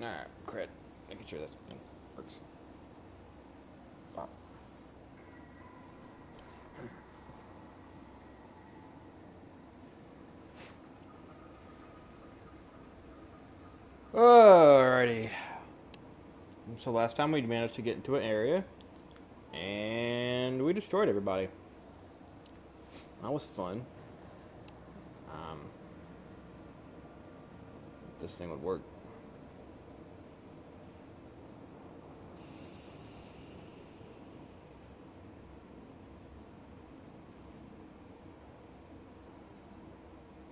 Alright, crit. Making sure this works. Alrighty. So last time we managed to get into an area, and we destroyed everybody. That was fun. Um, if this thing would work.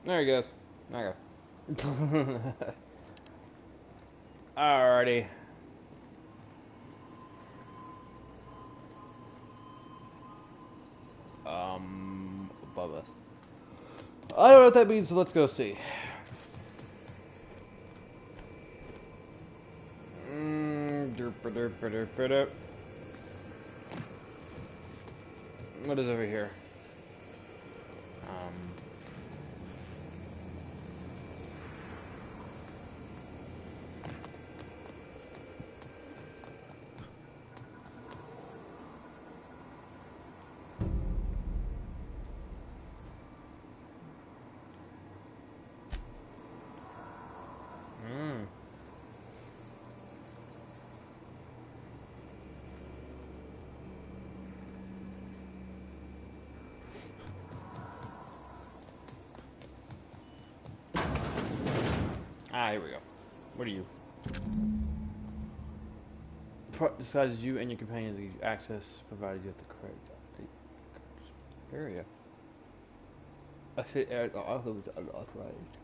There he goes. There you go. Alrighty. Above us. I don't know what that means, so let's go see. What is over here? Um, mm. Ah, here we go. What are you? Disguises you and your companions access provided you have the correct area. I say also was unauthorized.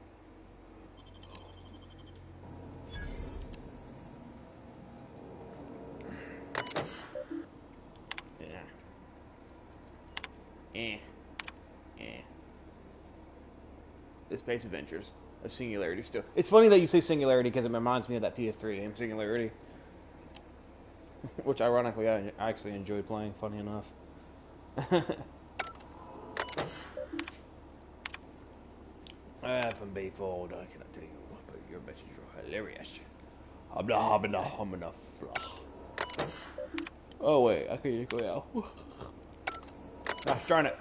Yeah. Eh. Eh. The Space Adventures of Singularity still. It's funny that you say Singularity because it reminds me of that PS3 game, Singularity. Which ironically I actually enjoy playing, funny enough. From Bayfold, I cannot tell you, but your messages are hilarious. Habla habla homina flah. Oh wait, I can just go now. Gosh darn it.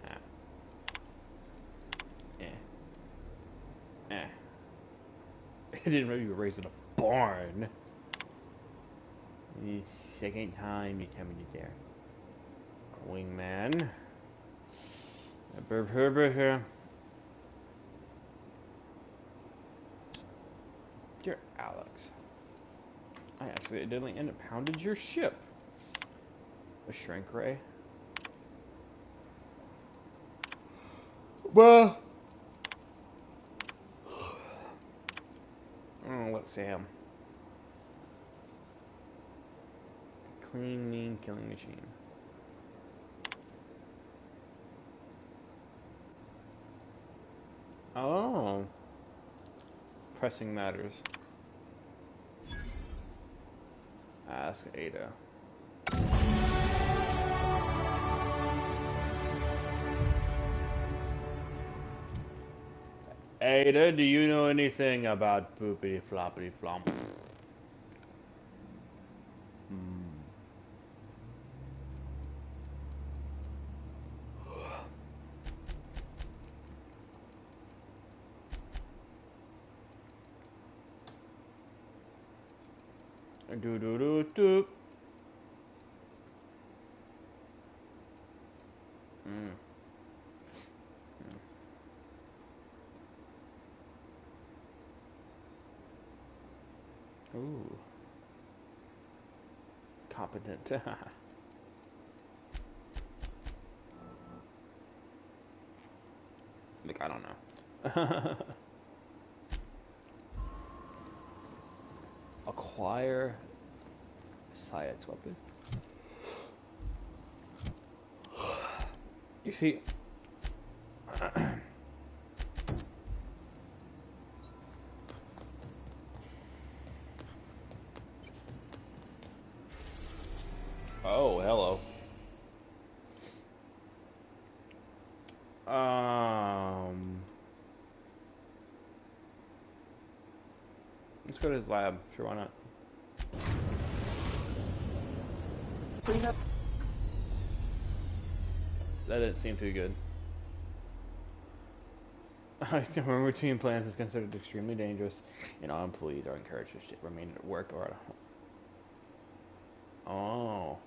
Ah. Eh. Eh. I didn't know you were raised in a barn. The second time you tell me to there. Wingman. Dear Alex, I accidentally pounded your ship. A shrink ray. Well, oh, look, Sam. Clean, mean, killing machine. Oh. Pressing matters. Ask Ada. Ada, do you know anything about poopity floppity flomp? Hmm. Do do do do. Mm. Ooh. Competent. Like, I don't know. Acquire Science weapon. You see. Oh, hello. Um. Let's go to his lab. Sure, why not? That didn't seem too good. When routine plans is considered extremely dangerous, and all employees are encouraged to remain at work or at home. Oh.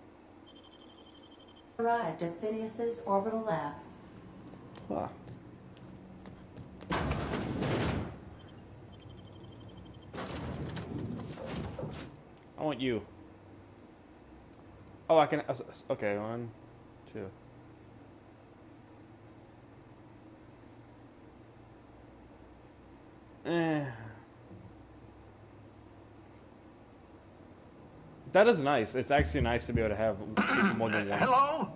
Arrived at Phineas's orbital lab. Huh. I want you. Oh, I can. Okay, 1, 2. That is nice. It's actually nice to be able to have more than one. Hello?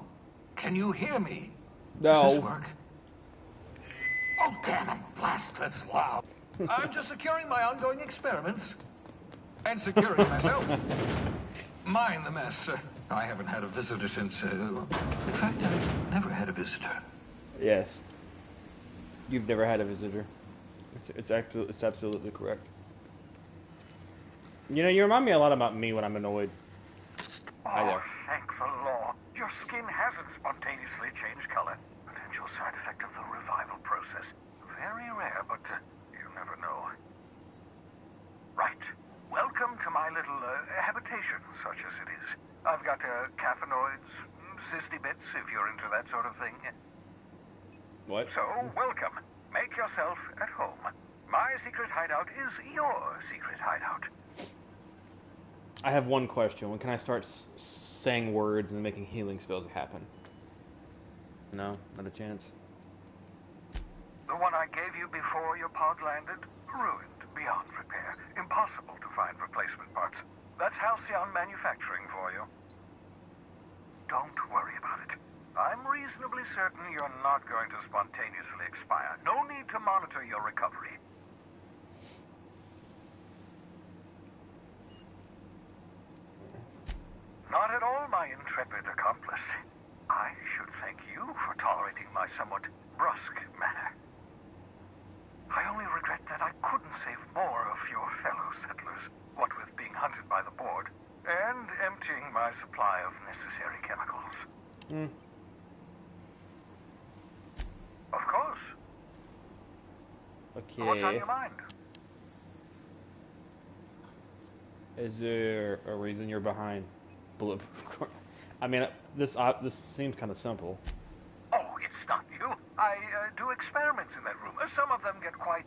Can you hear me? No. Does this work? Oh, damn it. Blast, that's loud. I'm just securing my ongoing experiments. And securing myself. Mind the mess. I haven't had a visitor since... in fact, I've never had a visitor. Yes. You've never had a visitor. It's absolutely correct. You know, you remind me a lot about me when I'm annoyed. Hi there. Thank the Lord. Your skin hasn't spontaneously changed color. Potential side effect of the revival process. Very rare, but you never know. Right. Welcome to my little habitation, such as it is. I've got caffeinoids, cysty bits, if you're into that sort of thing. What? So, welcome. Make yourself at home. My secret hideout is your secret hideout. I have one question. When can I start saying words and making healing spells happen? No, not a chance. The one I gave you before your pod landed? Ruined, beyond repair. Impossible to find replacement parts. That's Halcyon Manufacturing for you. Don't worry about it. I'm reasonably certain you're not going to spontaneously expire. No need to monitor your recovery. Not at all, my intrepid accomplice. I should thank you for tolerating my somewhat brusque manner. I only regret that I couldn't save more of your fellow settlers, what with being hunted by the board, and emptying my supply of necessary chemicals. Of course. Okay. What's on your mind? Is there a reason you're behind bulletproof? I mean, this seems kind of simple. Oh, it's not you. I do experiments in that room. Some of them get quite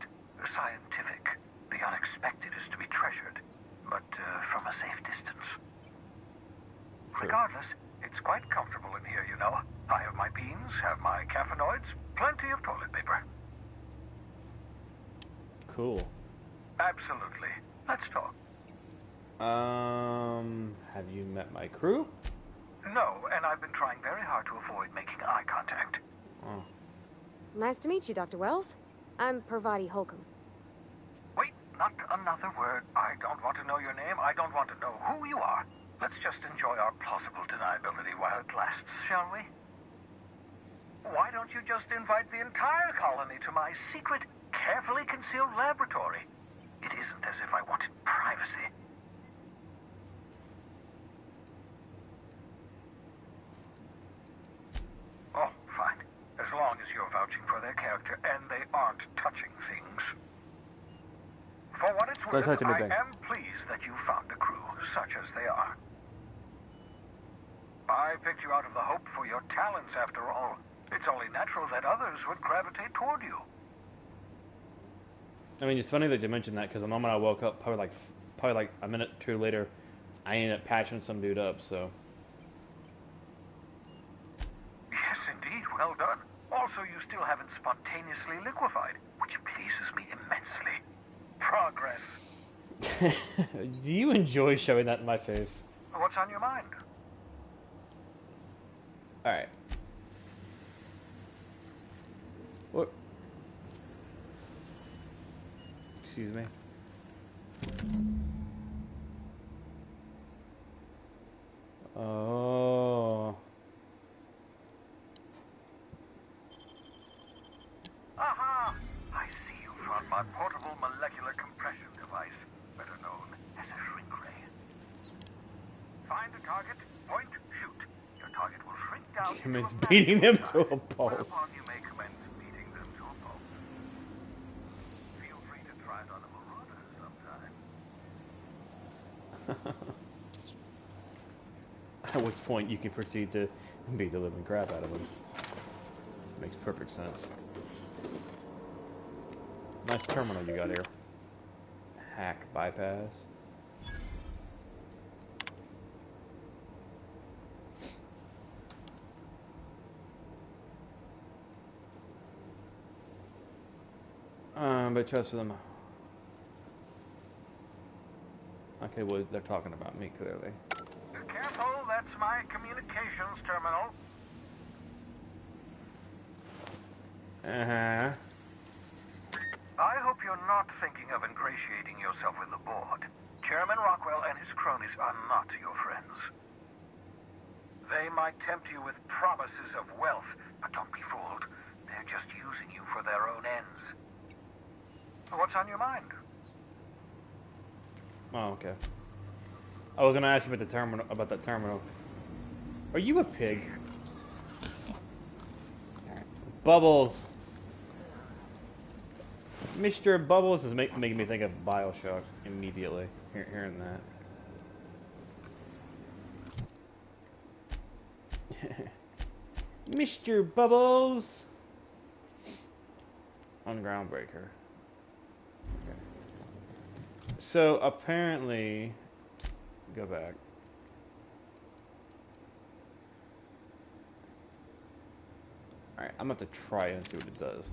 scientific. The unexpected is to be treasured, but from a safe distance. True. Regardless, it's quite comfortable in here, you know. I have my beans, have my caffeinoids, plenty of toilet paper. Cool. Absolutely. Let's talk. Have you met my crew? No, and I've been trying very hard to avoid making eye contact. Oh. Nice to meet you, Dr. Wells. I'm Parvati Holcomb. Wait, not another word. I don't want to know your name. I don't want to know who you are. Let's just enjoy our plausible deniability while it lasts, shall we? Why don't you just invite the entire colony to my secret, carefully concealed laboratory? It isn't as if I wanted privacy. Oh, fine. As long as you're vouching for their character and they aren't touching things. For what it's worth, I am pleased that you found a crew, such as they are. I picked you out of the hope for your talents, after all. It's only natural that others would gravitate toward you. I mean, it's funny that you mentioned that, because the moment I woke up, probably like a minute or two later, I ended up patching some dude up, so... Yes, indeed, well done. Also, you still haven't spontaneously liquefied, which pleases me immensely. Progress. Do you enjoy showing that in my face? What's on your mind? Alright. What? Excuse me. Oh. Aha! I see you found my portable molecular compression device. Better Commence beating them to a pulp. Whereupon you may commence beating them to a pulp. Feel free to try it on a marauder sometime. At which point you can proceed to beat the living crap out of them. Makes perfect sense. Nice terminal you got here. Hack bypass. But trust them. Okay, well, they're talking about me, clearly. Careful, that's my communications terminal. Uh-huh. I hope you're not thinking of ingratiating yourself with the board. Chairman Rockwell and his cronies are not your friends. They might tempt you with promises of wealth, but don't be fooled. They're just using you for their own ends. What's on your mind? Oh, okay. I was gonna ask you about the terminal. About that terminal. Are you a pig? Bubbles. Mr. Bubbles is making me think of BioShock immediately. Hearing that. Mr. Bubbles. On Groundbreaker. Okay. So apparently, go back. Alright, I'm gonna have to try it and see what it does.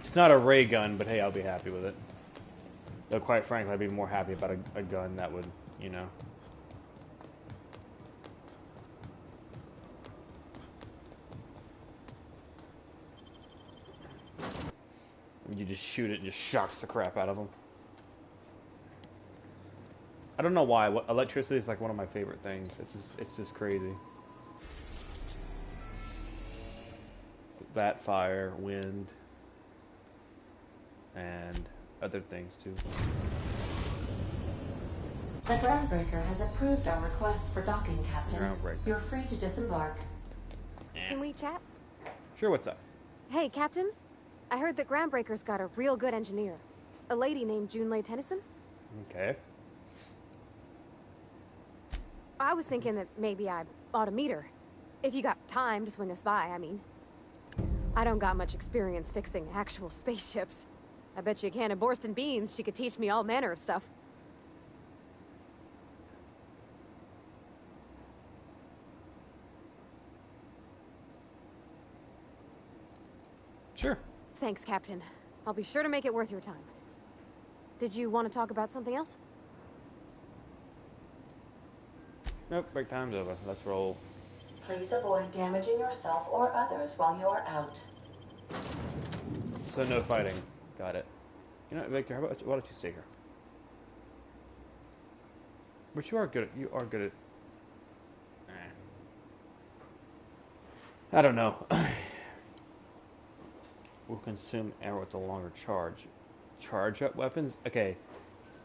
It's not a ray gun, but hey, I'll be happy with it. Though quite frankly, I'd be more happy about a gun that would, you know. You just shoot it and just shocks the crap out of them. I don't know why. Electricity is like one of my favorite things. It's just crazy. That, fire, wind, and other things too. The Groundbreaker has approved our request for docking, Captain. Groundbreaker. You're free to disembark. Can we chat? Sure, what's up? Hey, Captain. I heard that Groundbreaker's got a real good engineer. A lady named Junlei Tennyson. Okay. I was thinking that maybe I ought to meet her. If you got time to swing us by, I mean. I don't got much experience fixing actual spaceships. I bet you a can of Borston beans she could teach me all manner of stuff. Sure. Thanks, Captain. I'll be sure to make it worth your time. Did you want to talk about something else? Nope, break time's over. Let's roll. Please avoid damaging yourself or others while you are out. So no fighting. Got it. You know what, Victor, why don't you stay here? But you are good at... I don't know. Will consume air with a longer charge. Charge up weapons? Okay.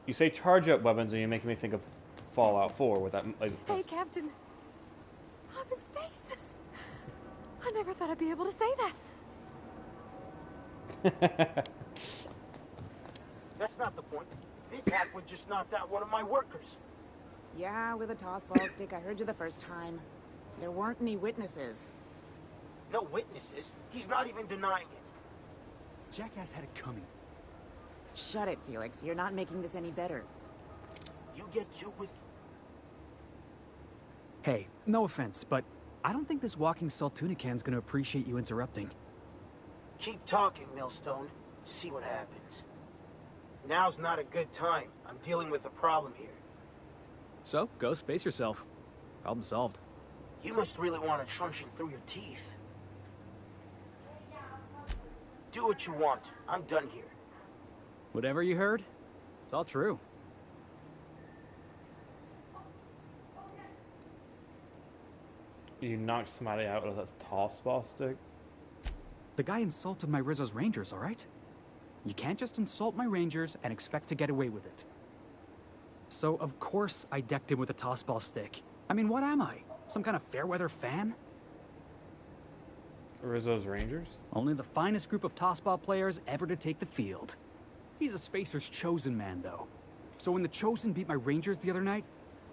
You say charge up weapons and you're making me think of Fallout 4 with that... Like, Hey, Captain. I'm in space. I never thought I'd be able to say that. That's not the point. This hack would just knocked out one of my workers. Yeah, with a toss ball stick. I heard you the first time. There weren't any witnesses. No witnesses. He's not even denying it. Jackass had it coming. Shut it, Felix. You're not making this any better. You get you with... Hey, no offense, but I don't think this walking Saltunican's gonna appreciate you interrupting. Keep talking, Millstone. See what happens. Now's not a good time. I'm dealing with a problem here. So, go space yourself. Problem solved. You must really want it trunching through your teeth. Do what you want. I'm done here. Whatever you heard, it's all true. you knocked somebody out with a toss ball stick? The guy insulted my Rizzo's Rangers, alright? You can't just insult my Rangers and expect to get away with it. So, of course, I decked him with a toss ball stick. I mean, what am I? Some kind of fair-weather fan? Rizzo's Rangers? Only the finest group of tossball players ever to take the field. He's a Spacer's chosen man, though. So when the Chosen beat my Rangers the other night,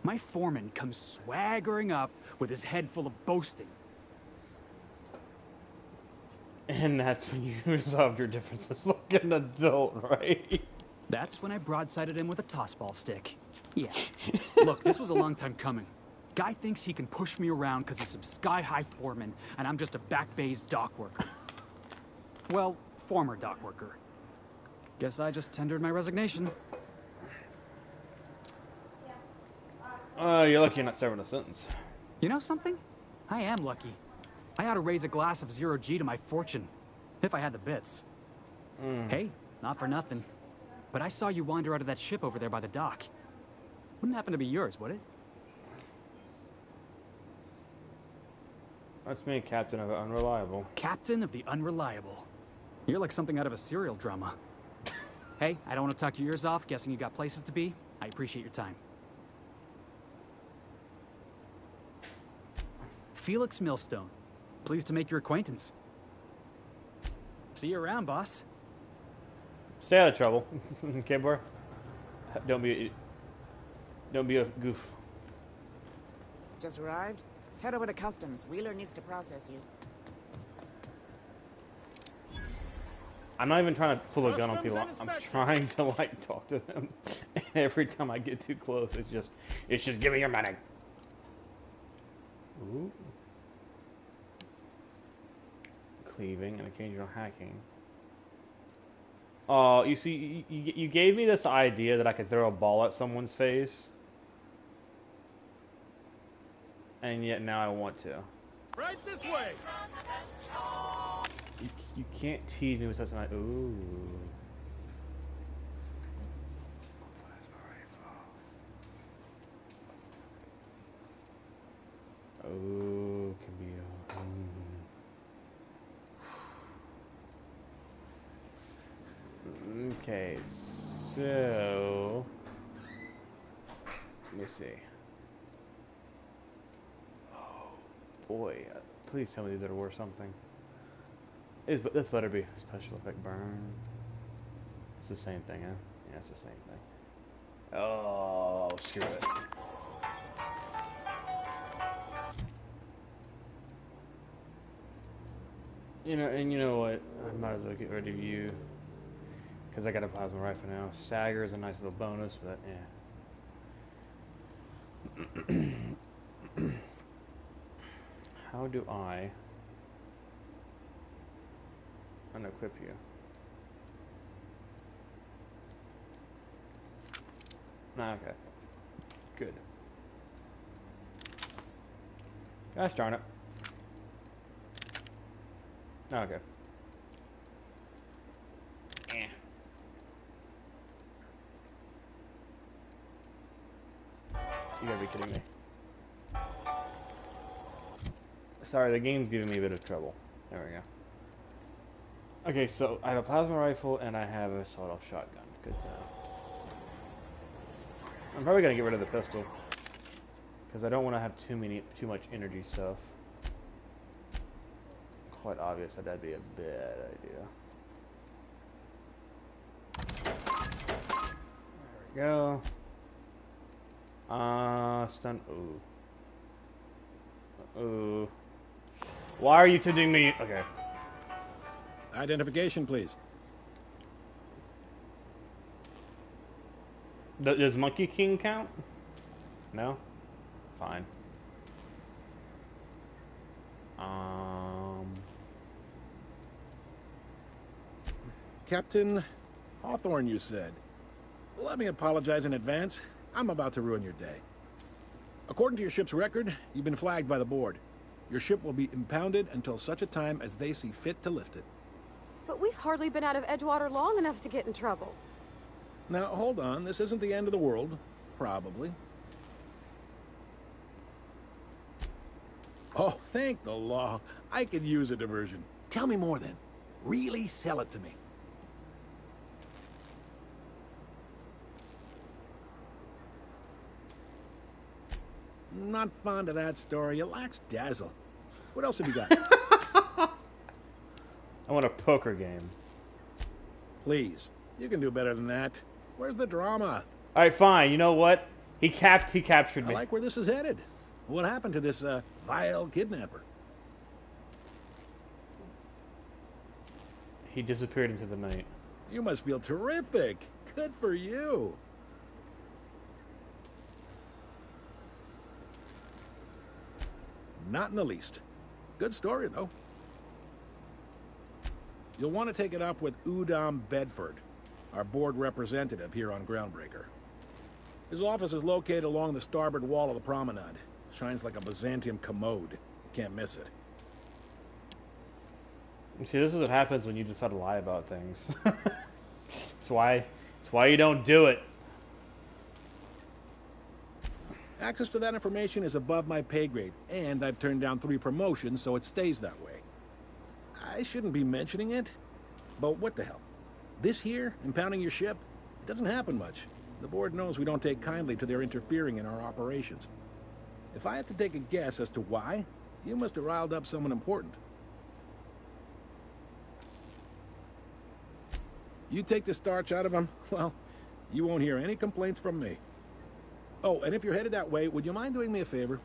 my foreman comes swaggering up with his head full of boasting. And that's when you resolved your differences like an adult, right? That's when I broadsided him with a tossball stick. Yeah. Look, this was a long time coming. Guy thinks he can push me around because he's some sky-high foreman, and I'm just a back bay's dock worker. Well, former dock worker. Guess I just tendered my resignation. You're lucky you're not serving a sentence. You know something? I am lucky. I ought to raise a glass of zero-G to my fortune, if I had the bits. Hey, not for nothing. But I saw you wander out of that ship over there by the dock. Wouldn't happen to be yours, would it? That's me, Captain of the Unreliable. Captain of the Unreliable. You're like something out of a serial drama. Hey, I don't want to talk your ears off, guessing you got places to be. I appreciate your time. Felix Millstone. Pleased to make your acquaintance. See you around, boss. Stay out of trouble, okay, bro? Don't be a goof. Just arrived? Head over to customs. Wheeler needs to process you. I'm not even trying to pull a gun on people. I'm trying to like talk to them. And every time I get too close, it's just give me your money. Ooh. Cleaving and occasional hacking. Oh, you see, you gave me this idea that I could throw a ball at someone's face. And yet now I want to. Right this way. You can't tease me with such an idea. Ooh. Oh, can be a... Okay, so... Let me see. Oh, boy. Please tell me these are worth something. This better be special effect burn. It's the same thing, huh? Yeah, it's the same thing. Oh, screw it. You know, and you know what? I might as well get rid of you. Because I got a plasma rifle now. Stagger is a nice little bonus, but yeah. How do I unequip you? Nah, okay. Good. Gosh darn it. Okay. Eh. You gotta be kidding me. Sorry, the game's giving me a bit of trouble. There we go. Okay, so I have a plasma rifle and I have a sawed-off shotgun. Good to know. I'm probably gonna get rid of the pistol because I don't want to have too much energy stuff. Quite obvious that that'd be a bad idea. There we go. Stun. Ooh. Ooh. Why are you tempting me? Okay. Identification, please. Does Monkey King count? No? Fine. Captain Hawthorne, you said. Let me apologize in advance. I'm about to ruin your day. According to your ship's record, you've been flagged by the board. Your ship will be impounded until such a time as they see fit to lift it. But we've hardly been out of Edgewater long enough to get in trouble. Now, hold on. This isn't the end of the world. Probably. Oh, thank the law. I could use a diversion. Tell me more, then. Really sell it to me. Not fond of that story. It lacks dazzle. What else have you got? I want a poker game. Please. You can do better than that. Where's the drama? All right, fine. You know what? He captured I me. like where this is headed. What happened to this, vile kidnapper? He disappeared into the night. You must feel terrific. Good for you. Not in the least. Good story, though. You'll want to take it up with Udom Bedford, our board representative here on Groundbreaker. His office is located along the starboard wall of the promenade. Shines like a Byzantium commode. You can't miss it. See, this is what happens when you decide to lie about things. It's why you don't do it. Access to that information is above my pay grade, and I've turned down 3 promotions, so it stays that way. I shouldn't be mentioning it, but what the hell? This here, impounding your ship, it doesn't happen much. The board knows we don't take kindly to their interfering in our operations. If I had to take a guess as to why, you must have riled up someone important. You take the starch out of them, well, you won't hear any complaints from me. Oh, and if you're headed that way, would you mind doing me a favor?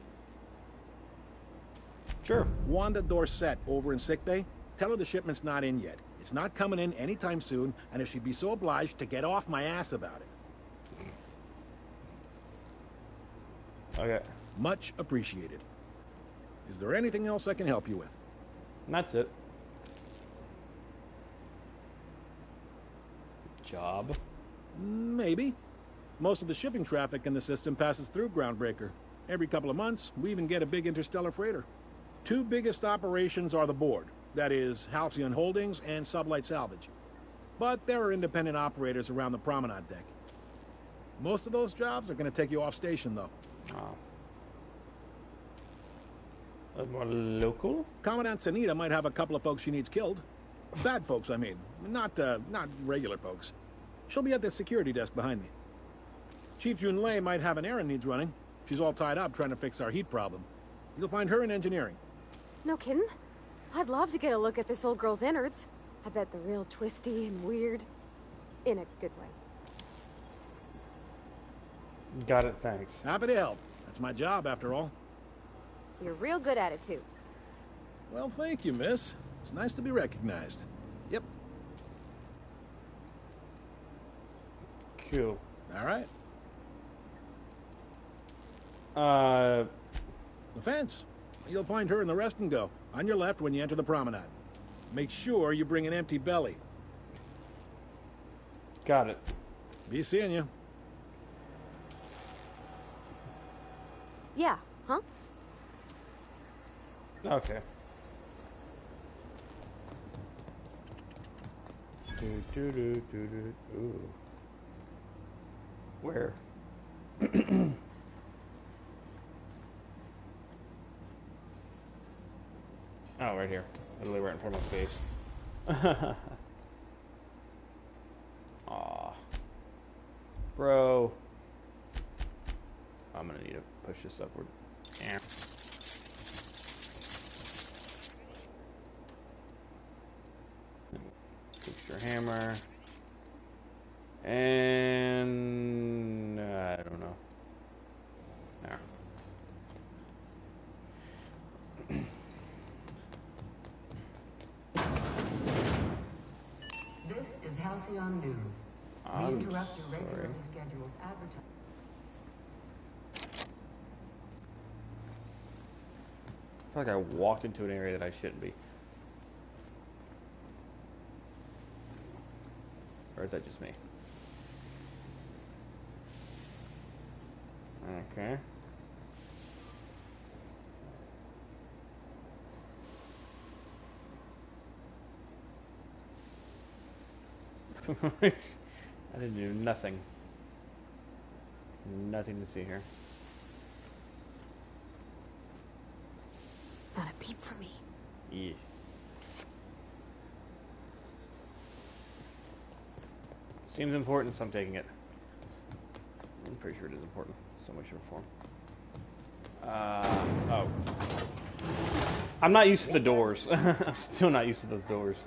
Sure. Wanda Dorset over in sickbay, tell her the shipment's not in yet. It's not coming in anytime soon, and if she'd be so obliged to get off my ass about it. Okay. Much appreciated. Is there anything else I can help you with? And that's it. Job? Maybe. Most of the shipping traffic in the system passes through Groundbreaker. Every couple of months, we even get a big interstellar freighter. 2 biggest operations are the board. That is, Halcyon Holdings and Sublight Salvage. But there are independent operators around the promenade deck. Most of those jobs are going to take you off station, though. Oh. More local? Commandant Sanita might have a couple of folks she needs killed. Bad folks, I mean. Not regular folks. She'll be at the security desk behind me. Chief Junlei might have an errand needs running. She's all tied up trying to fix our heat problem. You'll find her in engineering. No kidding? I'd love to get a look at this old girl's innards. I bet they're real twisty and weird. In a good way. Got it, thanks. Happy to help. That's my job, after all. You're real good at it, too. Well, thank you, miss. It's nice to be recognized. Yep. Cool. All right. The fence. You'll find her in the rest and go. On your left when you enter the promenade. Make sure you bring an empty belly. Got it. Be seeing you. Yeah, huh? Okay. Ooh. Where? Oh, right here. Literally right in front of my face. Aw. Bro. I'm gonna need to push this upward. Yeah. Fix your hammer. And I don't know. There. This is Halcyon News. We interrupt your regularly scheduled advertising. I feel like I walked into an area that I shouldn't be. Or is that just me? Okay. I didn't do nothing. Nothing to see here. Not a peep for me. Yes. Seems important, so I'm taking it. I'm pretty sure it is important. So much inform. Oh. I'm not used to the doors. I'm still not used to those doors.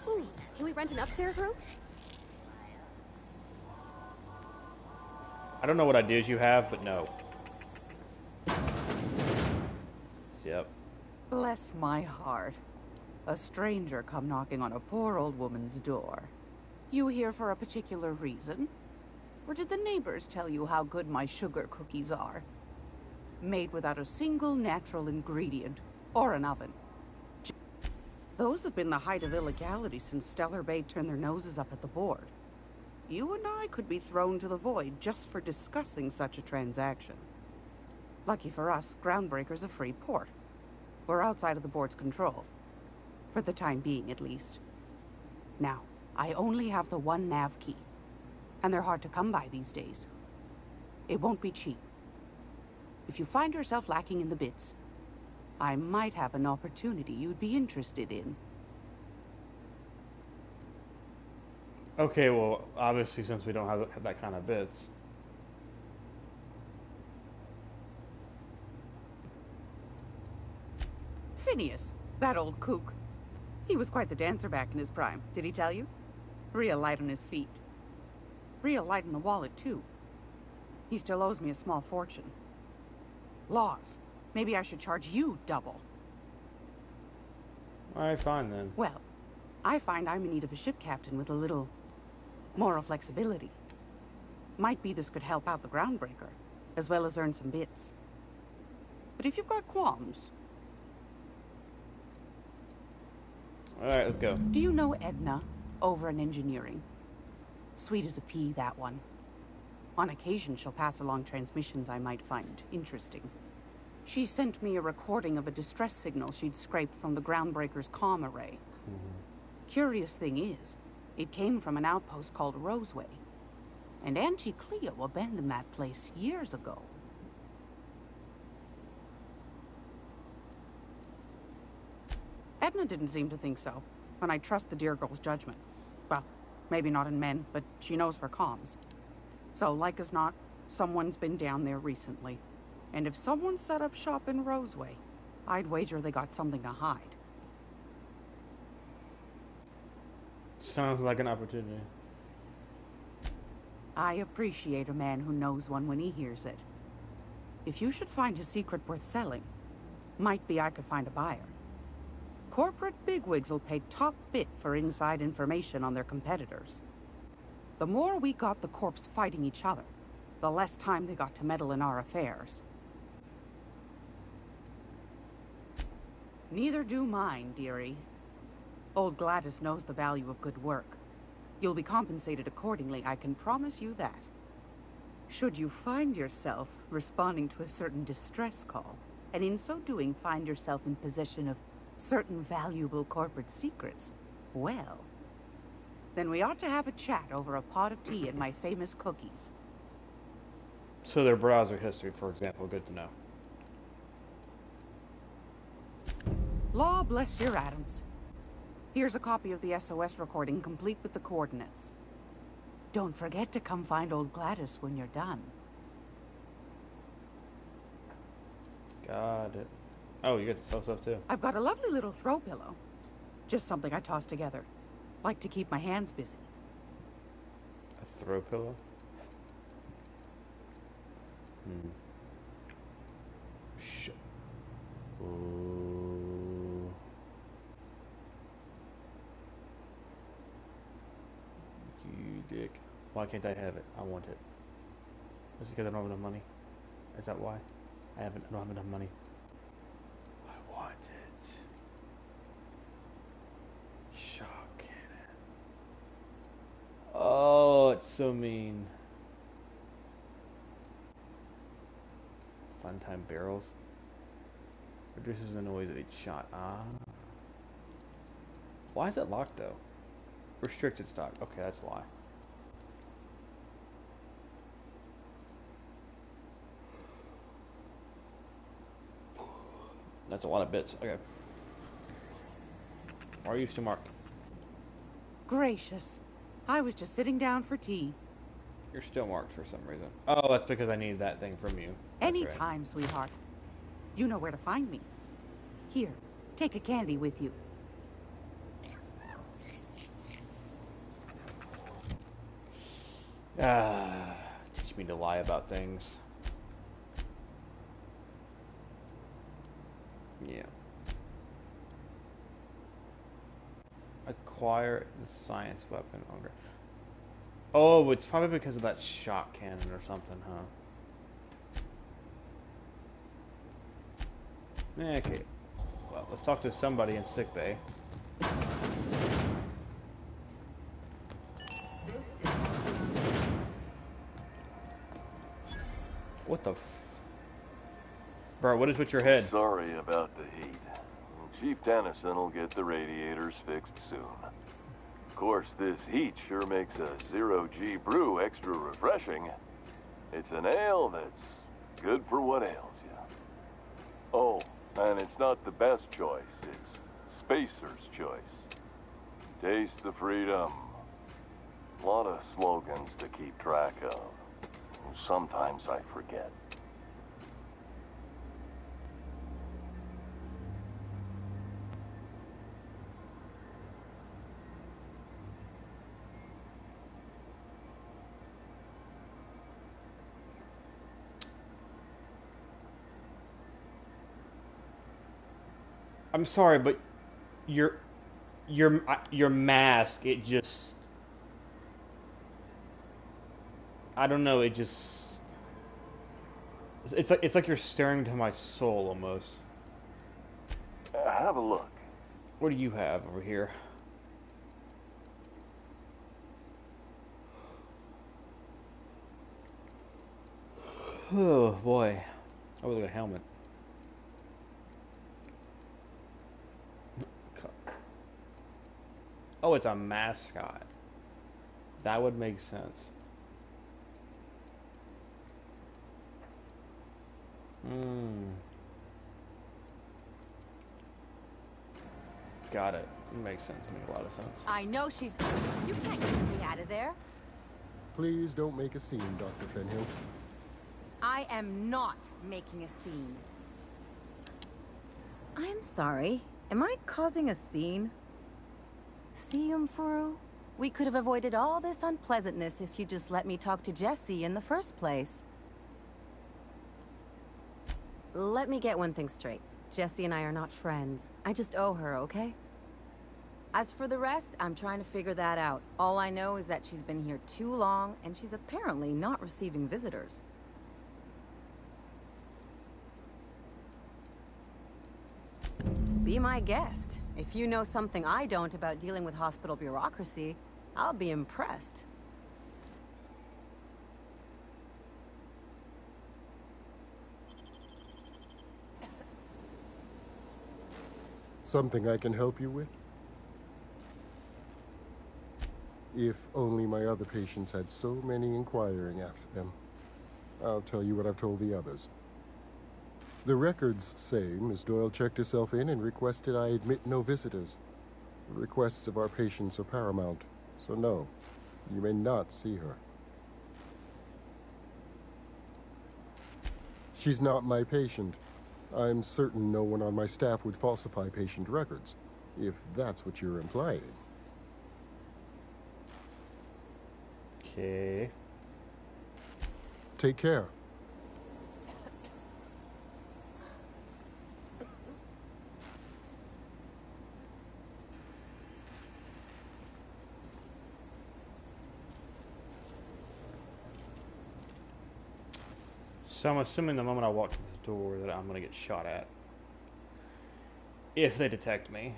Ooh, can we rent an upstairs room? I don't know what ideas you have, but no. Yep. Bless my heart. A stranger come knocking on a poor old woman's door. You here for a particular reason? Or did the neighbors tell you how good my sugar cookies are? Made without a single natural ingredient, or an oven. Those have been the height of illegality since Stellar Bay turned their noses up at the board. You and I could be thrown to the void just for discussing such a transaction. Lucky for us, Groundbreaker's a free port. We're outside of the board's control. For the time being, at least. Now, I only have the one nav key. And they're hard to come by these days. It won't be cheap. If you find yourself lacking in the bits, I might have an opportunity you'd be interested in. Okay, well, obviously, since we don't have that kind of bits. Phineas, that old kook. He was quite the dancer back in his prime, did he tell you? Real light on his feet. Real light in the wallet, too. He still owes me a small fortune. Laws. Maybe I should charge you double. Alright, fine then. Well, I find I'm in need of a ship captain with a little moral flexibility. Might be this could help out the Groundbreaker, as well as earn some bits. But if you've got qualms... Alright, let's go. Do you know Edna, over in engineering? Sweet as a pea, that one. On occasion, she'll pass along transmissions I might find interesting. She sent me a recording of a distress signal she'd scraped from the Groundbreaker's comm array. Curious thing is, it came from an outpost called Roseway. And Auntie Cleo abandoned that place years ago. Edna didn't seem to think so, and I trust the dear girl's judgment. Well, maybe not in men, but she knows her comms. So, like as not, someone's been down there recently. And if someone set up shop in Roseway, I'd wager they got something to hide. Sounds like an opportunity. I appreciate a man who knows one when he hears it. If you should find a secret worth selling, might be I could find a buyer. Corporate bigwigs will pay top bit for inside information on their competitors. The more we got the corps fighting each other, the less time they got to meddle in our affairs. Neither do mine, dearie. Old Gladys knows the value of good work. You'll be compensated accordingly, I can promise you that. Should you find yourself responding to a certain distress call, and in so doing find yourself in possession of certain valuable corporate secrets, well, then we ought to have a chat over a pot of tea and my famous cookies. So their browser history, for example, good to know. Law bless your atoms. Here's a copy of the SOS recording, complete with the coordinates. Don't forget to come find old Gladys when you're done. Got it. Oh, you get to sell stuff too. I've got a lovely little throw pillow. Just something I toss together. Like to keep my hands busy. A throw pillow? Shit. Ooh. You dick. Why can't I have it? I want it. Is it because I don't have enough money? Is that why? I don't have enough money. I want it. Shock cannon. Oh, it's so mean. Fun time barrels. Reduces the noise of each shot. Ah. Why is it locked though? Restricted stock. Okay, that's why. That's a lot of bits. Okay. Where are you, Mark? Gracious. I was just sitting down for tea. You're still marked for some reason. Oh, that's because I need that thing from you. That's Anytime, right. sweetheart. You know where to find me. Here, take a candy with you. Teach me to lie about things. Yeah. Acquire the science weapon. Oh, it's probably because of that shot cannon or something, huh? Okay. Well, let's talk to somebody in sickbay. What the f... Bro, what is with your head? Sorry about the heat. Chief Tennyson will get the radiators fixed soon. Of course, this heat sure makes a zero-G brew extra refreshing. It's an ale that's good for what ails you. Oh, and it's not the best choice. It's Spacer's choice. Taste the freedom. A lot of slogans to keep track of. Sometimes I forget. I'm sorry, but your mask, it just... I don't know, it just... It's like you're staring into my soul, almost. Have a look. What do you have over here? Oh, boy. Oh, look at a helmet. Oh, it's a mascot. That would make sense. Got it. It makes sense. Makes a lot of sense. I know she's... You can't get me out of there. Please don't make a scene, Dr. Fenhill. I am not making a scene. I'm sorry. Am I causing a scene? See, Umfuru? We could have avoided all this unpleasantness if you just let me talk to Jessie in the first place. Let me get one thing straight. Jessie and I are not friends. I just owe her, okay? As for the rest, I'm trying to figure that out. All I know is that she's been here too long, and she's apparently not receiving visitors. Be my guest. If you know something I don't about dealing with hospital bureaucracy, I'll be impressed. Something I can help you with? If only my other patients had so many inquiring after them. I'll tell you what I've told the others. The records say Miss Doyle checked herself in and requested I admit no visitors. The requests of our patients are paramount, so no, you may not see her. She's not my patient. I'm certain no one on my staff would falsify patient records, if that's what you're implying. Okay. Take care. So I'm assuming the moment I walk through the door that I'm going to get shot at. If they detect me.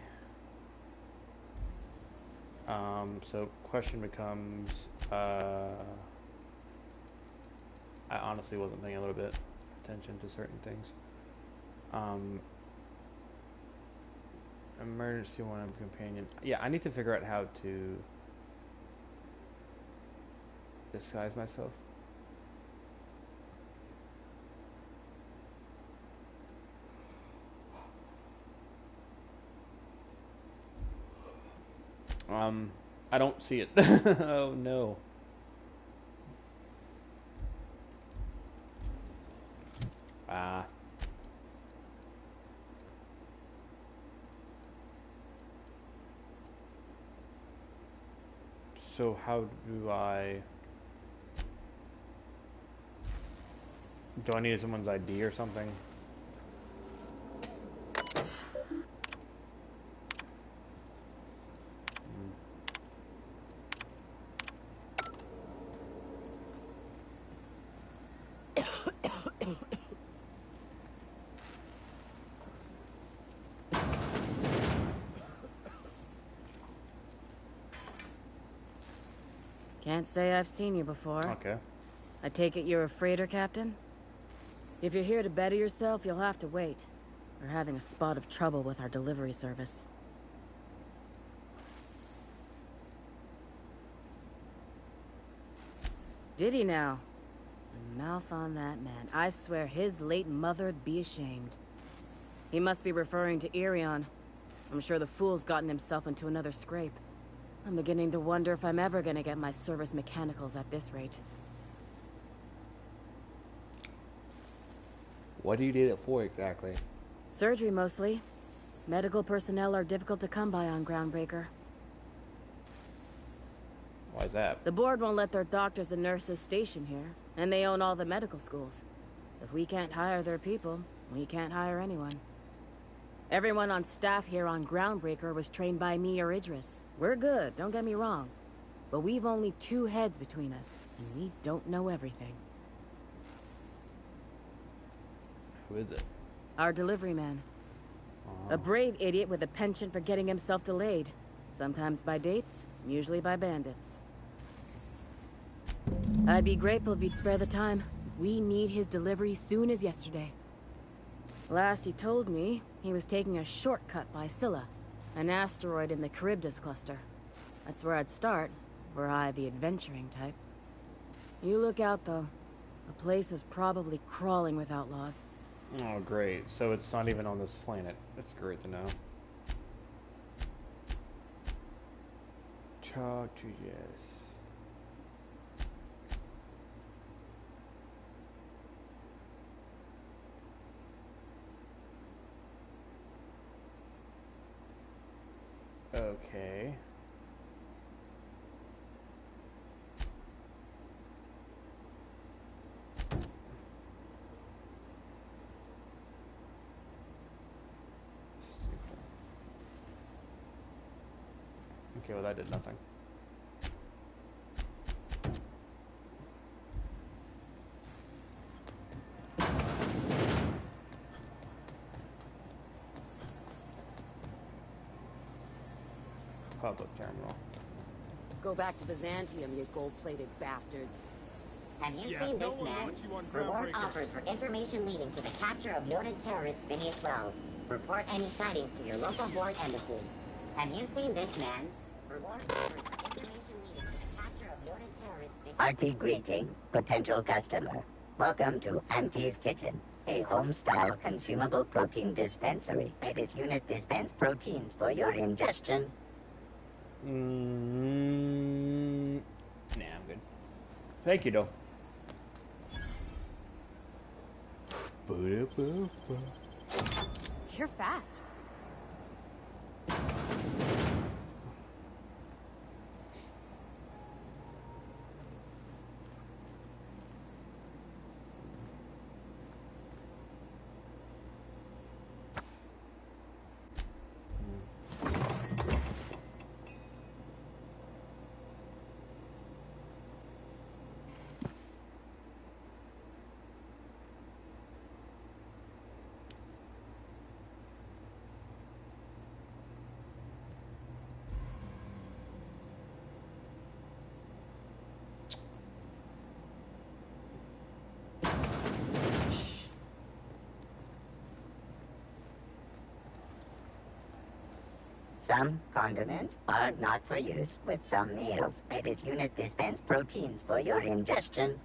So question becomes, I honestly wasn't paying a little bit attention to certain things. Emergency one companion. Yeah, I need to figure out how to disguise myself. I don't see it. Oh no. So how do I need someone's ID or something? Can't say I've seen you before. Okay. I take it you're a freighter captain? If you're here to better yourself, you'll have to wait. We're having a spot of trouble with our delivery service. Did he now? A mouth on that man. I swear his late mother'd be ashamed. He must be referring to Irion. I'm sure the fool's gotten himself into another scrape. I'm beginning to wonder if I'm ever gonna get my service mechanicals at this rate. What do you need it for exactly? Surgery mostly. Medical personnel are difficult to come by on Groundbreaker. Why is that? The board won't let their doctors and nurses station here, and they own all the medical schools. If we can't hire their people, we can't hire anyone. Everyone on staff here on Groundbreaker was trained by me or Idris. We're good, don't get me wrong. But we've only 2 heads between us, and we don't know everything. Who is it? Our delivery man. A brave idiot with a penchant for getting himself delayed. Sometimes by dates, usually by bandits. I'd be grateful if you'd spare the time. We need his delivery soon as yesterday. Last he told me, he was taking a shortcut by Scylla, an asteroid in the Charybdis cluster. That's where I'd start, were I the adventuring type. You look out, though. The place is probably crawling with outlaws. Oh, great. So it's not even on this planet. That's great to know. Talk to yes. Okay. Okay, well that did nothing. Public terminal. Go back to Byzantium, you gold-plated bastards. Have you seen this man? Reward offered for information leading to the capture of noted terrorist Phineas Wells. Report any sightings to your local board embassy. Have you seen this man? Reward offered for information leading to the capture of noted terrorist Phineas... Hearty greeting, potential customer. Welcome to Auntie's Kitchen, a home-style consumable protein dispensary. May this unit dispense proteins for your ingestion. Nah, I'm good. Thank you, though. You're fast. Some condiments are not for use with some meals. May this unit dispense proteins for your ingestion.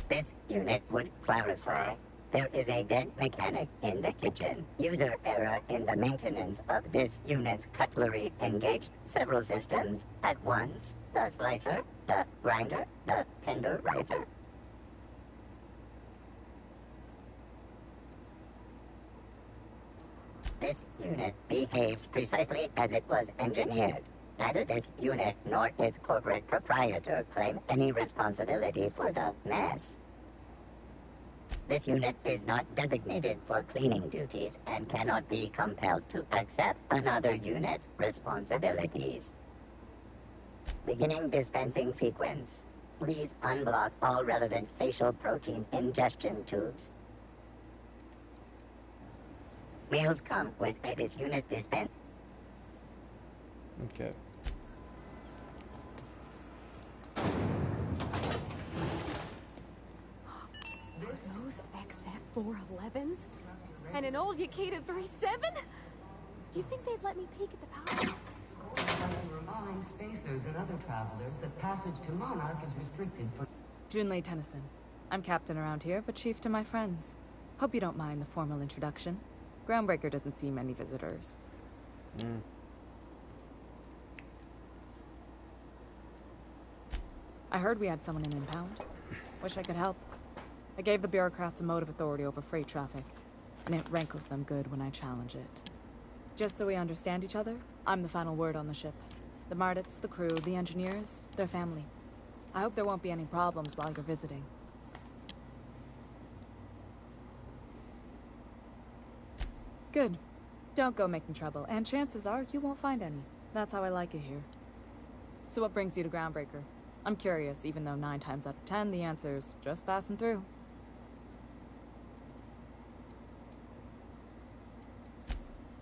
This unit would clarify. There is a dead mechanic in the kitchen. User error in the maintenance of this unit's cutlery engaged several systems at once. The slicer, the grinder, the tenderizer. This unit behaves precisely as it was engineered. Neither this unit nor its corporate proprietor claim any responsibility for the mess. This unit is not designated for cleaning duties and cannot be compelled to accept another unit's responsibilities. Beginning dispensing sequence. Please unblock all relevant facial protein ingestion tubes. Meals come with a this unit dispense. Okay. Those XF411s? And an old Yakita 37? You think they'd let me peek at the power? I'd like to remind spacers and other travelers that passage to Monarch is restricted for... Junlei Tennyson. I'm captain around here, but chief to my friends. Hope you don't mind the formal introduction. Groundbreaker doesn't see many visitors. I heard we had someone in impound. Wish I could help. I gave the bureaucrats a motive authority over freight traffic, and it rankles them good when I challenge it. Just so we understand each other, I'm the final word on the ship. The Mardits, the crew, the engineers, their family. I hope there won't be any problems while you're visiting. Good. Don't go making trouble, and chances are you won't find any. That's how I like it here. So what brings you to Groundbreaker? I'm curious, even though 9 times out of 10 the answer's just passing through.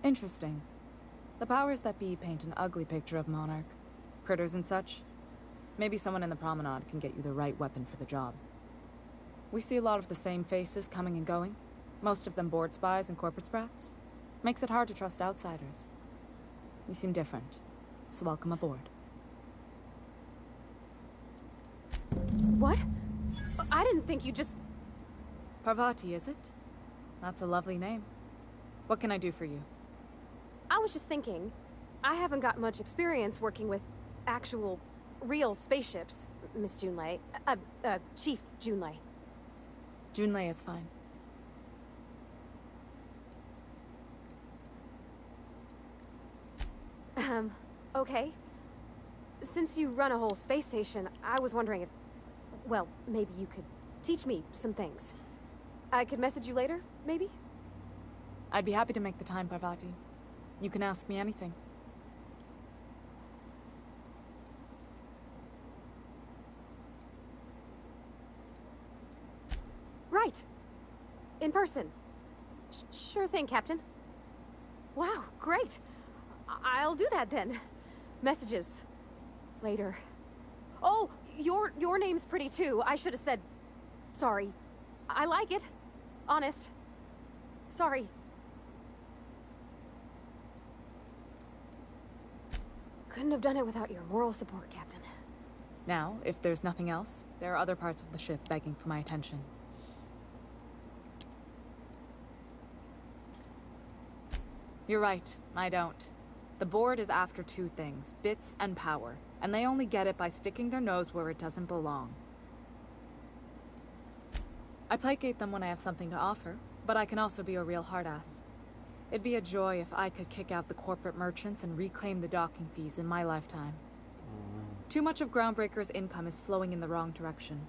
Interesting. The powers that be paint an ugly picture of Monarch. Critters and such. Maybe someone in the promenade can get you the right weapon for the job. We see a lot of the same faces coming and going. Most of them board spies and corporate sprats. Makes it hard to trust outsiders. You seem different, so welcome aboard. What? I didn't think you just... Parvati, is it? That's a lovely name. What can I do for you? I was just thinking, I haven't got much experience working with actual, real spaceships, Miss Junlei. Chief Junlei. Junlei is fine. Okay. Since you run a whole space station, I was wondering if... Well, maybe you could teach me some things. I could message you later, maybe? I'd be happy to make the time, Parvati. You can ask me anything. Right. In person. Sure thing, Captain. Wow, great. I'll do that then. Messages. Later. Oh, your name's pretty too. I should have said... Sorry. I like it. Honest. Sorry. Couldn't have done it without your moral support, Captain. Now, if there's nothing else, there are other parts of the ship begging for my attention. You're right, I don't. The board is after 2 things, bits and power, and they only get it by sticking their nose where it doesn't belong. I placate them when I have something to offer, but I can also be a real hard-ass. It'd be a joy if I could kick out the corporate merchants and reclaim the docking fees in my lifetime. Too much of Groundbreaker's income is flowing in the wrong direction.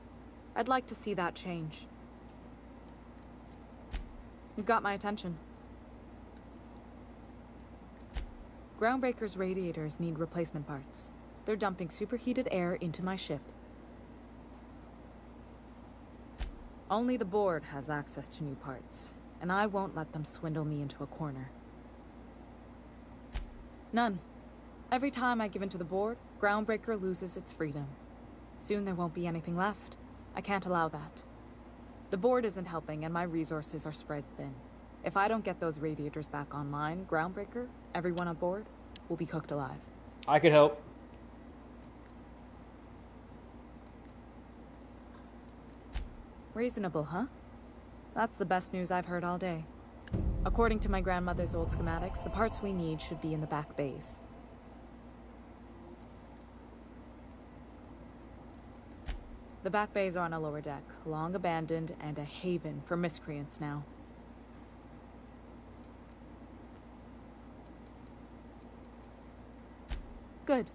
I'd like to see that change. You've got my attention. Groundbreaker's radiators need replacement parts. They're dumping superheated air into my ship. Only the board has access to new parts, and I won't let them swindle me into a corner. None. Every time I give in to the board, Groundbreaker loses its freedom. Soon there won't be anything left. I can't allow that. The board isn't helping, and my resources are spread thin. If I don't get those radiators back online, Groundbreaker, everyone aboard, will be cooked alive. I could help. Reasonable, huh? That's the best news I've heard all day. According to my grandmother's old schematics, the parts we need should be in the back bays. The back bays are on a lower deck, long abandoned and a haven for miscreants now. Good.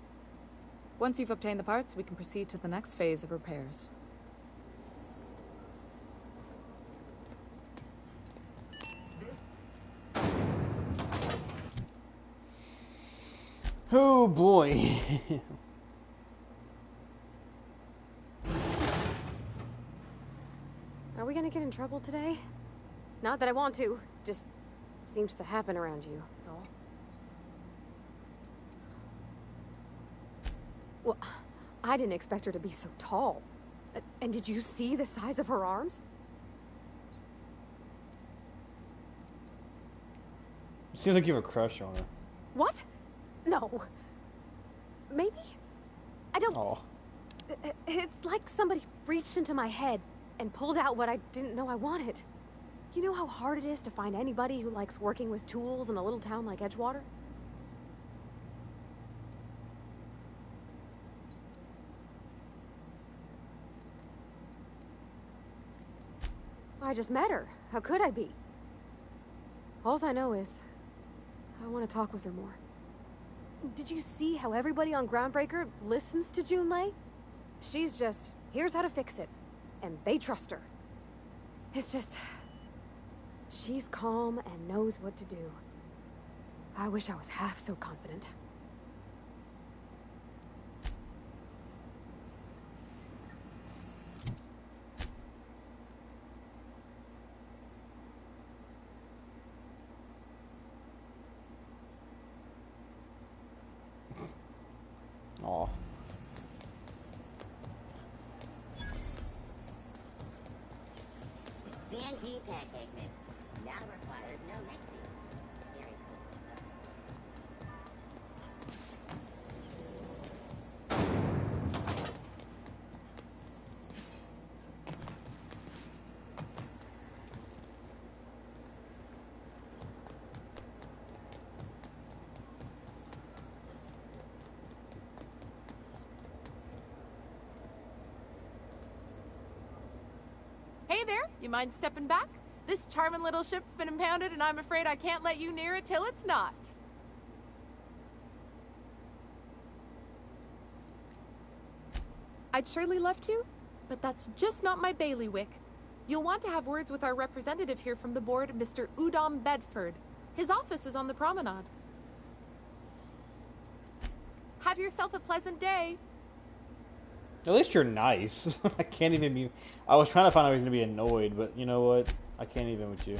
Once you've obtained the parts, we can proceed to the next phase of repairs. Oh boy. Are we gonna get in trouble today? Not that I want to, just seems to happen around you, that's all. Well, I didn't expect her to be so tall. And did you see the size of her arms? Seems like you have a crush on her. What? No. Maybe? I don't... Oh. It's like somebody reached into my head and pulled out what I didn't know I wanted. You know how hard it is to find anybody who likes working with tools in a little town like Edgewater? I just met her. How could I be? Alls I know is, I want to talk with her more. Did you see how everybody on Groundbreaker listens to Junlei? She's just, here's how to fix it. And they trust her. It's just, she's calm and knows what to do. I wish I was half so confident. Aw. CNP pancake mix now requires no mixing. Seriously. Hey there, you mind stepping back? This charming little ship's been impounded and I'm afraid I can't let you near it till it's not. I'd surely love to, but that's just not my bailiwick. You'll want to have words with our representative here from the board, Mr. Udom Bedford. His office is on the promenade. Have yourself a pleasant day. At least you're nice. I can't even be... I was trying to find out I was going to be annoyed, but you know what? I can't even with you.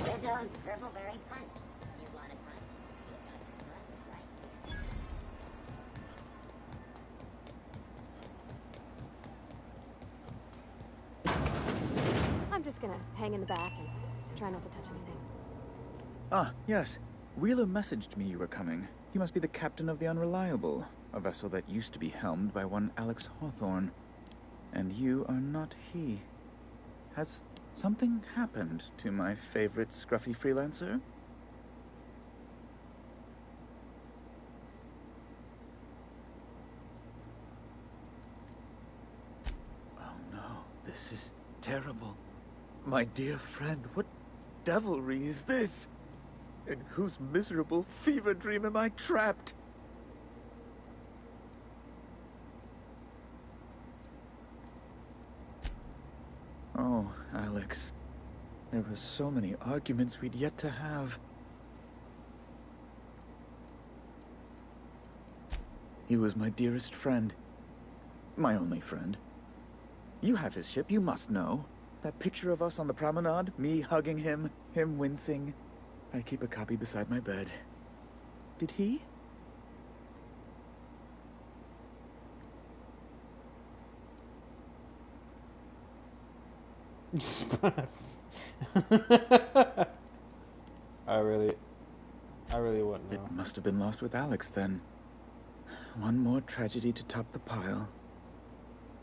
Rizzo's Purple Berry Punch. You want a punch? Right. I'm just gonna hang in the back and try not to touch anything. Ah, yes. Wheeler messaged me you were coming. He must be the captain of the Unreliable, a vessel that used to be helmed by one Alex Hawthorne. And you are not he. Has something happened to my favorite scruffy freelancer? Oh no, this is terrible. My dear friend, what devilry is this? In whose miserable fever dream am I trapped? Oh, Alex. There were so many arguments we'd yet to have. He was my dearest friend. My only friend. You have his ship, you must know. That picture of us on the promenade, me hugging him, him wincing. I keep a copy beside my bed. Did he? I really wouldn't know. It must have been lost with Alex then. One more tragedy to top the pile.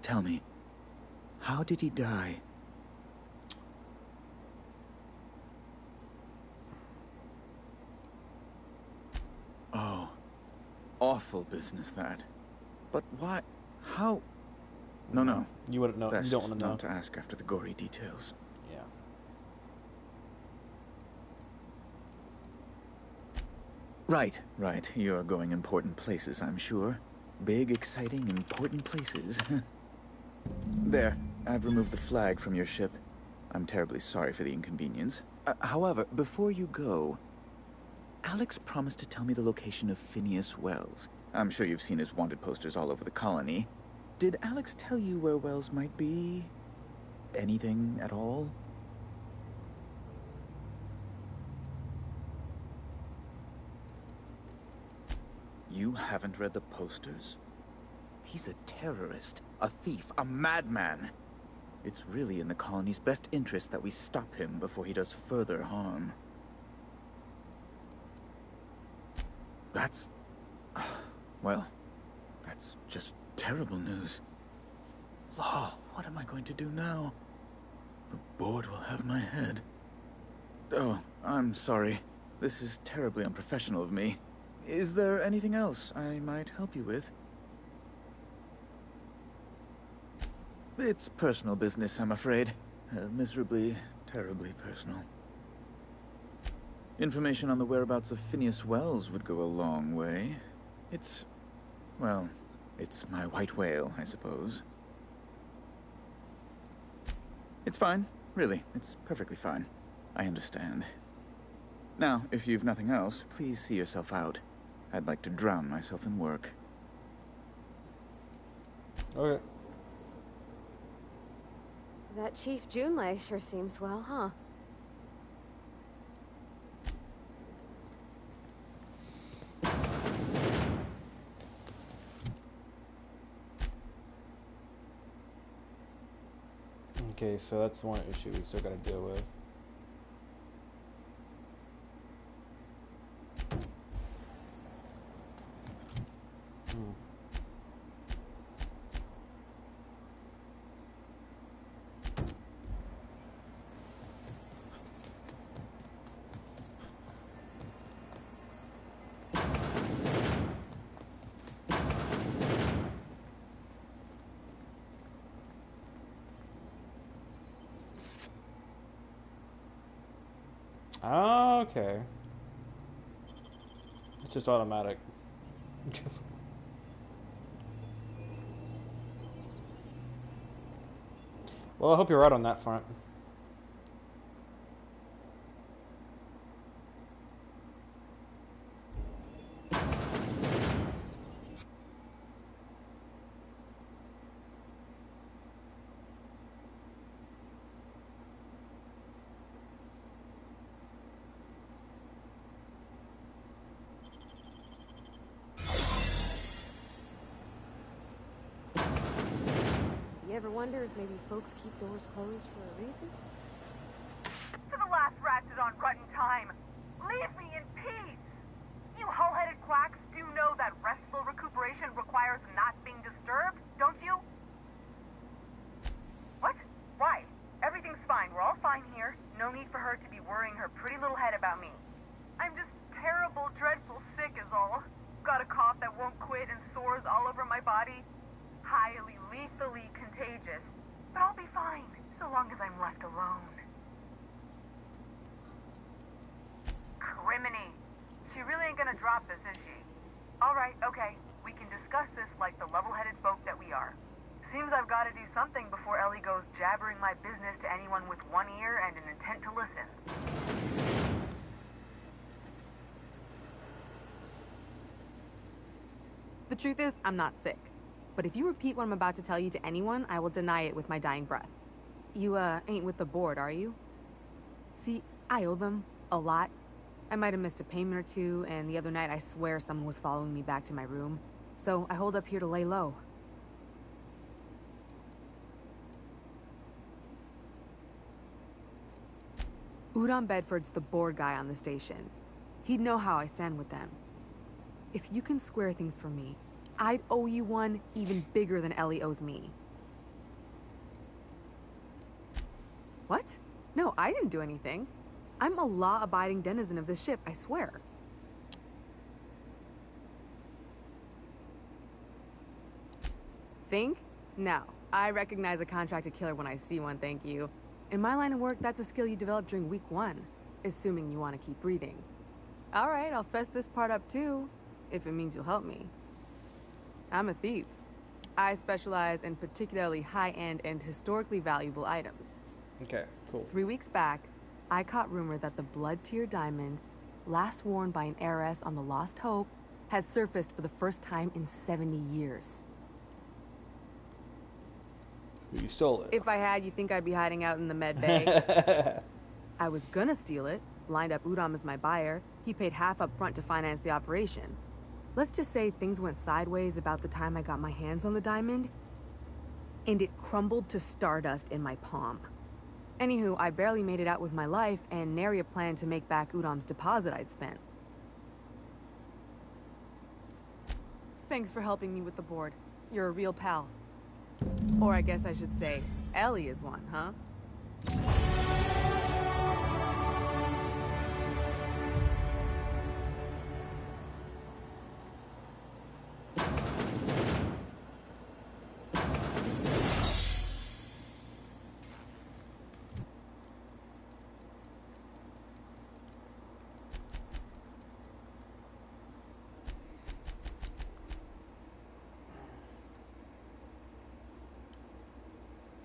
Tell me, how did he die? awful business, that. But why? How? No. You wouldn't know. Best You don't want to know. not to ask after the gory details. Yeah. Right. You're going important places, I'm sure. Big, exciting, important places. There, I've removed the flag from your ship. I'm terribly sorry for the inconvenience. However, before you go, Alex promised to tell me the location of Phineas Wells. I'm sure you've seen his wanted posters all over the colony. Did Alex tell you where Wells might be? Anything at all? You haven't read the posters? He's a terrorist, a thief, a madman. It's really in the colony's best interest that we stop him before he does further harm. That's... well, that's just terrible news. Law, what am I going to do now? The board will have my head. Oh, I'm sorry. This is terribly unprofessional of me. Is there anything else I might help you with? It's personal business, I'm afraid. Miserably, terribly personal. Information on the whereabouts of Phineas Wells would go a long way. It's... well, it's my white whale, I suppose. It's fine. Really, it's perfectly fine. I understand. Now, if you've nothing else, please see yourself out. I'd like to drown myself in work. Okay. That Chief Junlei sure seems well, huh? Okay, so that's one issue we still gotta deal with. Okay. It's just automatic. Well, I hope you're right on that front. You ever wonder if maybe folks keep doors closed for a reason? To the last ratchet on rut in time, leave me in peace! You hull-headed quacks do know that restful recuperation requires not being disturbed, don't you? What? Why? Everything's fine. We're all fine here. No need for her to be worrying her pretty little head about me. I'm just terrible, dreadful sick is all. Got a cough that won't quit and sores all over my body. Highly, lethally contagious. But I'll be fine, so long as I'm left alone. Criminy. She really ain't gonna drop this, is she? Alright, okay. We can discuss this like the level-headed folk that we are. Seems I've gotta do something before Ellie goes jabbering my business to anyone with one ear and an intent to listen. The truth is, I'm not sick. But if you repeat what I'm about to tell you to anyone, I will deny it with my dying breath. You, ain't with the board, are you? See, I owe them a lot. I might have missed a payment or two, and the other night I swear someone was following me back to my room. So I hold up here to lay low. Udom Bedford's the board guy on the station. He'd know how I stand with them. If you can square things for me, I'd owe you one even bigger than Ellie owes me. What? No, I didn't do anything. I'm a law-abiding denizen of this ship, I swear. Think? No. I recognize a contracted killer when I see one, thank you. In my line of work, that's a skill you develop during week 1, assuming you want to keep breathing. All right, I'll fess this part up too, if it means you'll help me. I'm a thief. I specialize in particularly high-end and historically valuable items. Okay, cool. 3 weeks back, I caught rumor that the Blood Tear diamond, last worn by an heiress on the Lost Hope, had surfaced for the first time in 70 years. You stole it. If I had, you think I'd be hiding out in the med bay? I was gonna steal it, lined up Udom as my buyer. He paid half up front to finance the operation. Let's just say things went sideways about the time I got my hands on the diamond, and it crumbled to stardust in my palm. Anywho, I barely made it out with my life, and nary a plan to make back Udom's deposit I'd spent. Thanks for helping me with the board. You're a real pal. Or I guess I should say, Ellie is one, huh?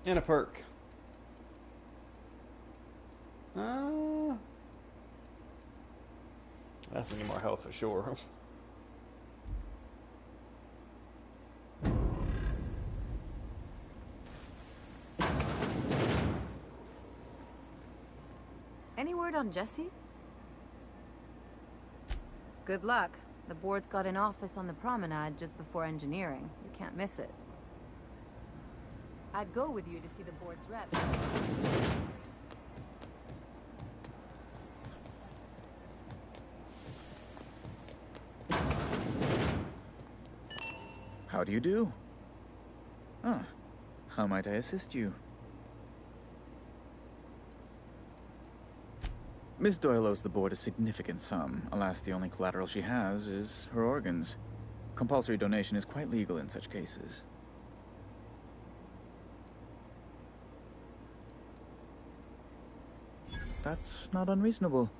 And a perk. That's any more health for sure. Any word on Jesse? Good luck. The board's got an office on the promenade just before engineering. You can't miss it. I'd go with you to see the board's rep. How do you do? Ah, how might I assist you? Miss Doyle owes the board a significant sum. Alas, the only collateral she has is her organs. Compulsory donation is quite legal in such cases. That's not unreasonable.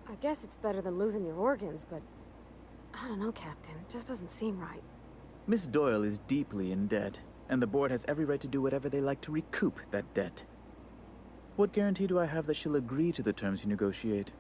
I guess it's better than losing your organs, but I don't know, Captain. It just doesn't seem right. Miss Doyle is deeply in debt, and the board has every right to do whatever they like to recoup that debt. What guarantee do I have that she'll agree to the terms you negotiate?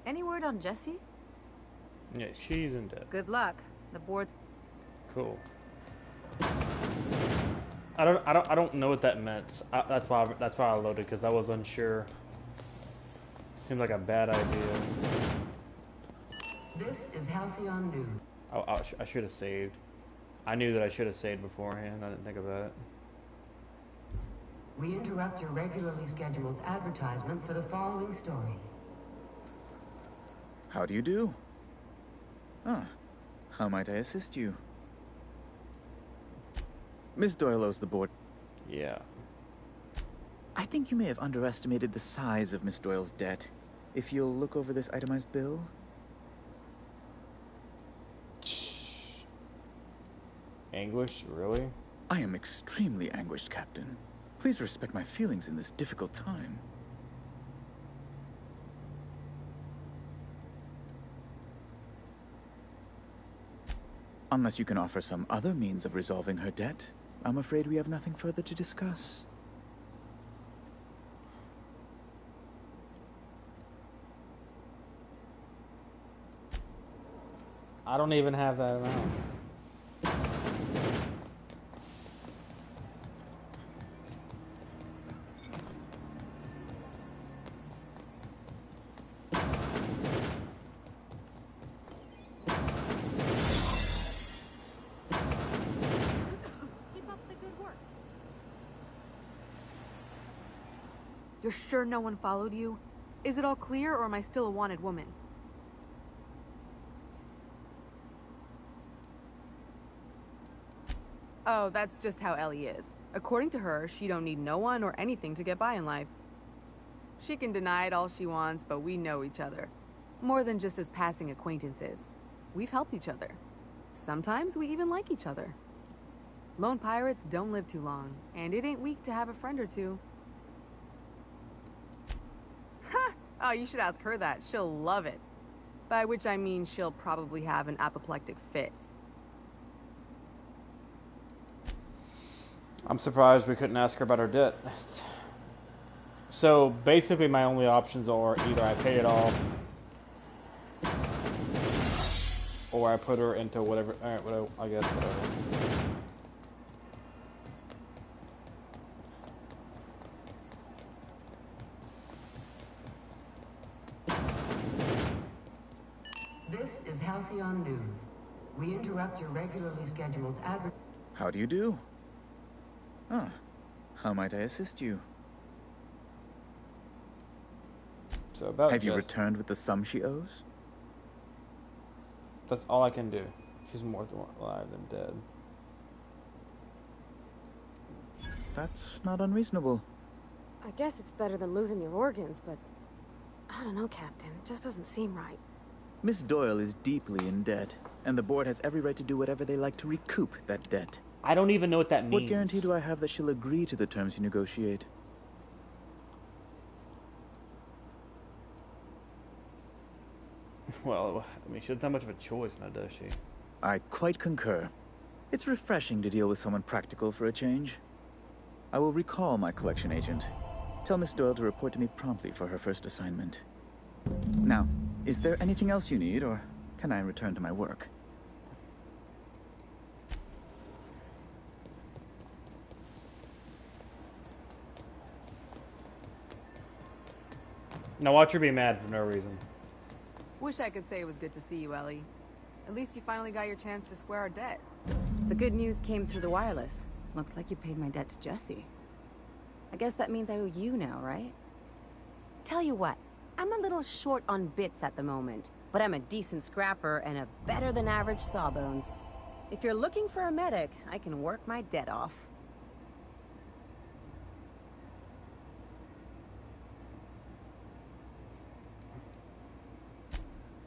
Any word on Jesse? Yeah, she's in debt. Good luck. The board's... Cool. I don't know what that meant. That's why I loaded, because I was unsure. Seemed like a bad idea. This is Halcyon News. I should have saved. I knew that I should have saved beforehand. I didn't think of that. We interrupt your regularly scheduled advertisement for the following story. How do you do? Ah, how might I assist you? Miss Doyle owes the board. Yeah. I think you may have underestimated the size of Miss Doyle's debt. If you'll look over this itemized bill. Anguish? Really? I am extremely anguished, Captain. Please respect my feelings in this difficult time. Unless you can offer some other means of resolving her debt, I'm afraid we have nothing further to discuss. I don't even have that amount. You're sure no one followed you? Is it all clear, or am I still a wanted woman? Oh, that's just how Ellie is. According to her, she don't need no one or anything to get by in life. She can deny it all she wants, but we know each other. More than just as passing acquaintances. We've helped each other. Sometimes we even like each other. Lone pirates don't live too long, and it ain't weak to have a friend or two. Ha! Oh, you should ask her that. She'll love it. By which I mean she'll probably have an apoplectic fit. I'm surprised we couldn't ask her about her debt. So basically my only options are either I pay it off or I put her into whatever. Alright, whatever, I guess whatever. This is Halcyon News. We interrupt your regularly scheduled How do you do? Ah, how might I assist you? So about Have you returned with the sum she owes? That's all I can do. She's more alive than dead. That's not unreasonable. I guess it's better than losing your organs, but I don't know, Captain. It just doesn't seem right. Miss Doyle is deeply in debt, and the board has every right to do whatever they like to recoup that debt. I don't even know what that means. What guarantee do I have that she'll agree to the terms you negotiate? Well, I mean, she doesn't have much of a choice now, does she? I quite concur. It's refreshing to deal with someone practical for a change. I will recall my collection agent. Tell Miss Doyle to report to me promptly for her first assignment. Now, is there anything else you need, or can I return to my work? Now watch her be mad for no reason. Wish I could say it was good to see you, Ellie. At least you finally got your chance to square our debt. The good news came through the wireless. Looks like you paid my debt to Jesse. I guess that means I owe you now, right? Tell you what, I'm a little short on bits at the moment, but I'm a decent scrapper and a better than average sawbones. If you're looking for a medic, I can work my debt off.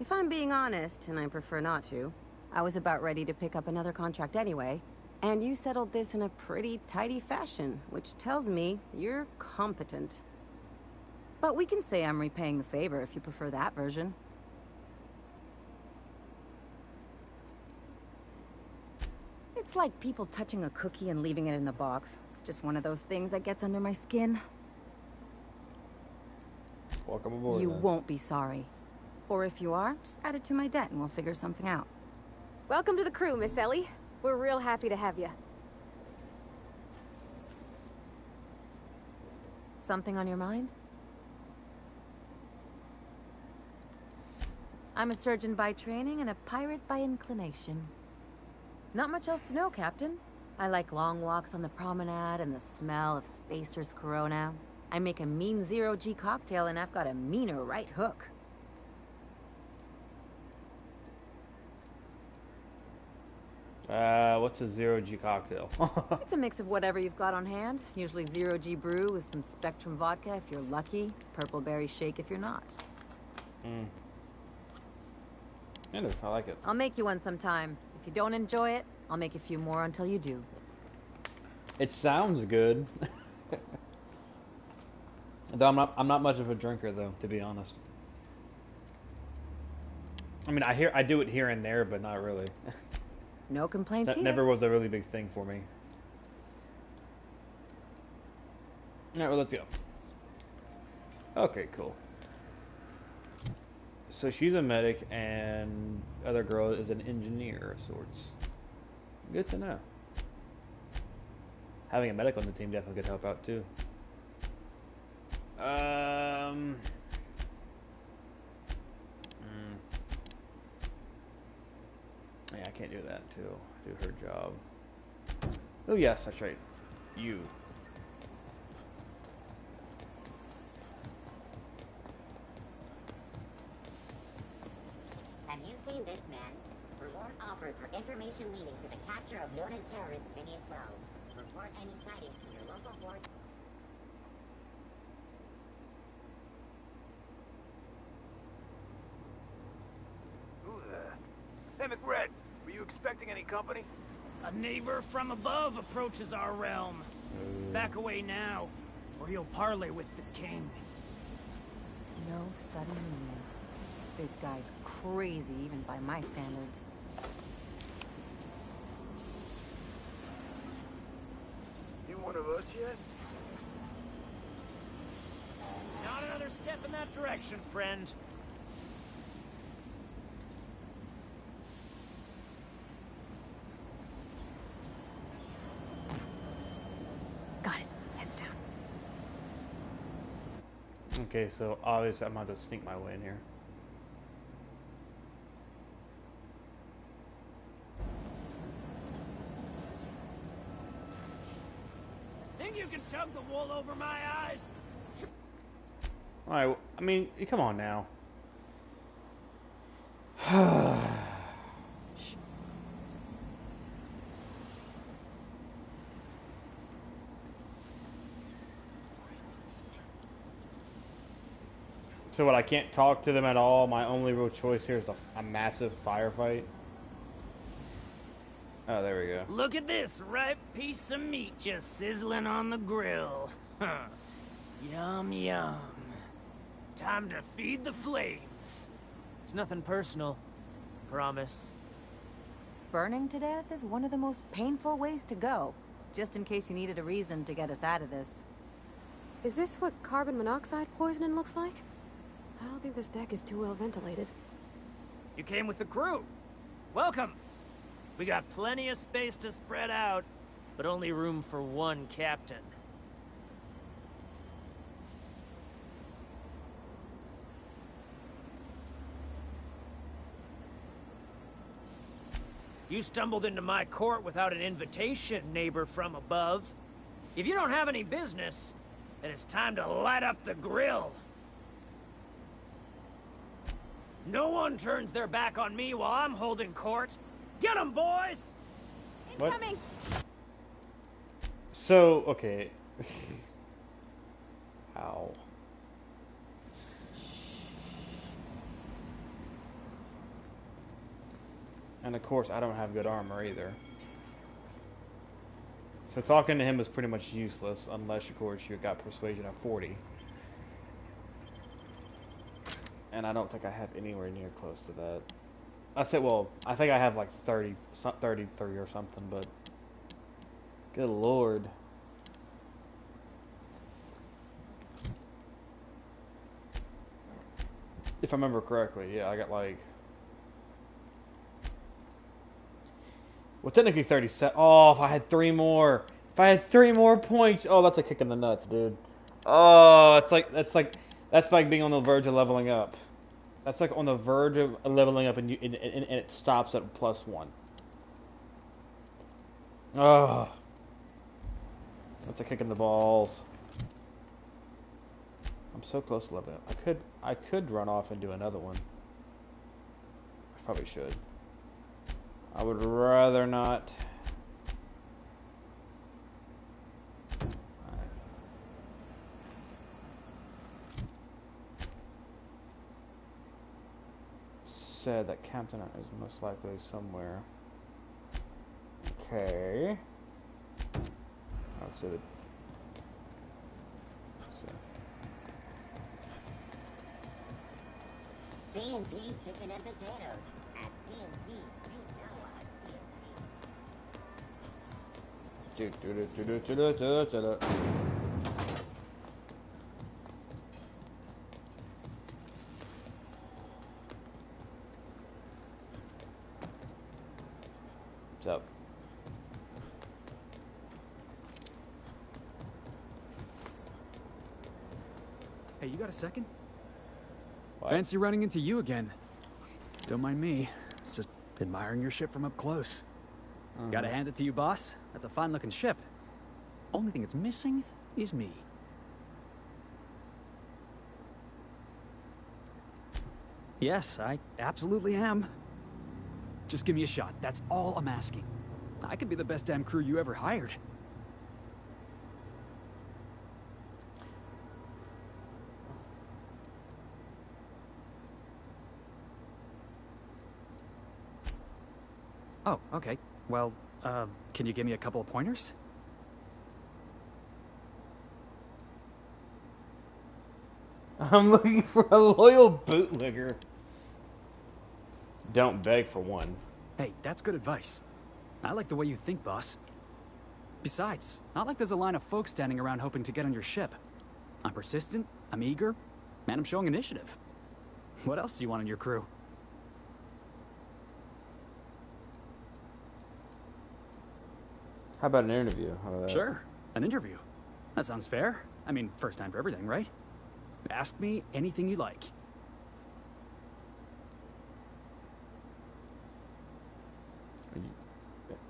If I'm being honest, and I prefer not to, I was about ready to pick up another contract anyway, and you settled this in a pretty tidy fashion, which tells me you're competent. But we can say I'm repaying the favor if you prefer that version. It's like people touching a cookie and leaving it in the box. It's just one of those things that gets under my skin. Welcome aboard. You then. won't be sorry. Or if you are, just add it to my debt and we'll figure something out. Welcome to the crew, Miss Ellie. We're real happy to have you. Something on your mind? I'm a surgeon by training and a pirate by inclination. Not much else to know, Captain. I like long walks on the promenade and the smell of Spacer's Corona. I make a mean zero-G cocktail and I've got a meaner right hook. What's a zero-G cocktail? It's a mix of whatever you've got on hand. Usually zero-G brew with some Spectrum vodka if you're lucky, purple berry shake if you're not. I like it. I'll make you one sometime. If you don't enjoy it, I'll make a few more until you do. It sounds good. Though I'm not much of a drinker though, to be honest. I mean, I do it here and there, but not really. No complaints That here. never was a really big thing for me. Alright, well, let's go. Okay, cool. So she's a medic, and the other girl is an engineer of sorts. Good to know. Having a medic on the team definitely could help out too. Yeah, I can't do that too. Do her job. Oh yes, that's right. You. Have you seen this man? Reward offered for information leading to the capture of noted terrorist Phineas Wells. Report any sightings to your local board. Who the... Hey, McRed, were you expecting any company? A neighbor from above approaches our realm. Back away now, or you'll parley with the king. No sudden meetings. This guy's crazy, even by my standards. You one of us yet? Not another step in that direction, friend. Got it. Heads down. Okay, so obviously I'm about to sneak my way in here. Think you can tug the wool over my eyes? Alright, I mean, come on now. So what, I can't talk to them at all? My only real choice here is a massive firefight? Oh, there we go. Look at this ripe piece of meat just sizzling on the grill. Yum, yum. Time to feed the flames. It's nothing personal. Promise. Burning to death is one of the most painful ways to go. Just in case you needed a reason to get us out of this. Is this what carbon monoxide poisoning looks like? I don't think this deck is too well ventilated. You came with the crew. Welcome. We got plenty of space to spread out, but only room for one captain. You stumbled into my court without an invitation, neighbor from above. If you don't have any business, then it's time to light up the grill. No one turns their back on me while I'm holding court. Get 'em, boys! Incoming! So, okay. Ow. And of course, I don't have good armor either. So talking to him is pretty much useless, unless, of course, you got persuasion of 40. And I don't think I have anywhere near close to that. I said, well, I think I have like 33 or something, but good lord. If I remember correctly, yeah, I got like... Well, technically 37. Oh, if I had 3 more. If I had 3 more points. Oh, that's a kick in the nuts, dude. Oh, that's like being on the verge of leveling up. That's like on the verge of leveling up, and it stops at +1. Oh, that's a kick in the balls. I'm so close to leveling up. I could run off and do another one. I probably should. I would rather not. said that Captain is most likely somewhere. Okay. I'll say that. C&B chicken and potatoes. At C&B, you know our C&B. What's up? Hey, you got a second? What? Fancy running into you again. Don't mind me. It's just admiring your ship from up close. Gotta hand it to you, boss. That's a fine-looking ship. Only thing it's missing is me. Yes, I absolutely am. Just give me a shot. That's all I'm asking. I could be the best damn crew you ever hired. Oh, okay. Well, can you give me a couple of pointers? I'm looking for a loyal bootlegger. Don't beg for one. Hey, that's good advice. I like the way you think, boss. Besides, not like there's a line of folks standing around hoping to get on your ship. I'm persistent, I'm eager, and I'm showing initiative. What else do you want in your crew? How about an interview? How about that? Sure, an interview. That sounds fair. I mean, first time for everything, right? Ask me anything you like.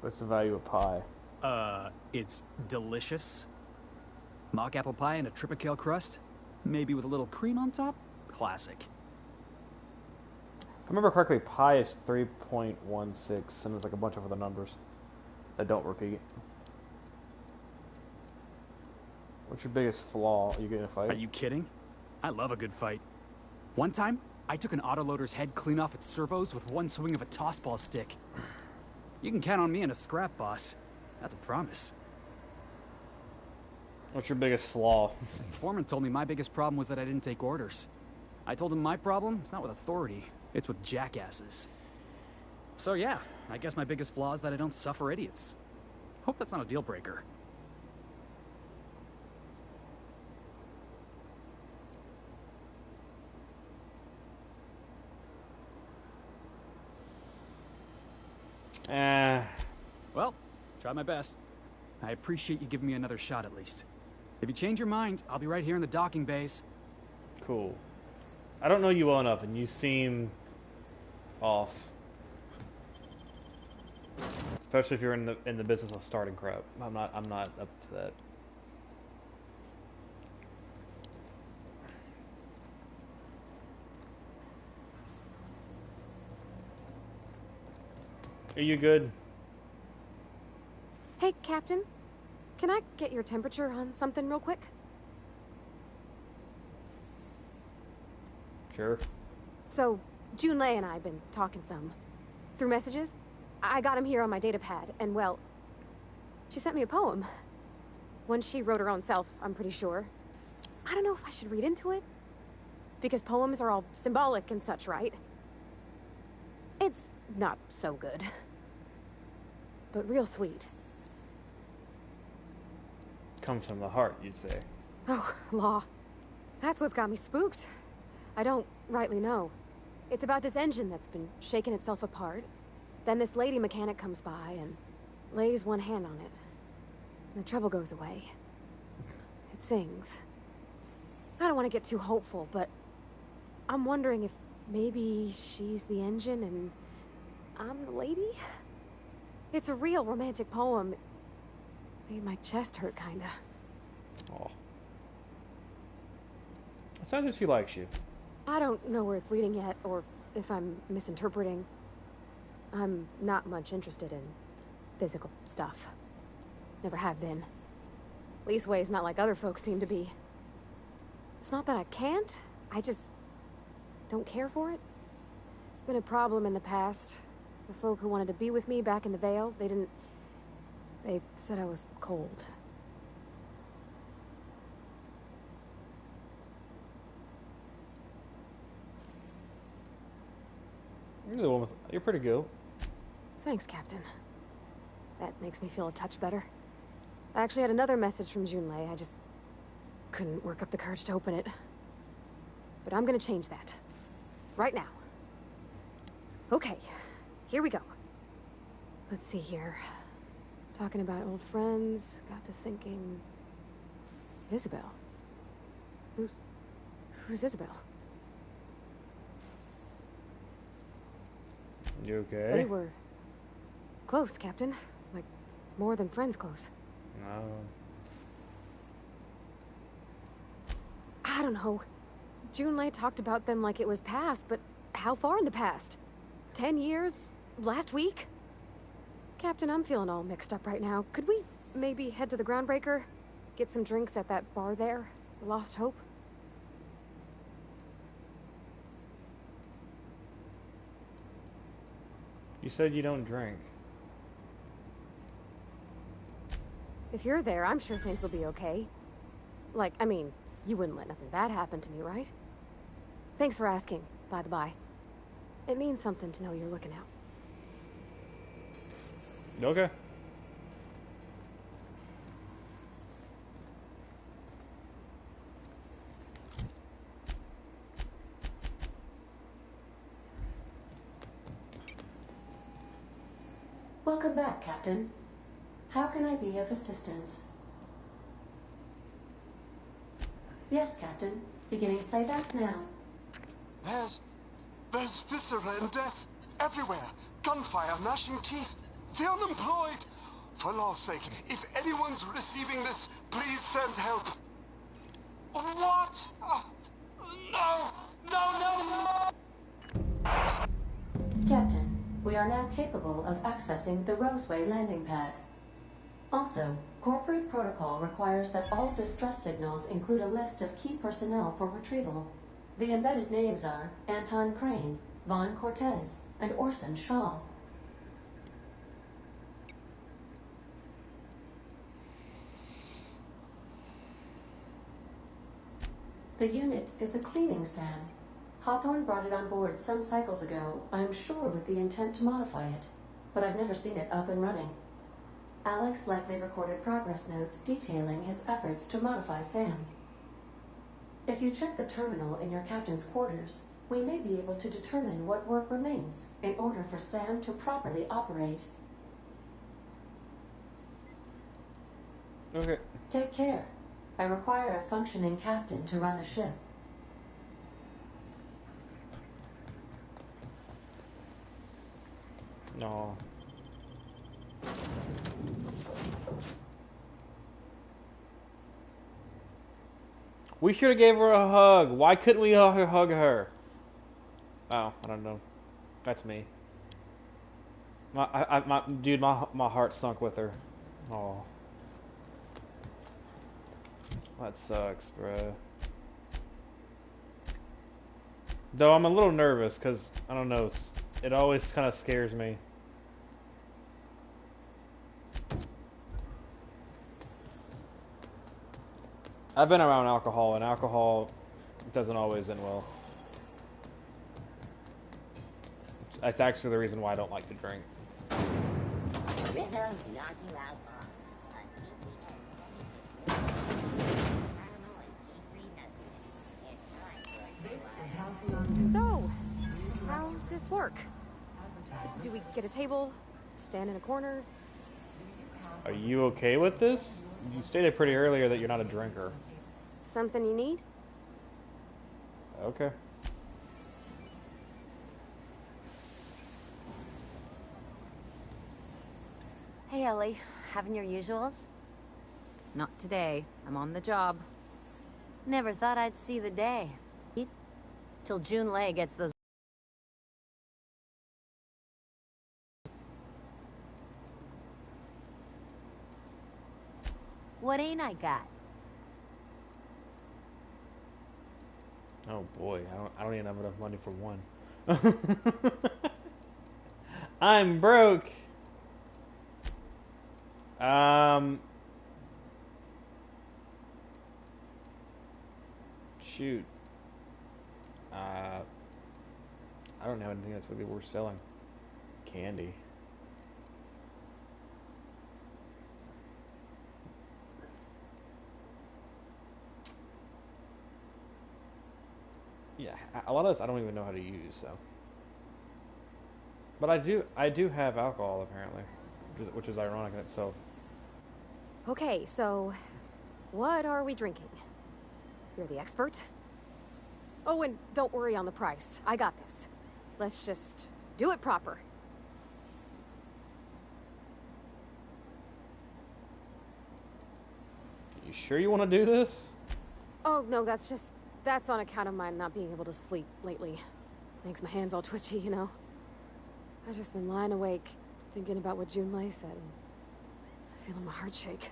What's the value of pie? It's delicious. Mock apple pie and a tripicale crust. Maybe with a little cream on top. Classic. If I remember correctly, pi is 3.16, and there's like a bunch of other numbers that don't repeat. What's your biggest flaw? Are you getting a fight? Are you kidding? I love a good fight. One time, I took an autoloader's head clean off its servos with one swing of a tossball stick. You can count on me in a scrap, boss. That's a promise. What's your biggest flaw? Foreman told me my biggest problem was that I didn't take orders. I told him my problem is not with authority, it's with jackasses. So yeah, I guess my biggest flaw is that I don't suffer idiots. Hope that's not a deal breaker. Well, tried my best. I appreciate you giving me another shot at least. If you change your mind, I'll be right here in the docking bays. Cool. I don't know you well enough, and you seem off. Especially if you're in the business of starting crap. I'm not up to that. Are you good? Hey, Captain. Can I get your temperature on something real quick? Sure. So, Junlei and I have been talking some. Through messages. I got him here on my datapad, and well, she sent me a poem. One she wrote her own self, I'm pretty sure. I don't know if I should read into it. Because poems are all symbolic and such, right? It's not so good. But real sweet. Comes from the heart, you'd say. Oh, law. That's what's got me spooked. I don't rightly know. It's about this engine that's been shaking itself apart. Then this lady mechanic comes by and lays one hand on it. And the trouble goes away. It sings. I don't want to get too hopeful, but I'm wondering if maybe she's the engine and I'm the lady? It's a real romantic poem. Made my chest hurt, kinda. Oh. It sounds as if she likes you. I don't know where it's leading yet, or if I'm misinterpreting. I'm not much interested in physical stuff. Never have been. Leastways not like other folks seem to be. It's not that I can't, I just don't care for it. It's been a problem in the past. The folk who wanted to be with me back in the Vale, they said I was cold. You're the one you're pretty good. Thanks, Captain. That makes me feel a touch better. I actually had another message from Junlei. I just couldn't work up the courage to open it. But I'm gonna change that. Right now. Okay, here we go. Let's see here. Talking about old friends, got to thinking... Isabel. Who's Isabel? You okay? They were close, Captain. Like, more than friends close. No. I don't know. Junlei talked about them like it was past, but how far in the past? 10 years? Last week? Captain, I'm feeling all mixed up right now. Could we maybe head to the Groundbreaker? Get some drinks at that bar there? The Lost Hope? You said you don't drink. If you're there, I'm sure things will be okay. Like, I mean, you wouldn't let nothing bad happen to me, right? Thanks for asking, by the by. It means something to know you're looking out. Okay. Welcome back, Captain. How can I be of assistance? Yes, Captain. Beginning playback now. There's viscera and death everywhere. Gunfire, gnashing teeth. The unemployed. For law's sake, if anyone's receiving this, please send help. What? No! No, no, no! Captain, we are now capable of accessing the Roseway landing pad. Also, corporate protocol requires that all distress signals include a list of key personnel for retrieval. The embedded names are Anton Crane, Vaughn Cortez, and Orson Shaw. The unit is a cleaning SAM. Hawthorne brought it on board some cycles ago, I'm sure with the intent to modify it, but I've never seen it up and running. Alex likely recorded progress notes detailing his efforts to modify SAM. If you check the terminal in your captain's quarters, we may be able to determine what work remains in order for SAM to properly operate. Okay. Take care. I require a functioning captain to run the ship. No. We should have gave her a hug. Why couldn't we hug her? Oh, I don't know. That's me. Dude, my heart sunk with her. Oh. That sucks, bro. Though I'm a little nervous, because, I don't know, it always kind of scares me. I've been around alcohol, and alcohol doesn't always end well. That's actually the reason why I don't like to drink. Rizzo's knocking out So, how's this work? Do we get a table? Stand in a corner? Are you okay with this? You stated pretty earlier that you're not a drinker. Something you need? Okay. Hey, Ellie. Having your usuals? Not today. I'm on the job. Never thought I'd see the day. Till Junlei gets those... What ain't I got? Oh boy, I don't even have enough money for one. I'm broke. Shoot. I don't know anything that's really worth selling. Candy. Yeah, a lot of this I don't even know how to use, so. But I do have alcohol apparently, which is ironic in itself. Okay, so what are we drinking? You're the expert? Oh, and don't worry on the price. I got this. Let's just do it proper. You sure you want to do this? Oh, no, that's on account of my not being able to sleep lately. Makes my hands all twitchy, you know? I've just been lying awake, thinking about what Junlei said, and feeling my heart shake.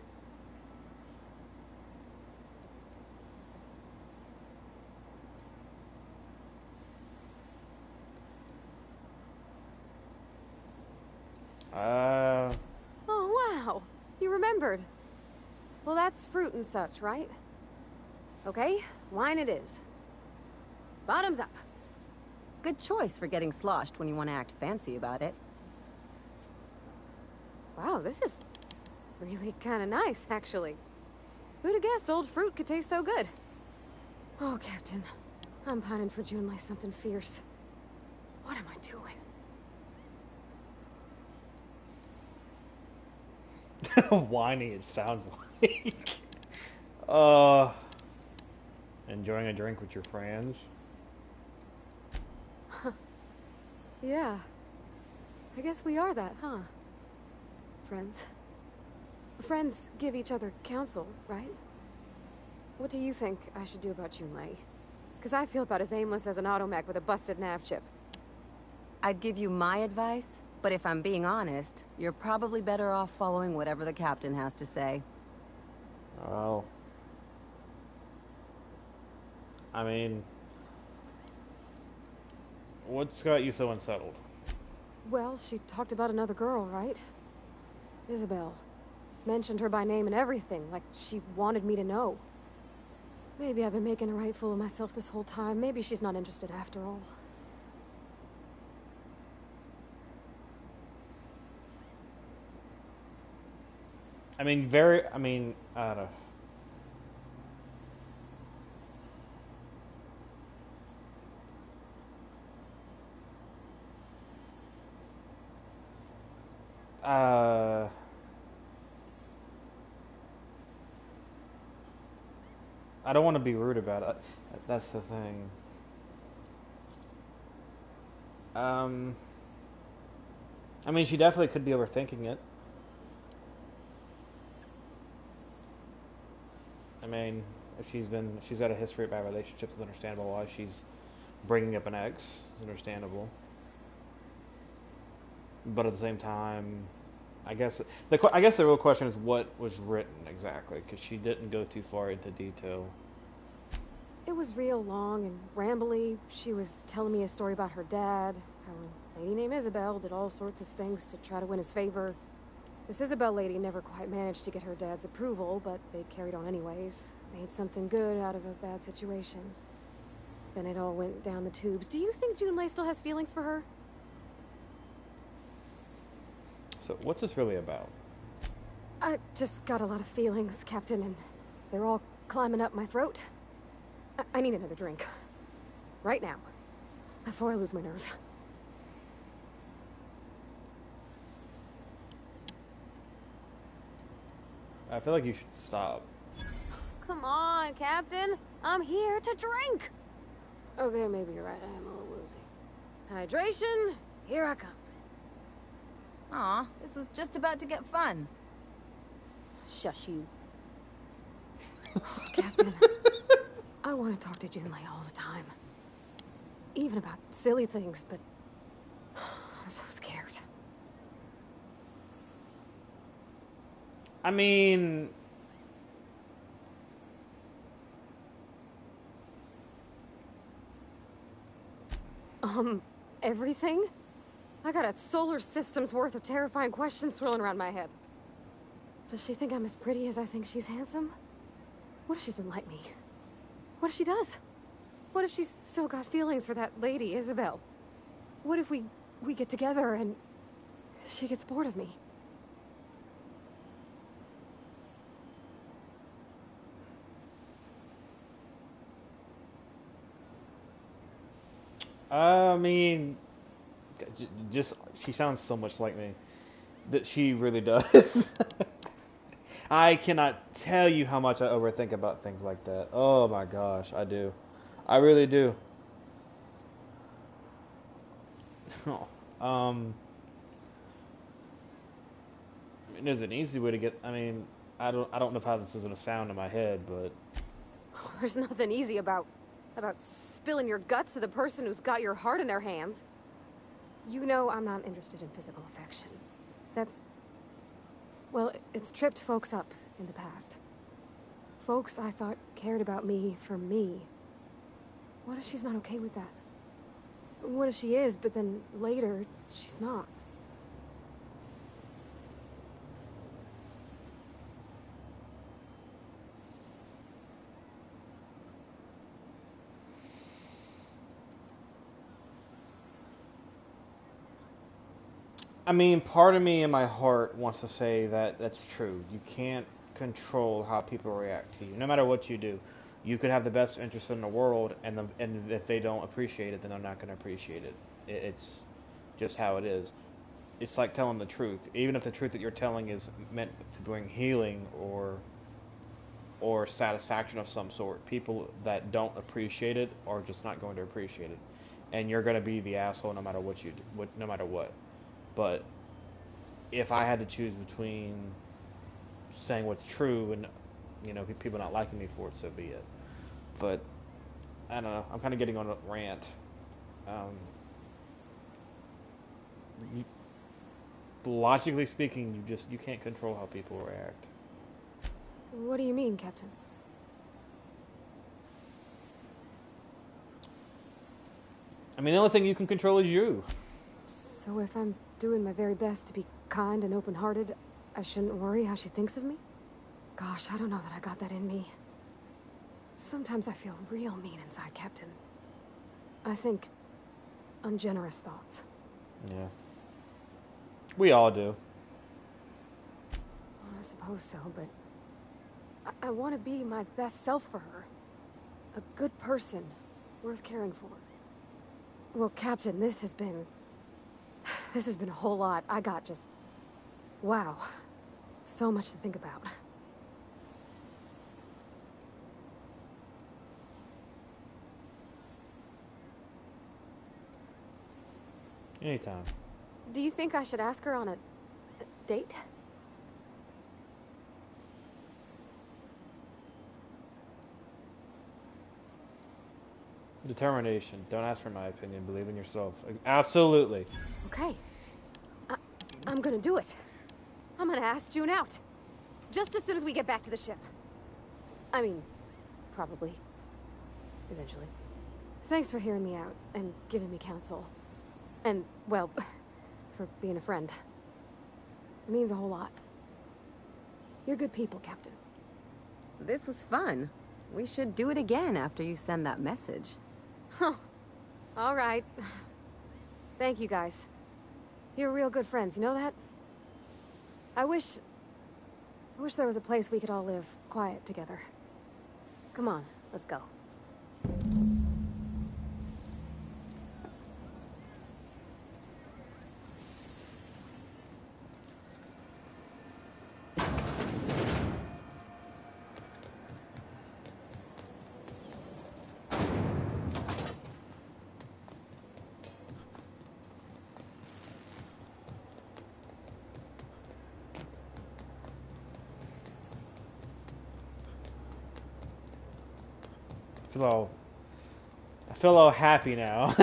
Oh, wow. You remembered. Well, that's fruit and such, right? Okay, wine it is. Bottoms up. Good choice for getting sloshed when you want to act fancy about it. Wow, this is really kind of nice, actually. Who'd have guessed old fruit could taste so good? Oh, Captain. I'm pining for Junlei something fierce. What am I doing? Whiny it sounds like. Enjoying a drink with your friends. Yeah. I guess we are that, huh? Friends. Friends give each other counsel, right? What do you think I should do about Junlei? Because I feel about as aimless as an automech with a busted nav chip. I'd give you my advice, but if I'm being honest, you're probably better off following whatever the captain has to say. Oh. I mean, what's got you so unsettled? Well, she talked about another girl, right? Isabel. Mentioned her by name and everything, like she wanted me to know. Maybe I've been making a right fool of myself this whole time. Maybe she's not interested after all. I mean, I don't know. I don't want to be rude about it. That's the thing. I mean, she definitely could be overthinking it. I mean, if she's got a history of bad relationships, it's understandable why she's bringing up an ex. It's understandable. But at the same time, I guess the real question is what was written exactly, because she didn't go too far into detail. It was real long and rambly. She was telling me a story about her dad, how a lady named Isabel did all sorts of things to try to win his favor. This Isabel lady never quite managed to get her dad's approval, but they carried on anyways. Made something good out of a bad situation. Then it all went down the tubes. Do you think Junlei still has feelings for her? So what's this really about? I just got a lot of feelings, Captain, and they're all climbing up my throat. I need another drink. Right now. Before I lose my nerve. I feel like you should stop. Come on, Captain. I'm here to drink. Okay, maybe you're right. I am a little woozy. Hydration, here I come. Aw, this was just about to get fun. Shush you. Captain, I want to talk to Junlei all the time. Even about silly things, but I'm so scared. I mean, everything? I got a solar system's worth of terrifying questions swirling around my head. Does she think I'm as pretty as I think she's handsome? What if she doesn't like me? What if she does? What if she's still got feelings for that lady, Isabel? What if we get together and she gets bored of me? I mean, just she sounds so much like me that she really does. I cannot tell you how much I overthink about things like that. Oh my gosh, I do. I really do. I mean, there's an easy way to get. I mean, I don't know how this is gonna sound in my head, but There's nothing easy about spilling your guts to the person who's got your heart in their hands. You know I'm not interested in physical affection. That's... well, it's tripped folks up in the past. Folks I thought cared about me for me. What if she's not okay with that? What if she is, but then later, she's not? I mean, part of me in my heart wants to say that that's true. You can't control how people react to you, no matter what you do. You could have the best interest in the world, and if they don't appreciate it, then they're not going to appreciate it. It's just how it is. It's like telling the truth. Even if the truth that you're telling is meant to bring healing or satisfaction of some sort, people that don't appreciate it are just not going to appreciate it, and you're going to be the asshole no matter what you do, no matter what. But if I had to choose between saying what's true and, you know, people not liking me for it, so be it. But I don't know. I'm kind of getting on a rant. Logically speaking, you can't control how people react. What do you mean, Captain? I mean, the only thing you can control is you. So if I'm doing my very best to be kind and open-hearted, I shouldn't worry how she thinks of me? Gosh, I don't know that I got that in me. Sometimes I feel real mean inside, Captain. I think ungenerous thoughts. Yeah. We all do. Well, I suppose so, but I want to be my best self for her. A good person, worth caring for. Well, Captain, this has been a whole lot. I got just... wow. So much to think about. Anytime. Do you think I should ask her on a date? Determination. Don't ask for my opinion. Believe in yourself. Absolutely. Okay. I'm gonna do it. I'm gonna ask June out. Just as soon as we get back to the ship. I mean, probably. Eventually. Thanks for hearing me out and giving me counsel. And, well, for being a friend. It means a whole lot. You're good people, Captain. This was fun. We should do it again after you send that message. Huh. All right. Thank you, guys. You're real good friends, you know that? I wish there was a place we could all live quiet together. Come on, let's go. I feel all happy now.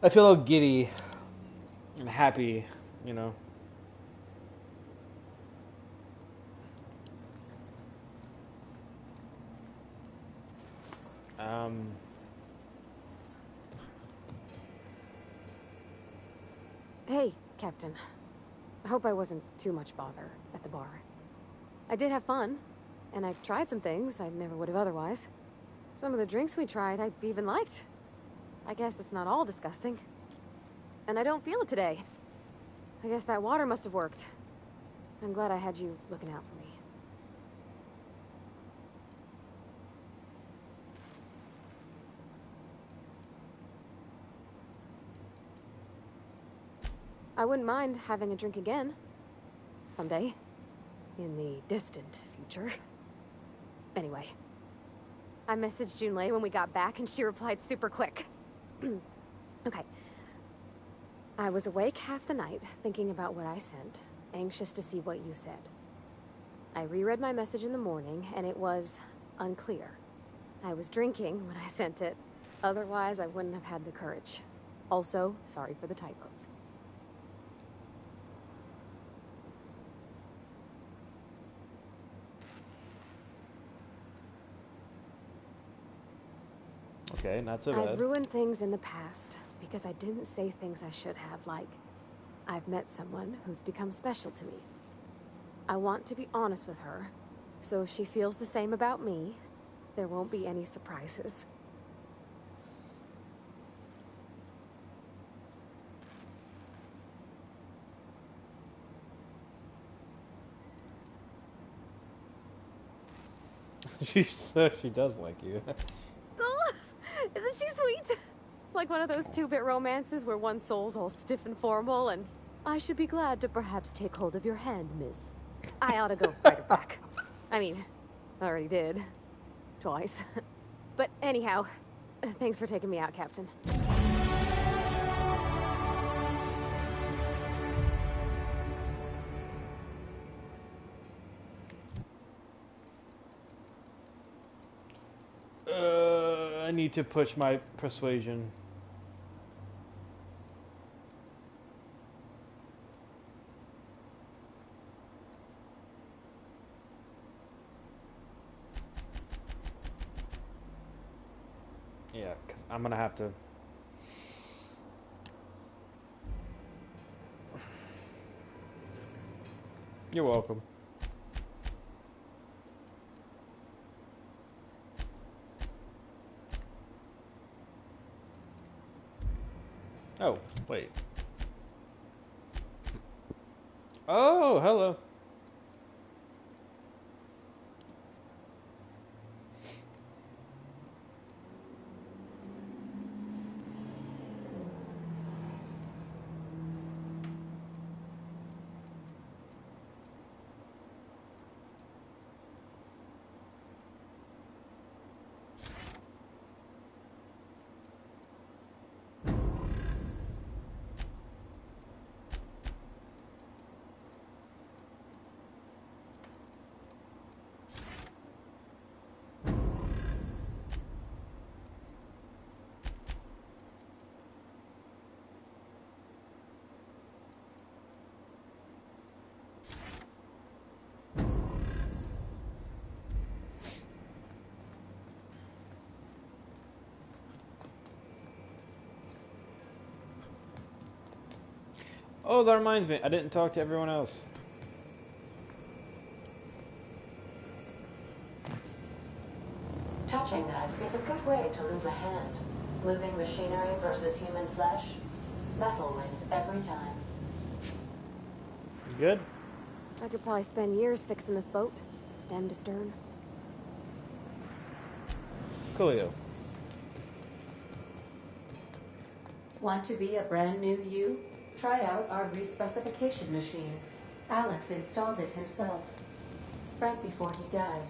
I feel all giddy and happy, you know. Hey, Captain. I hope I wasn't too much bother at the bar. I did have fun, and I tried some things I never would have otherwise. Some of the drinks we tried, I even liked. I guess it's not all disgusting. And I don't feel it today. I guess that water must have worked. I'm glad I had you looking out for me. I wouldn't mind having a drink again. Someday. In the distant future. Anyway. I messaged Junlei when we got back and she replied super quick. Okay. I was awake half the night, thinking about what I sent, anxious to see what you said. I reread my message in the morning, and it was unclear. I was drinking when I sent it. Otherwise, I wouldn't have had the courage. Also, sorry for the typos. Okay, not so bad. I've ruined things in the past because I didn't say things I should have, like, I've met someone who's become special to me. I want to be honest with her, so if she feels the same about me, there won't be any surprises. She does like you. Isn't she sweet? Like one of those two-bit romances where one soul's all stiff and formal and I should be glad to perhaps take hold of your hand, miss. I ought to go write her back. I mean, I already did. Twice. But anyhow, thanks for taking me out, Captain. I need to push my persuasion. Yeah, 'cause I'm gonna have to. You're welcome. Oh, wait. Oh, hello. Oh, that reminds me. I didn't talk to everyone else. Touching that is a good way to lose a hand. Moving machinery versus human flesh. Metal wins every time. You good? I could probably spend years fixing this boat, stem to stern. Coolio. Want to be a brand new you? Try out our respecification machine. Alex installed it himself, right before he died.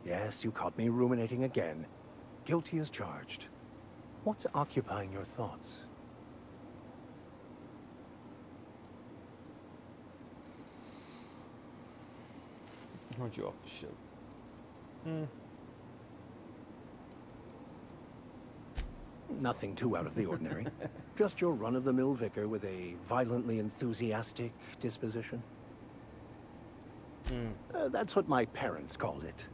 Yes, you caught me ruminating again. Guilty as charged. What's occupying your thoughts? I want you off the ship. Hmm. Nothing too out of the ordinary. Just your run-of-the-mill vicar with a violently enthusiastic disposition. That's what my parents called it.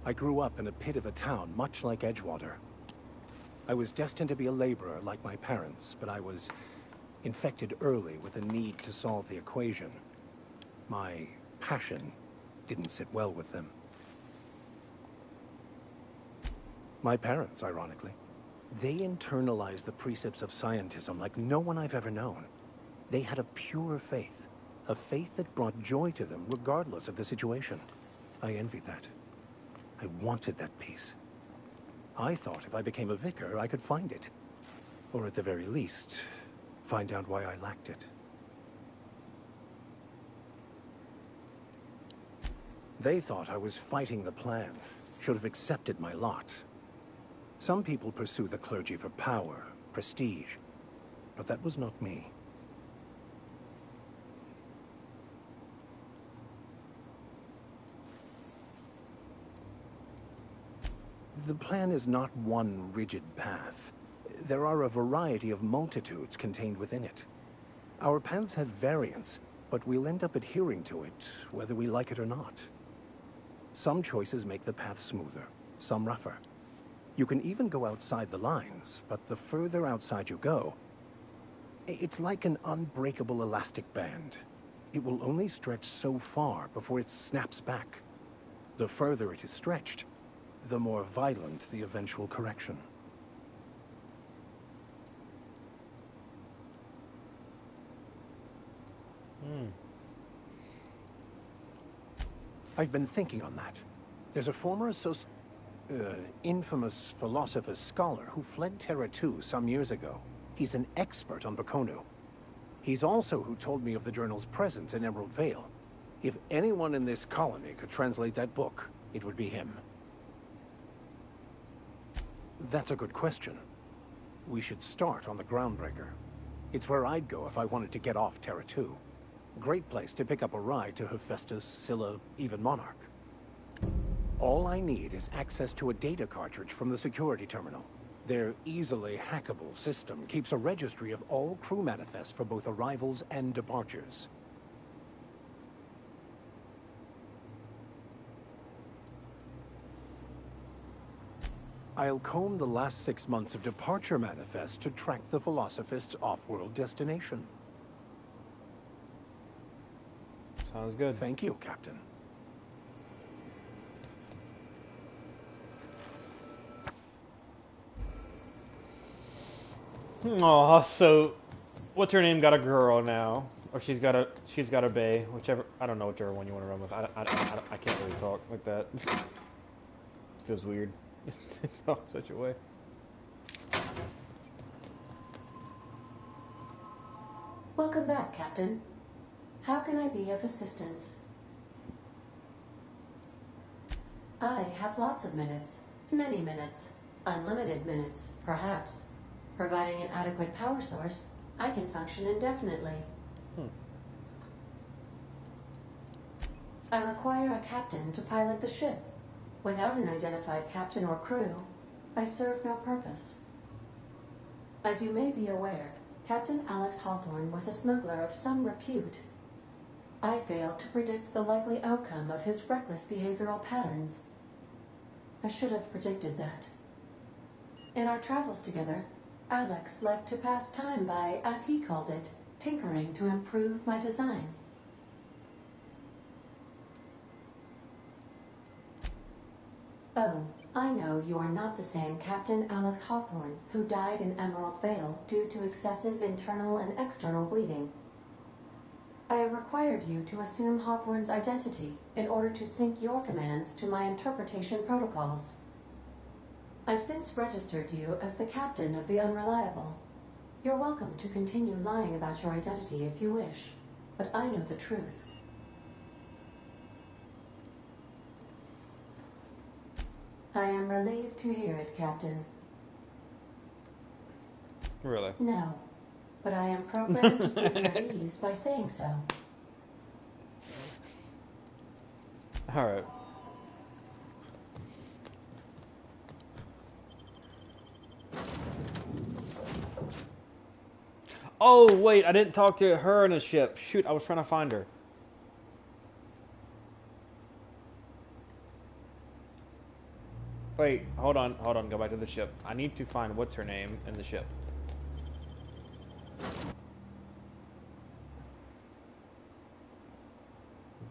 I grew up in a pit of a town, much like Edgewater. I was destined to be a laborer like my parents, but I was infected early with a need to solve the equation. My passion didn't sit well with them. My parents, ironically. They internalized the precepts of scientism like no one I've ever known. They had a pure faith, a faith that brought joy to them regardless of the situation. I envied that. I wanted that peace. I thought if I became a vicar, I could find it. Or at the very least, find out why I lacked it. They thought I was fighting the plan, should have accepted my lot. Some people pursue the clergy for power, prestige, but that was not me. The plan is not one rigid path. There are a variety of multitudes contained within it. Our paths have variance, but we'll end up adhering to it, whether we like it or not. Some choices make the path smoother, some rougher. You can even go outside the lines, but the further outside you go, it's like an unbreakable elastic band. It will only stretch so far before it snaps back. The further it is stretched, the more violent the eventual correction. I've been thinking on that. There's a former infamous philosopher scholar who fled Terra 2 some years ago. He's an expert on Baconu. He's also who told me of the journal's presence in Emerald Vale. If anyone in this colony could translate that book, it would be him. That's a good question. We should start on the Groundbreaker. It's where I'd go if I wanted to get off Terra 2. Great place to pick up a ride to Hephaestus, Scylla, even Monarch. All I need is access to a data cartridge from the security terminal. Their easily hackable system keeps a registry of all crew manifests for both arrivals and departures. I'll comb the last 6 months of departure manifests to track the Philosophist's off-world destination. Sounds good. Thank you, Captain. Oh, so what's her name? Got a girl now, or she's got a bae, whichever. I don't know whichever one you want to run with. I can't really talk like that. Feels weird to talk such a way. Welcome back, Captain. How can I be of assistance? I have lots of minutes. Many minutes. Unlimited minutes, perhaps. Providing an adequate power source, I can function indefinitely. I require a captain to pilot the ship. Without an identified captain or crew, I serve no purpose. As you may be aware, Captain Alex Hawthorne was a smuggler of some repute. I failed to predict the likely outcome of his reckless behavioral patterns. I should have predicted that. In our travels together, Alex liked to pass time by, as he called it, tinkering to improve my design. Oh, I know you are not the same Captain Alex Hawthorne who died in Emerald Vale due to excessive internal and external bleeding. I required you to assume Hawthorne's identity in order to sync your commands to my interpretation protocols. I've since registered you as the captain of the Unreliable. You're welcome to continue lying about your identity if you wish, but I know the truth. I am relieved to hear it, Captain. Really? No, but I am programmed to put you at ease by saying so. Alright. Oh, wait, I didn't talk to her in the ship. Shoot, I was trying to find her. Wait, hold on, go back to the ship. I need to find what's her name in the ship.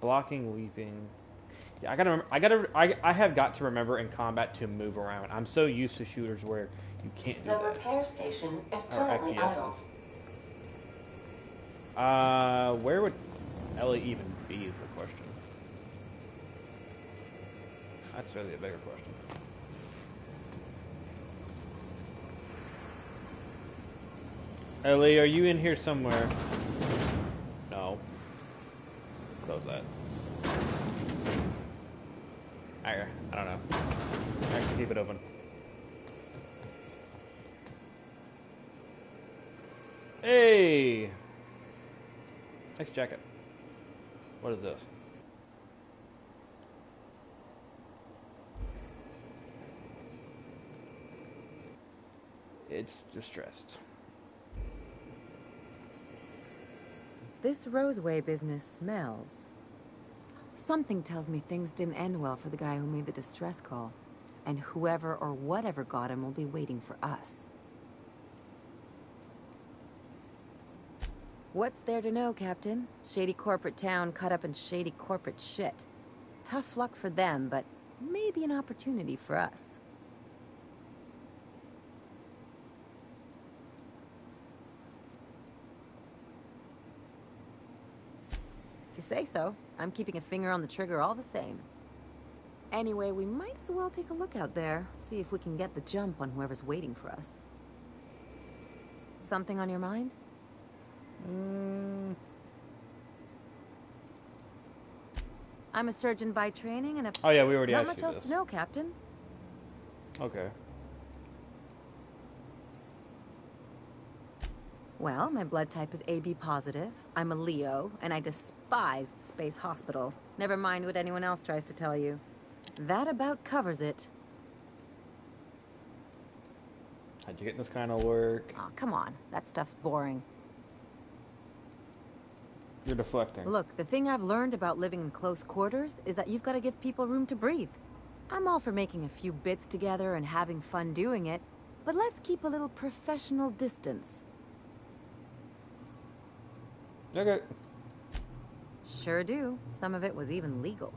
Blocking, leaping. Yeah, I have got to remember in combat to move around. I'm so used to shooters where you can't do The that. repair station is Or currently idle. FPSs. Where would Ellie even be is the question. That's really a bigger question. Ellie, are you in here somewhere? No. Close that. I don't know. Actually, keep it open. Hey! Nice jacket. What is this? It's distressed. This Roseway business smells. Something tells me things didn't end well for the guy who made the distress call. And whoever or whatever got him will be waiting for us. What's there to know, Captain? Shady corporate town caught up in shady corporate shit. Tough luck for them, but maybe an opportunity for us. If you say so, I'm keeping a finger on the trigger all the same. Anyway, we might as well take a look out there, see if we can get the jump on whoever's waiting for us. Something on your mind? I'm a surgeon by training and Oh yeah, we already not asked much you else this. to know, Captain. Okay. Well, my blood type is AB positive. I'm a Leo, and I despise Space Hospital. Never mind what anyone else tries to tell you. That about covers it. How'd you get this kind of work? Oh, come on. That stuff's boring. You're deflecting. Look, the thing I've learned about living in close quarters is that you've got to give people room to breathe. I'm all for making a few bits together and having fun doing it, but let's keep a little professional distance. Okay. Sure do. Some of it was even legal.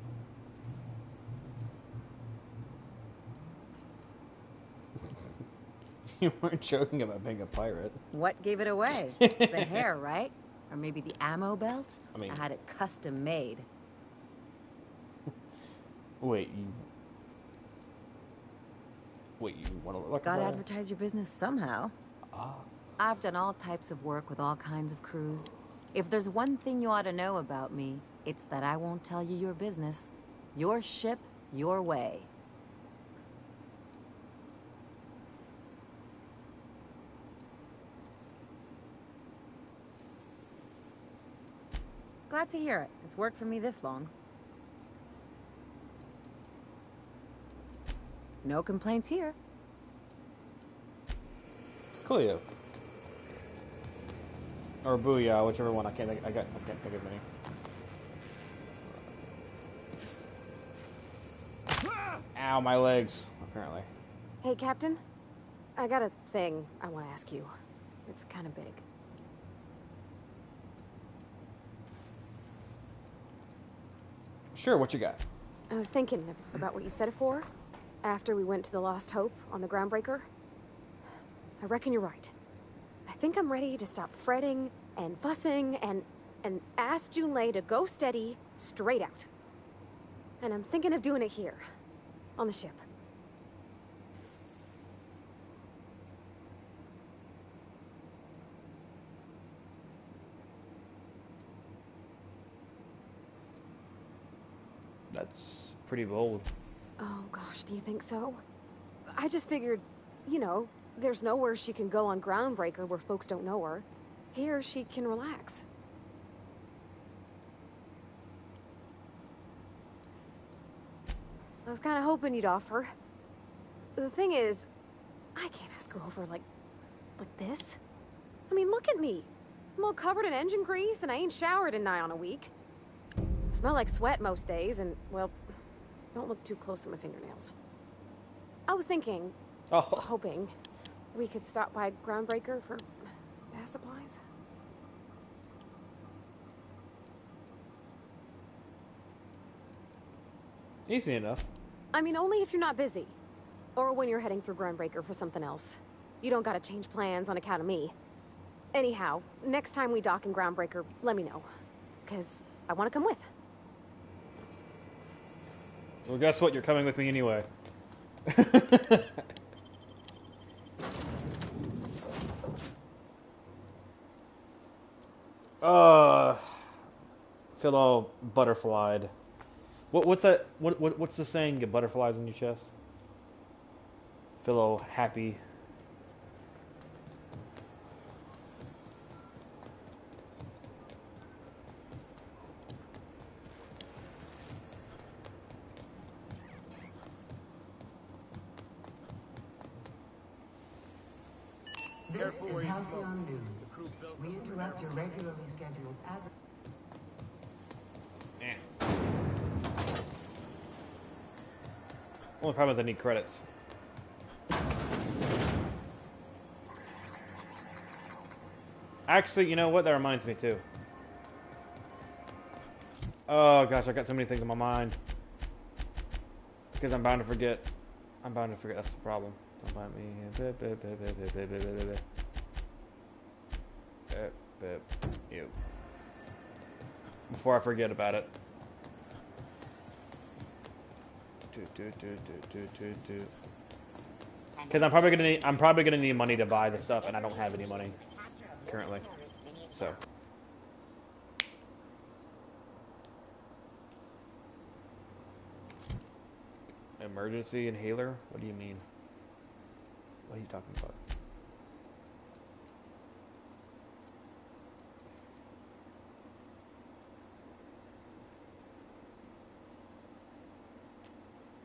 You weren't joking about being a pirate. What gave it away? It's the hair, right? Or maybe the ammo belt? I mean- I had it custom made. Wait, you want to look like Gotta a advertise your business somehow. Ah. I've done all types of work with all kinds of crews. If there's one thing you ought to know about me, it's that I won't tell you your business. Your ship, your way. Glad to hear it. It's worked for me this long. No complaints here. Coolio. Or Booyah, whichever one. I can't think of any. Ow, my legs, apparently. Hey, Captain. I got a thing I want to ask you. It's kind of big. Sure, what you got? I was thinking about what you said before, after we went to the Lost Hope on the Groundbreaker. I reckon you're right. I think I'm ready to stop fretting and fussing and ask Junlei to go steady, straight out. And I'm thinking of doing it here, on the ship. That's pretty bold. Oh gosh, do you think so? I just figured, you know, there's nowhere she can go on Groundbreaker where folks don't know her. Here she can relax. I was kind of hoping you'd offer. The thing is, I can't ask her over like this. I mean, look at me. I'm all covered in engine grease and I ain't showered in nigh on a week. I smell like sweat most days and, well, don't look too close at my fingernails. I was thinking, hoping, we could stop by Groundbreaker for bath supplies. Easy enough. I mean, only if you're not busy. Or when you're heading through Groundbreaker for something else. You don't gotta change plans on account of me. Anyhow, next time we dock in Groundbreaker, let me know. 'Cause I want to come with. Well, guess what? You're coming with me anyway. Feel all butterflied. What's that? What's the saying? You get butterflies in your chest. Feel all happy. This is Halcyon News. We interrupt your regularly scheduled advertising. Only problem is I need credits. Actually, you know what? That reminds me too. Oh gosh, I got so many things in my mind. Because I'm bound to forget. I'm bound to forget. That's the problem. Don't mind me. You. Before I forget about it. Because I'm probably gonna need money to buy the stuff, and I don't have any money currently. So. Emergency inhaler? What do you mean? What are you talking about?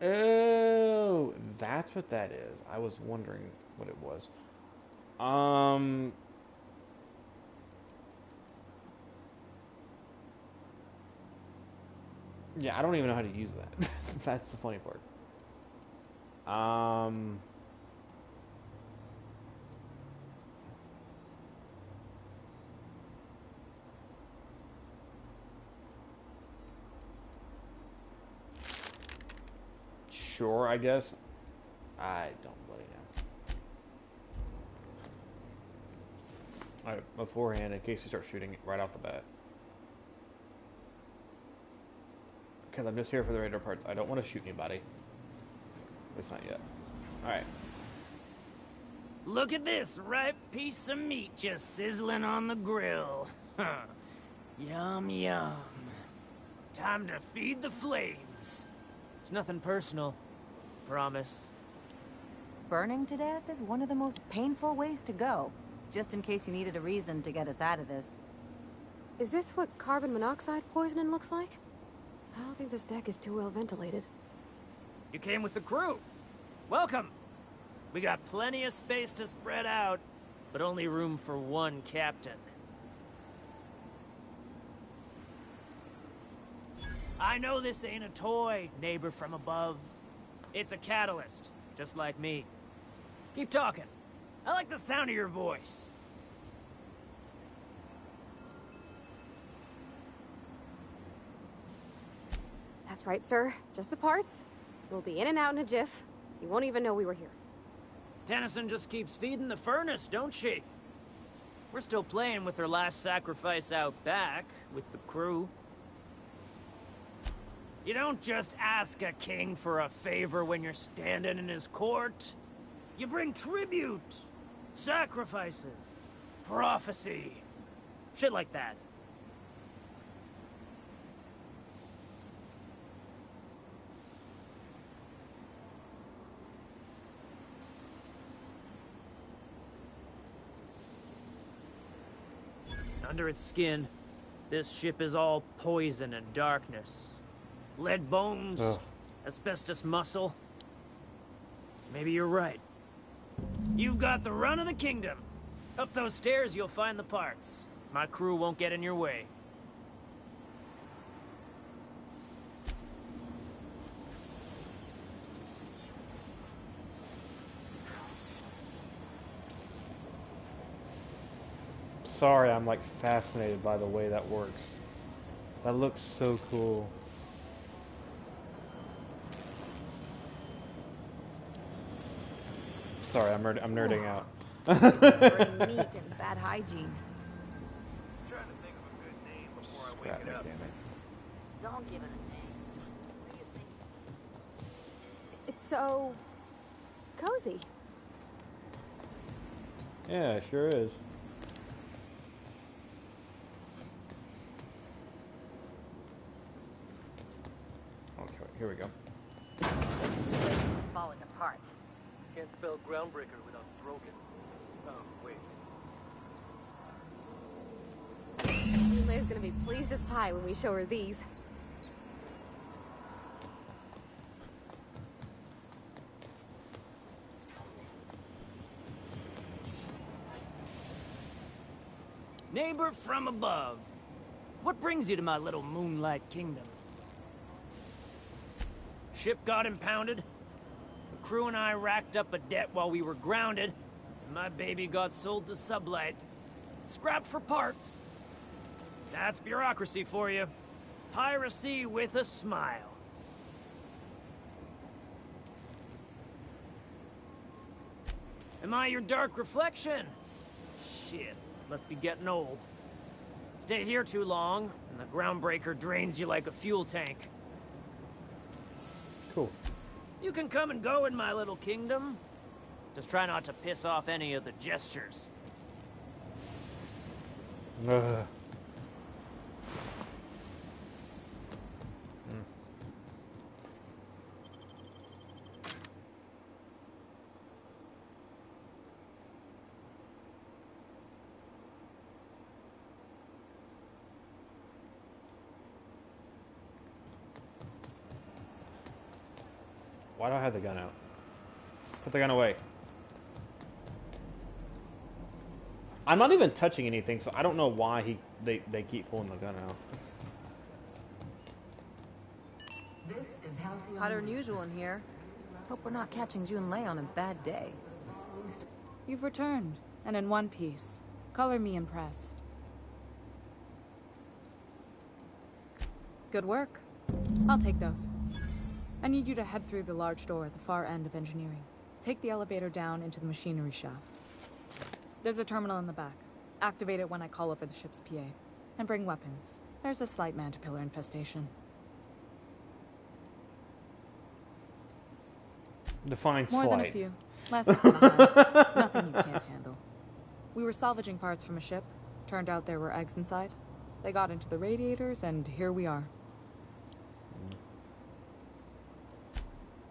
Oh, that's what that is. I was wondering what it was. Yeah, I don't even know how to use that. That's the funny part. Sure, I guess. I don't bloody know. Alright, beforehand, in case you start shooting right off the bat. Because I'm just here for the radar parts. I don't want to shoot anybody. It's not yet. Alright. Look at this ripe piece of meat just sizzling on the grill. Yum, yum. Time to feed the flames. It's nothing personal. Promise. Burning to death is one of the most painful ways to go. Just in case you needed a reason to get us out of this. Is this what carbon monoxide poisoning looks like? I don't think this deck is too well ventilated. You came with the crew. Welcome. We got plenty of space to spread out, but only room for one captain. I know this ain't a toy, neighbor from above. It's a catalyst, just like me. Keep talking. I like the sound of your voice. That's right, sir. Just the parts. We'll be in and out in a jiff. You won't even know we were here. Tennyson just keeps feeding the furnace, don't she? We're still playing with her last sacrifice out back, with the crew. You don't just ask a king for a favor when you're standing in his court. You bring tribute, sacrifices, prophecy, shit like that. Under its skin, this ship is all poison and darkness. Lead bones, Asbestos muscle? Maybe you're right. You've got the run of the kingdom. Up those stairs, you'll find the parts. My crew won't get in your way. Sorry, I'm like fascinated by the way that works. That looks so cool. Sorry, I'm nerding out. Burning meat and bad hygiene. I'm trying to think of a good name before I Scrap wake me, it up. damn it. Don't give it a name. What do you think? It's so cozy. Yeah, it sure is. Okay, here we go. Falling apart. Can't spell groundbreaker without broken. Oh, wait. Lay's gonna be pleased as pie when we show her these. Neighbor from above. What brings you to my little moonlight kingdom? Ship got impounded. The crew and I racked up a debt while we were grounded. And my baby got sold to Sublight. Scrapped for parts. That's bureaucracy for you. Piracy with a smile. Am I your dark reflection? Shit, must be getting old. Stay here too long, and the groundbreaker drains you like a fuel tank. Cool. You can come and go in my little kingdom. Just try not to piss off any of the gestures. Ugh. Why do I have the gun out? Put the gun away. I'm not even touching anything, so I don't know why they keep pulling the gun out. This is Halcyon. Hotter than usual in here. Hope we're not catching Junlei on a bad day. You've returned, and in one piece. Color me impressed. Good work. I'll take those. I need you to head through the large door at the far end of engineering. Take the elevator down into the machinery shaft. There's a terminal in the back. Activate it when I call over the ship's PA. And bring weapons. There's a slight mantipillar infestation. Define More slight. than a few. Less than a hive. Nothing you can't handle. We were salvaging parts from a ship. Turned out there were eggs inside. They got into the radiators, and here we are.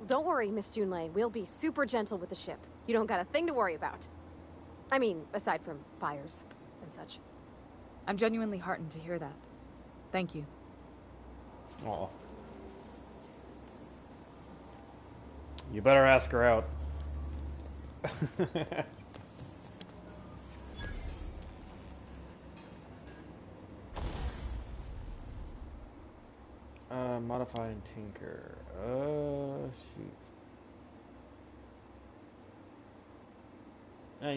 Don't worry, Miss Junlei. We'll be super gentle with the ship. You don't got a thing to worry about. I mean, aside from fires and such. I'm genuinely heartened to hear that. Thank you. Aw. You better ask her out. Modify and tinker. Shoot.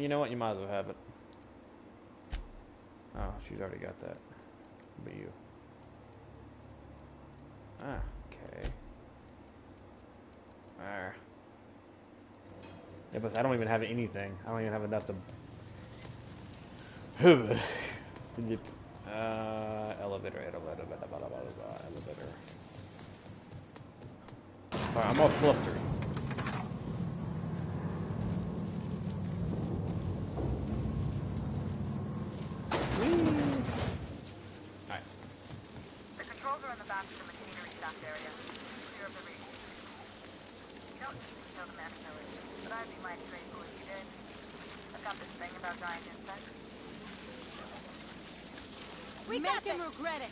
You know what? You might as well have it. Oh, she's already got that. But you. Ah, okay. There. Yeah, but I don't even have anything. I don't even have enough to... elevator. Sorry, I'm all flustered. Alright. The controls are in the back of the machinery shaft area. Clear of the region. You don't need to kill the machinoid, but I'd be mighty grateful if you did. I've got this thing about giant insects. We make him regret it.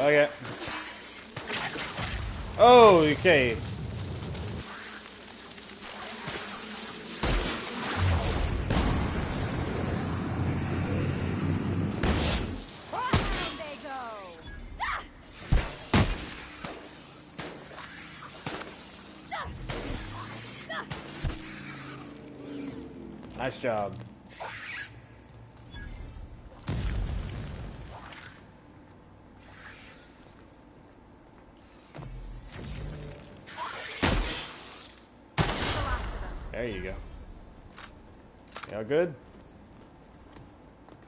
Okay. Oh, okay. Nice job. There you go. Y'all good?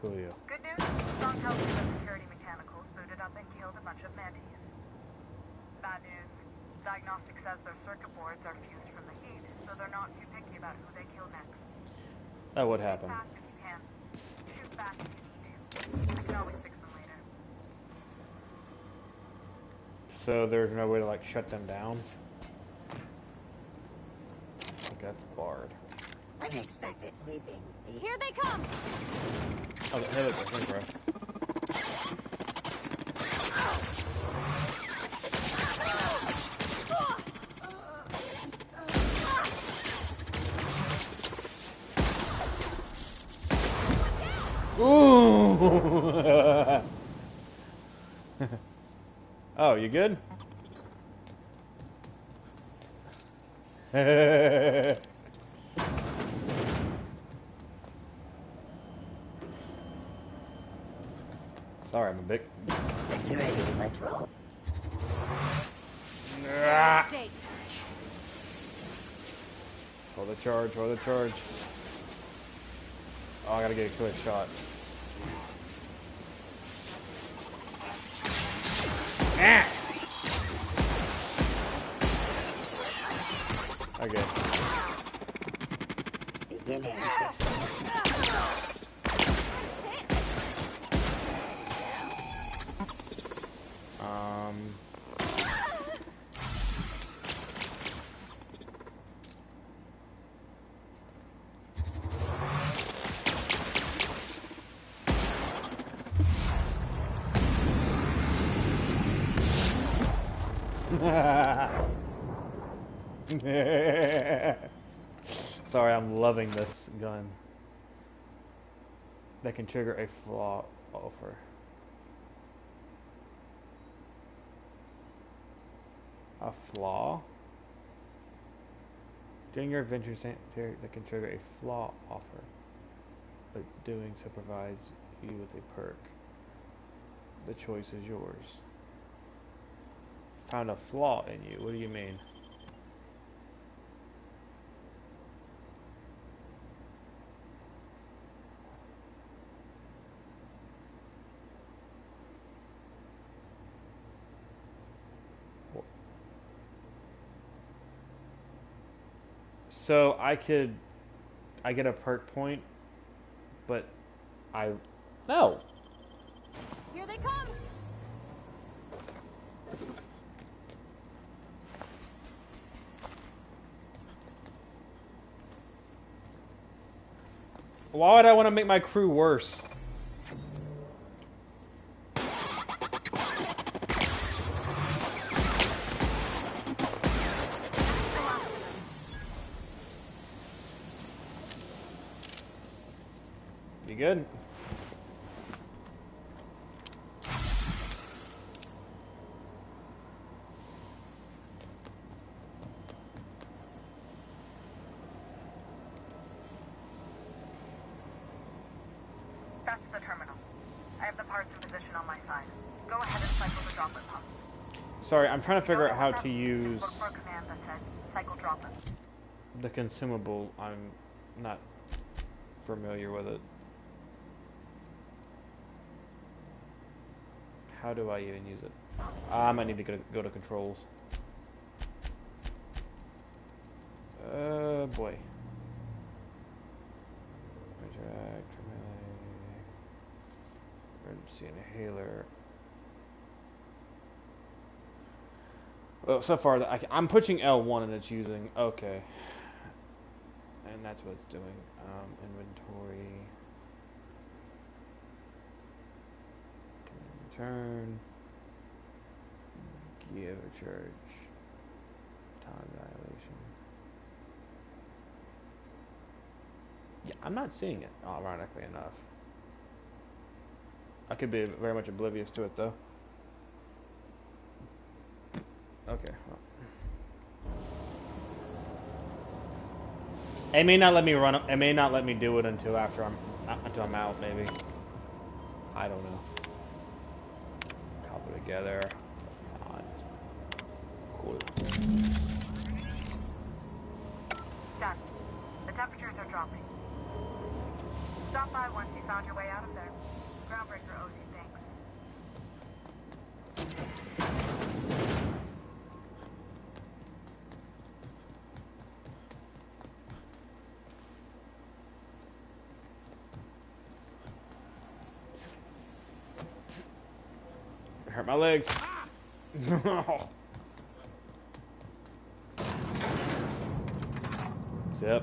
Cool. Good news, strong intelligence of security mechanicals booted up and killed a bunch of mantis. Bad news, diagnostic says their circuit boards are fused from the heat, so they're not too picky about who they kill next. That would happen. Fast if you can. Shoot back if you need to. I can always fix them later. So there's no way to like shut them down? Like that's barred. Unexpected sweeping. Here they come! Oh, hey, look, thanks, bro. Ooh! Oh, you good? Sorry, I'm a bit. Security patrol. Hold the charge, hold the charge. Oh, I gotta get a quick shot. Ah! Okay. Beginning. Sorry, I'm loving this gun. That can trigger a flaw offer. A flaw? During your adventure, that can trigger a flaw offer, but doing so provides you with a perk. The choice is yours. Found a flaw in you. What do you mean? So I get a perk point, but no. Here they come! Why would I want to make my crew worse? You good? That's the terminal. I have the parts in position on my side. Go ahead and cycle the droplet pump. Sorry, I'm trying to figure out how to use Look for a command that says cycle droplet. the consumable. I'm not familiar with it. How do I even use it? I might need to go to controls. Boy. Redirect, emergency inhaler. Well, so far I'm pushing L1 and it's using. Okay. And that's what it's doing. Inventory. Return. Give a charge. Time dilation. Yeah, I'm not seeing it, ironically enough. I could be very much oblivious to it, though. Okay. Well. It may not let me run. It may not let me do it until after I'm out. Maybe. I don't know. Cobble together. Cool. Done. The temperatures are dropping. Stop by once you found your way out of there. Groundbreaker owes you thanks. It hurt my legs. Zip.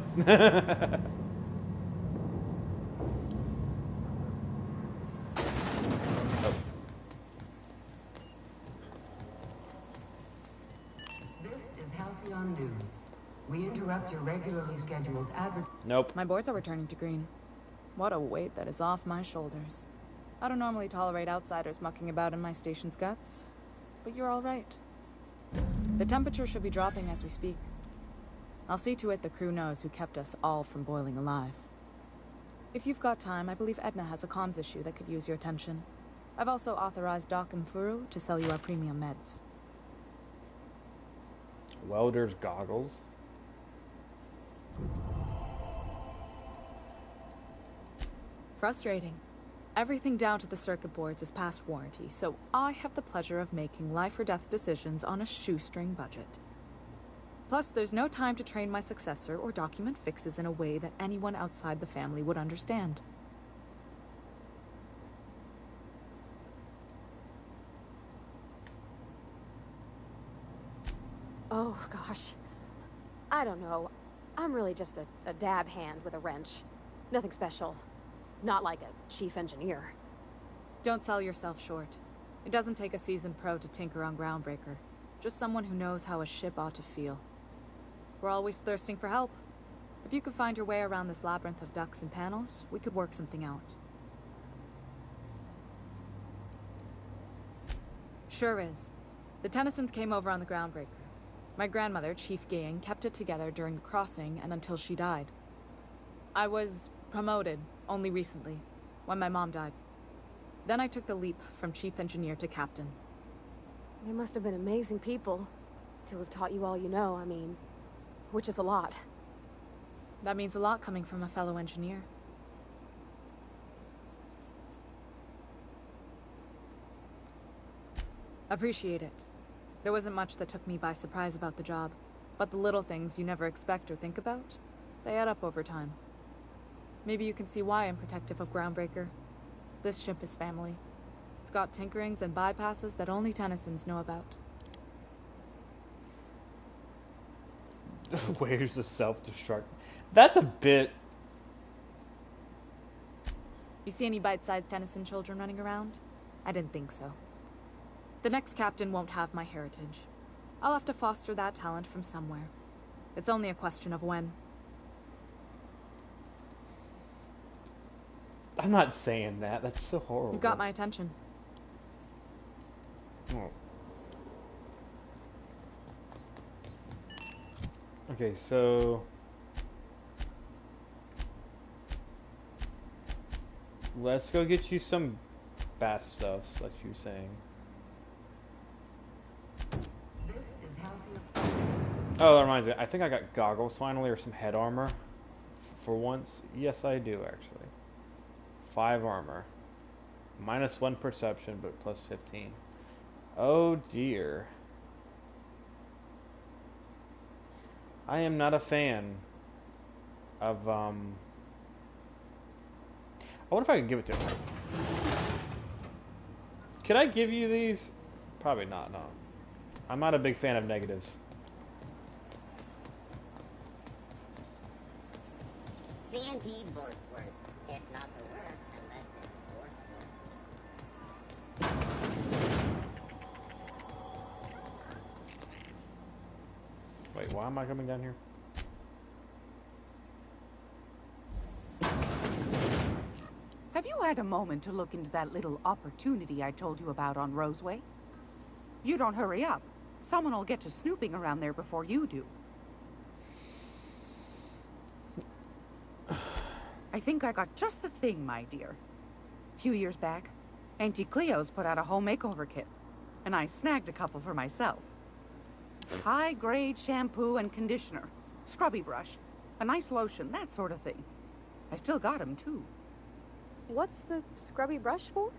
News. We interrupt your regularly scheduled Nope. My boards are returning to green. What a weight that is off my shoulders. I don't normally tolerate outsiders mucking about in my station's guts, but you're all right. The temperature should be dropping as we speak. I'll see to it the crew knows who kept us all from boiling alive. If you've got time, I believe Edna has a comms issue that could use your attention. I've also authorized Doc and Furu to sell you our premium meds. Welder's goggles. Frustrating. Everything down to the circuit boards is past warranty, so I have the pleasure of making life or death decisions on a shoestring budget. Plus, there's no time to train my successor or document fixes in a way that anyone outside the family would understand. Oh, gosh. I don't know. I'm really just a dab hand with a wrench. Nothing special. Not like a chief engineer. Don't sell yourself short. It doesn't take a seasoned pro to tinker on Groundbreaker. Just someone who knows how a ship ought to feel. We're always thirsting for help. If you could find your way around this labyrinth of ducts and panels, we could work something out. Sure is. The Tennysons came over on the Groundbreaker. My grandmother, Chief Gaying, kept it together during the crossing and until she died. I was promoted only recently, when my mom died. Then I took the leap from chief engineer to captain. They must have been amazing people to have taught you all you know, I mean, which is a lot. That means a lot coming from a fellow engineer. Appreciate it. There wasn't much that took me by surprise about the job, but the little things you never expect or think about, they add up over time. Maybe you can see why I'm protective of Groundbreaker. This ship is family. It's got tinkerings and bypasses that only Tennysons know about. Where's the self-destruct? That's a bit... You see any bite-sized Tennyson children running around? I didn't think so. The next captain won't have my heritage. I'll have to foster that talent from somewhere. It's only a question of when. I'm not saying that. That's so horrible. You've got my attention. Oh. Okay, so... let's go get you some bat stuffs, like you were saying. Oh, that reminds me. I think I got goggles finally, or some head armor. For once. Yes, I do, actually. 5 armor. -1 perception, but plus 15. Oh, dear. I am not a fan of, I wonder if I can give it to him. Could I give you these? Probably not, no. I'm not a big fan of negatives. CNP worst. It's not the worst unless it's worse. Wait. Wait, why am I coming down here? Have you had a moment to look into that little opportunity I told you about on Roseway? You don't hurry up. Someone will get to snooping around there before you do. I think I got just the thing, my dear. A few years back, Auntie Cleo's put out a home makeover kit, and I snagged a couple for myself. High-grade shampoo and conditioner, scrubby brush, a nice lotion, that sort of thing. I still got 'em, too. What's the scrubby brush for?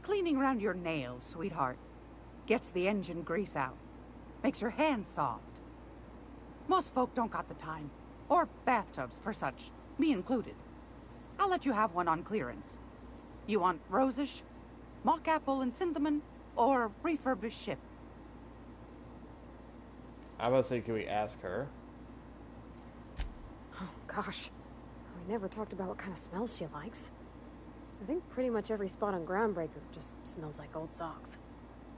Cleaning around your nails, sweetheart. Gets the engine grease out. Makes your hands soft. Most folk don't got the time. Or bathtubs for such, me included. I'll let you have one on clearance. You want rosish, mock apple and cinnamon, or refurbished ship? I was about to say, can we ask her? Oh, gosh. We never talked about what kind of smells she likes. I think pretty much every spot on Groundbreaker just smells like old socks.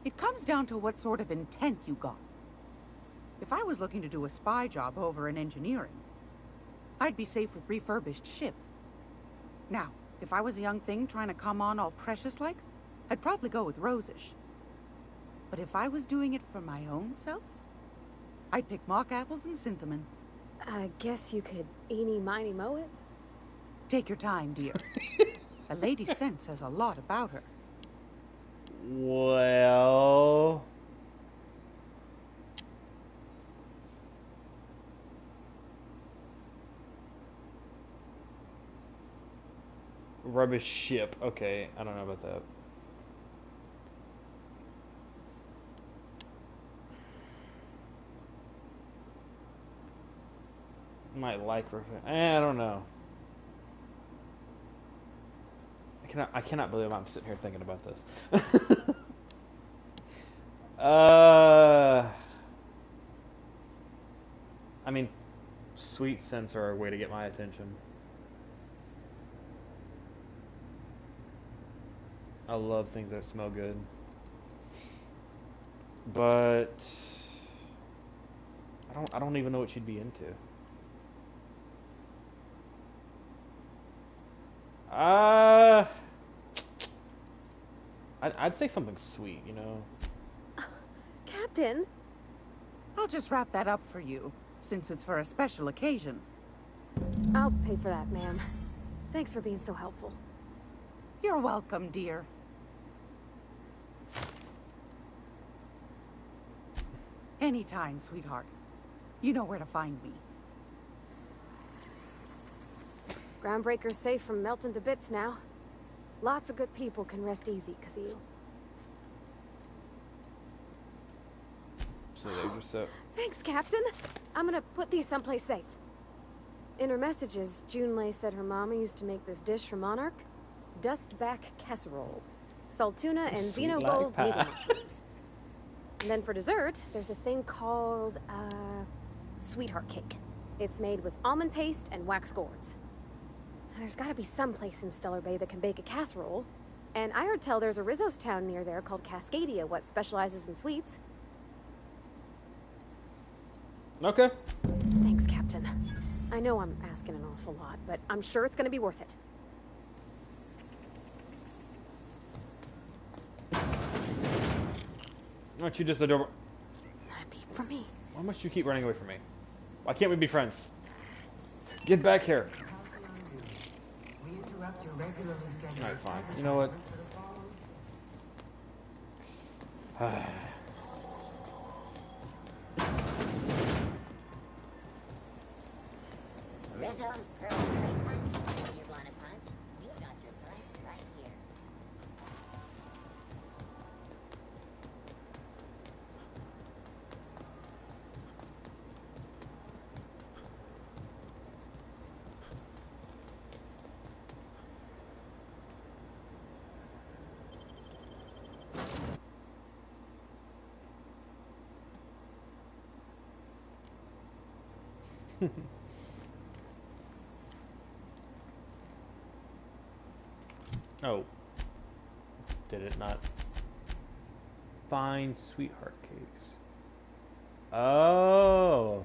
It comes down to what sort of intent you got. If I was looking to do a spy job over in engineering, I'd be safe with refurbished ship. Now, if I was a young thing trying to come on all precious-like, I'd probably go with rosish. But if I was doing it for my own self, I'd pick mock apples and cinnamon. I guess you could eeny-miny mow it? Take your time, dear. A lady's scent says a lot about her. Well... Rubbish ship. Okay, I don't know about that. Might like I don't know. I cannot believe I'm sitting here thinking about this. I mean, sweet scents are a way to get my attention. I love things that smell good. But I don't even know what she'd be into. I'd say something sweet, you know. Captain? I'll just wrap that up for you, since it's for a special occasion. I'll pay for that, ma'am. Thanks for being so helpful. You're welcome, dear. Anytime, sweetheart. You know where to find me. Groundbreaker's safe from melting to bits now. Lots of good people can rest easy because of you. So they just Thanks, Captain. I'm gonna put these someplace safe. In her messages, Junlei said her mama used to make this dish for Monarch. Dustback casserole. Salt tuna and xenogold needle mushrooms. And then for dessert, there's a thing called, sweetheart cake. It's made with almond paste and wax gourds. There's gotta be some place in Stellar Bay that can bake a casserole. And I heard tell there's a Rizzo's town near there called Cascadia, what specializes in sweets. Okay. Thanks, Captain. I know I'm asking an awful lot, but I'm sure it's gonna be worth it. Aren't you just adorable? Peep from me. Why must you keep running away from me? Why can't we be friends? Get back here. Alright, fine. You know what? Rizzo's Pearl Tree Punch. You want a punch? We got your punch right here. Oh. Did it not? Fine sweetheart cakes. Oh.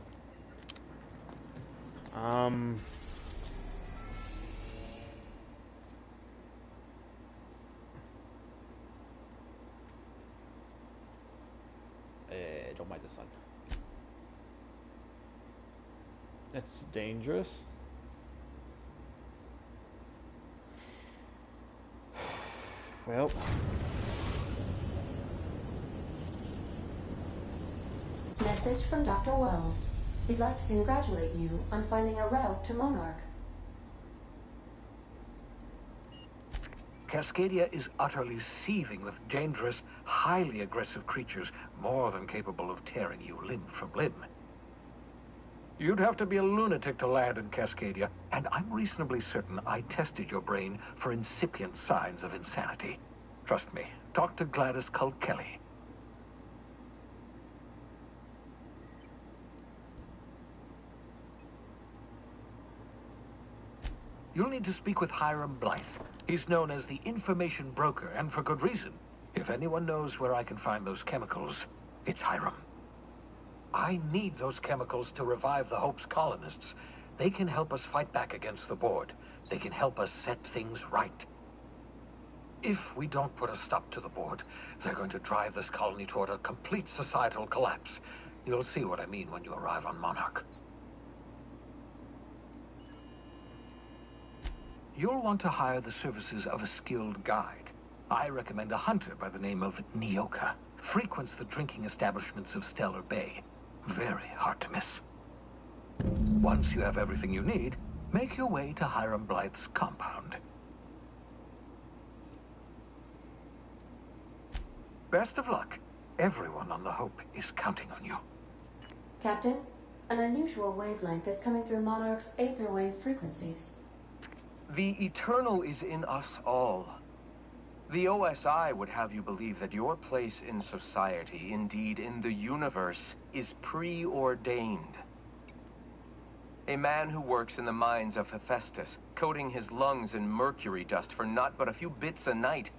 Don't mind the sun. It's dangerous. Well. Message from Dr. Wells. He'd like to congratulate you on finding a route to Monarch. Cascadia is utterly seething with dangerous, highly aggressive creatures, more than capable of tearing you limb from limb. You'd have to be a lunatic to land in Cascadia, and I'm reasonably certain I tested your brain for incipient signs of insanity. Trust me, talk to Gladys Culkelly. You'll need to speak with Hiram Blythe. He's known as the information broker, and for good reason. If anyone knows where I can find those chemicals, it's Hiram. I need those chemicals to revive the Hope's colonists. They can help us fight back against the Board. They can help us set things right. If we don't put a stop to the Board, they're going to drive this colony toward a complete societal collapse. You'll see what I mean when you arrive on Monarch. You'll want to hire the services of a skilled guide. I recommend a hunter by the name of Nyoka. Frequents the drinking establishments of Stellar Bay. Very hard to miss. Once you have everything you need, make your way to Hiram Blythe's compound. Best of luck. Everyone on the Hope is counting on you. Captain, an unusual wavelength is coming through Monarch's aether wave frequencies. The eternal is in us all. The OSI would have you believe that your place in society, indeed in the universe, is preordained. A man who works in the mines of Hephaestus, coating his lungs in mercury dust for not but a few bits a night.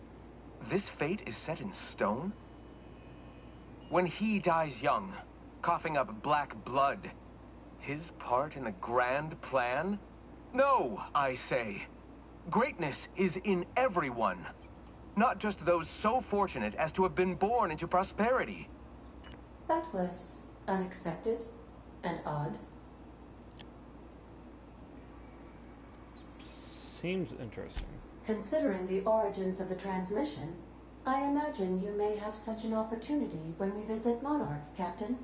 This fate is set in stone? When he dies young, coughing up black blood, his part in the grand plan? No, I say. Greatness is in everyone. Not just those so fortunate as to have been born into prosperity. That was unexpected and odd. Seems interesting. Considering the origins of the transmission, I imagine you may have such an opportunity when we visit Monarch, Captain.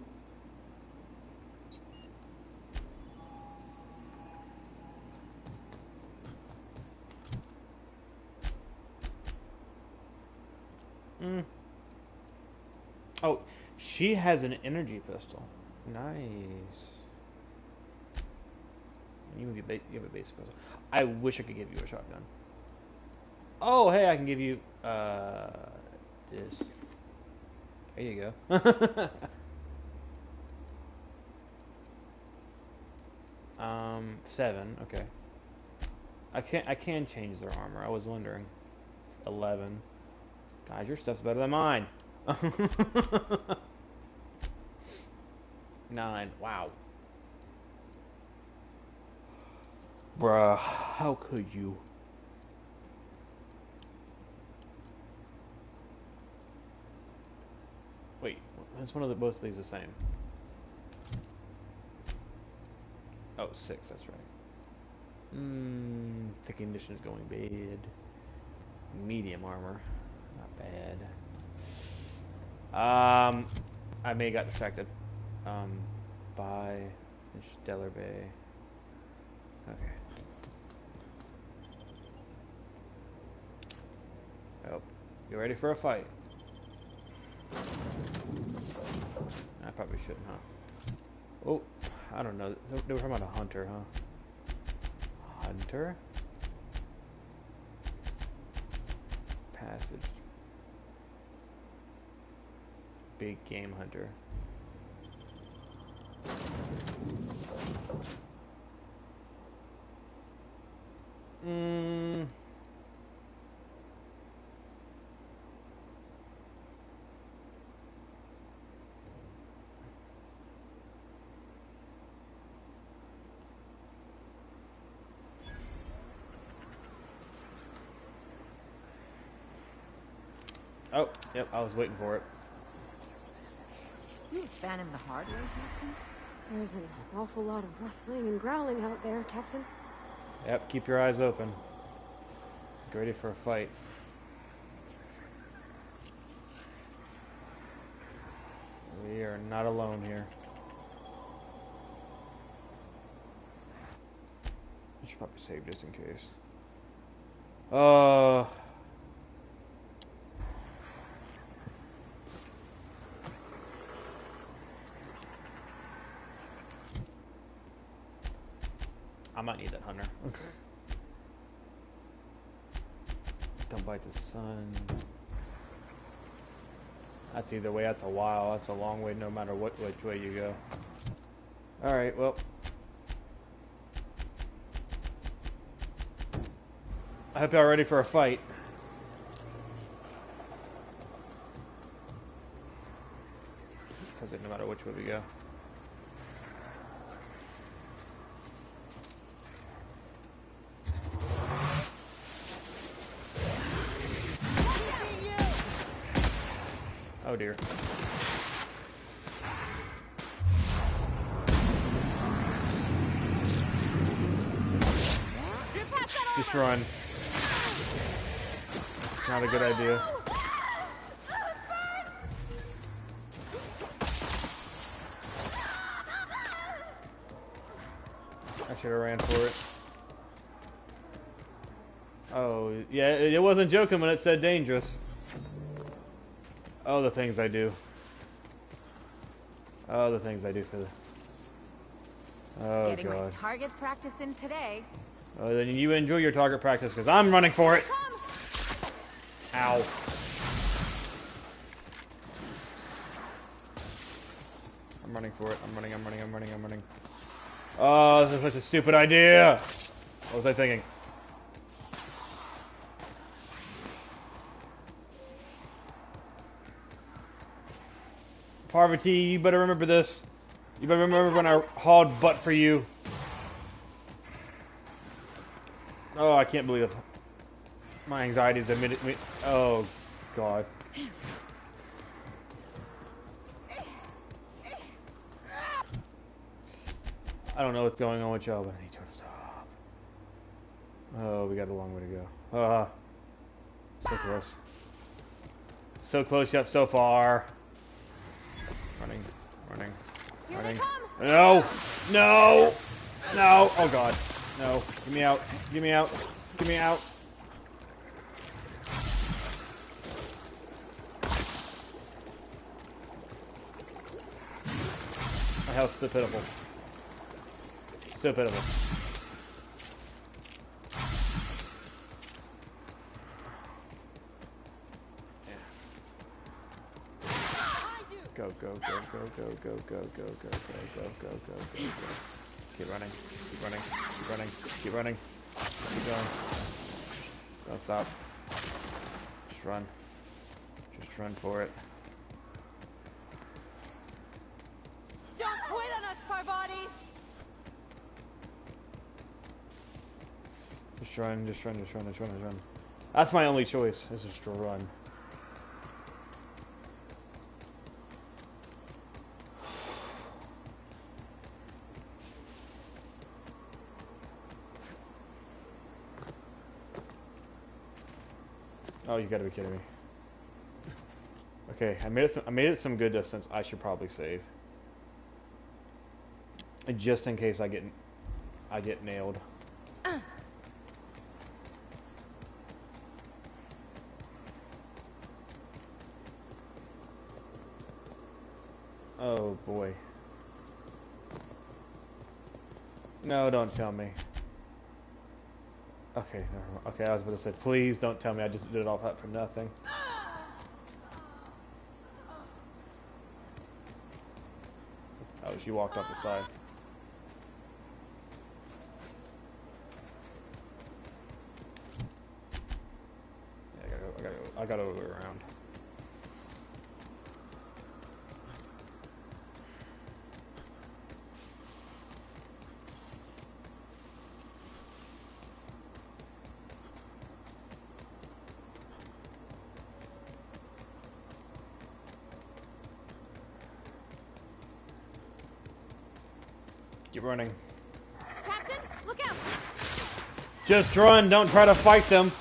Oh, she has an energy pistol. Nice. You have a basic pistol. I wish I could give you a shotgun. Oh, hey, I can give you this. There you go. 7. Okay. I can change their armor. I was wondering. It's 11. Guys, your stuff's better than mine. 9. Wow. Bruh, how could you? Wait, it's one of both of these the same. Oh, 6, that's right. The condition is going bad. Medium armor. Not bad. I may have got distracted. By Stellar Bay. Okay. Oh, you ready for a fight? I probably shouldn't, huh? Oh, I don't know. They were talking about a hunter, huh? Hunter? Passage. Big game hunter. Oh, yep, I was waiting for it. You fan him the hard way, Captain? There's an awful lot of rustling and growling out there, Captain. Yep, keep your eyes open. Get ready for a fight. We are not alone here. I should probably save just in case. I might need that hunter. Don't bite the sun. That's either way, that's a while. That's a long way no matter which way you go. Alright, well. I hope y'all ready for a fight. Because no matter which way we go. Oh dear. Just run. Not a good idea. I should have ran for it. Oh, yeah, it wasn't joking when it said dangerous. Oh, the things I do. Oh, the things I do for the... Oh, Getting my God. target practice in today. Oh, then you enjoy your target practice, because I'm running for it. Ow. I'm running for it. I'm running. Oh, this is such a stupid idea. What was I thinking? Parvati, you better remember this. You better remember when I hauled butt for you. Oh, I can't believe it. My anxiety is admitted me. Oh, God. I don't know what's going on with y'all, but I need to stop. Oh, we got a long way to go. So close. So close yet so far. Running. No! No! No! Oh, God. No. Get me out. Get me out. Get me out. My health's so pitiful. So pitiful. Go. Keep running. Keep going. Don't stop. Just run. Just run for it. Don't quit on us, Parvati! Just run. That's my only choice, is just to run. Oh, you gotta be kidding me. Okay, I made it some good distance. I should probably save. Just in case I get nailed. Oh boy. No, don't tell me. Okay, never mind. Okay, I was about to say, please don't tell me I just did it all that for nothing. Oh, she walked off the side. Yeah, I gotta go around. Keep running. Captain, look out! Just run, don't try to fight them.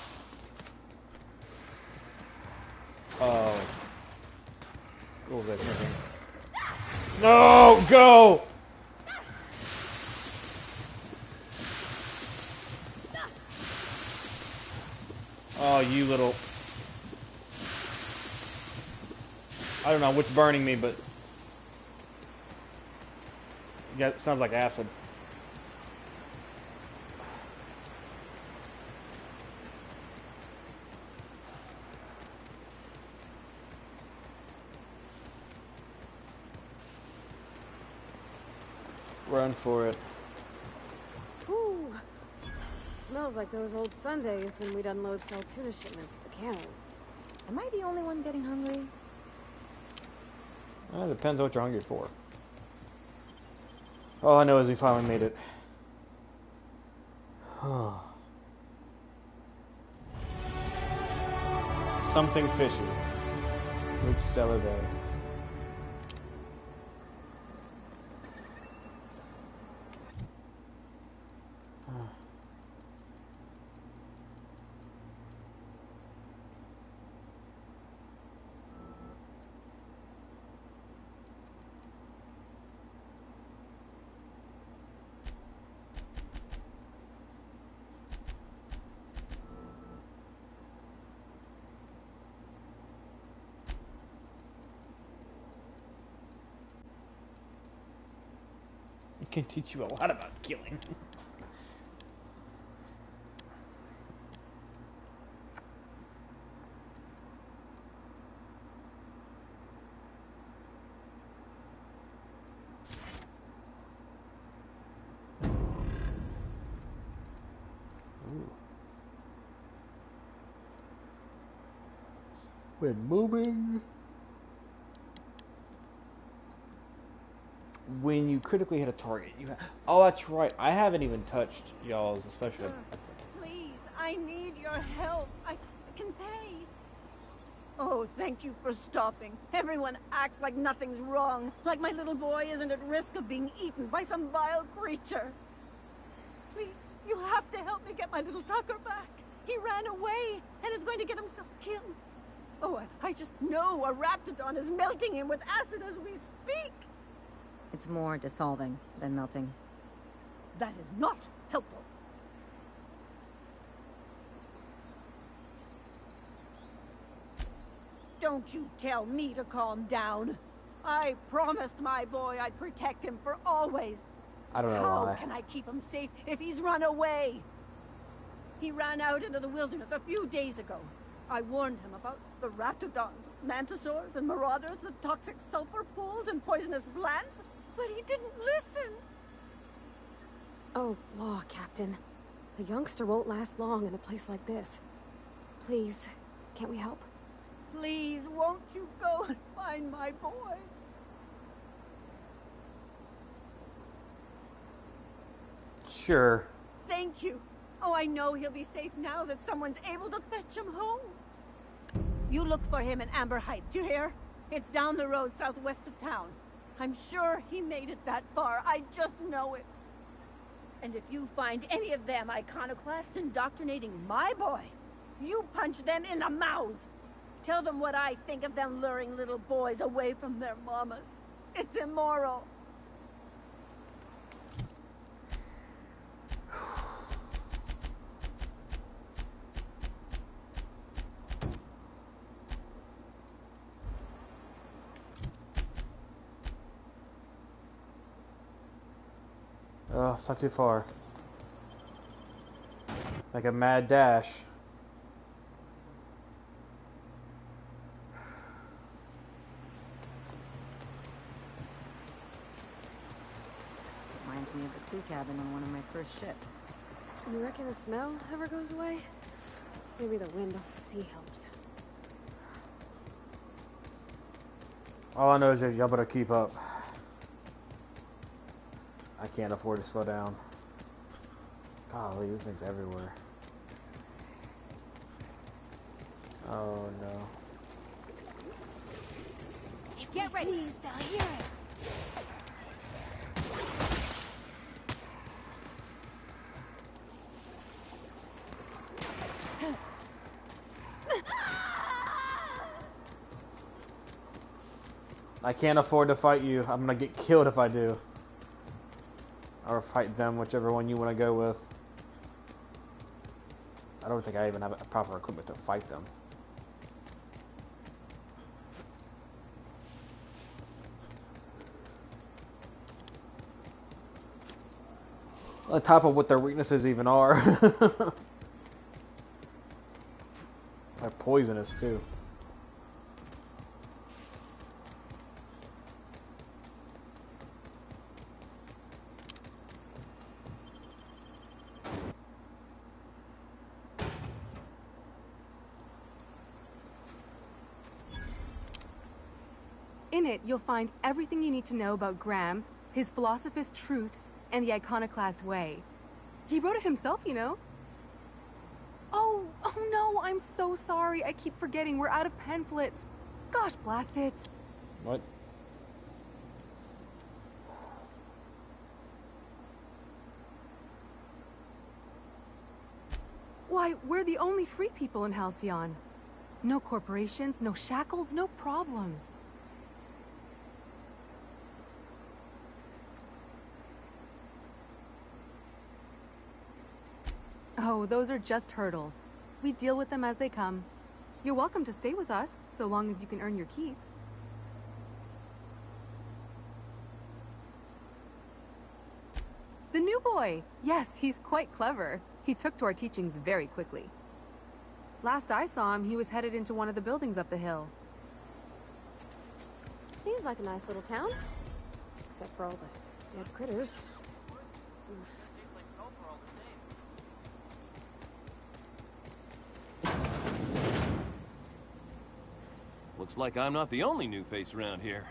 Oh. What was that thinking? No, go! Oh, you little... I don't know what's burning me, but... Yeah, it sounds like acid. Run for it. Whew. Smells like those old Sundays when we'd unload salt tuna shipments at the cannon. Am I the only one getting hungry? Well, it depends on what you're hungry for. All I know is we finally made it. Something fishy. Luke Stellar Bay. Can teach you a lot about killing. When moving. When you critically hit a target, you have... Oh, that's right. I haven't even touched y'all's, especially... Please, I need your help. I can pay. Oh, thank you for stopping. Everyone acts like nothing's wrong. Like my little boy isn't at risk of being eaten by some vile creature. Please, you have to help me get my little Tucker back. He ran away and is going to get himself killed. Oh, I just know a Raptidon is melting him with acid as we speak. It's more dissolving than melting. That is not helpful. Don't you tell me to calm down. I promised my boy I'd protect him for always. I don't know How why. can I keep him safe if he's run away? He ran out into the wilderness a few days ago. I warned him about the Raptidons, Mantisaurs, and Marauders, the toxic sulfur pools and poisonous glands, but he didn't listen. Oh, law, Captain. A youngster won't last long in a place like this. Please, can't we help? Please, won't you go and find my boy? Sure. Thank you. Oh, I know he'll be safe now that someone's able to fetch him home. You look for him in Amber Heights, you hear? It's down the road southwest of town. I'm sure he made it that far. I just know it. And if you find any of them iconoclasts indoctrinating my boy, you punch them in the mouths. Tell them what I think of them luring little boys away from their mamas. It's immoral. Oh, it's not too far. Like a mad dash. Reminds me of the crew cabin on one of my first ships. You reckon the smell ever goes away? Maybe the wind off the sea helps. All I know is that y'all better keep up. I can't afford to slow down. Golly, this thing's everywhere. Oh no. Get ready. They'll hear it. I can't afford to fight you. I'm gonna get killed if I do. Or fight them, whichever one you want to go with. I don't think I even have proper equipment to fight them. On top of what their weaknesses even are. They're poisonous too. In it, you'll find everything you need to know about Graham, his Philosophist truths, and the Iconoclast way. He wrote it himself, you know. Oh no, I'm so sorry. I keep forgetting we're out of pamphlets. Gosh, blast it. What? Why, we're the only free people in Halcyon. No corporations, no shackles, no problems. Oh, those are just hurdles. We deal with them as they come. You're welcome to stay with us, so long as you can earn your keep. The new boy! Yes, he's quite clever. He took to our teachings very quickly. Last I saw him, he was headed into one of the buildings up the hill. Seems like a nice little town. Except for all the dead critters. Looks like I'm not the only new face around here.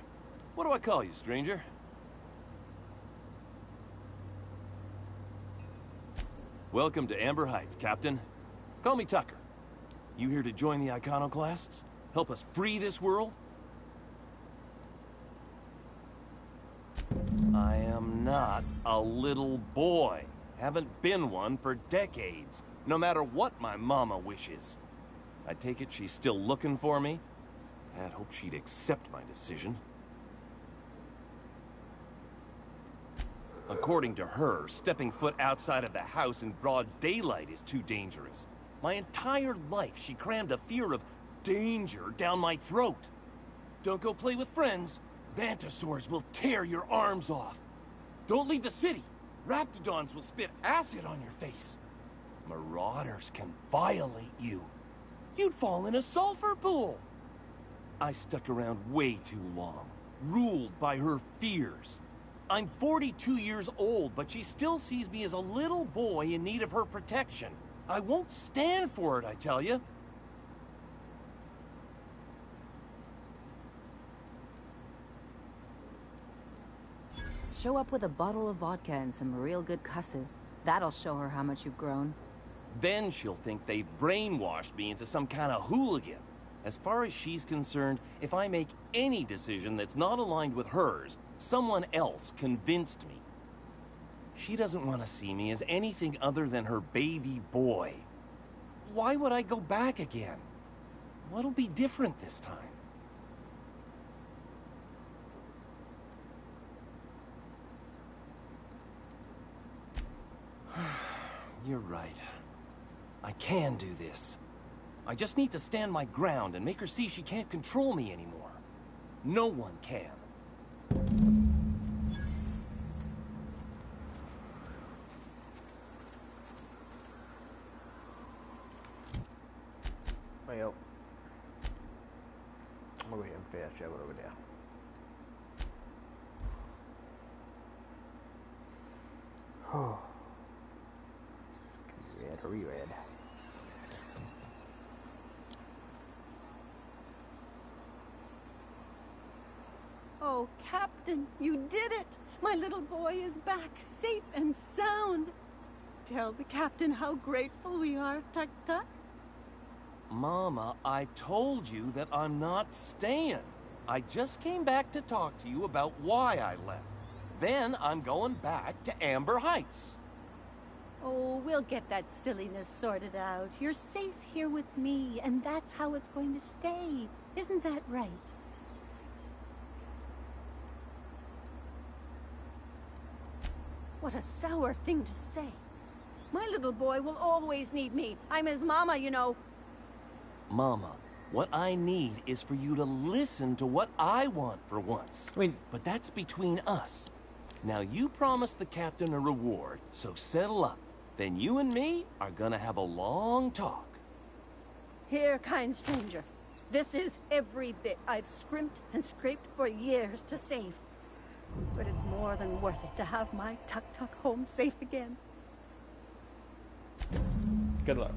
What do I call you, stranger? Welcome to Amber Heights, Captain. Call me Tucker. You here to join the Iconoclasts? Help us free this world? I am not a little boy. Haven't been one for decades, no matter what my mama wishes. I take it she's still looking for me? I'd hope she'd accept my decision. According to her, stepping foot outside of the house in broad daylight is too dangerous. My entire life, she crammed a fear of danger down my throat. Don't go play with friends. Mantisaurs will tear your arms off. Don't leave the city. Raptidons will spit acid on your face. Marauders can violate you. You'd fall in a sulfur pool. I stuck around way too long, ruled by her fears. I'm 42 years old, but she still sees me as a little boy in need of her protection. I won't stand for it, I tell you. Show up with a bottle of vodka and some real good cusses. That'll show her how much you've grown. Then she'll think they've brainwashed me into some kind of hooligan. As far as she's concerned, if I make any decision that's not aligned with hers, someone else convinced me. She doesn't want to see me as anything other than her baby boy. Why would I go back again? What'll be different this time? You're right. I can do this. I just need to stand my ground and make her see she can't control me anymore. No one can. Well, I'm gonna go ahead and fast travel over there. Oh. Hurry, red. Oh, Captain, you did it! My little boy is back, safe and sound. Tell the Captain how grateful we are, Tuck Tuck. Mama, I told you that I'm not staying. I just came back to talk to you about why I left. Then I'm going back to Amber Heights. Oh, we'll get that silliness sorted out. You're safe here with me, and that's how it's going to stay. Isn't that right? What a sour thing to say. My little boy will always need me. I'm his mama, you know. Mama, what I need is for you to listen to what I want for once. But that's between us. Now you promised the captain a reward, so settle up. Then you and me are gonna have a long talk. Here, kind stranger. This is every bit I've scrimped and scraped for years to save. But it's more than worth it to have my Tuk-Tuk home safe again. Good luck.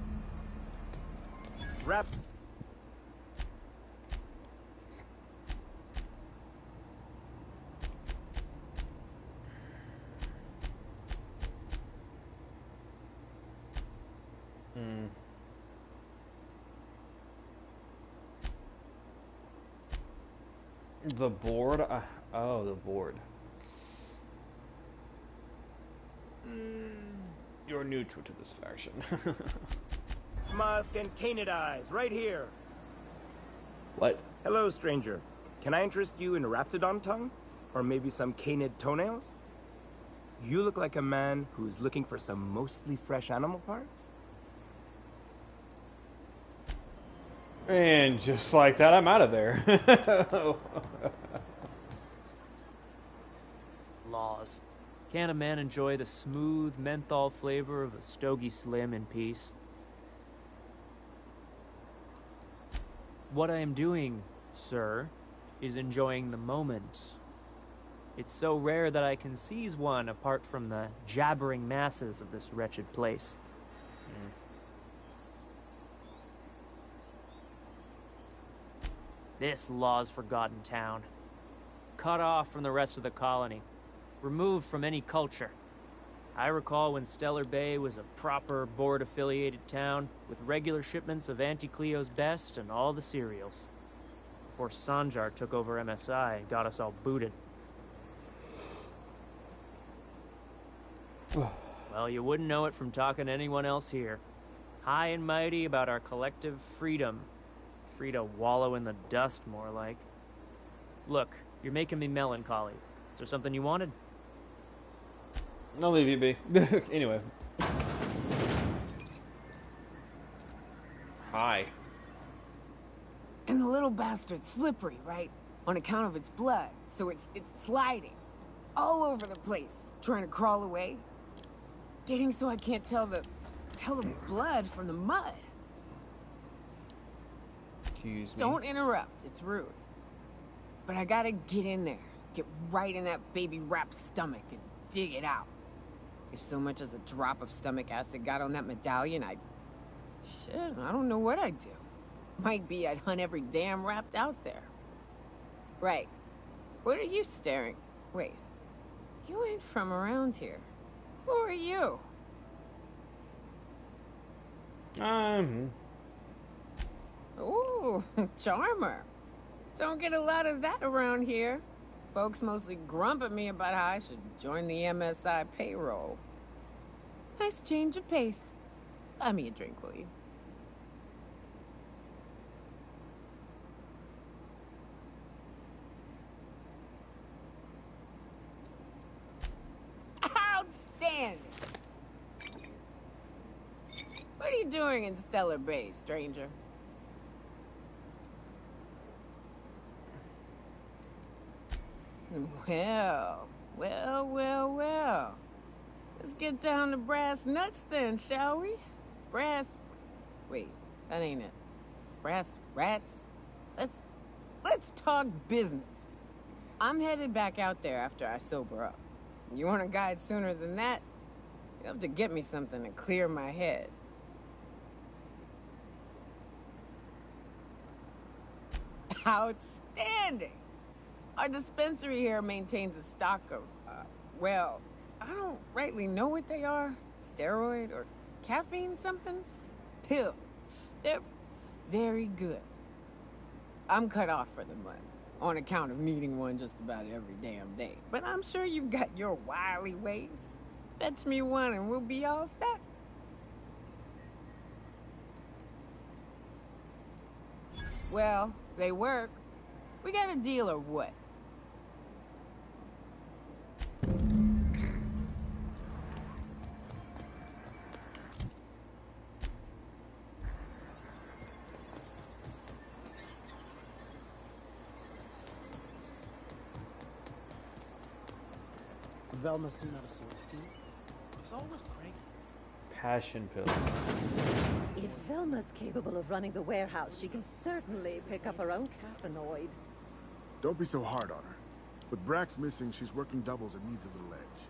Wrap. The board? Oh, the board. You're neutral to this faction. Musk and Canid eyes, right here. What? Hello, stranger. Can I interest you in Raptidon tongue? Or maybe some Canid toenails? You look like a man who's looking for some mostly fresh animal parts. And just like that, I'm out of there. Laws. Can't a man enjoy the smooth menthol flavor of a Stogie Slim in peace? What I am doing, sir, is enjoying the moment. It's so rare that I can seize one apart from the jabbering masses of this wretched place. This Law's Forgotten town. Cut off from the rest of the colony. Removed from any culture. I recall when Stellar Bay was a proper board-affiliated town with regular shipments of Auntie Cleo's best and all the cereals. Before Sanjar took over MSI and got us all booted. Well, you wouldn't know it from talking to anyone else here. High and mighty about our collective freedom. Free to wallow in the dust, more like. Look, you're making me melancholy. Is there something you wanted? I'll leave you be. Anyway. Hi. And the little bastard's slippery, right? On account of its blood, so it's sliding. All over the place, trying to crawl away. Getting so I can't tell the blood from the mud. Excuse me. Don't interrupt, it's rude. But I gotta get in there, get right in that baby rap's stomach and dig it out. If so much as a drop of stomach acid got on that medallion, shit, I don't know what I'd do. Might be I'd hunt every damn rapt out there. Right. What are you staring? Wait. You ain't from around here. Who are you? Ooh, charmer. Don't get a lot of that around here. Folks mostly grump at me about how I should join the MSI payroll. Nice change of pace. Buy me a drink, will you? Outstanding! What are you doing in Stellar Bay, stranger? Well. Let's get down to brass nuts then, shall we? Wait, that ain't it. Brass rats? Let's talk business. I'm headed back out there after I sober up. You want a guide sooner than that? You'll have to get me something to clear my head. Outstanding! Our dispensary here maintains a stock of, well, I don't rightly know what they are. Steroid or caffeine somethings? Pills. They're very good. I'm cut off for the month, on account of needing one just about every damn day. But I'm sure you've got your wily ways. Fetch me one and we'll be all set. Well, they work. We got a deal or what? Velma seen out of sorts too? She's always cranky. Passion pills. If Velma's capable of running the warehouse, she can certainly pick up her own caffeinoid. Don't be so hard on her. With Brax missing, she's working doubles and needs a little edge.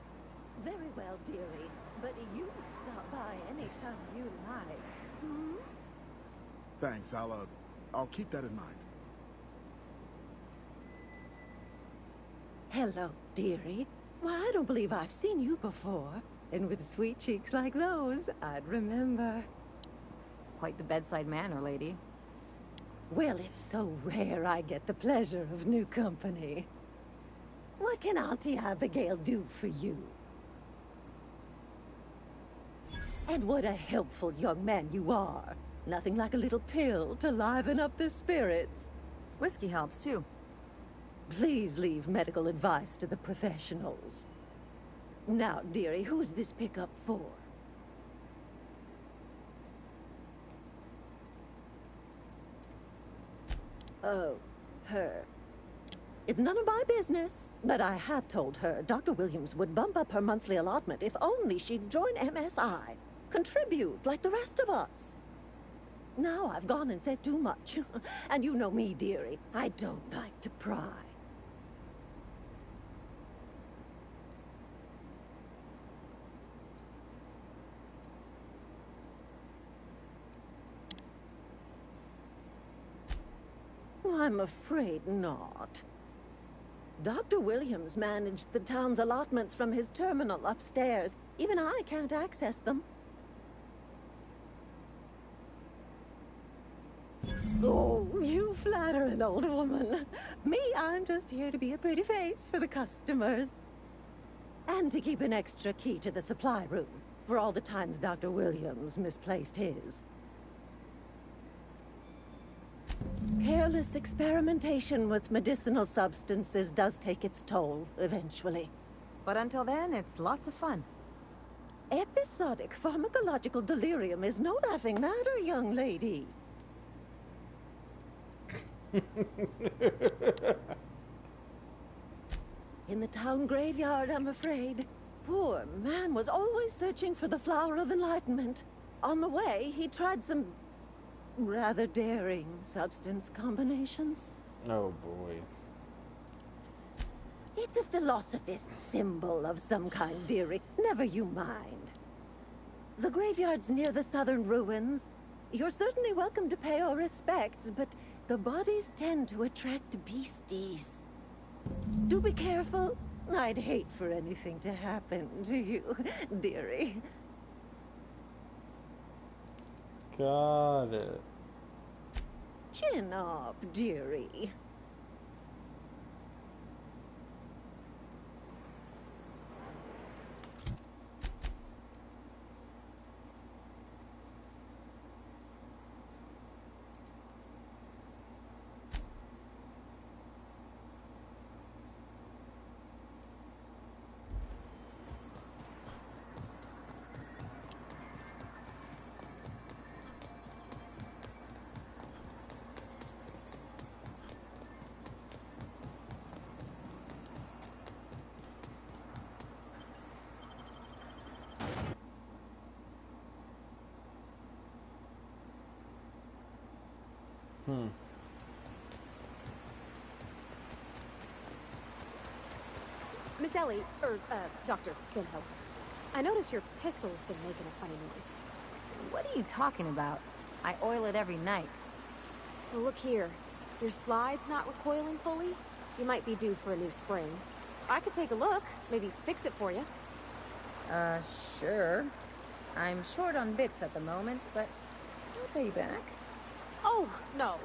Very well, dearie. But you stop by anytime you like. Hmm? Thanks, I'll keep that in mind. Hello, dearie. Why, I don't believe I've seen you before. And with sweet cheeks like those, I'd remember. Quite the bedside manner, lady. Well, it's so rare I get the pleasure of new company. What can Auntie Abigail do for you? And what a helpful young man you are. Nothing like a little pill to liven up the spirits. Whiskey helps, too. Please leave medical advice to the professionals. Now, dearie, who's this pickup for? Oh, her. It's none of my business, but I have told her Dr. Williams would bump up her monthly allotment if only she'd join MSI. Contribute like the rest of us. Now I've gone and said too much. And you know me, dearie. I don't like to pry. I'm afraid not. Dr. Williams managed the town's allotments from his terminal upstairs. Even I can't access them. Oh, you flatter an old woman. Me, I'm just here to be a pretty face for the customers. And to keep an extra key to the supply room, for all the times Dr. Williams misplaced his. Careless experimentation with medicinal substances does take its toll, eventually. But until then, it's lots of fun. Episodic pharmacological delirium is no laughing matter, young lady. In the town graveyard, I'm afraid. Poor man was always searching for the flower of enlightenment. On the way, he tried some rather daring substance combinations. Oh boy. It's a philosophist symbol of some kind, dearie. Never you mind. The graveyard's near the southern ruins. You're certainly welcome to pay our respects, but the bodies tend to attract beasties. Do be careful. I'd hate for anything to happen to you, dearie. Got it. Chin up, dearie. Miss Ellie, Dr. Finho, I notice your pistol's been making a funny noise. What are you talking about? I oil it every night. Well, look here. Your slide's not recoiling fully. You might be due for a new spring. I could take a look, maybe fix it for you. Sure. I'm short on bits at the moment, but I'll pay you back. Oh, no.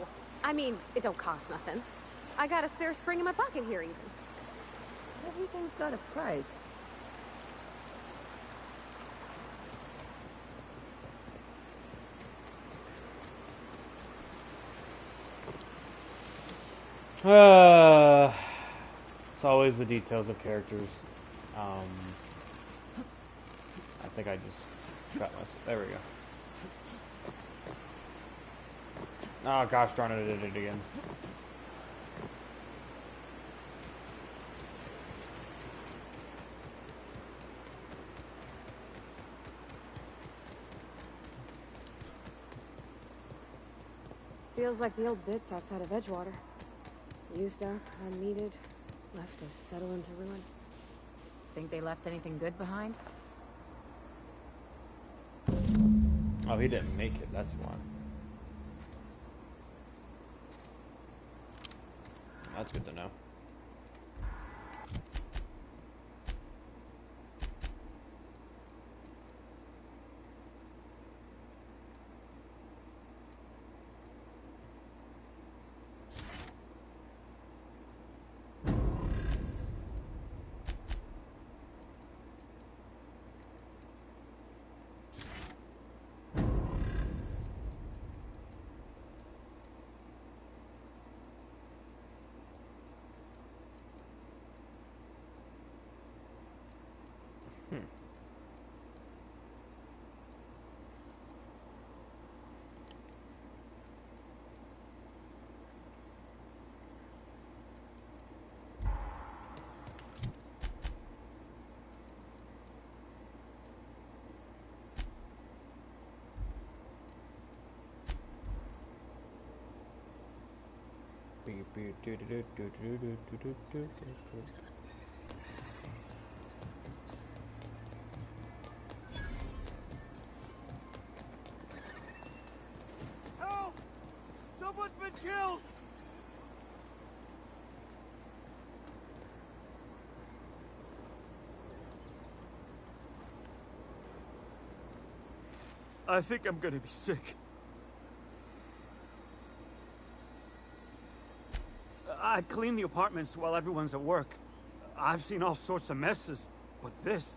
I mean, it don't cost nothing. I got a spare spring in my pocket here, even. Everything's got a price. It's always the details of characters. I think I just got my... There we go. Oh gosh darn it, I did it again. Feels like the old bits outside of Edgewater. Used up, unneeded, left to settle into ruin. Think they left anything good behind? Oh, he didn't make it, that's why. That's good to know. Help! Someone's been killed! I think I'm gonna be sick. I clean the apartments while everyone's at work. I've seen all sorts of messes, but this...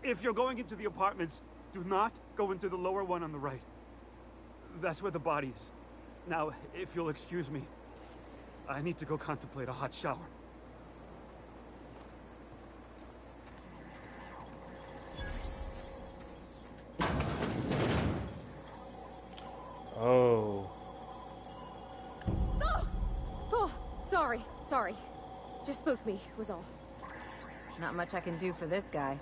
If you're going into the apartments, do not go into the lower one on the right. That's where the body is. Now, if you'll excuse me, I need to go contemplate a hot shower. Oh. Oh, sorry. Just spooked me, was all. Not much I can do for this guy.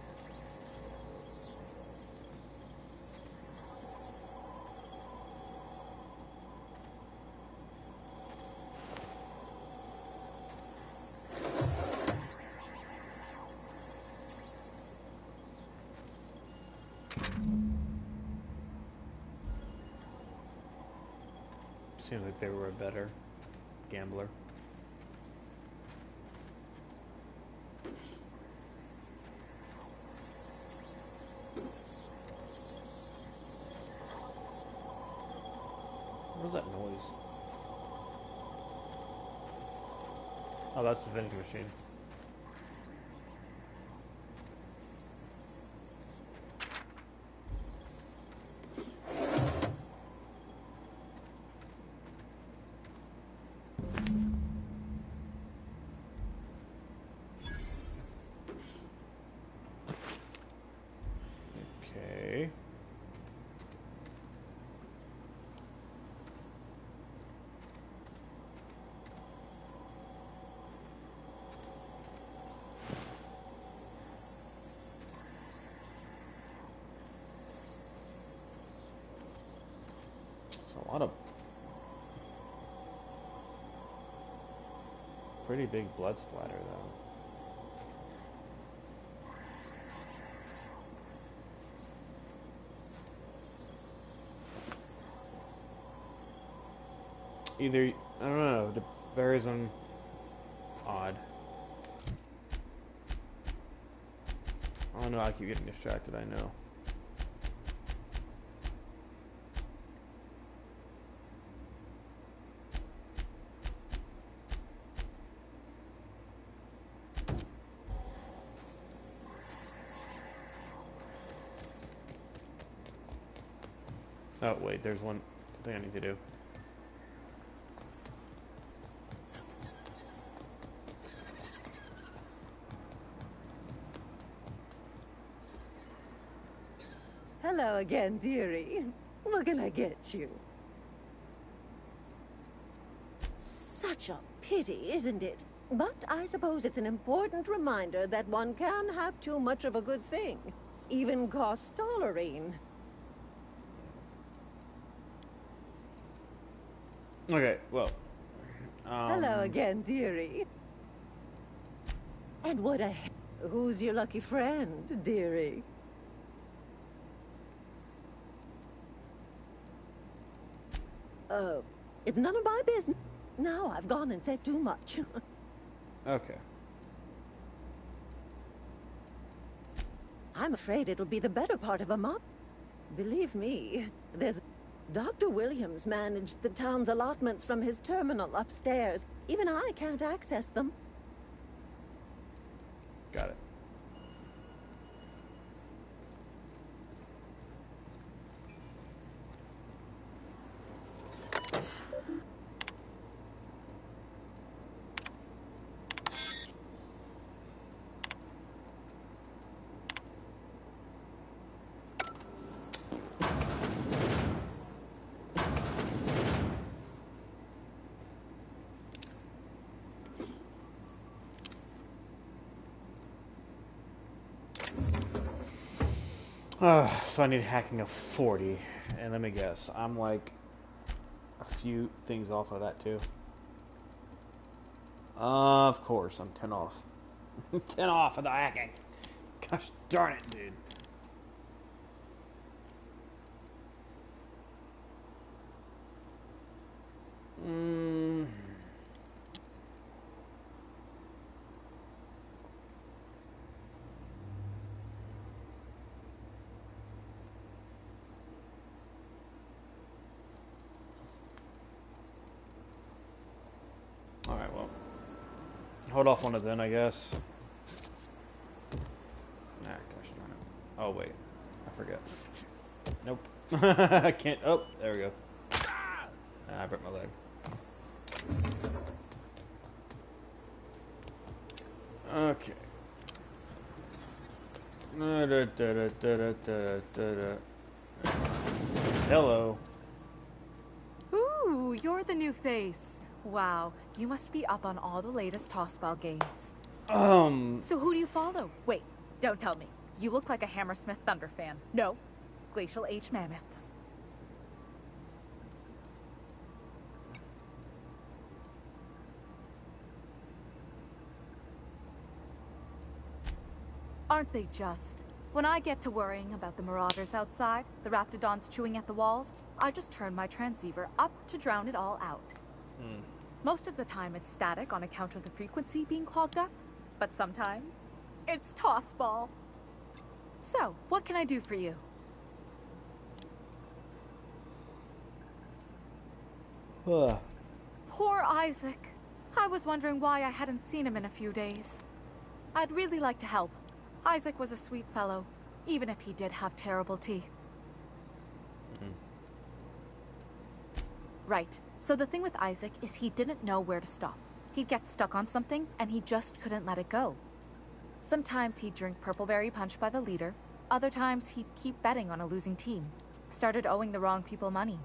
Seems like they were a better gambler. What was that noise? Oh, that's the vending machine. Okay. It's a lot of pretty big blood splatter though. Either, I don't know, it varies on odd. I don't know, I keep getting distracted, I know. Oh wait, there's one thing I need to do. Hello again, dearie. What can I get you? Such a pity, isn't it? But I suppose it's an important reminder that one can have too much of a good thing. Even cost tolerine. Okay, well. Hello again, dearie. And what a... Who's your lucky friend, dearie? It's none of my business. Now I've gone and said too much. Okay. I'm afraid it'll be the better part of a month. Believe me, there's... Dr. Williams managed the town's allotments from his terminal upstairs. Even I can't access them. Got it. So I need hacking of 40, and let me guess, I'm like a few things off of that too. Of course, I'm 10 off. 10 off of the hacking. Gosh darn it, dude. Alright, well. Hold off on it then, I guess. Nah, gosh darn it. Oh, wait. I forget. Nope. I can't. Oh, there we go. I broke my leg. Okay. Hello. Ooh, you're the new face. Wow, you must be up on all the latest tossball games. So who do you follow? Wait, don't tell me. You look like a Hammersmith Thunder fan. No, Glacial H Mammoths. Aren't they just? When I get to worrying about the marauders outside, the raptidons chewing at the walls, I just turn my transceiver up to drown it all out. Most of the time it's static on account of the frequency being clogged up, but sometimes it's tossball. So, what can I do for you? Poor Isaac. I was wondering why I hadn't seen him in a few days. I'd really like to help. Isaac was a sweet fellow, even if he did have terrible teeth. Right. So the thing with Isaac is he didn't know where to stop. He'd get stuck on something, and he just couldn't let it go. Sometimes he'd drink Purpleberry Punch by the liter. Other times he'd keep betting on a losing team. Started owing the wrong people money.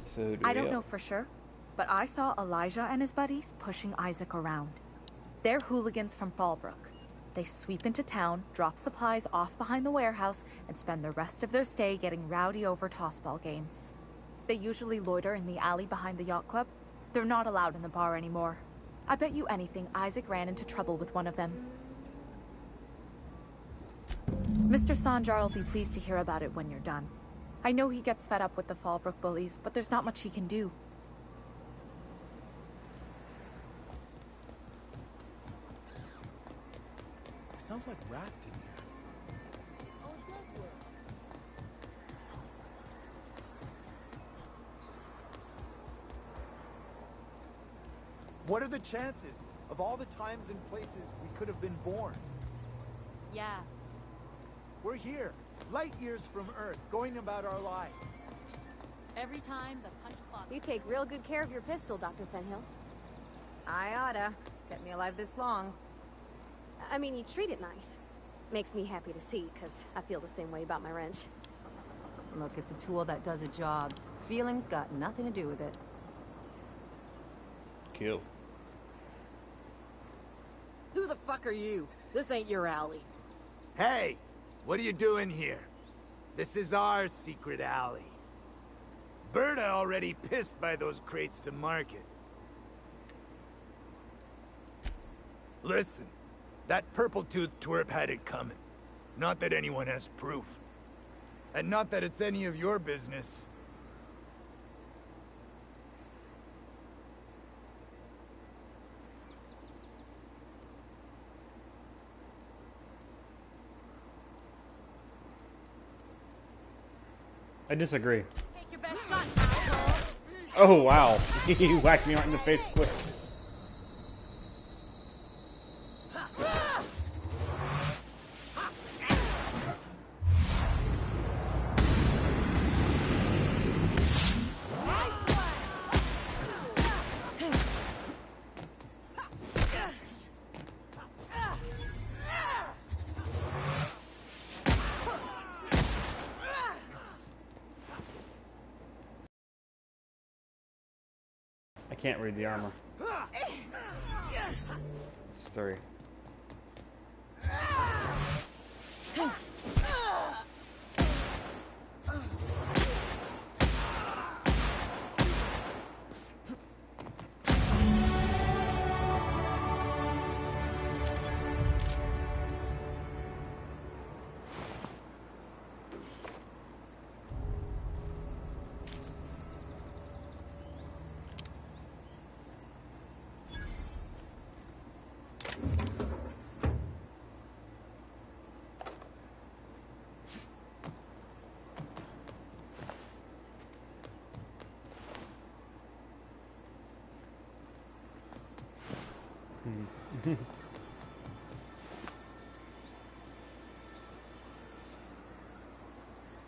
So I don't know for sure, but I saw Elijah and his buddies pushing Isaac around. They're hooligans from Fallbrook. They sweep into town, drop supplies off behind the warehouse, and spend the rest of their stay getting rowdy over tossball games. They usually loiter in the alley behind the yacht club. They're not allowed in the bar anymore. I bet you anything Isaac ran into trouble with one of them. Mr. Sanjar will be pleased to hear about it when you're done. I know he gets fed up with the Fallbrook bullies, but there's not much he can do. Smells like rat in here. Oh, it does work. What are the chances of all the times and places we could have been born? Yeah. We're here, light years from Earth, going about our lives. Every time the punch clock... You take real good care of your pistol, Dr. Fenhill. I oughta. It's kept me alive this long. I mean, you treat it nice. Makes me happy to see, because I feel the same way about my wrench. Look, it's a tool that does a job. Feelings got nothing to do with it. Kill. Who the fuck are you? This ain't your alley. Hey, what are you doing here? This is our secret alley. Berta already pissed by those crates to market. Listen, that purple-toothed twerp had it coming. Not that anyone has proof. And not that it's any of your business. I disagree. Take your best shot, asshole. Oh wow, he whacked me right in the face quick. I can't read the armor. It's 3.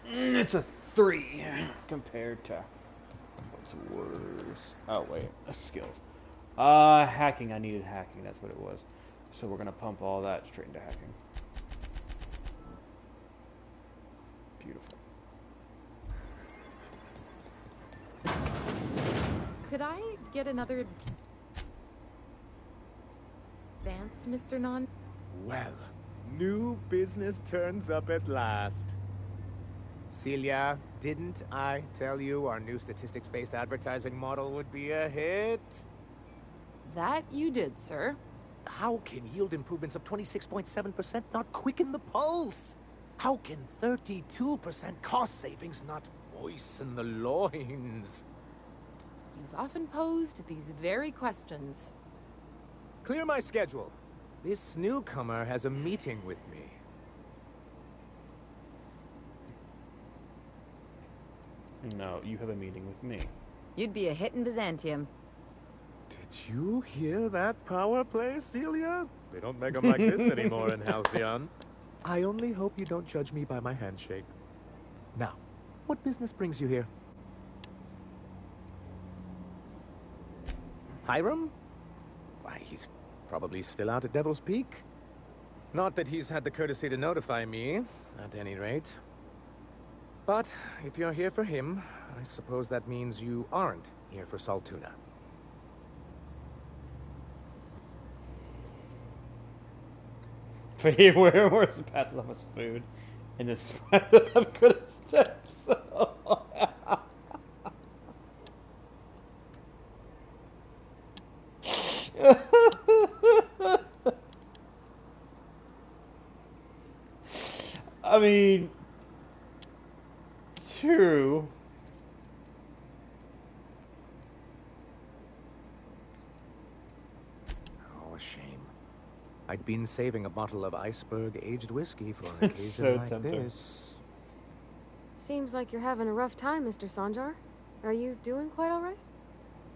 It's a 3 compared to what's worse. Oh wait, skills. Hacking. I needed hacking. That's what it was. So we're gonna pump all that straight into hacking. Beautiful. Could I get another advance, Mr. Non? Well, new business turns up at last. Celia, didn't I tell you our new statistics-based advertising model would be a hit? That you did, sir. How can yield improvements of 26.7% not quicken the pulse? How can 32% cost savings not moisten the loins? You've often posed these very questions. Clear my schedule. This newcomer has a meeting with me. No, you have a meeting with me. You'd be a hit in Byzantium. Did you hear that power play, Celia? They don't make them like this anymore in Halcyon. I only hope you don't judge me by my handshake. Now, what business brings you here? Hiram? Why, he's probably still out at Devil's Peak. Not that he's had the courtesy to notify me, at any rate. But if you're here for him, I suppose that means you aren't here for Saltuna. Where passes off his food in the spite of good steps. I mean, true. Oh, a shame. I'd been saving a bottle of iceberg-aged whiskey for an occasion So like tempting. this. Seems like you're having a rough time, Mr. Sanjar. Are you doing quite all right?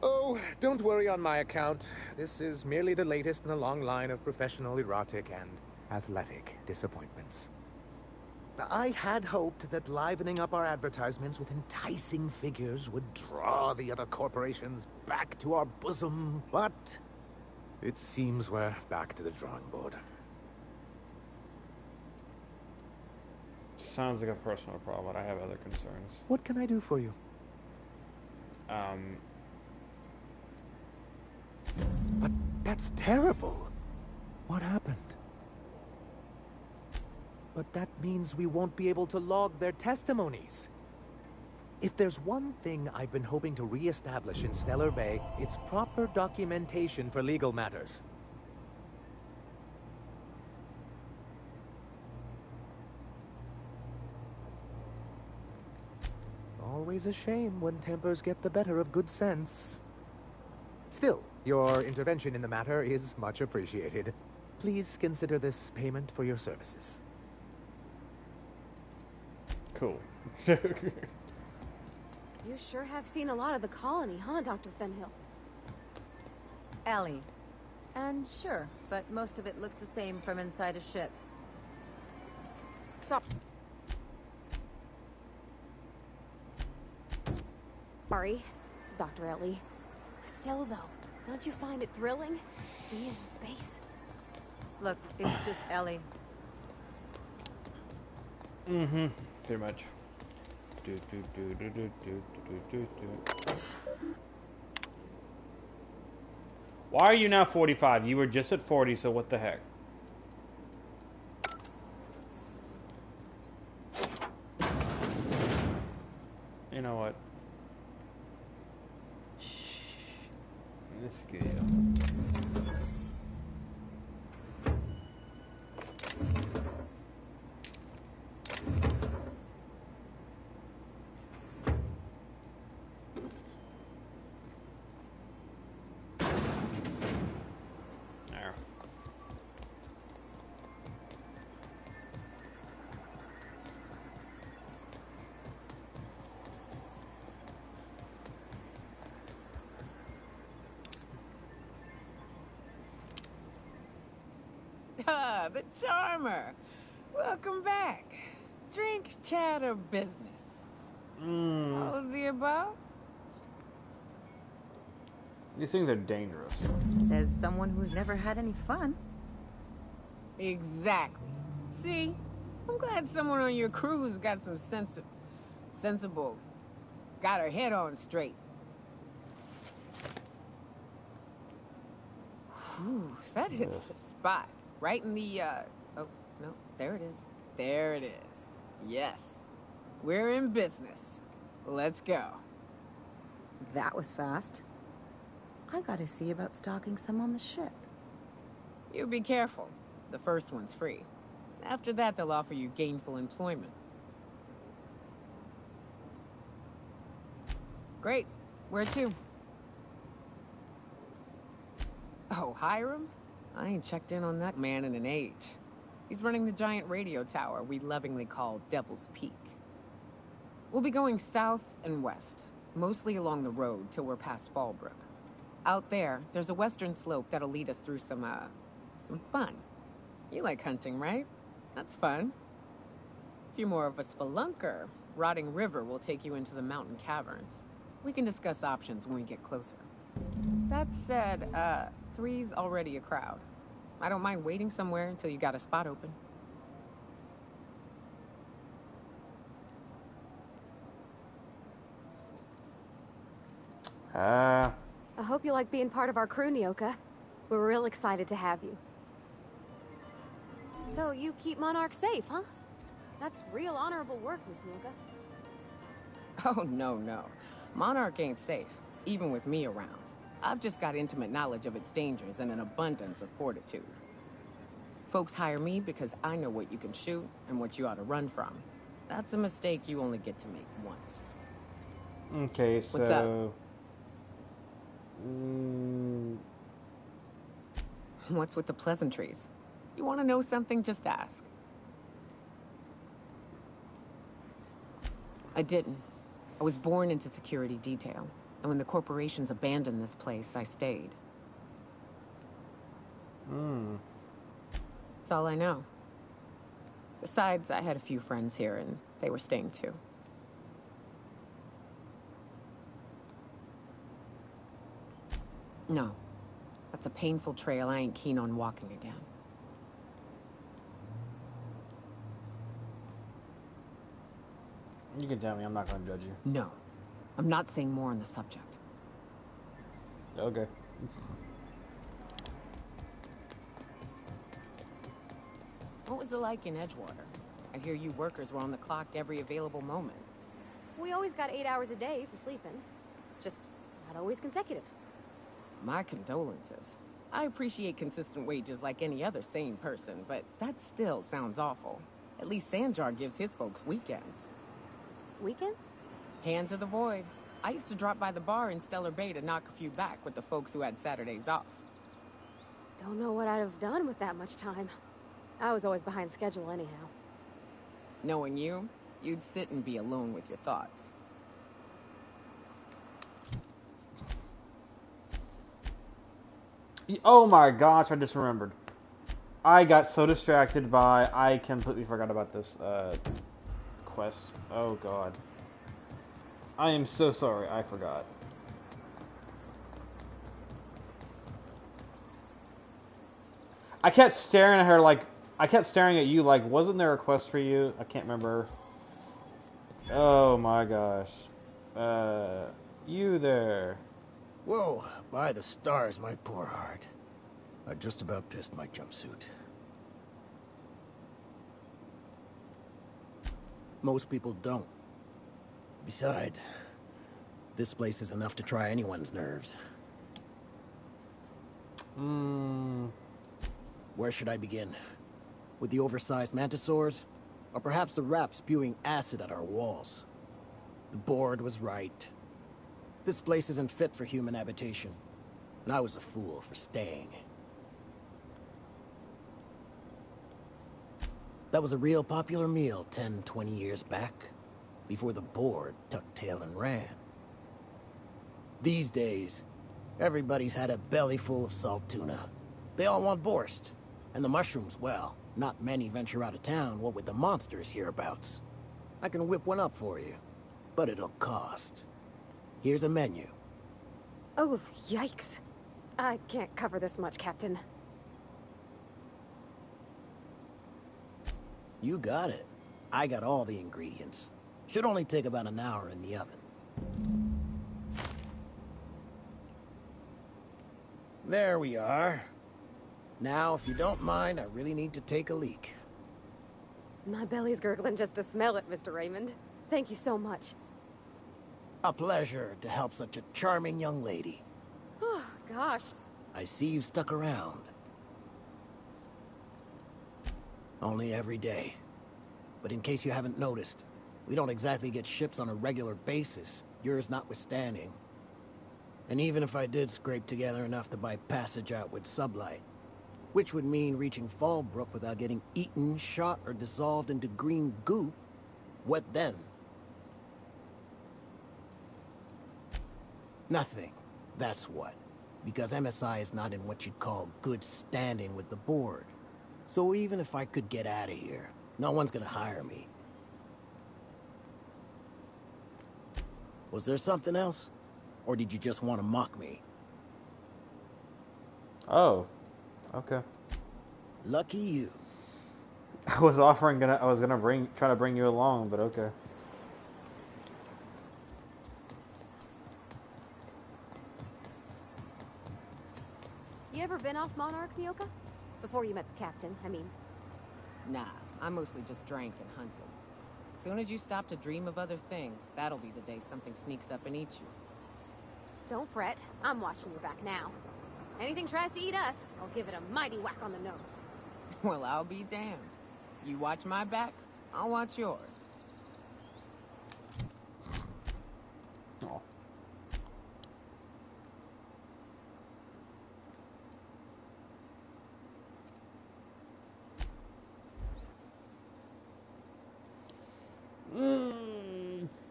Oh, don't worry on my account. This is merely the latest in a long line of professional erotic and athletic disappointments. I had hoped that livening up our advertisements with enticing figures would draw the other corporations back to our bosom, but it seems we're back to the drawing board. Sounds like a personal problem, but I have other concerns. What can I do for you? But that's terrible. What happened? But that means we won't be able to log their testimonies. If there's one thing I've been hoping to re-establish in Stellar Bay, it's proper documentation for legal matters. Always a shame when tempers get the better of good sense. Still, your intervention in the matter is much appreciated. Please consider this payment for your services. Cool. You sure have seen a lot of the colony, huh, Dr. Fenhill? Ellie. And sure, but most of it looks the same from inside a ship. Sorry, Dr. Ellie. Still, though, don't you find it thrilling? Being in space? Look, it's just Ellie. Mm-hmm. Pretty much. Why are you now 45? You were just at 40, so what the heck? You know what? Let's go. There. Ah, the Charmer. Welcome back. Drink, chat, or business? All of the above? These things are dangerous. Says someone who's never had any fun. Exactly. See? I'm glad someone on your crew's got some sensible. Got her head on straight. Whew, that hits the spot. Right in the, oh, no, there it is. There it is. Yes. We're in business. Let's go. That was fast. I gotta see about stocking some on the ship. You be careful. The first one's free. After that, they'll offer you gainful employment. Great. Where to? Oh, Hiram? I ain't checked in on that man in an age. He's running the giant radio tower we lovingly call Devil's Peak. We'll be going south and west, mostly along the road till we're past Fallbrook. Out there, there's a western slope that'll lead us through some fun. You like hunting, right? That's fun. If you're more of a spelunker, Rotting River will take you into the mountain caverns. We can discuss options when we get closer. That said, 3's already a crowd. I don't mind waiting somewhere until you got a spot open. I hope you like being part of our crew, Nyoka. We're real excited to have you. So, you keep Monarch safe, huh? That's real honorable work, Miss Nyoka. Oh, no. Monarch ain't safe, even with me around. I've just got intimate knowledge of its dangers and an abundance of fortitude. Folks hire me because I know what you can shoot and what you ought to run from. That's a mistake you only get to make once. Okay, so... What's up? What's with the pleasantries? You want to know something, just ask. I didn't. I was born into security detail, and when the corporations abandoned this place, I stayed. That's all I know. Besides, I had a few friends here, and they were staying too. No. That's a painful trail I ain't keen on walking again. You can tell me, I'm not gonna judge you. No. I'm not saying more on the subject. Okay. What was it like in Edgewater? I hear you workers were on the clock every available moment. We always got 8 hours a day for sleeping. Just not always consecutive. My condolences. I appreciate consistent wages like any other sane person, but that still sounds awful. At least Sanjar gives his folks weekends. Weekends? Hand to the void. I used to drop by the bar in Stellar Bay to knock a few back with the folks who had Saturdays off. Don't know what I'd have done with that much time. I was always behind schedule anyhow. Knowing you, you'd sit and be alone with your thoughts. Oh my gosh, I just remembered. I got so distracted by... I completely forgot about this quest. Oh god. I am so sorry, I forgot. I kept staring at her like... I kept staring at you like, wasn't there a quest for you? I can't remember. Oh my gosh. You there. Whoa, by the stars, my poor heart. I just about pissed my jumpsuit. Most people don't. Besides, this place is enough to try anyone's nerves. Where should I begin? With the oversized mantisaurs? Or perhaps the rats spewing acid at our walls? The board was right. This place isn't fit for human habitation, and I was a fool for staying. That was a real popular meal 10, 20 years back, before the board tucked tail and ran. These days, everybody's had a belly full of salt tuna. They all want borscht, and the mushrooms, well, not many venture out of town, what with the monsters hereabouts. I can whip one up for you, but it'll cost. Here's a menu. Oh, yikes. I can't cover this much, Captain. You got it. I got all the ingredients. Should only take about an hour in the oven. There we are. Now, if you don't mind, I really need to take a leak. My belly's gurgling just to smell it, Mr. Raymond. Thank you so much. A pleasure to help such a charming young lady. Oh, gosh. I see you've stuck around. Only every day. But in case you haven't noticed, we don't exactly get ships on a regular basis, yours notwithstanding. And even if I did scrape together enough to buy passage out with sublight, which would mean reaching Fallbrook without getting eaten, shot, or dissolved into green goop, what then? Nothing. That's what. Because MSI is not in what you'd call good standing with the board. So even if I could get out of here, no one's gonna hire me. Was there something else? Or did you just want to mock me? Oh. Okay. Lucky you. I was gonna try to bring you along, but okay. You ever been off Monarch, Nyoka? Before you met the captain, I mean. Nah, I mostly just drank and hunted. As soon as you stop to dream of other things, that'll be the day something sneaks up and eats you. Don't fret. I'm watching your back now. Anything tries to eat us, I'll give it a mighty whack on the nose. Well, I'll be damned. You watch my back, I'll watch yours. Oh.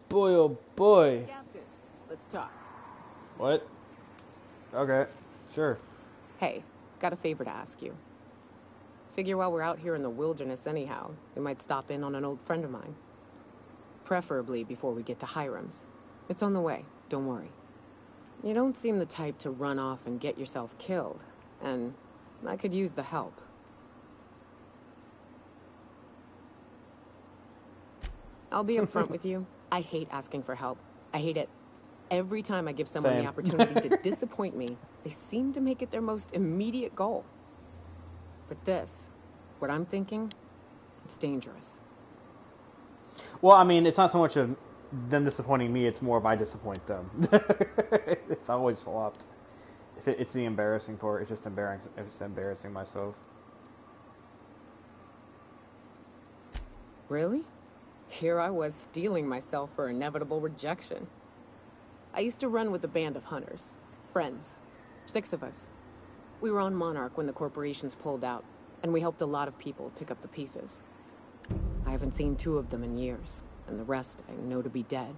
Boy, oh boy. Captain, let's talk. What? Okay, sure. Hey, got a favor to ask you. Figure while we're out here in the wilderness anyhow, we might stop in on an old friend of mine. Preferably before we get to Hiram's. It's on the way, don't worry. You don't seem the type to run off and get yourself killed, and I could use the help. I'll be upfront with you. I hate asking for help. I hate it. Every time I give someone Same. the opportunity to disappoint me, they seem to make it their most immediate goal. But this, what I'm thinking, it's dangerous. Well, I mean, it's not so much of them disappointing me. It's more if I disappoint them. It's always flopped. It's the embarrassing part. It's just embarrassing. It's embarrassing myself. Really? Here I was steeling myself for inevitable rejection. I used to run with a band of hunters. Friends. 6 of us. We were on Monarch when the corporations pulled out, and we helped a lot of people pick up the pieces. I haven't seen 2 of them in years, and the rest I know to be dead.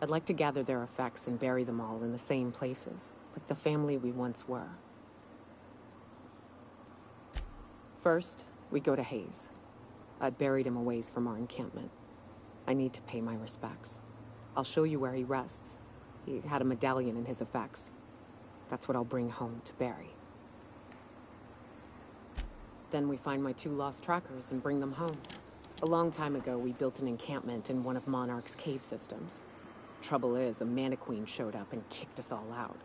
I'd like to gather their effects and bury them all in the same places, like the family we once were. First, we go to Hayes. I buried him a ways from our encampment. I need to pay my respects. I'll show you where he rests. He had a medallion in his effects. That's what I'll bring home to Barry. Then we find my 2 lost trackers and bring them home. A long time ago, we built an encampment in one of Monarch's cave systems. Trouble is, a Mantiqueen showed up and kicked us all out.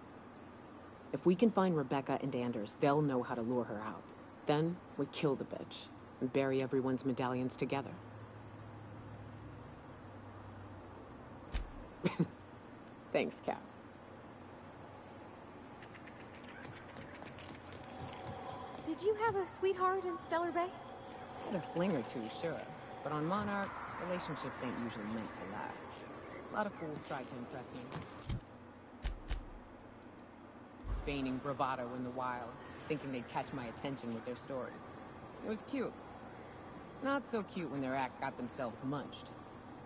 If we can find Rebecca and Anders, they'll know how to lure her out. Then, we kill the bitch and bury everyone's medallions together. Thanks, Cap. Did you have a sweetheart in Stellar Bay? Had a fling or 2, sure. But on Monarch, relationships ain't usually meant to last. A lot of fools tried to impress me. Feigning bravado in the wilds, thinking they'd catch my attention with their stories. It was cute. Not so cute when their act got themselves munched.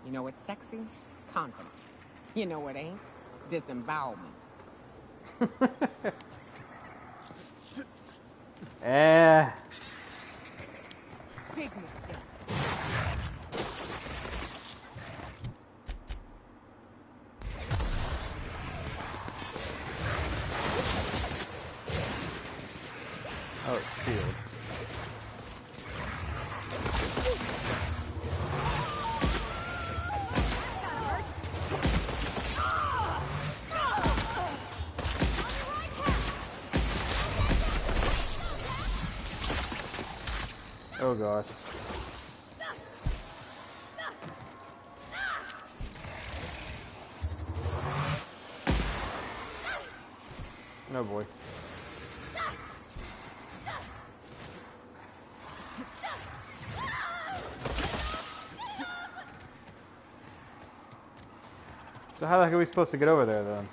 You know what's sexy? Confidence. You know what ain't? Disembowelment. Big mistake. Oh, it's sealed. Oh gosh. No boy. So how the heck are we supposed to get over there then?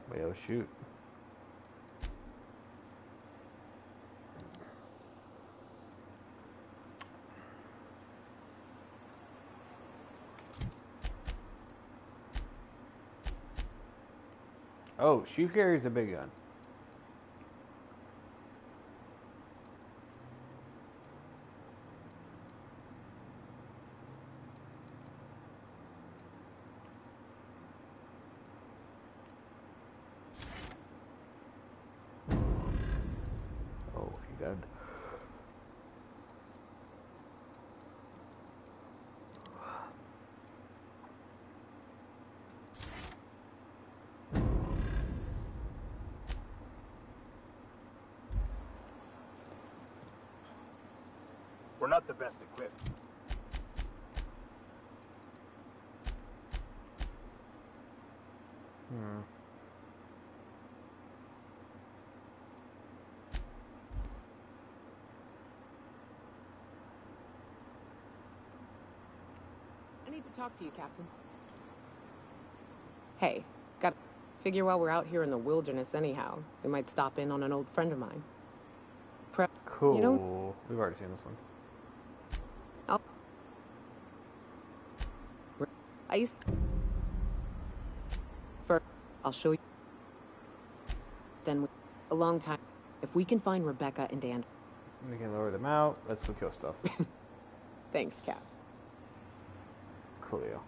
Wait, oh shoot. Oh, she carries a big gun. Oh, he got. We're not the best equipped. I need to talk to you, Captain. Hey, gotta figure while we're out here in the wilderness anyhow, they might stop in on an old friend of mine. Cool. You know, we've already seen this one. I used to... First, I'll show you. Then, a long time. If we can find Rebecca and Dan... We can lower them out. Let's go kill stuff. Thanks, Cap. Coolio.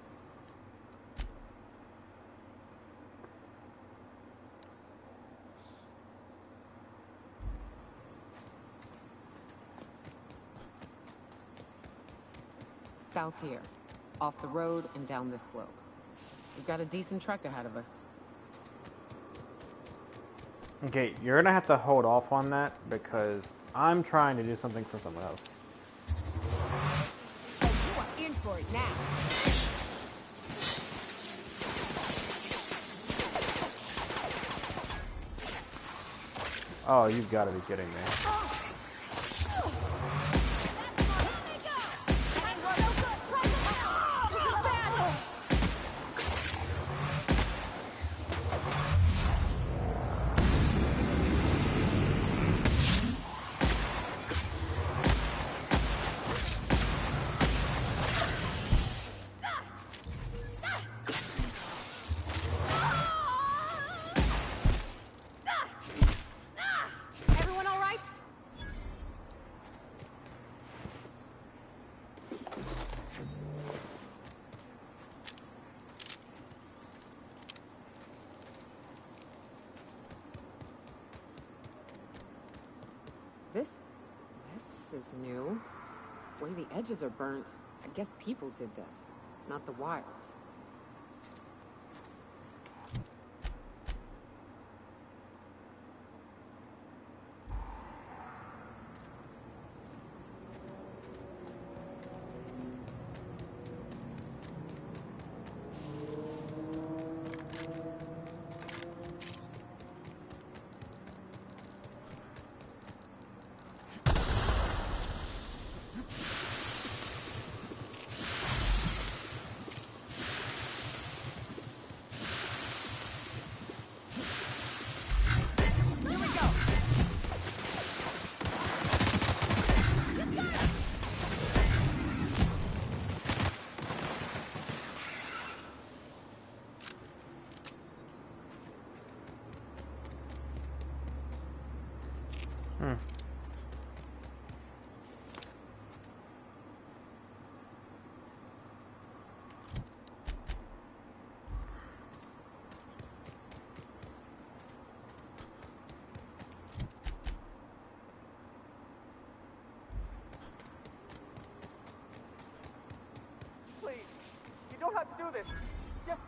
South here. Off the road and down this slope. We've got a decent trek ahead of us. Okay, you're gonna have to hold off on that because I'm trying to do something for someone else. Oh, you are in for it now. Oh, you've got to be kidding me. Everyone all right? This is new. The way the edges are burnt. I guess people did this, not the wilds. Please, you don't have to do this. Just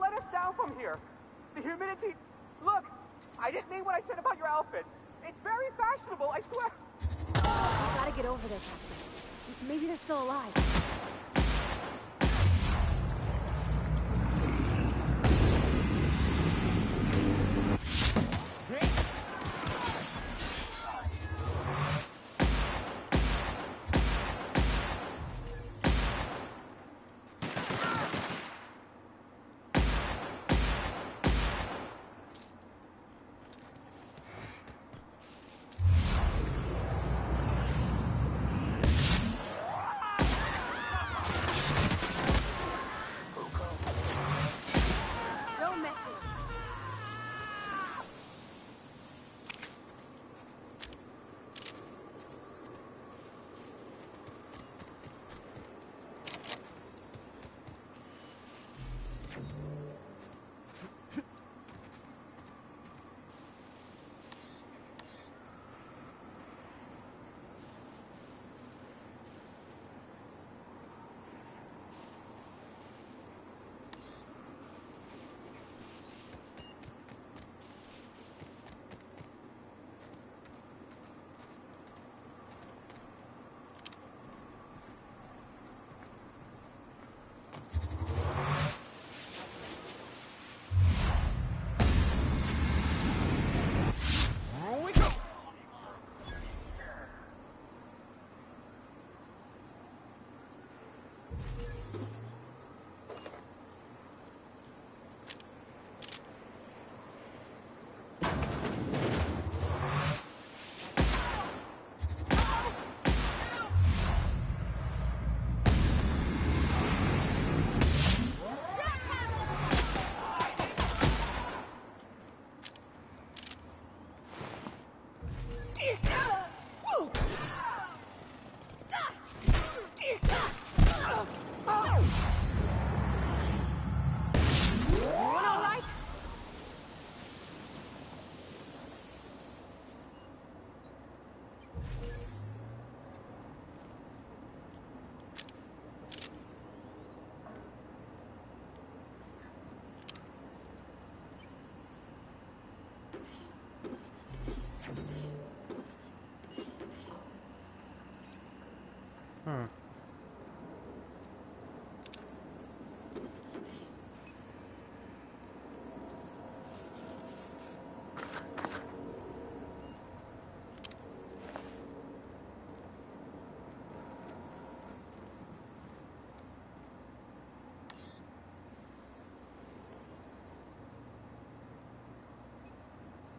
let us down from here. The humidity... Look, I didn't mean what I said about your outfit. It's very fashionable, I swear. Gotta get over there, Captain. Maybe they're still alive.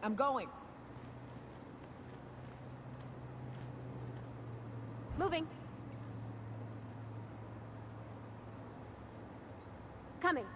I'm going. Moving. Coming.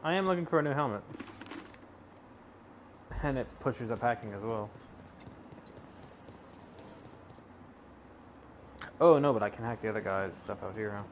I am looking for a new helmet. And it pushes up hacking as well. Oh no, but I can hack the other guy's stuff out here, huh?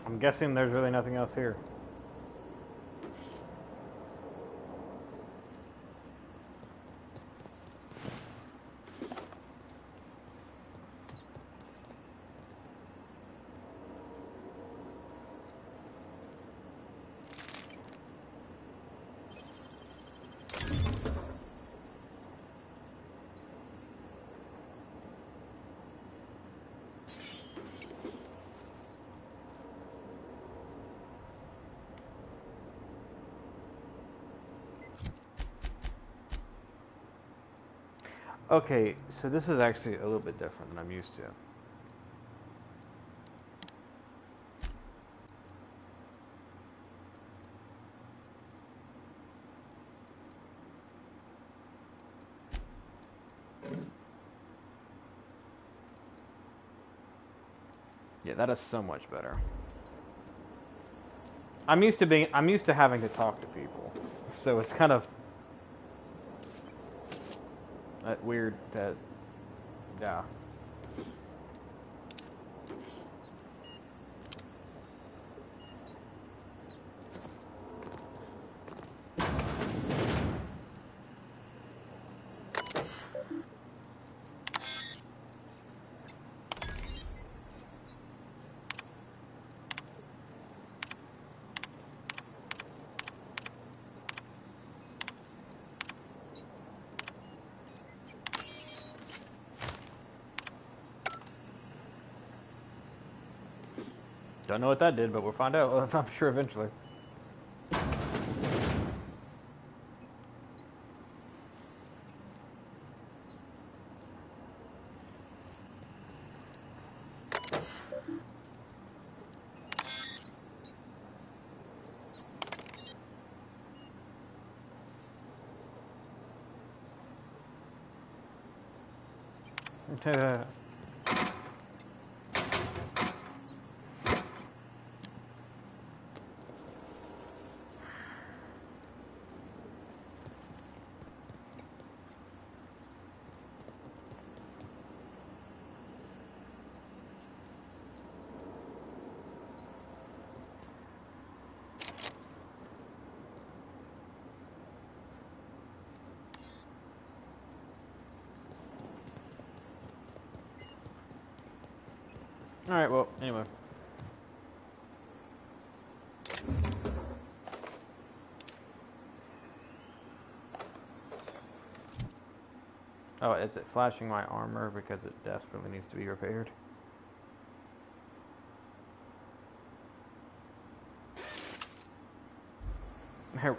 I'm guessing there's really nothing else here. Okay, so this is actually a little bit different than I'm used to. Yeah, that is so much better. I'm used to having to talk to people. So it's kind of weird that, yeah. Don't know what that did, but we'll find out, I'm sure, eventually. Alright, well, anyway. Oh, is it flashing my armor because it desperately needs to be repaired?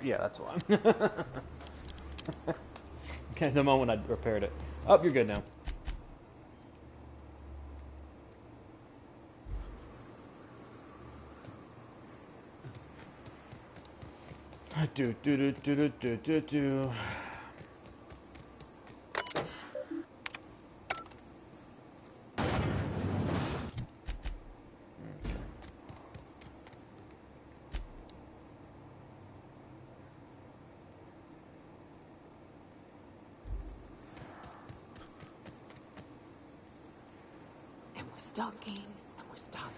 Yeah, that's why. Okay, the moment I repaired it. Oh, you're good now. Do do do do do do do do. And we're stalking, and we're stalking.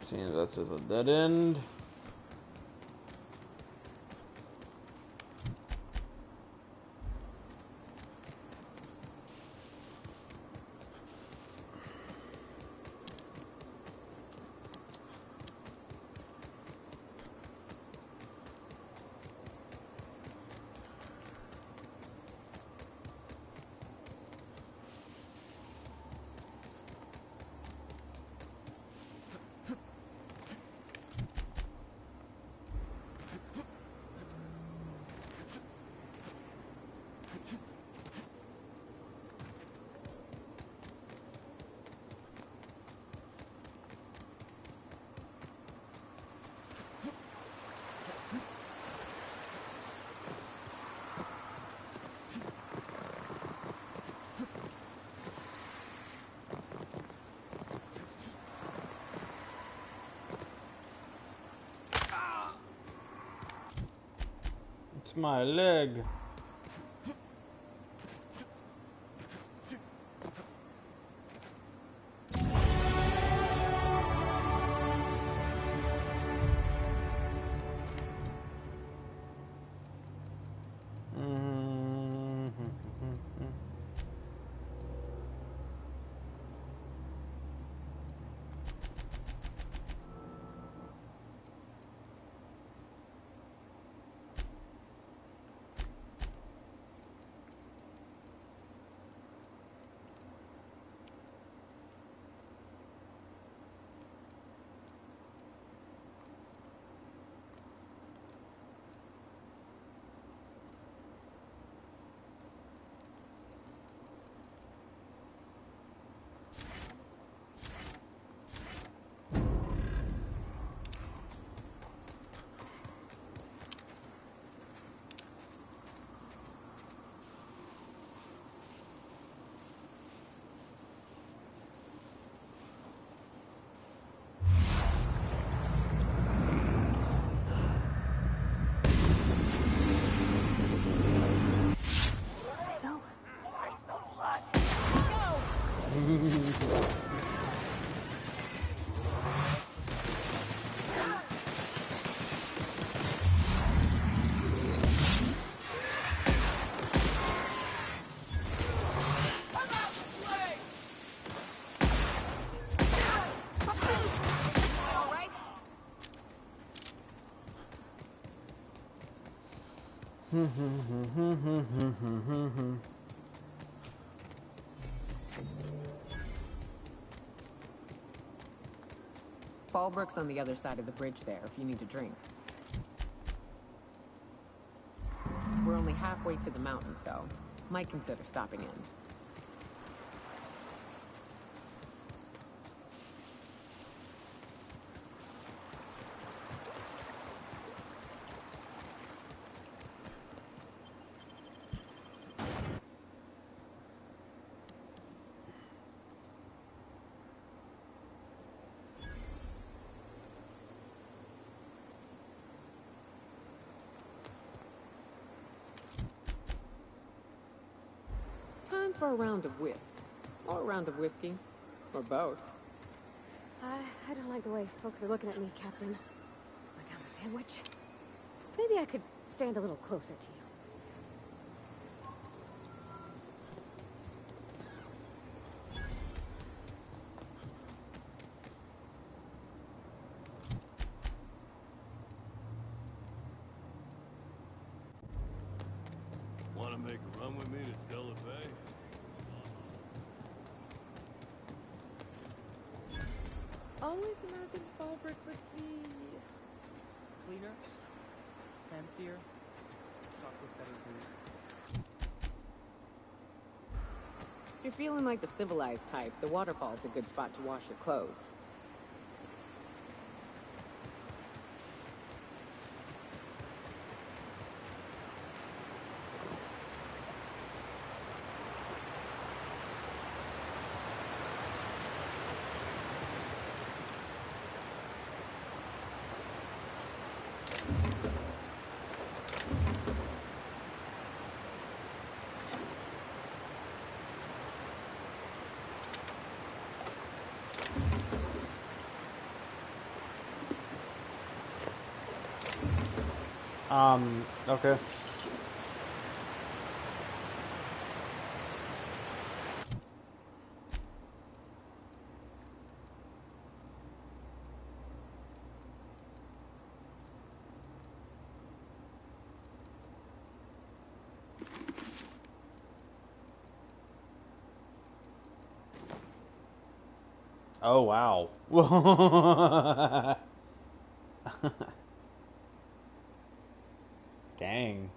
Seeing that says a dead end. It's my leg. Fallbrook's on the other side of the bridge there, if you need a drink. We're only halfway to the mountain, so might consider stopping in. Time for a round of whist. Or a round of whiskey. Or both. I don't like the way folks are looking at me, Captain. Like I'm a sandwich. Maybe I could stand a little closer to you. Want to make a run with me to Stella Bay? Always imagined Fallbrook would be cleaner, fancier, stocked with better boots. If you're feeling like the civilized type, the waterfall's a good spot to wash your clothes. Okay. Oh, wow. Dang.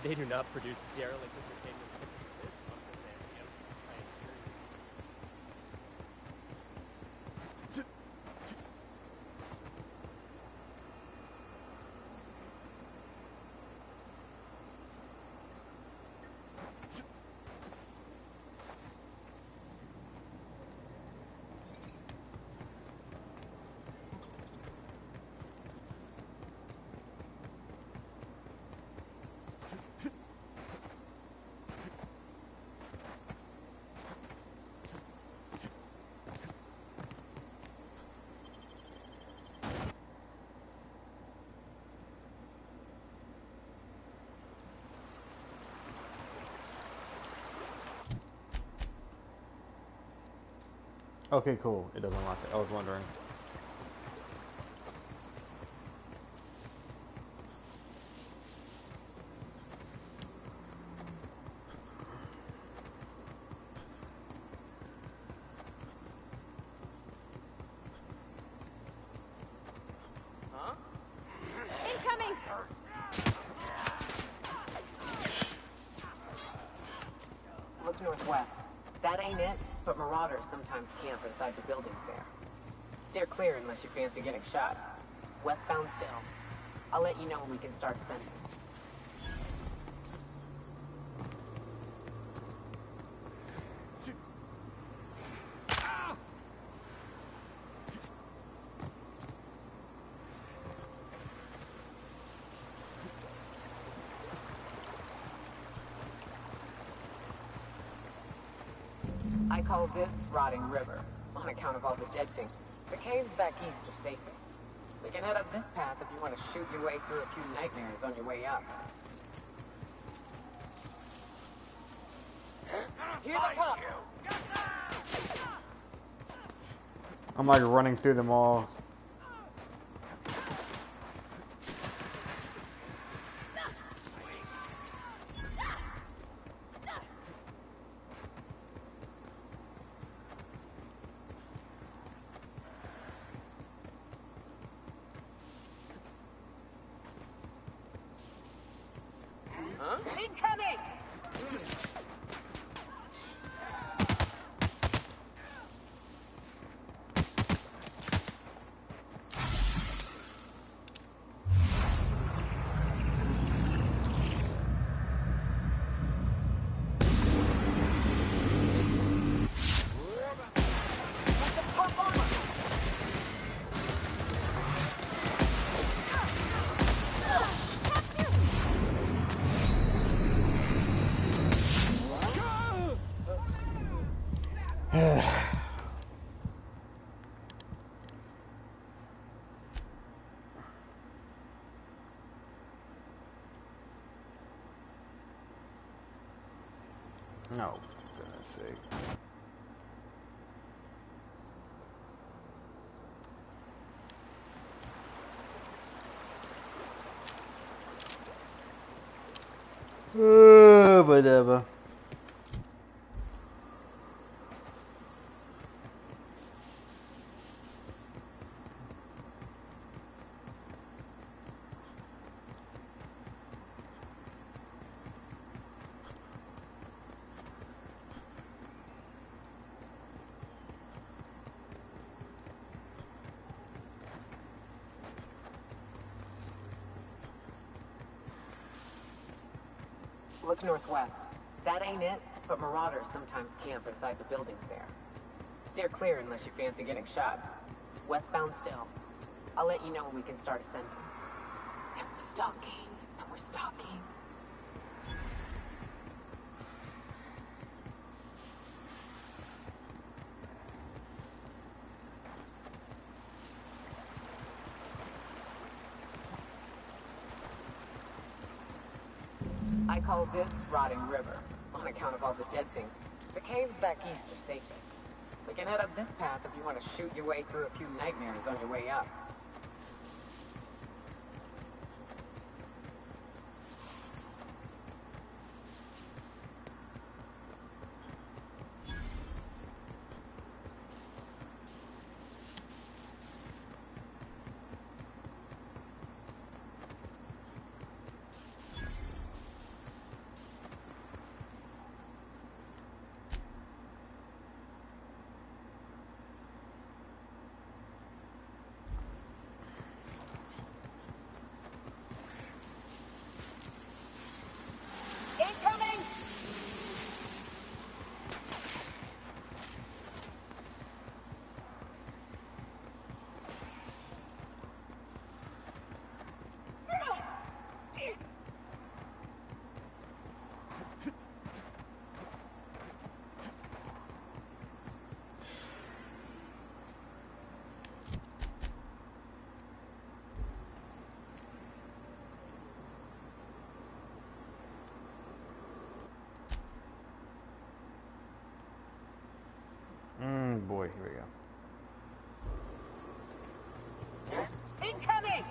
They do not produce derelict entertainment such as this, Uncle Xanthias. I assure you. Okay, cool. It doesn't lock it. I was wondering. Incoming! Look northwest. That ain't it, but marauders sometimes camp inside the buildings there. Steer clear unless you fancy getting shot. Westbound still. I'll let you know when we can start ascending. I call this Rotting River, on account of all the dead things. The caves back east are safest. We can head up this path if you want to shoot your way through a few nightmares on your way up. Here they come! I'm like running through them all. Incoming! No, for goodness sake. Whatever. Look northwest. That ain't it, but marauders sometimes camp inside the buildings there. Steer clear unless you fancy getting shot. Westbound still. I'll let you know when we can start ascending. And we're stalking. And we're stalking. I call this Rotting River, on account of all the dead things. The caves back east are safest. We can head up this path if you want to shoot your way through a few nightmares on your way up. big boy. Here we go. Incoming!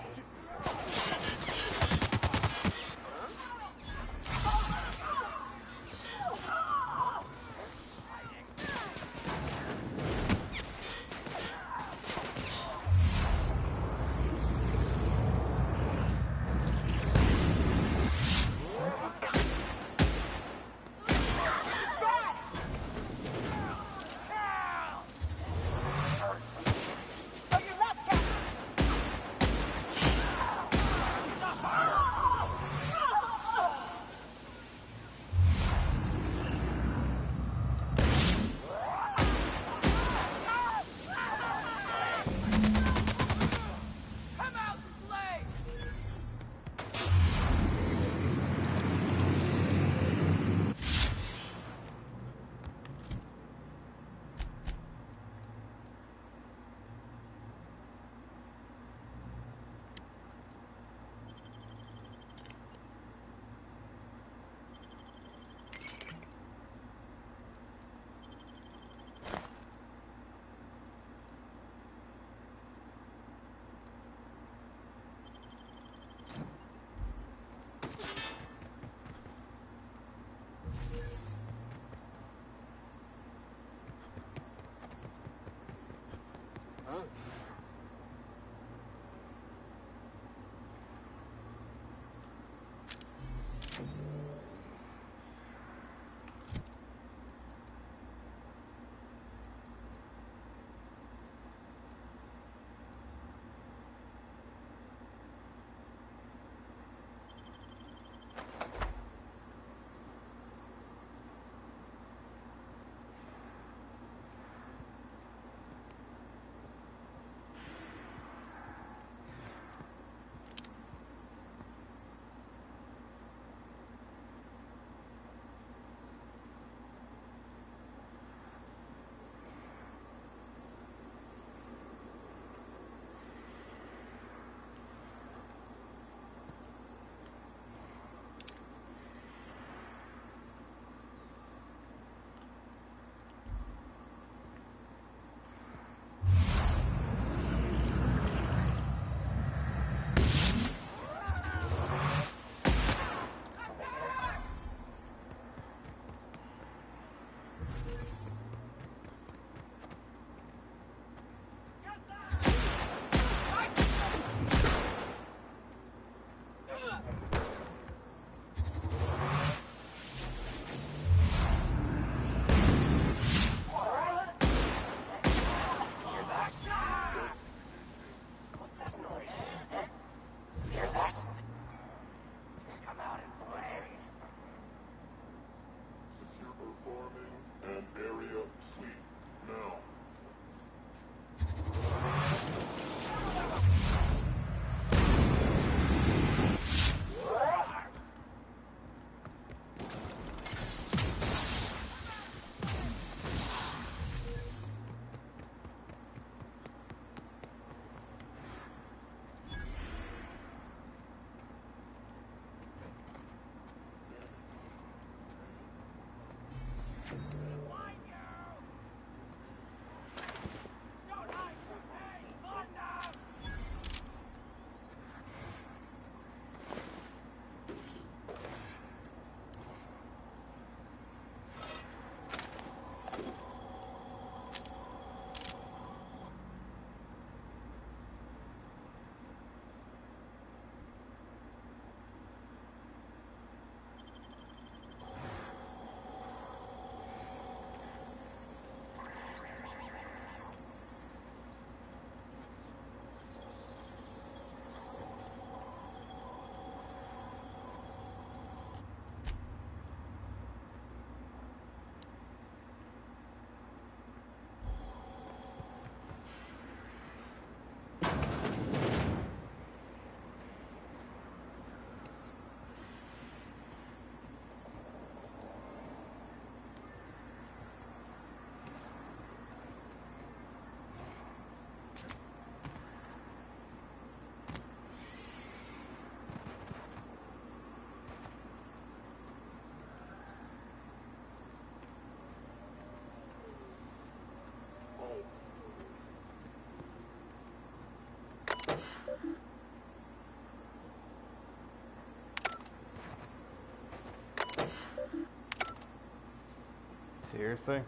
Seriously?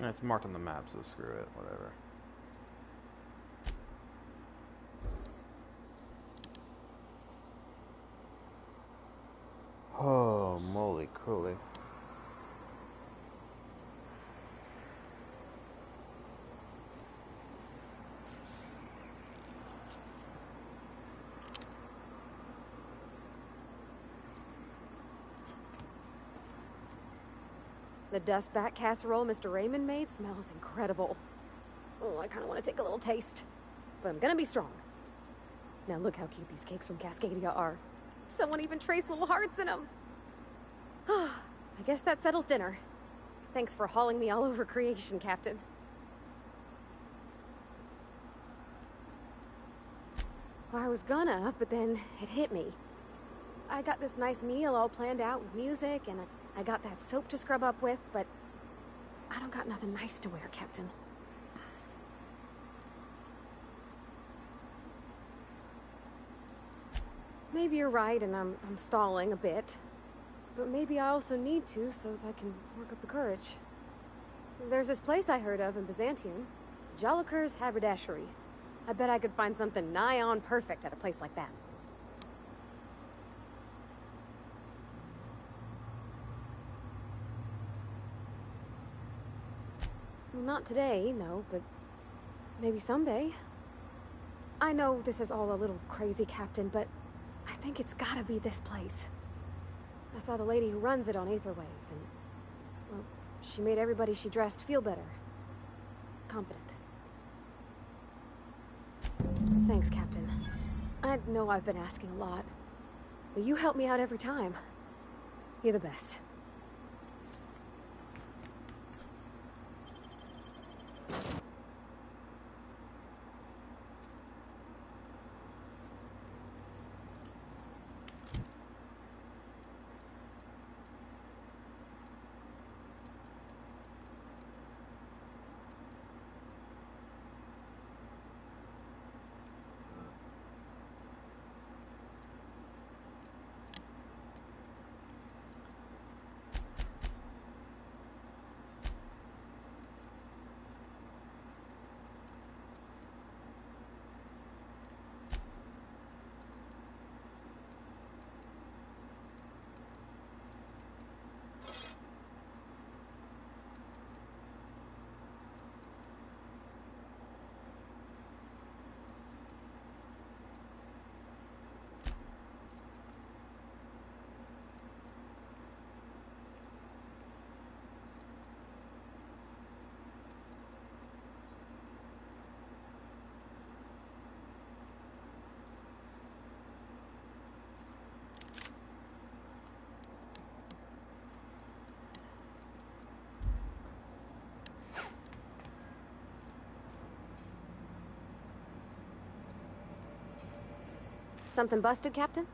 It's marked on the map, so screw it, whatever. Oh, moly cruelly. The dust back casserole Mr. Raymond made smells incredible. Oh, I kind of want to take a little taste. But I'm gonna be strong. Now look how cute these cakes from Cascadia are. Someone even traced little hearts in them. I guess that settles dinner. Thanks for hauling me all over creation, Captain. Well, I was gonna, but then it hit me. I got this nice meal all planned out with music, and I got that soap to scrub up with, but I don't got nothing nice to wear, Captain. Maybe you're right, and I'm stalling a bit. But maybe I also need to, so as I can work up the courage. There's this place I heard of in Byzantium, Jolicoeur's Haberdashery. I bet I could find something nigh on perfect at a place like that. Well, not today, no, but maybe someday. I know this is all a little crazy, Captain, but I think it's gotta be this place. I saw the lady who runs it on Aetherwave, and, well, she made everybody she dressed feel better. Competent. Thanks, Captain. I know I've been asking a lot, but you help me out every time. You're the best. Something busted, Captain?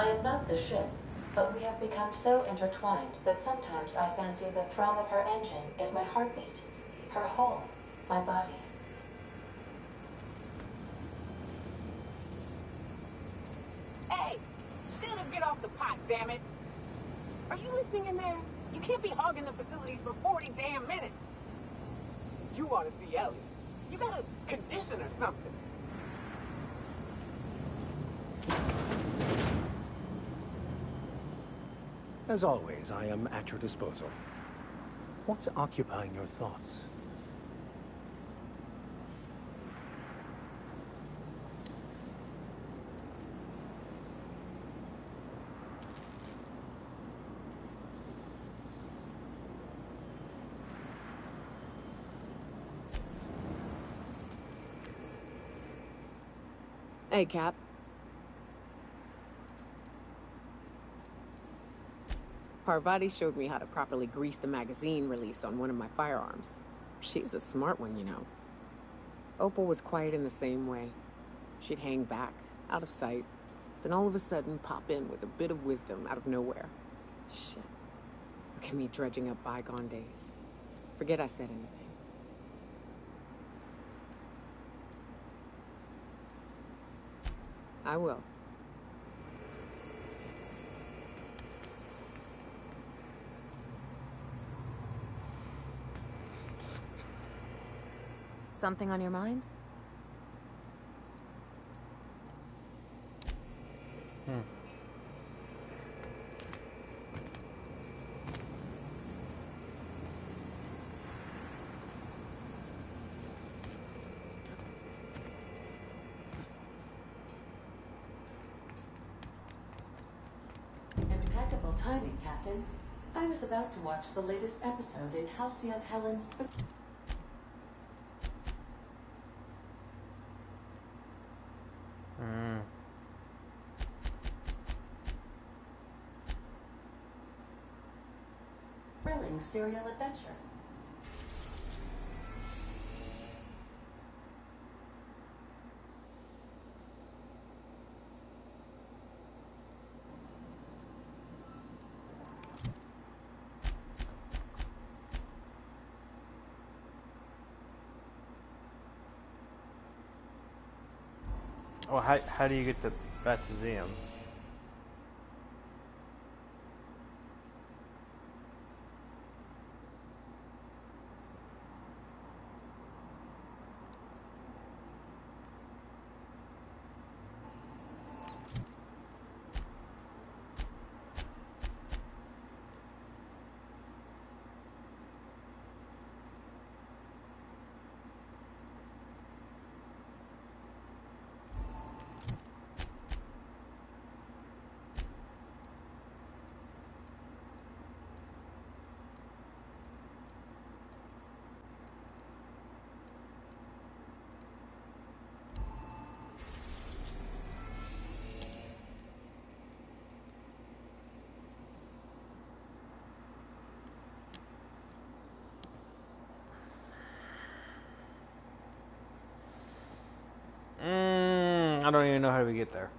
I am not the ship, but we have become so intertwined that sometimes I fancy the thrum of her engine is my heartbeat, her whole, my body. Hey! Shut up, get off the pot, damn it! Are you listening in there? You can't be hogging the facilities for 40 damn minutes! You ought to see Ellie. You got a condition or something. As always, I am at your disposal. What's occupying your thoughts? Hey, Cap. Parvati showed me how to properly grease the magazine release on one of my firearms. She's a smart one, you know. Opal was quiet in the same way. She'd hang back, out of sight, then all of a sudden pop in with a bit of wisdom out of nowhere. Shit. Look at me dredging up bygone days. Forget I said anything. I will. Something on your mind? Impeccable timing, Captain. I was about to watch the latest episode in Halcyon Helen's... thrilling serial adventure. Well, how do you get to Beth Museum? I don't even know how we get there.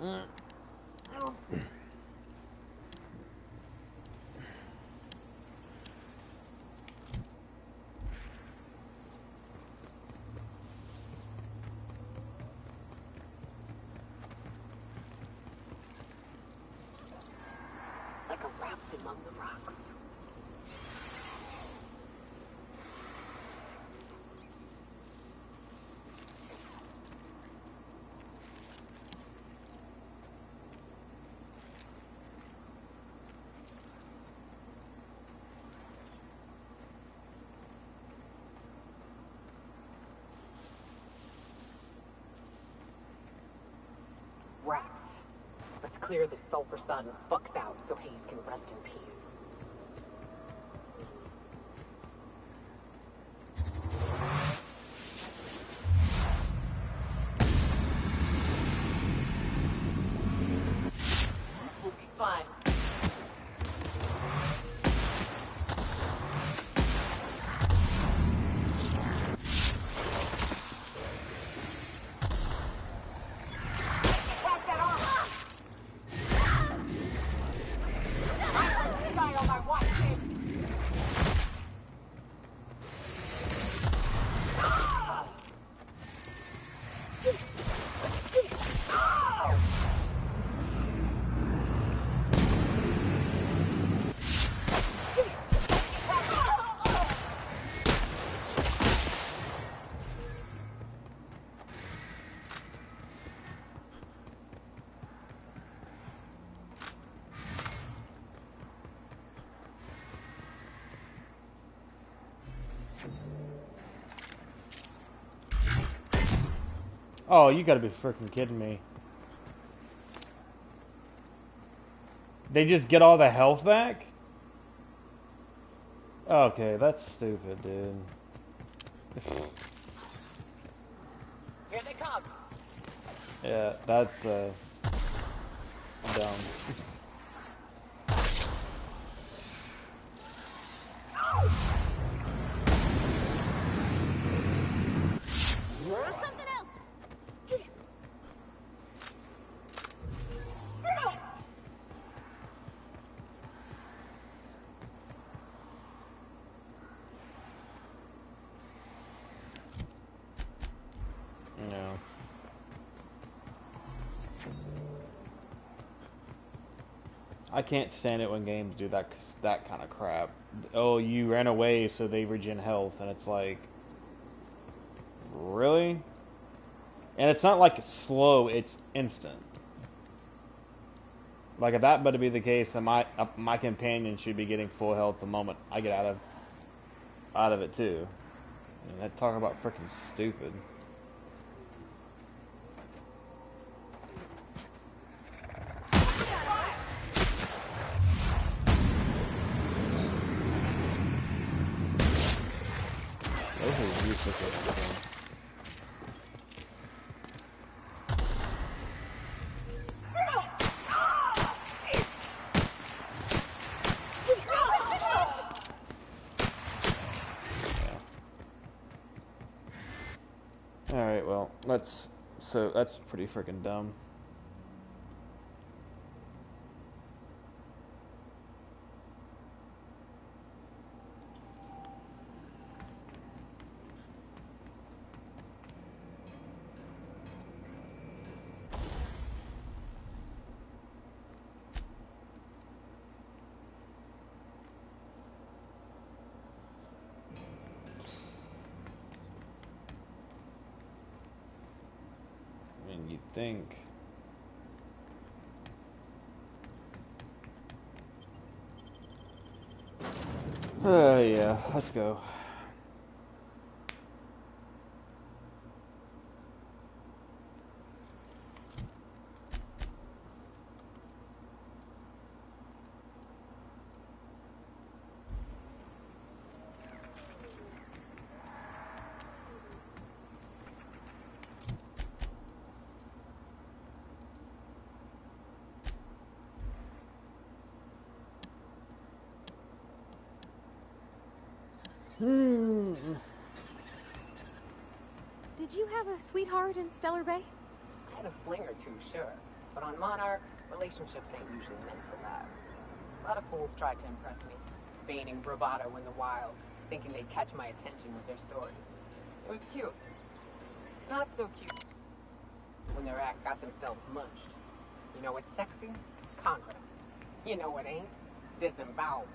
Like a raft among the rocks. Rats. Let's clear the sulfur sun fucks out so Hayes can rest in peace. We'll be fine. Pass that armor! I die on my watch, kid. Oh, you gotta be freaking kidding me. They just get all the health back? Okay, that's stupid, dude. Here they come. Yeah, that's dumb. Or something else. No. I can't stand it when games do that kind of crap. Oh, you ran away, so they regen health, and it's like, really? And it's not like slow; it's instant. Like if that better be the case, then my companion should be getting full health the moment I get out of it too. And that talk about freaking stupid. Those are useless as hell. Alright, well, that's pretty freaking dumb. You'd think. Yeah, let's go. Did you have a sweetheart in Stellar Bay? I had a fling or two, sure. But on Monarch, relationships ain't usually meant to last. A lot of fools tried to impress me, feigning bravado in the wild, thinking they'd catch my attention with their stories. It was cute. Not so cute when their act got themselves munched. You know what's sexy? Conquest. You know what ain't? Disembowelment.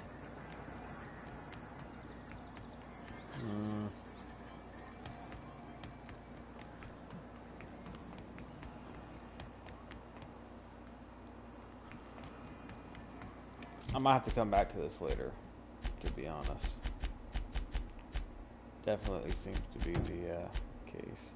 I might have to come back to this later, to be honest. Definitely seems to be the case.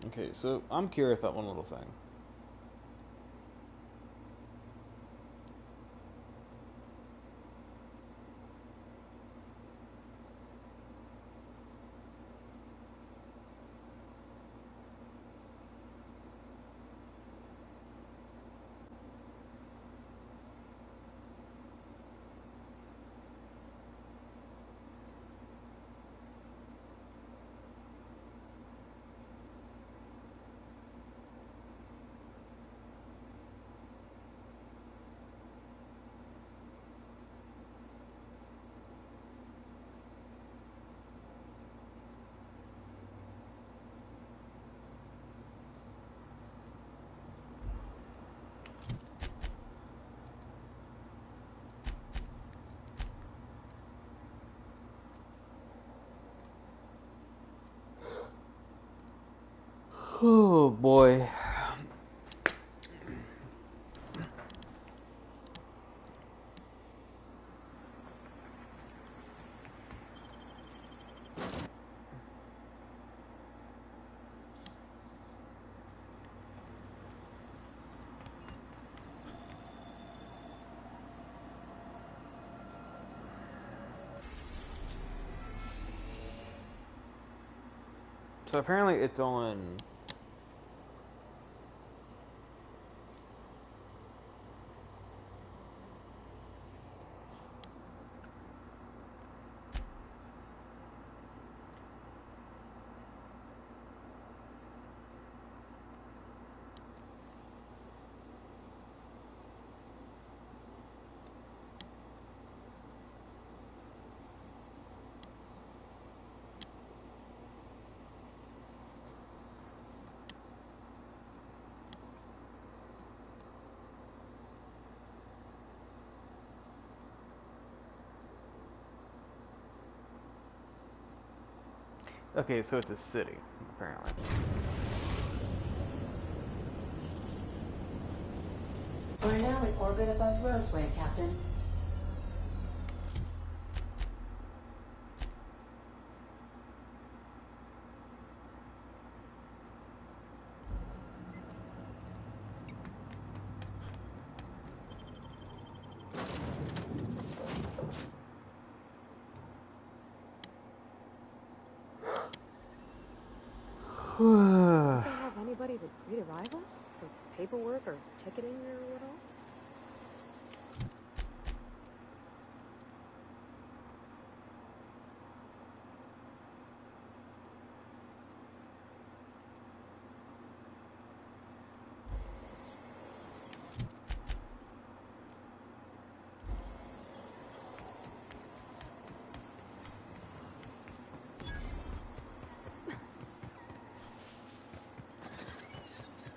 Okay, so I'm curious about one little thing. Oh boy. So apparently it's on. Okay, so it's a city, apparently. We're now in orbit above Roseway, Captain. Do they have anybody to greet arrivals? For paperwork or ticketing or what all?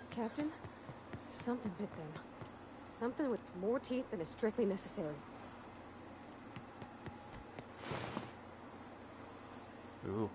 Captain, something bit them. Something with more teeth than is strictly necessary. Ooh.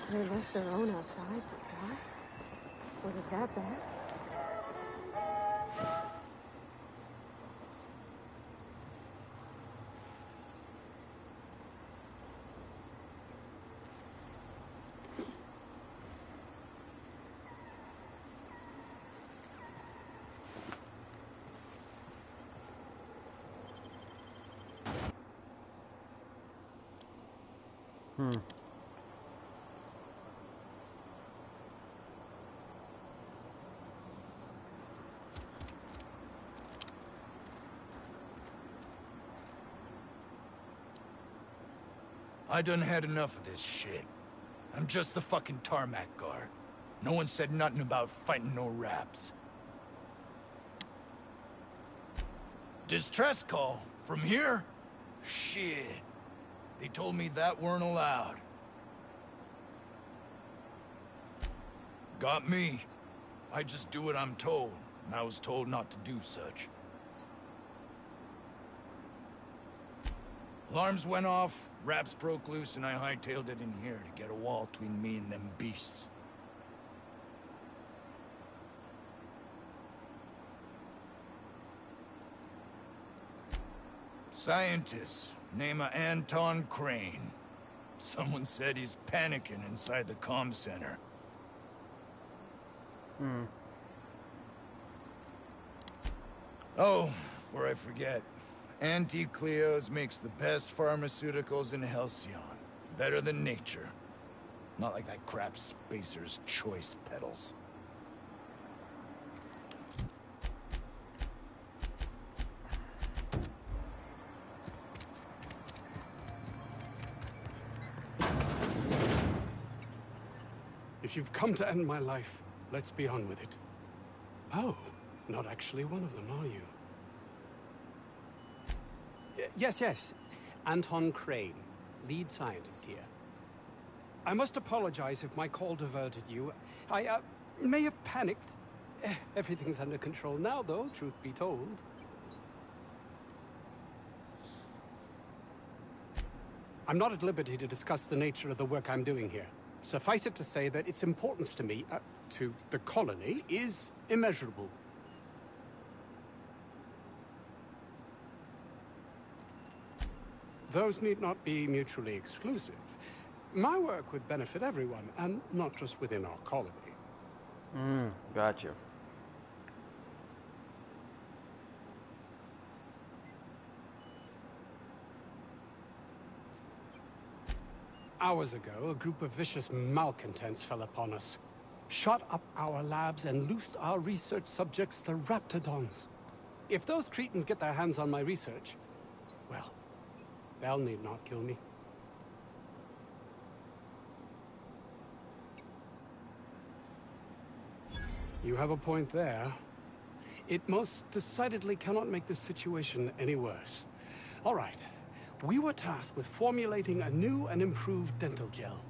They left their own outside to die? Was it that bad? I done had enough of this shit. I'm just the fucking tarmac guard. No one said nothing about fighting no raps. Distress call? From here? Shit. They told me that weren't allowed. Got me. I just do what I'm told, and I was told not to do such. Alarms went off, raps broke loose, and I hightailed it in here to get a wall between me and them beasts. Scientist, name of Anton Crane. Someone said he's panicking inside the comm center. Oh, before I forget. Anti-Cleos makes the best pharmaceuticals in Halcyon. Better than nature. Not like that crap Spacer's Choice pedals. If you've come to end my life, let's be on with it. Oh, not actually one of them, are you? Yes. Anton Crane, lead scientist here. I must apologize if my call diverted you. I may have panicked. Everything's under control now, though, truth be told. I'm not at liberty to discuss the nature of the work I'm doing here. Suffice it to say that its importance to me, to the colony, is immeasurable. Those need not be mutually exclusive. My work would benefit everyone, and not just within our colony. Gotcha. Hours ago, a group of vicious malcontents fell upon us, shot up our labs, and loosed our research subjects, the Raptidons. If those cretins get their hands on my research, well, they'll need not kill me. You have a point there. It most decidedly cannot make this situation any worse. All right. We were tasked with formulating a new and improved dental gel.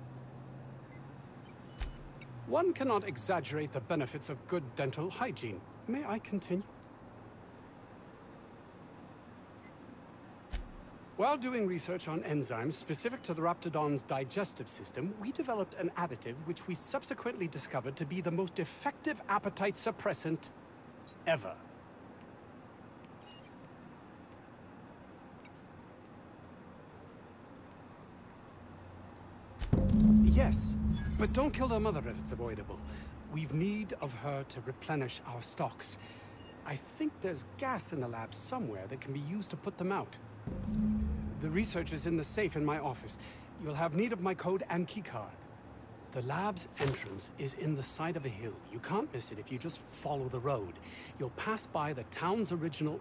One cannot exaggerate the benefits of good dental hygiene. May I continue? While doing research on enzymes specific to the Raptidon's digestive system, we developed an additive which we subsequently discovered to be the most effective appetite suppressant ever. Yes, but don't kill the mother if it's avoidable. We've need of her to replenish our stocks. I think there's gas in the lab somewhere that can be used to put them out. The research is in the safe in my office. You'll have need of my code and keycard. The lab's entrance is in the side of a hill. You can't miss it if you just follow the road. You'll pass by the town's original...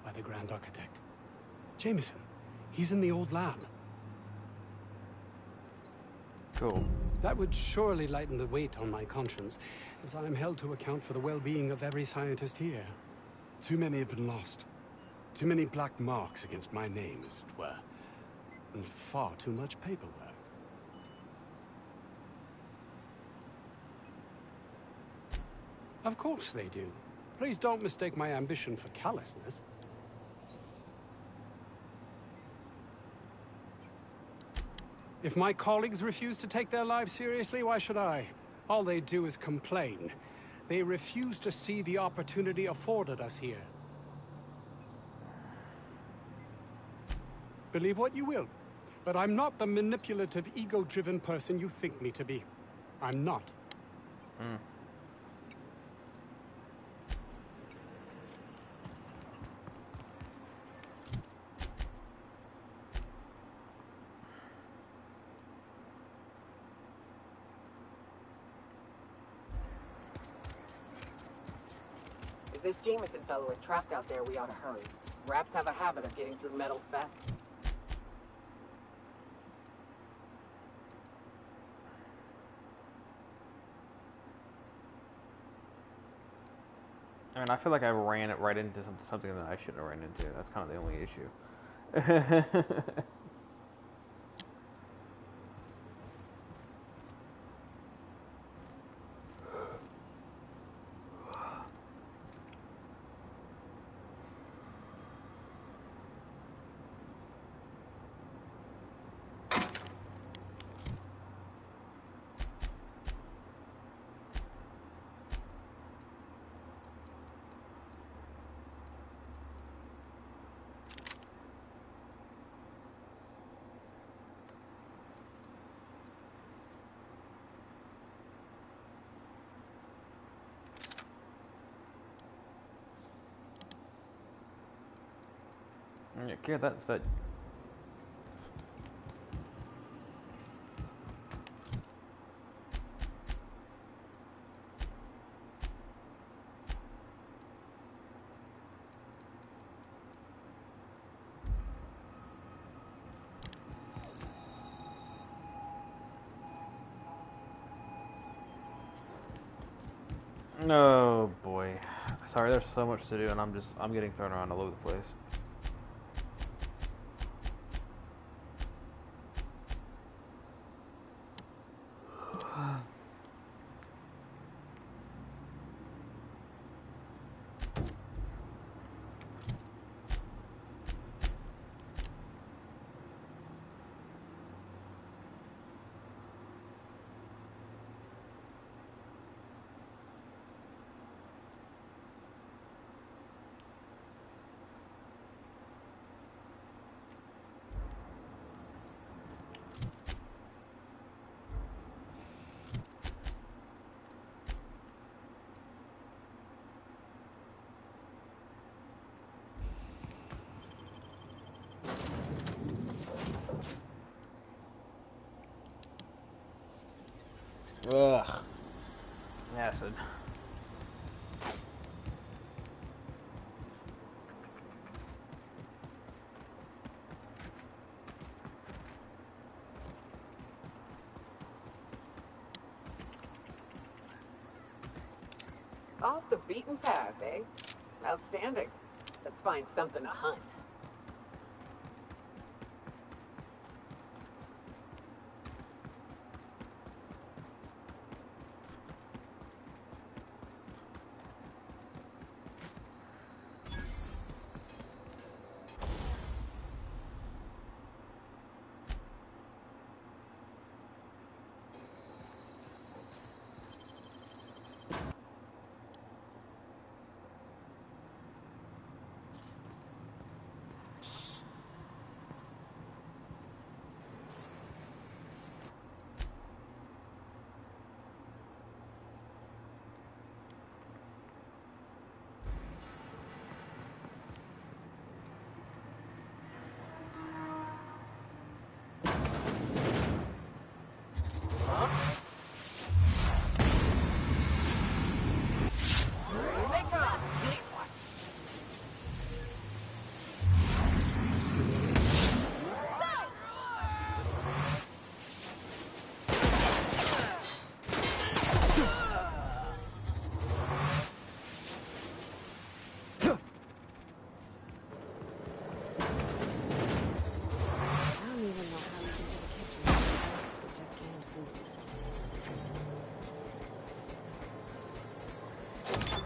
by the Grand Architect. Jameson. He's in the old lab. Cool. That would surely lighten the weight on my conscience, as I am held to account for the well-being of every scientist here. Too many have been lost. Too many black marks against my name, as it were. And far too much paperwork. Of course they do. Please don't mistake my ambition for callousness. If my colleagues refuse to take their lives seriously, why should I? All they do is complain. They refuse to see the opportunity afforded us here. Believe what you will, but I'm not the manipulative, ego-driven person you think me to be. I'm not. If this Jameson fellow is trapped out there, we ought to hurry. Raps have a habit of getting through metal fast. I mean, I feel like I ran it right into something that I shouldn't have ran into. That's kind of the only issue. Yeah, that's that. Oh boy. Sorry, there's so much to do and I'm getting thrown around all over the place. Ugh. Acid. Off the beaten path, eh? Outstanding. Let's find something to hunt.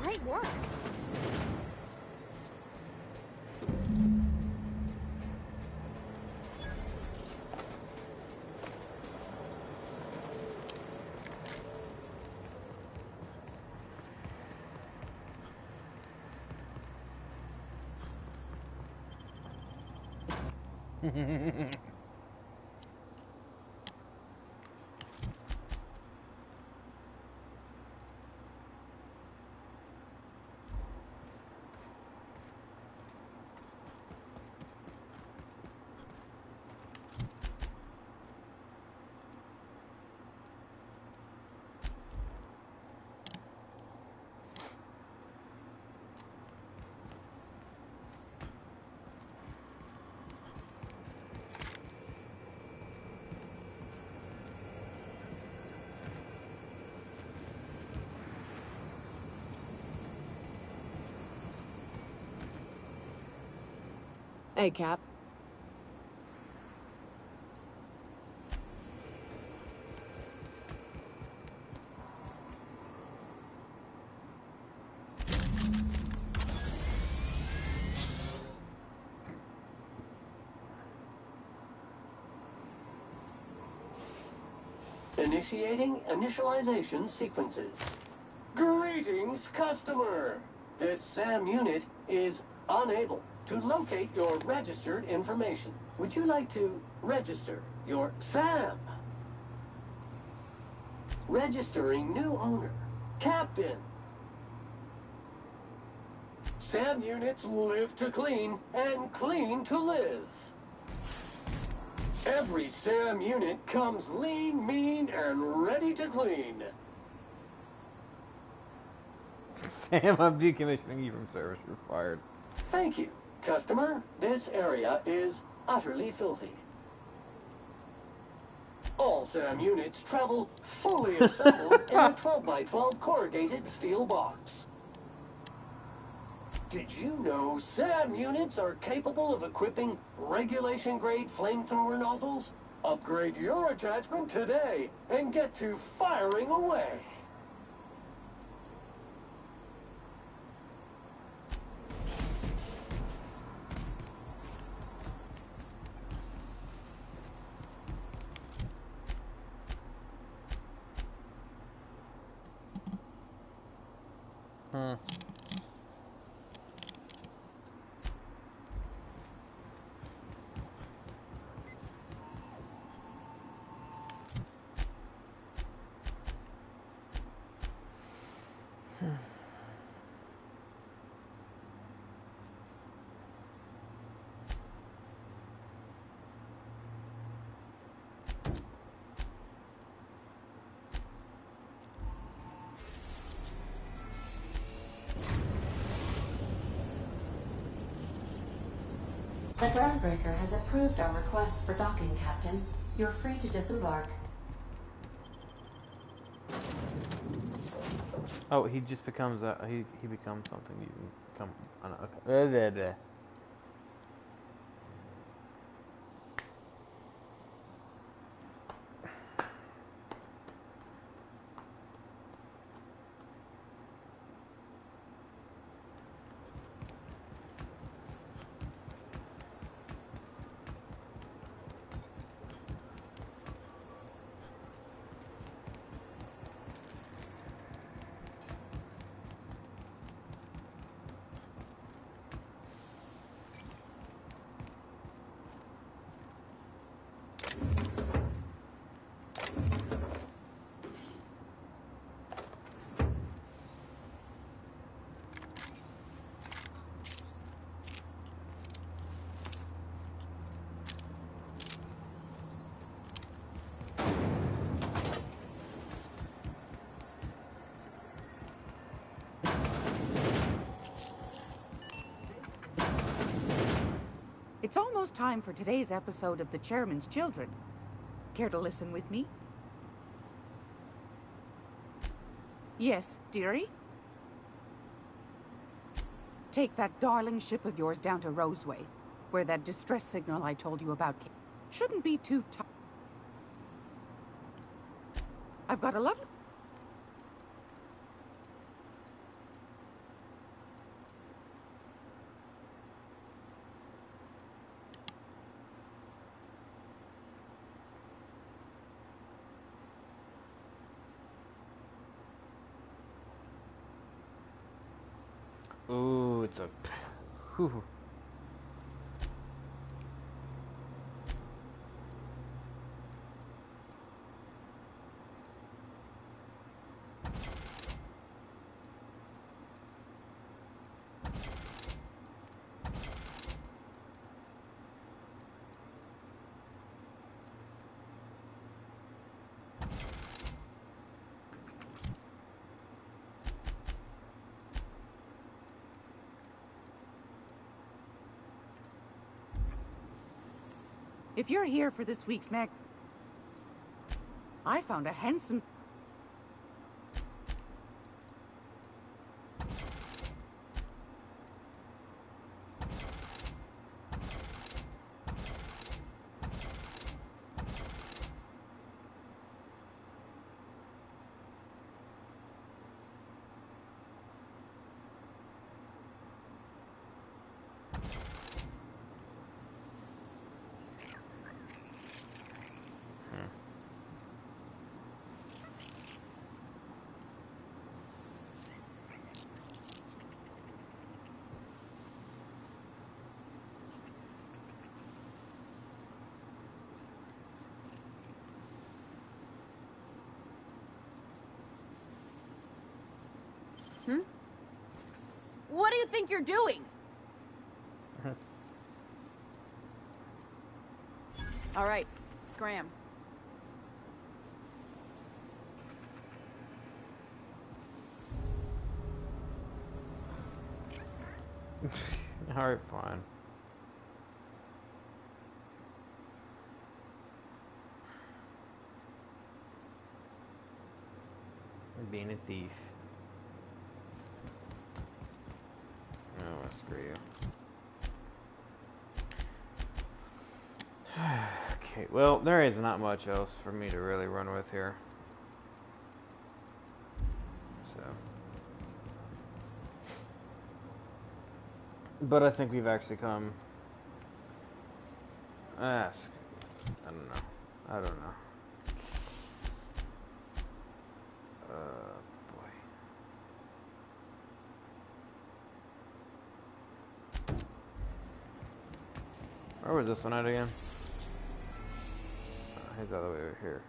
Great work. Hey, Cap. Initiating initialization sequences. Greetings, customer! This SAM unit is unable to locate your registered information. Would you like to register your SAM? Registering new owner. Captain. SAM units live to clean and clean to live. Every SAM unit comes lean, mean, and ready to clean. Sam, I'm decommissioning you from service. You're fired. Thank you, customer. This area is utterly filthy. All SAM units travel fully assembled in a 12x12 corrugated steel box. Did you know SAM units are capable of equipping regulation-grade flamethrower nozzles? Upgrade your attachment today and get to firing away. The Groundbreaker has approved our request for docking, Captain. You're free to disembark. Oh, he just becomes he becomes something. You can become. I don't know, okay. It's almost time for today's episode of The Chairman's Children. Care to listen with me? Yes, dearie? Take that darling ship of yours down to Roseway, where that distress signal I told you about came. Shouldn't be too tough. I've got a lovely... Ooh, it's a... Whew. If you're here for this week's mag... I found a handsome... What do you think you're doing? All right, scram. Alright, fine. Being a thief. Oh, screw you. Okay, well, there is not much else for me to really run with here. So. But I think we've actually come... I don't know. I don't know. Boy. Where was this one at again? He's all the way over here.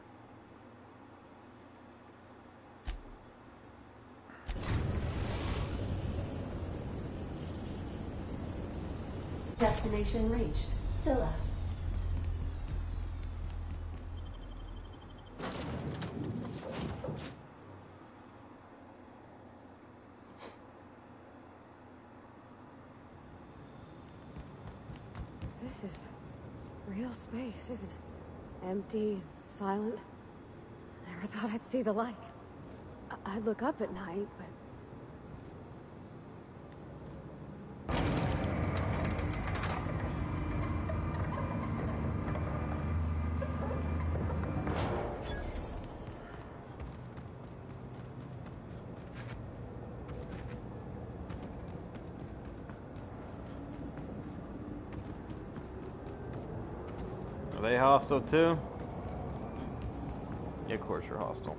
Destination reached. Scylla. This is real space, isn't it? Empty, silent. I never thought I'd see the like. I'd look up at night, but... Are they hostile too? Yeah, of course you're hostile.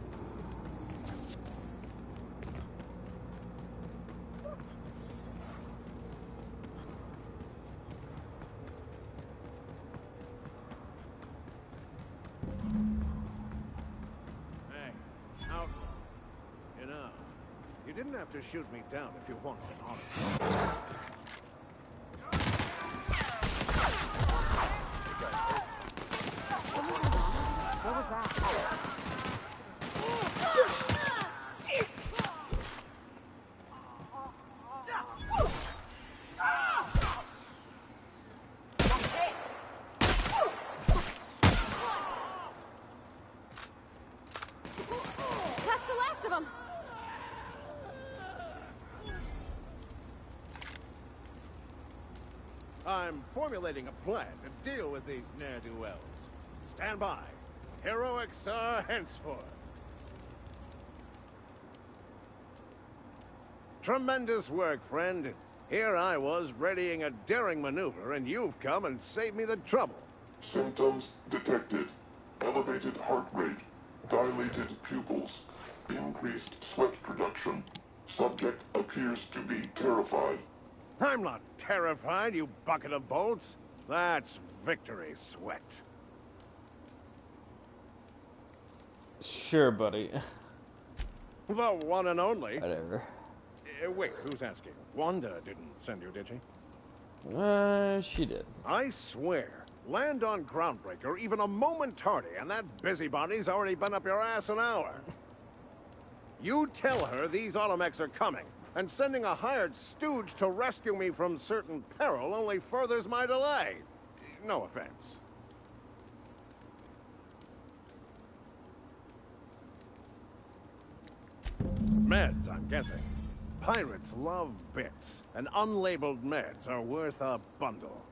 Hey, outlaw. You know, you didn't have to shoot me down if you wanted an honor. What was that? That's the last of them! I'm formulating a plan to deal with these ne'er-do-wells. Stand by. Heroics are henceforth. Tremendous work, friend. Here I was readying a daring maneuver, and you've come and saved me the trouble. Symptoms detected. Elevated heart rate, dilated pupils, increased sweat production. Subject appears to be terrified. I'm not terrified, you bucket of bolts. That's victory sweat. Sure, buddy. The one and only. Whatever. Wait, who's asking? Wanda didn't send you, did she? She did. I swear, land on Groundbreaker even a moment tardy, and that busybody's already been up your ass an hour. You tell her these Automechs are coming, and sending a hired stooge to rescue me from certain peril only furthers my delay. No offense. Meds, I'm guessing. Pirates love bits, and unlabeled meds are worth a bundle.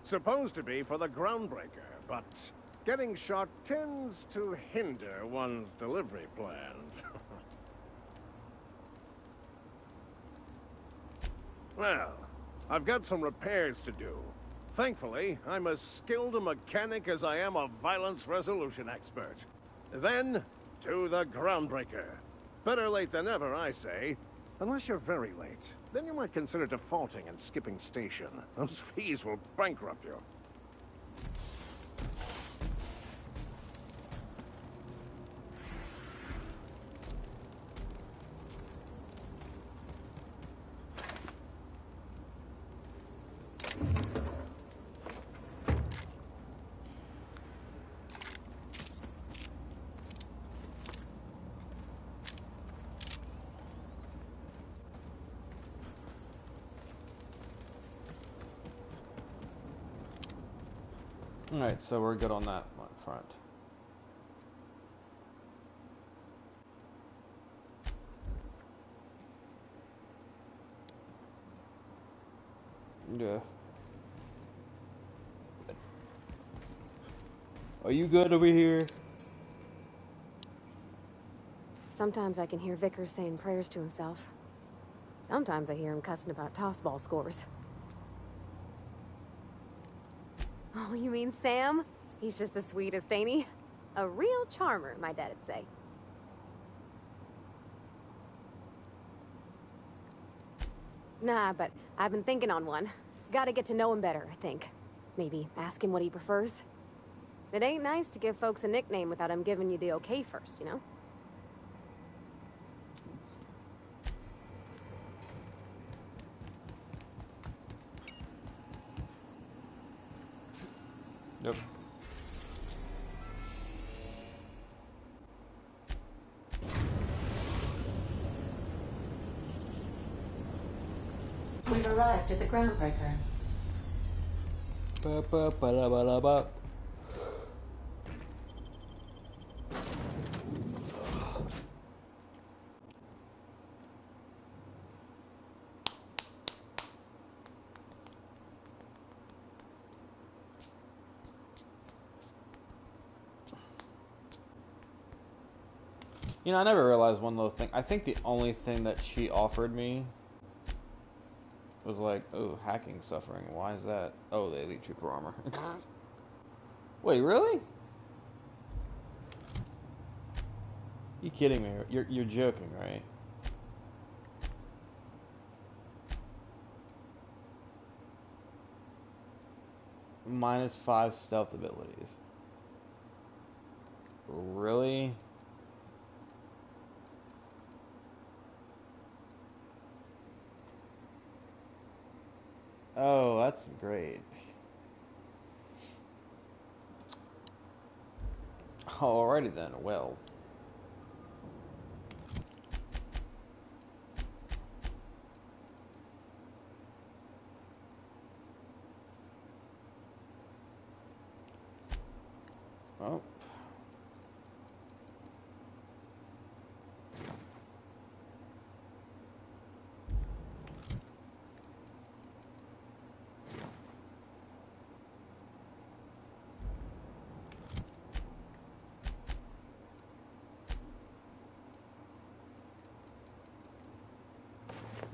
Supposed to be for the Groundbreaker, but getting shot tends to hinder one's delivery plans. Well, I've got some repairs to do. Thankfully, I'm as skilled a mechanic as I am a violence resolution expert. Then, to the Groundbreaker. Better late than never, I say. Unless you're very late. Then you might consider defaulting and skipping station. Those fees will bankrupt you. Alright, so we're good on that front. Yeah. Are you good over here? Sometimes I can hear Vickers saying prayers to himself. Sometimes I hear him cussing about tossball scores. Oh, you mean Sam? He's just the sweetest, ain't he? A real charmer, my dad'd say. Nah, but I've been thinking on one. Gotta get to know him better, I think. Maybe ask him what he prefers. It ain't nice to give folks a nickname without him giving you the okay first, you know? Yep. We've arrived at the Groundbreaker. Ba-ba-ba-da-ba-da-ba. You know, I never realized one little thing. I think the only thing that she offered me was like, oh, hacking suffering. Why is that? Oh, the elite trooper armor. Wait, really? You kidding me? You're joking, right? -5 stealth abilities. Really? Oh, that's great. Alrighty then, well. Oh.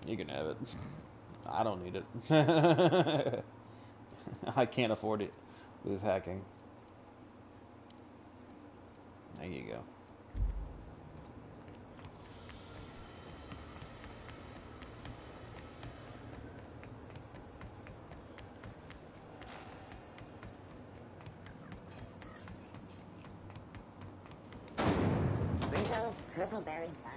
You can have it. I don't need it. I can't afford it with this hacking. There you go. Rizzo's Purpleberry Fudge.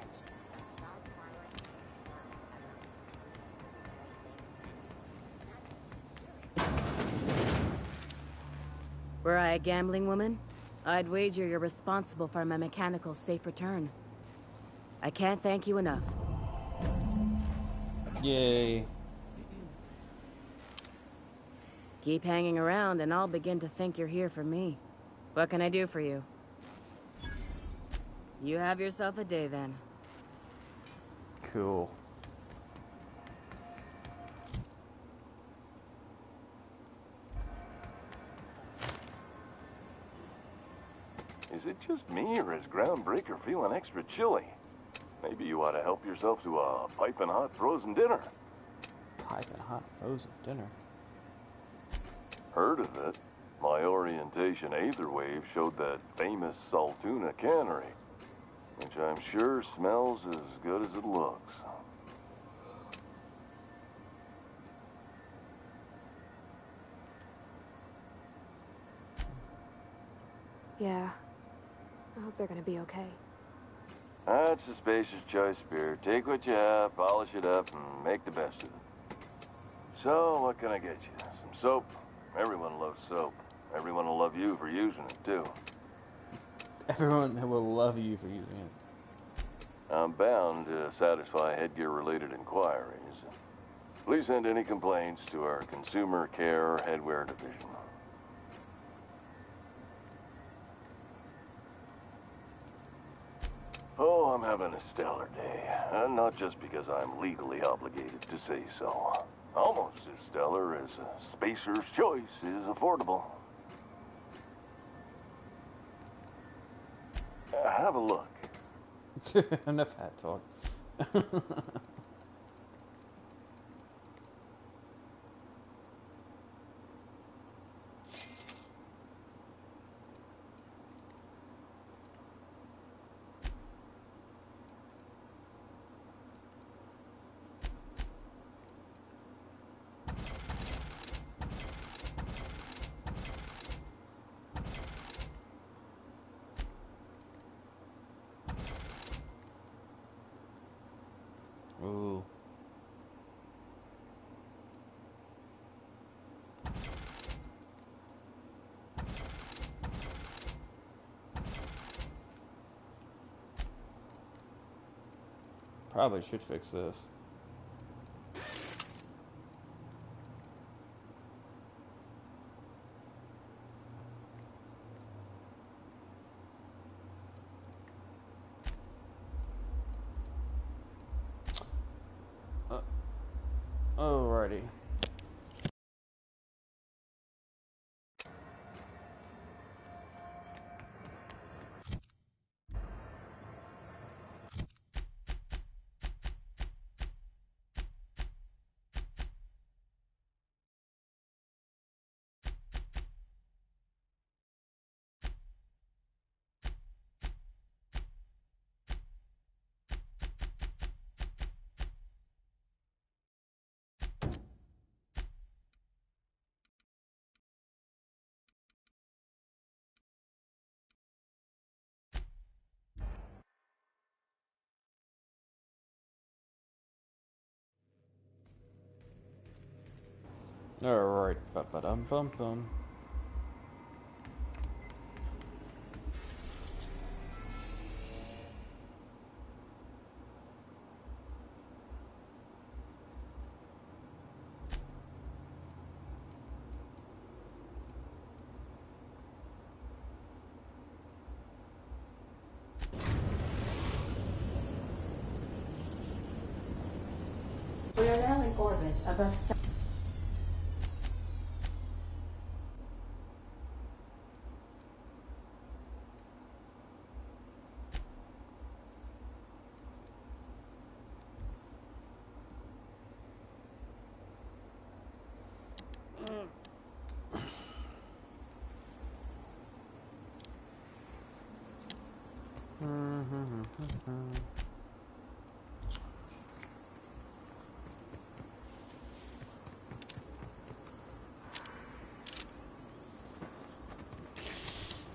Were I a gambling woman, I'd wager you're responsible for my mechanical safe return. I can't thank you enough. Yay. Keep hanging around and I'll begin to think you're here for me. What can I do for you? You have yourself a day then. Cool. Is it just me, or is Groundbreaker feeling extra chilly? Maybe you ought to help yourself to a piping hot frozen dinner. Piping hot frozen dinner? Heard of it? My orientation Aetherwave showed that famous Saltuna cannery, which I'm sure smells as good as it looks. Yeah. I hope they're gonna be okay. That's a spacious choice, Spirit. Take what you have, polish it up, and make the best of it. So, what can I get you? Some soap? Everyone loves soap. Everyone will love you for using it, too. Everyone will love you for using it. I'm bound to satisfy headgear-related inquiries. Please send any complaints to our Consumer Care Headwear Division. Oh, I'm having a stellar day. And not just because I'm legally obligated to say so. Almost as stellar as a Spacer's Choice is affordable. Have a look. Enough hat talk. Ooh. Probably should fix this. Alrighty. Alright, ba-ba-dum-bum-bum. We are now in orbit above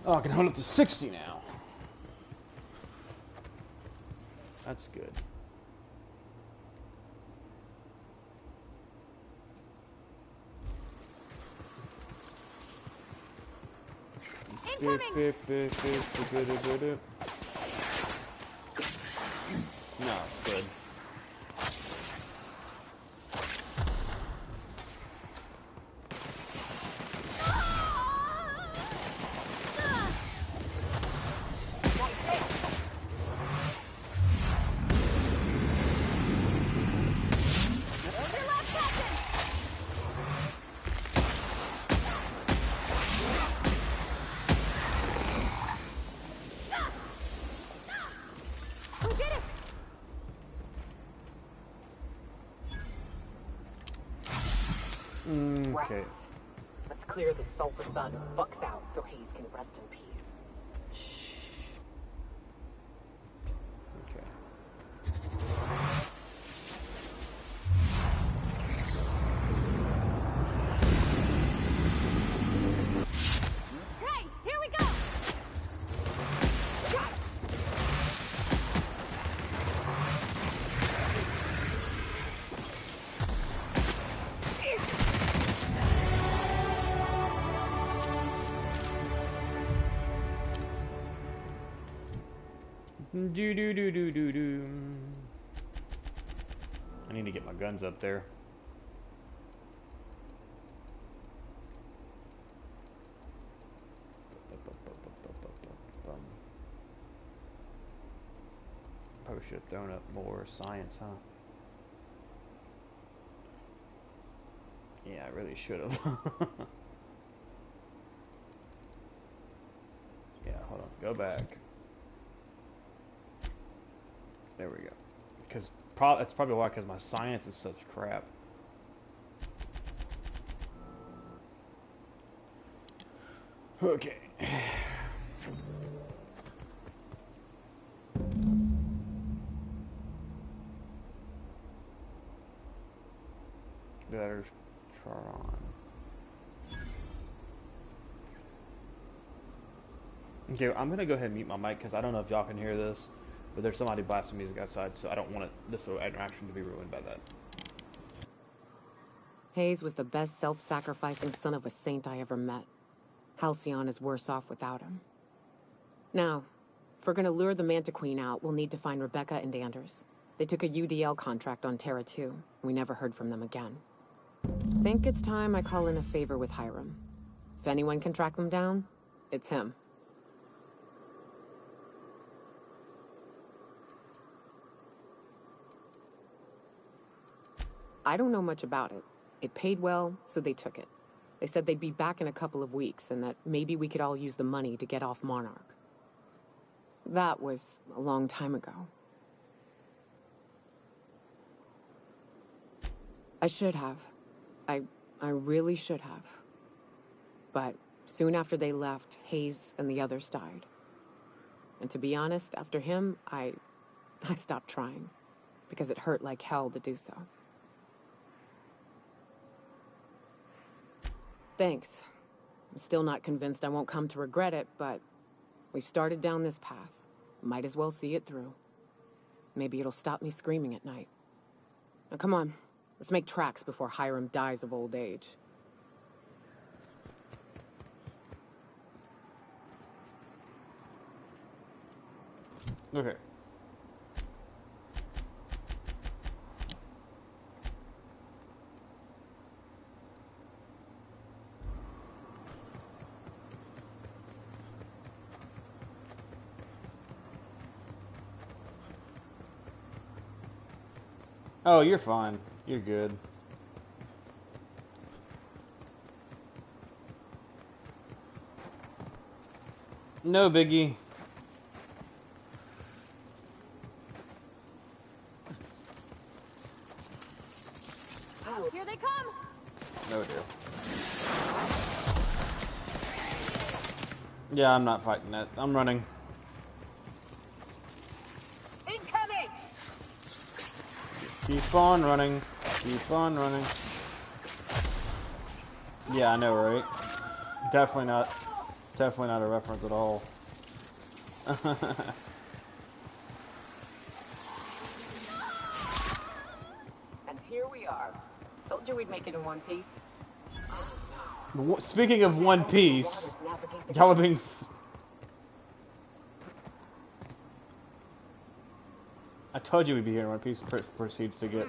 Oh, I can hold up to 60 now. That's good. Incoming! No, good. Okay. Let's clear the sulfur sun fucks out so Hayes can rest in peace. Okay. Hey, here we go! Do. I need to get my guns up there. Probably should have thrown up more science, huh? Yeah, I really should have. Yeah, hold on. Go back. There we go. Because that's probably why, because my science is such crap. Okay. There's Charon. Okay, I'm gonna go ahead and mute my mic because I don't know if y'all can hear this, but there's somebody blasting music outside, so I don't want this interaction to be ruined by that. Hayes was the best self-sacrificing son of a saint I ever met. Halcyon is worse off without him. Now, if we're gonna lure the Manta Queen out, we'll need to find Rebecca and Anders. They took a UDL contract on Terra 2. We never heard from them again. Think it's time I call in a favor with Hiram. If anyone can track them down, it's him. I don't know much about it. It paid well, so they took it. They said they'd be back in a couple of weeks and that maybe we could all use the money to get off Monarch. That was a long time ago. I should have. I really should have. But soon after they left, Hayes and the others died. And to be honest, after him, I stopped trying. Because it hurt like hell to do so. Thanks. I'm still not convinced I won't come to regret it, but we've started down this path. Might as well see it through. Maybe it'll stop me screaming at night. Now come on, let's make tracks before Hiram dies of old age. Okay. Oh, you're fine. You're good. No biggie. Here they come! No deal. Yeah, I'm not fighting that. I'm running. Incoming! Keep on running. Keep on running. Yeah, I know, right? Definitely not a reference at all. And here we are. Told you we'd make it in one piece. Speaking of One Piece, y'all are being... I told you we'd be here in One Piece. Proceeds to get...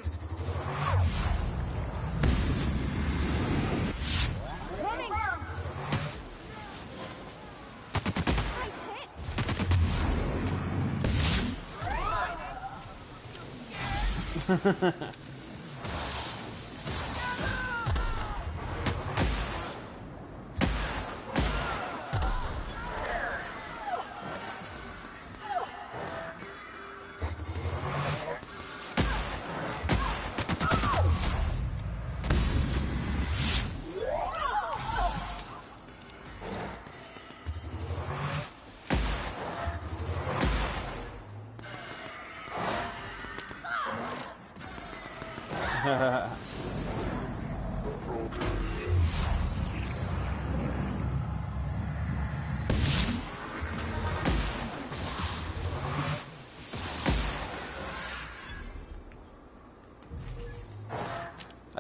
I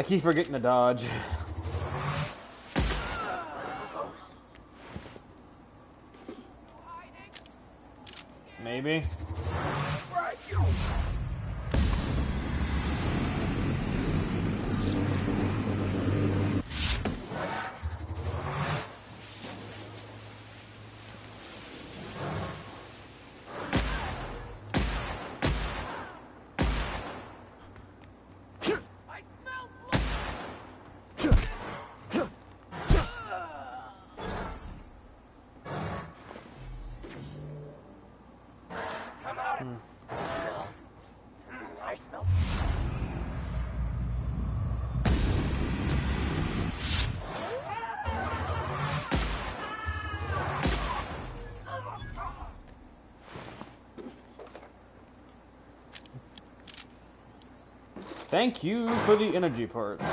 keep forgetting to dodge. Maybe. Thank you for the energy parts.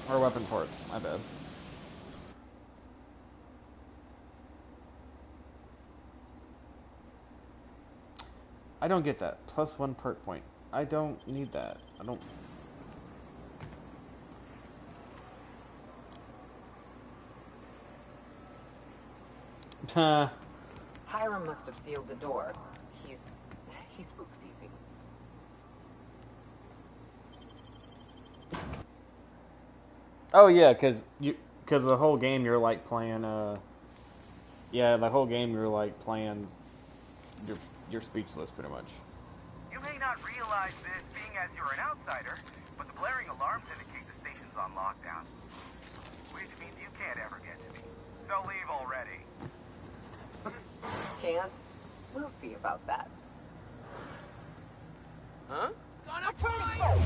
Or weapon parts, my bad. I don't get that. +1 perk point. I don't need that. I don't... Hiram must have sealed the door. He spooks easy. Oh yeah, cause the whole game you're like playing yeah, the whole game you're like playing you're speechless pretty much. You may not realize this being as you're an outsider, but the blaring alarms indicate the station's on lockdown. Which means you can't ever get to me. So leave already. Can't? We'll see about that. Huh? Gonna try! Go!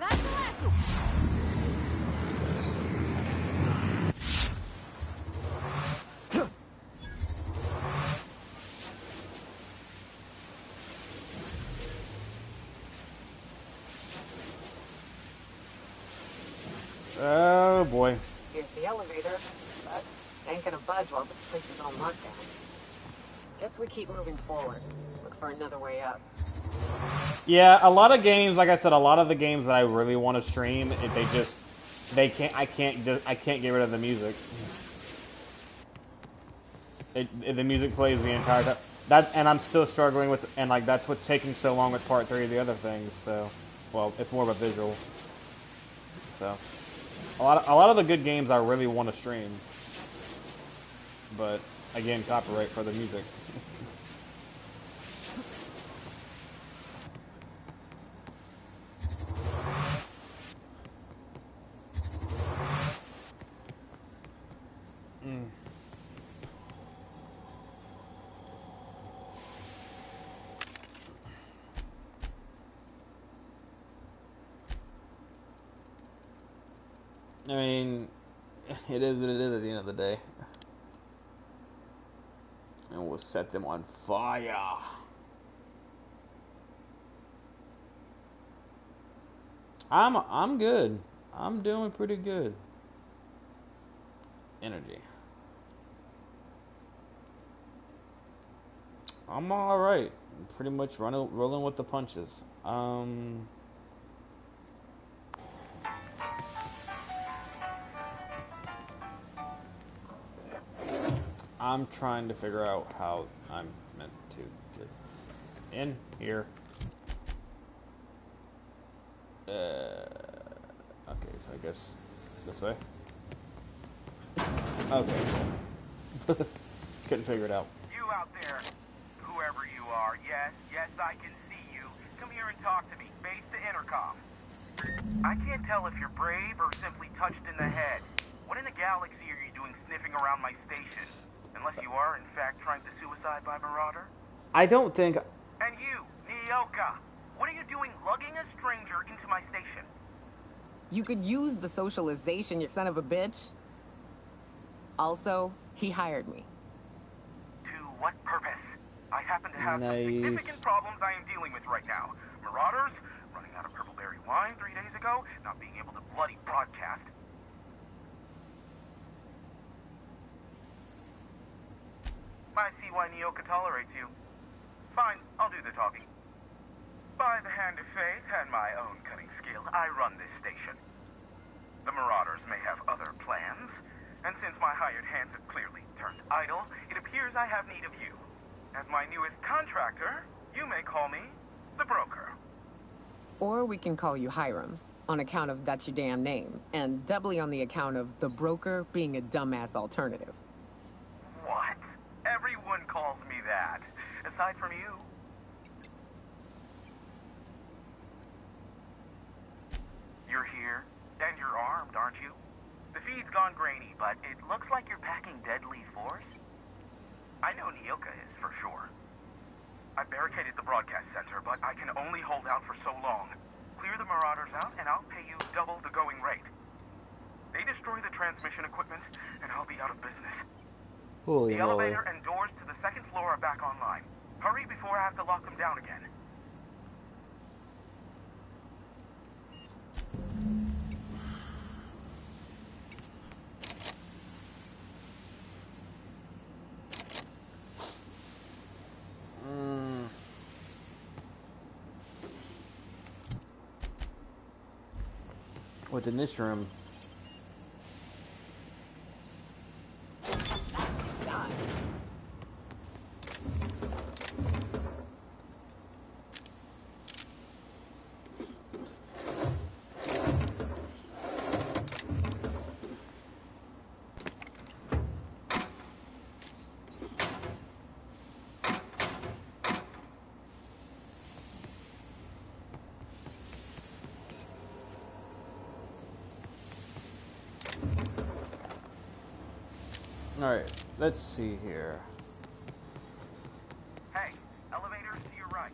That's the last one. Oh boy. Here's the elevator, but ain't gonna budge while this place is on lockdown. Guess we keep moving forward. Look for another way up. Yeah, a lot of games, like I said, a lot of the games that I really want to stream, I can't get rid of the music. The music plays the entire time. And I'm still struggling with, and like that's what's taking so long with part 3 of the other things. So, well, it's more of a visual. So, a lot of the good games I really want to stream, but again, copyright for the music. I mean, it is what it is at the end of the day. And we'll set them on fire. I'm good. I'm doing pretty good. Energy. I'm alright. Pretty much rolling with the punches. I'm trying to figure out how I'm meant to get in here. Okay, so I guess this way. Okay. Couldn't figure it out. You out there, whoever you are, yes, I can see you. Come here and talk to me, face to intercom. I can't tell if you're brave or simply touched in the head. What in the galaxy are you doing sniffing around my station? Unless you are, in fact, trying to suicide by Marauder? I don't think... And you, Nyoka, What are you doing lugging a stranger into my station? You could use the socialization, you son of a bitch. Also, he hired me. To what purpose? I happen to have some significant problems I am dealing with right now. Marauders, running out of purple-berry wine 3 days ago, not being able to bloody broadcast. I see why Nyoka tolerates you. Fine, I'll do the talking. By the hand of fate and my own cunning skill, I run this station. The Marauders may have other plans, and since my hired hands have clearly turned idle, it appears I have need of you. As my newest contractor, you may call me the Broker. Or we can call you Hiram, on account of that's your damn name, and doubly on the account of the Broker being a dumbass alternative. What? Everyone calls me that, aside from you. You're here, and you're armed, aren't you? The feed's gone grainy, but it looks like you're packing deadly force. I know Nyoka is, for sure. I barricaded the broadcast center, but I can only hold out for so long. Clear the Marauders out, and I'll pay you double the going rate. They destroy the transmission equipment, and I'll be out of business. Holy the moly. elevator and doors to the second floor are back online. Hurry before I have to lock them down again. What's in this room? Alright, let's see here. Hey, elevators to your right.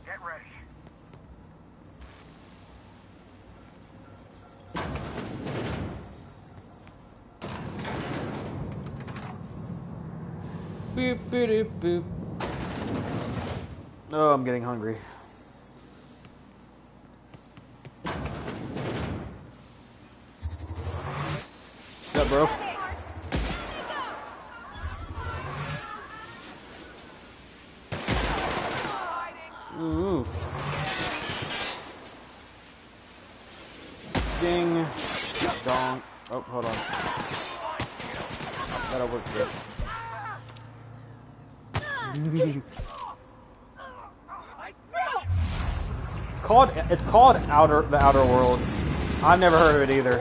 Get ready. Boop, boop, boop. Oh, I'm getting hungry. What's up, bro? Ooh. Ding. Dong. Oh, hold on. That'll work good. It's called the Outer Worlds. I've never heard of it either.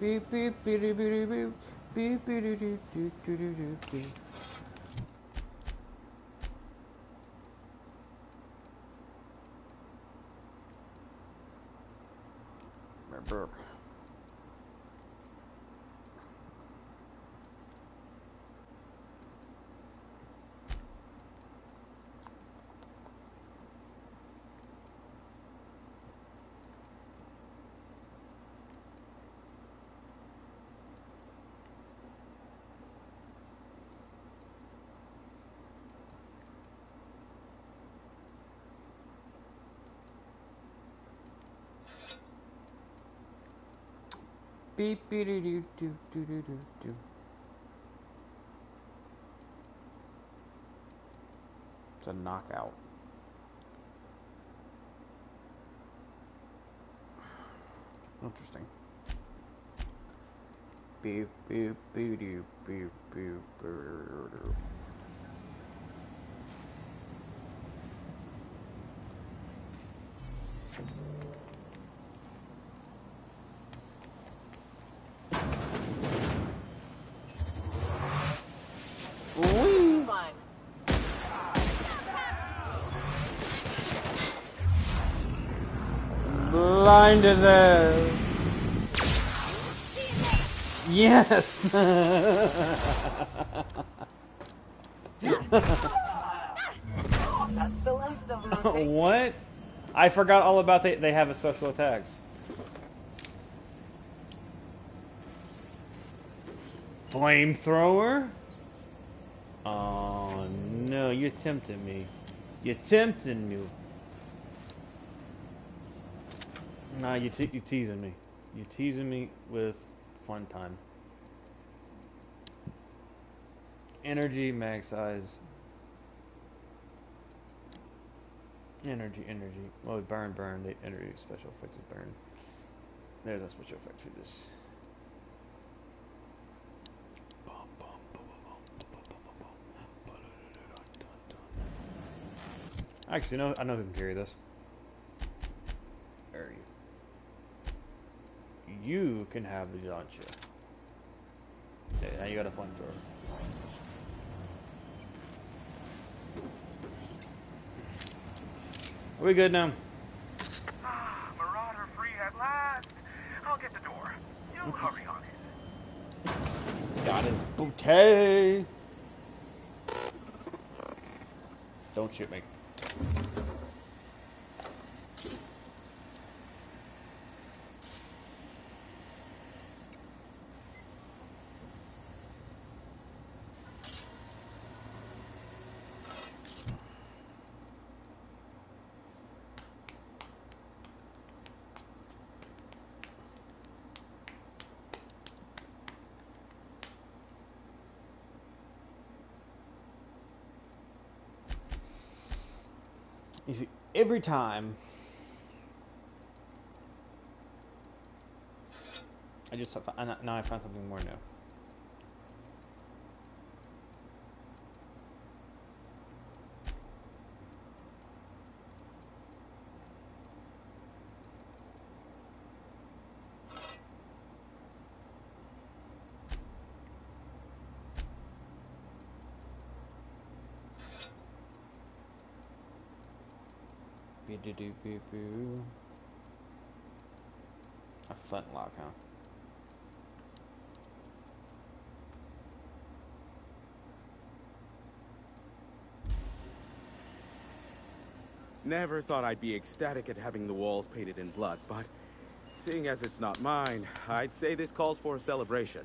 Beep beep beep beep beep beep beep beep beep beep beep beep. Burp. Beep beep doo doo doo doo doo doo. It's a knockout. Interesting. Beep beep beep doo beep beep doo. Grind his ass. Yes. That's the last of them. What? I forgot all about they have a special attacks. Flamethrower? Oh no, you're tempting me. You're tempting me. Nah, you're teasing me. You're teasing me with fun time. Energy, max size. Energy. Well, burn. The energy special effects is burn. There's a special effect for this. Actually, no, I know who can carry this. Where are you? You can have the launcher. Okay, now you got a flamethrower. Are we good now? Marauder free at last. I'll get the door. You hurry on it. Got his booty. Don't shoot me. You see, every time now I found something more new. A flintlock, huh? Never thought I'd be ecstatic at having the walls painted in blood, but seeing as it's not mine, I'd say this calls for a celebration.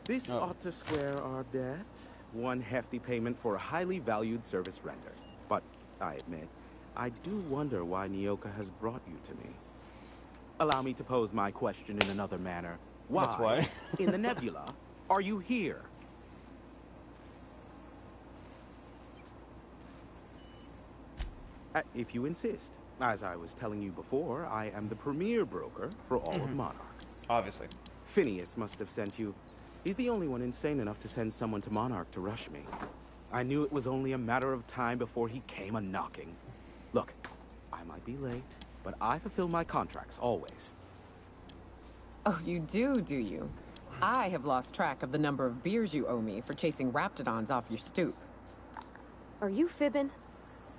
This ought to square our debt. One hefty payment for a highly valued service rendered. But I admit, I do wonder why Nyoka has brought you to me. Allow me to pose my question in another manner. That's why. In the nebula, are you here? If you insist. As I was telling you before, I am the premier broker for all of Monarch. Obviously. Phineas must have sent you. He's the only one insane enough to send someone to Monarch to rush me. I knew it was only a matter of time before he came a-knocking. Look, I might be late, but I fulfill my contracts, always. Oh, you do you? I have lost track of the number of beers you owe me for chasing Raptidons off your stoop. Are you fibbing?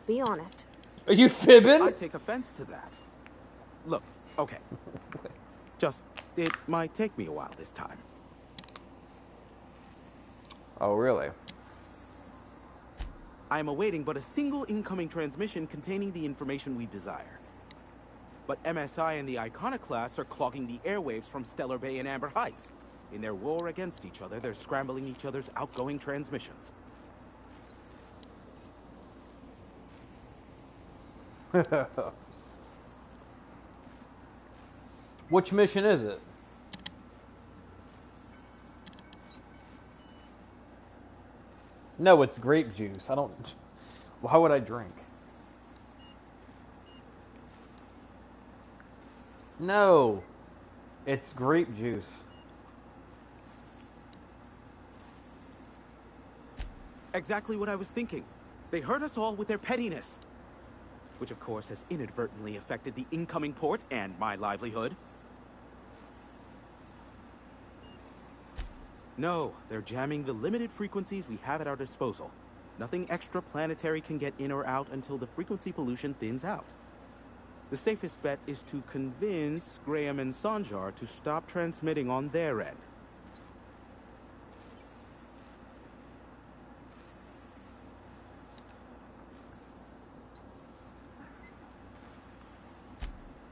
Be honest. Are you fibbing? I take offense to that. Look, okay. It might take me a while this time. Oh, really? I am awaiting but a single incoming transmission containing the information we desire. But MSI and the Iconoclasts are clogging the airwaves from Stellar Bay and Amber Heights. In their war against each other, they're scrambling each other's outgoing transmissions. Which mission is it? No, it's grape juice. I don't... Why would I drink? No. It's grape juice. Exactly what I was thinking. They hurt us all with their pettiness. Which of course has inadvertently affected the incoming port and my livelihood. No, they're jamming the limited frequencies we have at our disposal. Nothing extraplanetary can get in or out until the frequency pollution thins out. The safest bet is to convince Graham and Sanjar to stop transmitting on their end.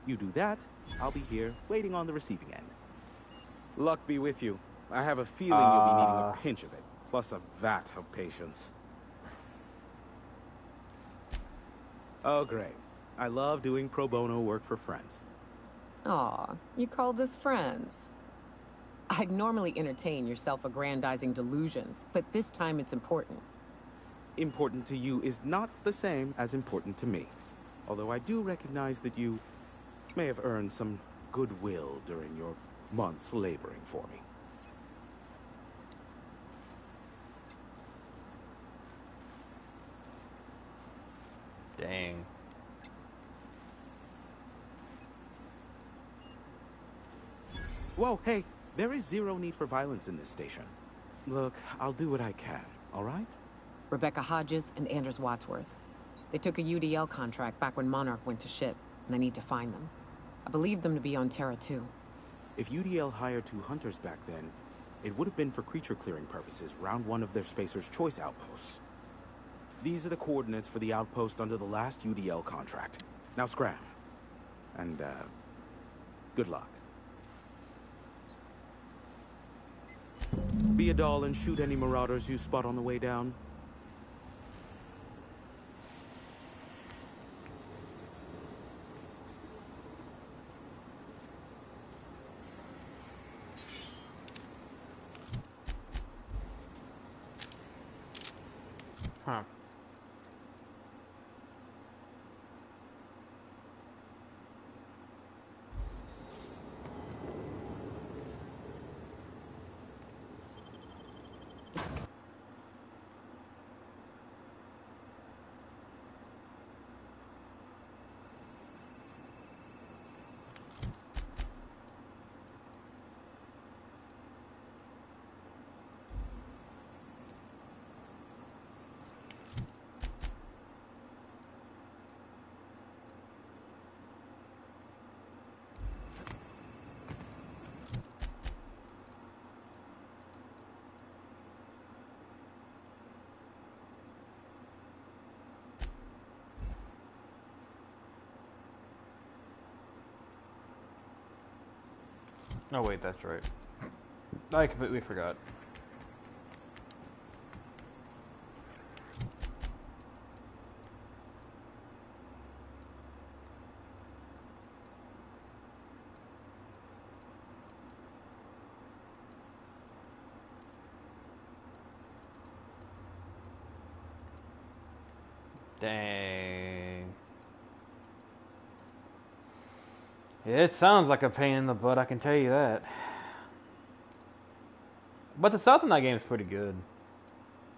You do that, I'll be here, waiting on the receiving end. Luck be with you. I have a feeling you'll be needing a pinch of it, plus a vat of patience. Oh, great. I love doing pro bono work for friends. Aw, you called us friends. I'd normally entertain your self-aggrandizing delusions, but this time it's important. Important to you is not the same as important to me. Although I do recognize that you may have earned some goodwill during your months laboring for me. Dang. Whoa, hey, there is zero need for violence in this station. Look, I'll do what I can, all right? Rebecca Hodges and Anders Wadsworth. They took a UDL contract back when Monarch went to ship, and I need to find them. I believed them to be on Terra 2. If UDL hired 2 hunters back then, it would have been for creature clearing purposes, round 1 of their Spacer's Choice outposts. These are the coordinates for the outpost under the last UDL contract. Now scram. And, good luck. Be a doll and shoot any marauders you spot on the way down. Huh. Oh wait, that's right. I completely forgot. Dang. It sounds like a pain in the butt, I can tell you that. But the stealth in that game is pretty good.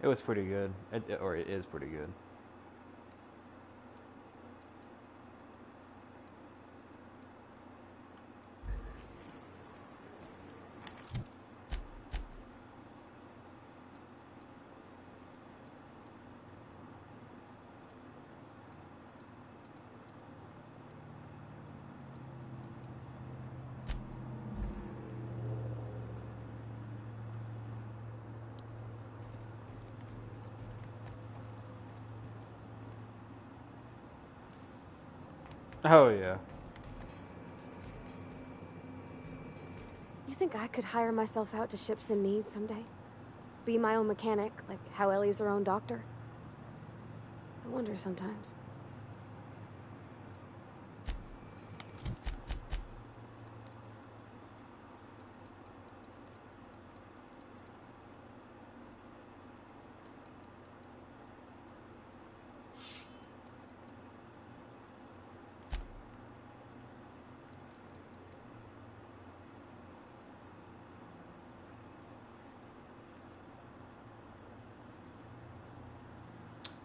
It was pretty good. Or it is pretty good. Oh, yeah. You think I could hire myself out to ships in need someday? Be my own mechanic, like how Ellie's her own doctor? I wonder sometimes.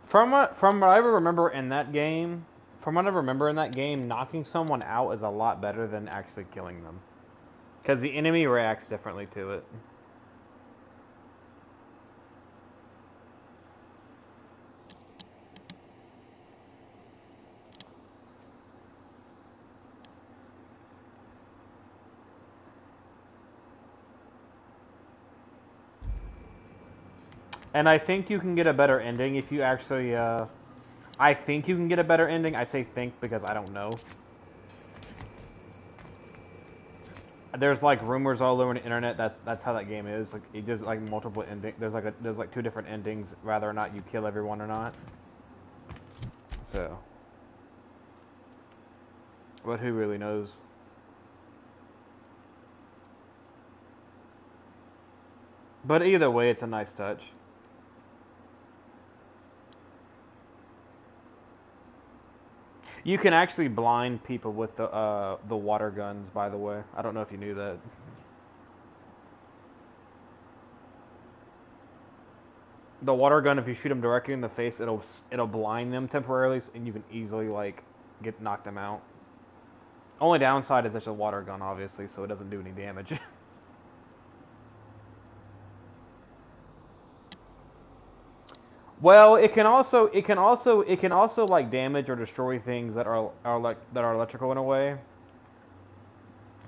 From what I remember in that game, knocking someone out is a lot better than actually killing them. Because the enemy reacts differently to it. And I think you can get a better ending if you actually, I think you can get a better ending. I say think because I don't know. There's like rumors all over the internet that's how that game is. Like it does like multiple ending. There's like two different endings, whether or not you kill everyone or not. So, but who really knows? But either way, it's a nice touch. You can actually blind people with the water guns, by the way. I don't know if you knew that. The water gun, if you shoot them directly in the face, it'll blind them temporarily, and you can easily like knock them out. Only downside is it's a water gun, obviously, so it doesn't do any damage. Well, it can also like damage or destroy things that are electrical in a way.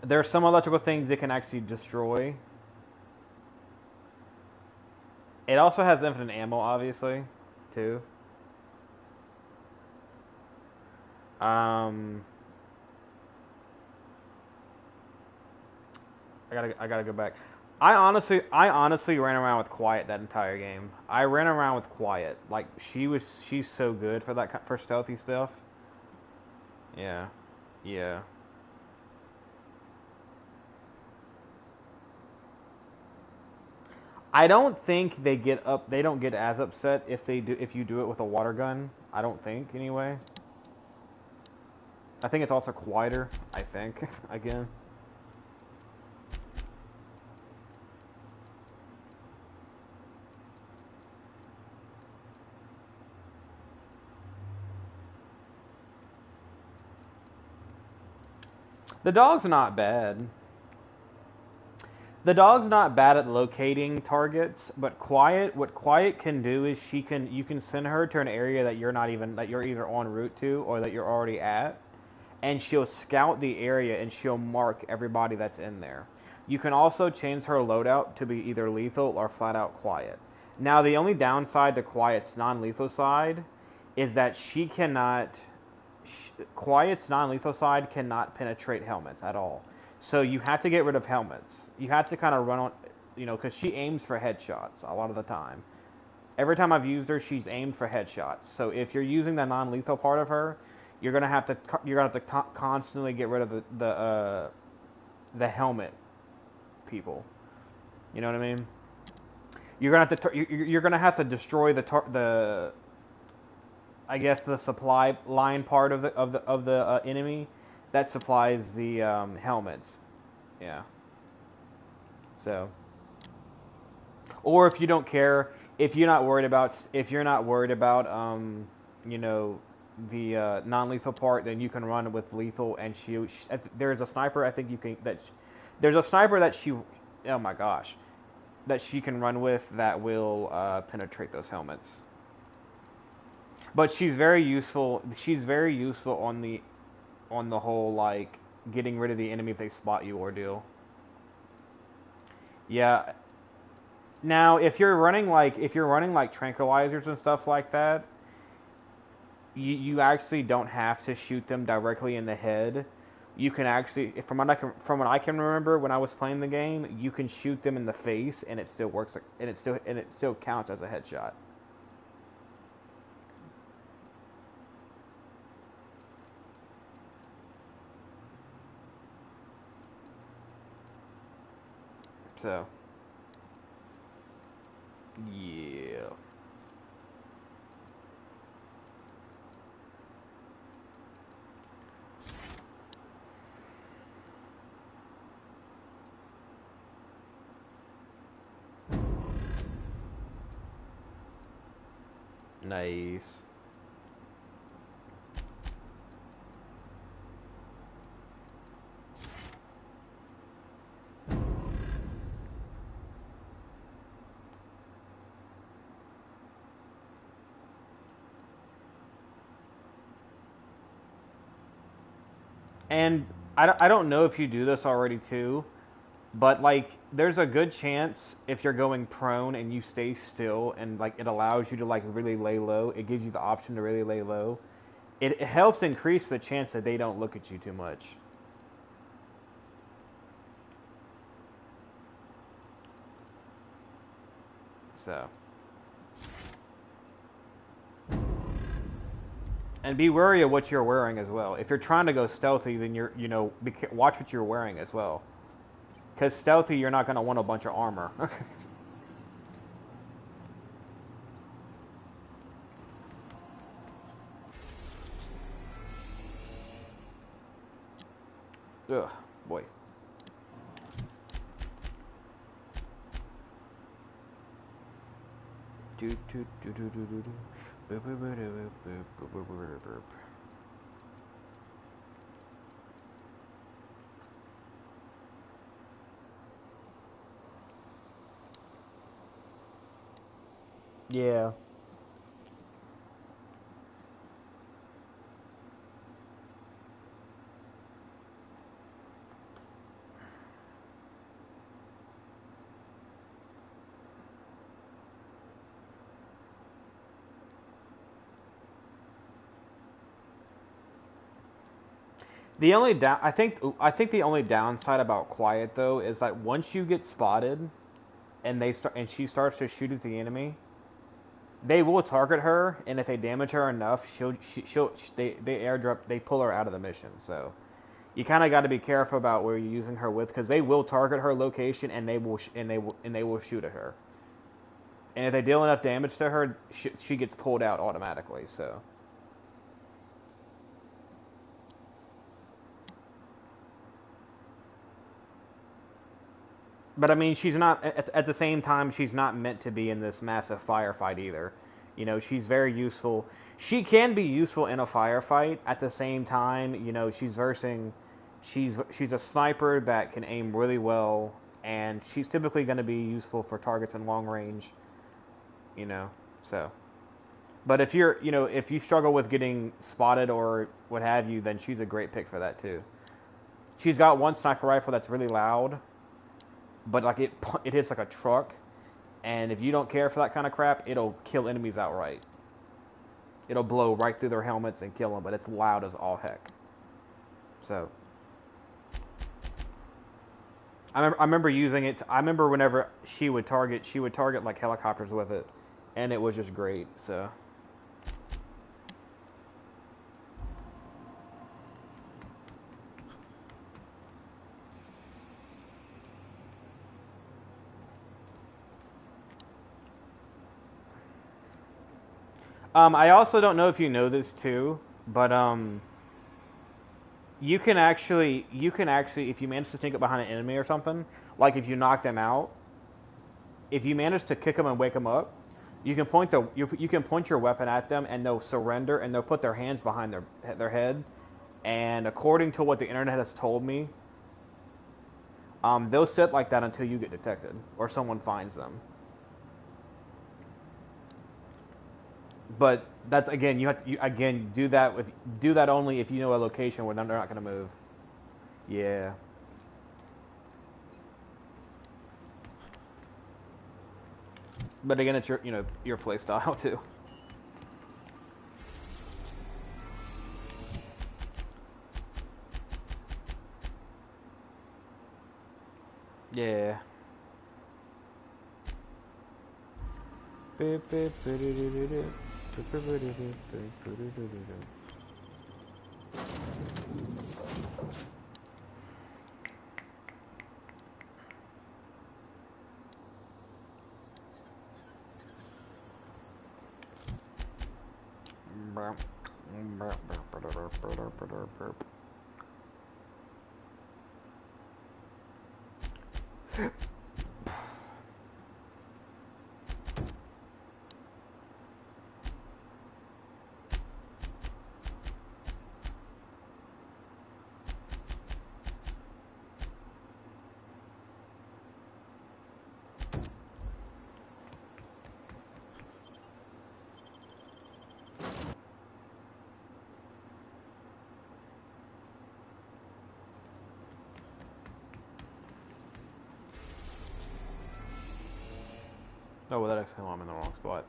There are some electrical things it can actually destroy. It also has infinite ammo, obviously, too. I gotta go back. I honestly ran around with Quiet that entire game. I ran around with Quiet. Like she's so good for stealthy stuff. Yeah. Yeah. I don't think they don't get as upset if you do it with a water gun. I don't think anyway. I think it's also quieter, I think, again. The dog's not bad. The dog's not bad at locating targets, but what Quiet can do is you can send her to an area that you're either en route to or that you're already at, and she'll scout the area and she'll mark everybody that's in there. You can also change her loadout to be either lethal or flat out quiet. Now the only downside to Quiet's non-lethal side is that Quiet's non-lethal side cannot penetrate helmets at all. So you have to get rid of helmets. You have to kind of run on, because she aims for headshots a lot of the time. Every time I've used her, she's aimed for headshots. So if you're using the non-lethal part of her, you're gonna have to constantly get rid of the helmet people. You know what I mean? You're gonna have to destroy the I guess the supply line part of the enemy that supplies the helmets. Yeah. So. Or if you don't care, if you're not worried about the non-lethal part, then you can run with lethal and shoot. There's a sniper I think you can there's a sniper that oh my gosh, that she can run with that will penetrate those helmets. But she's very useful. She's very useful on the whole like getting rid of the enemy if they spot you ordeal. Yeah. Now, if you're running like tranquilizers and stuff like that, you actually don't have to shoot them directly in the head. You can actually, from what I can remember when I was playing the game, you can shoot them in the face and it still works, and it still counts as a headshot. So, yeah. Nice. And I don't know if you do this already too, But like, there's a good chance if you're going prone and you stay still and like it allows you to like really lay low. It gives you the option to really lay low. It helps increase the chance that they don't look at you too much. So. And be wary of what you're wearing as well. If you're trying to go stealthy, then watch what you're wearing as well. Because stealthy, you're not going to want a bunch of armor. Ugh, boy. Yeah. The only I think the only downside about Quiet though is that once you get spotted, and she starts to shoot at the enemy, they will target her, and if they damage her enough, they pull her out of the mission. So you kind of got to be careful about where you're using her with, because they will target her location and they will shoot at her. And if they deal enough damage to her, she gets pulled out automatically. So. But I mean, she's not, at the same time, she's not meant to be in this massive firefight either. You know, she's very useful. She can be useful in a firefight. At the same time, you know, she's a sniper that can aim really well, and she's typically going to be useful for targets in long range. You know, so. But if if you struggle with getting spotted or what have you, then she's a great pick for that too. She's got one sniper rifle that's really loud, but like it hits like a truck, and if you don't care for that kind of crap, it'll kill enemies outright. It'll blow right through their helmets and kill them, but it's loud as all heck. So I remember using it. I remember whenever she would target like helicopters with it, and it was just great. So. I also don't know if you know this too, but you can actually, if you manage to sneak up behind an enemy or something, like if you knock them out, if you manage to kick them and wake them up, you can point your weapon at them, and they'll surrender, and they'll put their hands behind their head, and according to what the internet has told me, they'll sit like that until you get detected or someone finds them. But that's, again, you have to do that only if you know a location where they're not going to move. Yeah. But again, it's your play style too. Yeah. Oh, well, that explains why I'm in the wrong spot.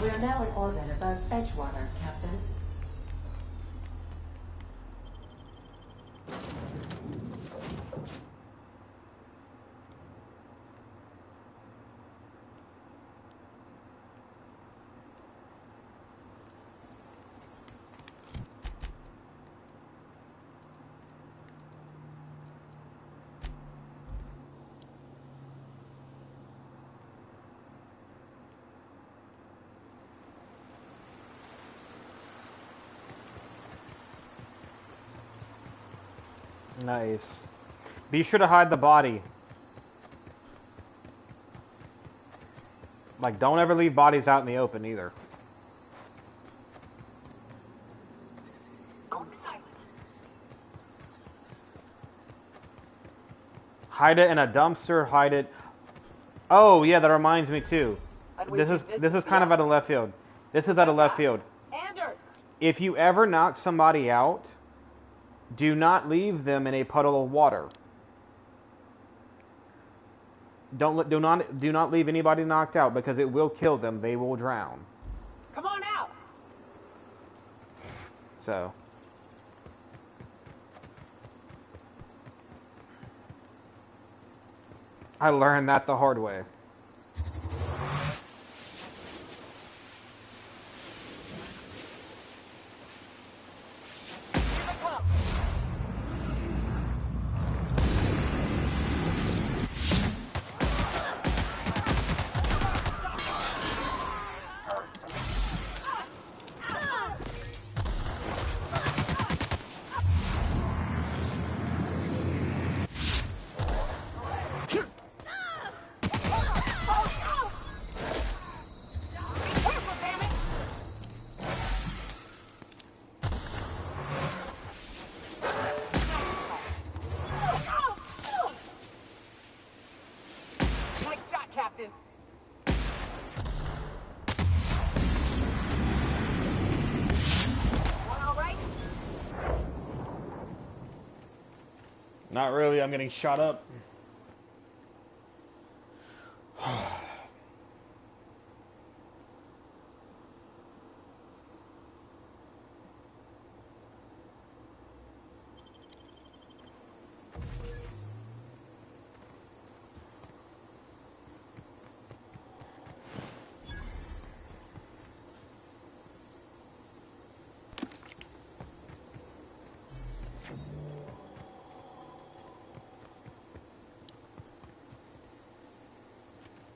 We are now in orbit above Edgewater, Captain. Nice. Be sure to hide the body. Like, don't ever leave bodies out in the open either. Going silent. Hide it in a dumpster, hide it... Oh, yeah, that reminds me too. This is kind of out of left field. This is out of left field. Anders! If you ever knock somebody out, do not leave them in a puddle of water. Do not leave anybody knocked out because it will kill them. They will drown. Come on out! So. I learned that the hard way. Not really, I'm getting shot up.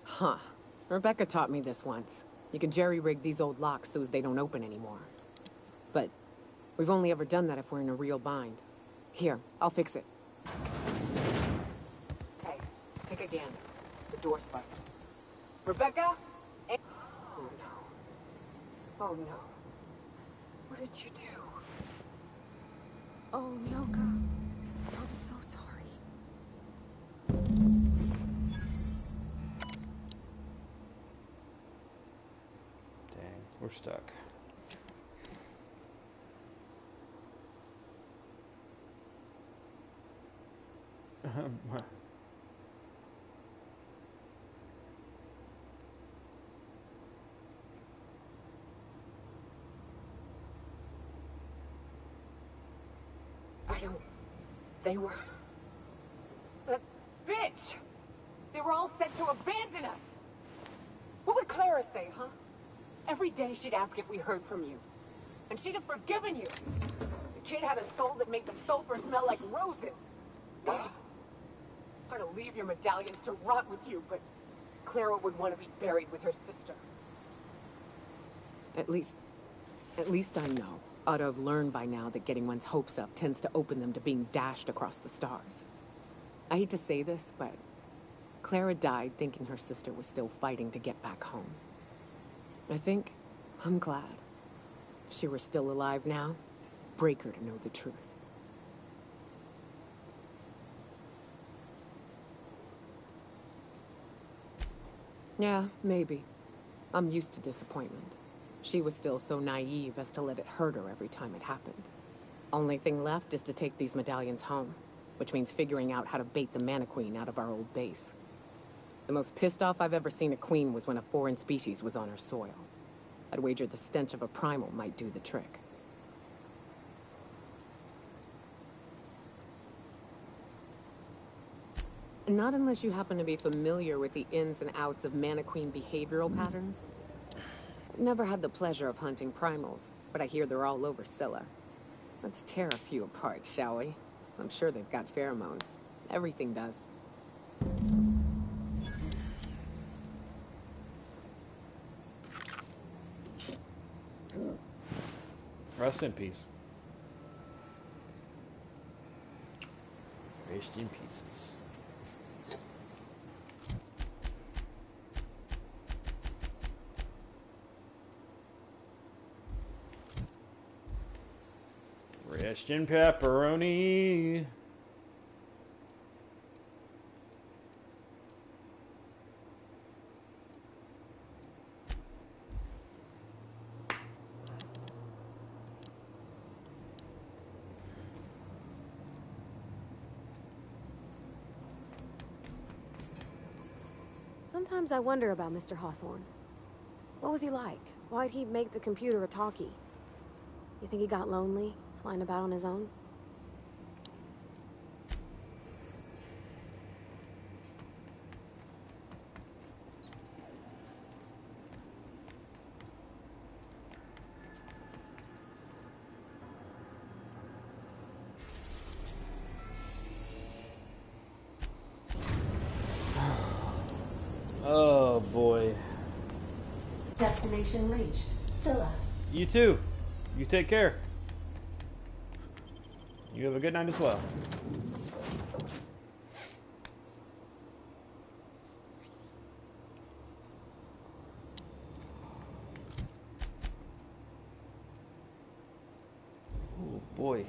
Huh. Rebecca taught me this once. You can jerry-rig these old locks so as they don't open anymore. But we've only ever done that if we're in a real bind. Here, I'll fix it. Hey, take a gander. The door's busted. Rebecca? Oh no. Oh no. What did you do? Oh, Nyoka. I'm so sorry. We're stuck. They were... That bitch! They were all set to abandon us! What would Clara say, huh? Every day she'd ask if we heard from you. And she'd have forgiven you. The kid had a soul that made the sulfur smell like roses. Hard to leave your medallions to rot with you, but Clara would want to be buried with her sister. At least I know. Ought to have learned by now that getting one's hopes up tends to open them to being dashed across the stars. I hate to say this, but Clara died thinking her sister was still fighting to get back home. I think I'm glad. If she were still alive now, break her to know the truth. Yeah, maybe. I'm used to disappointment. She was still so naive as to let it hurt her every time it happened. Only thing left is to take these medallions home, which means figuring out how to bait the Mana Queen out of our old base. The most pissed off I've ever seen a queen was when a foreign species was on her soil. I'd wager the stench of a primal might do the trick. Not unless you happen to be familiar with the ins and outs of Mana Queen behavioral patterns. I've never had the pleasure of hunting primals, but I hear they're all over Scylla. Let's tear a few apart, shall we? I'm sure they've got pheromones. Everything does. Rest in peace. Rest in pieces. Rest in pepperoni. Sometimes I wonder about Mr. Hawthorne. What was he like? Why'd he make the computer a talkie? You think he got lonely, flying about on his own? Oh boy. Destination reached. Scylla. You too. You take care. You have a good night as well. Oh boy.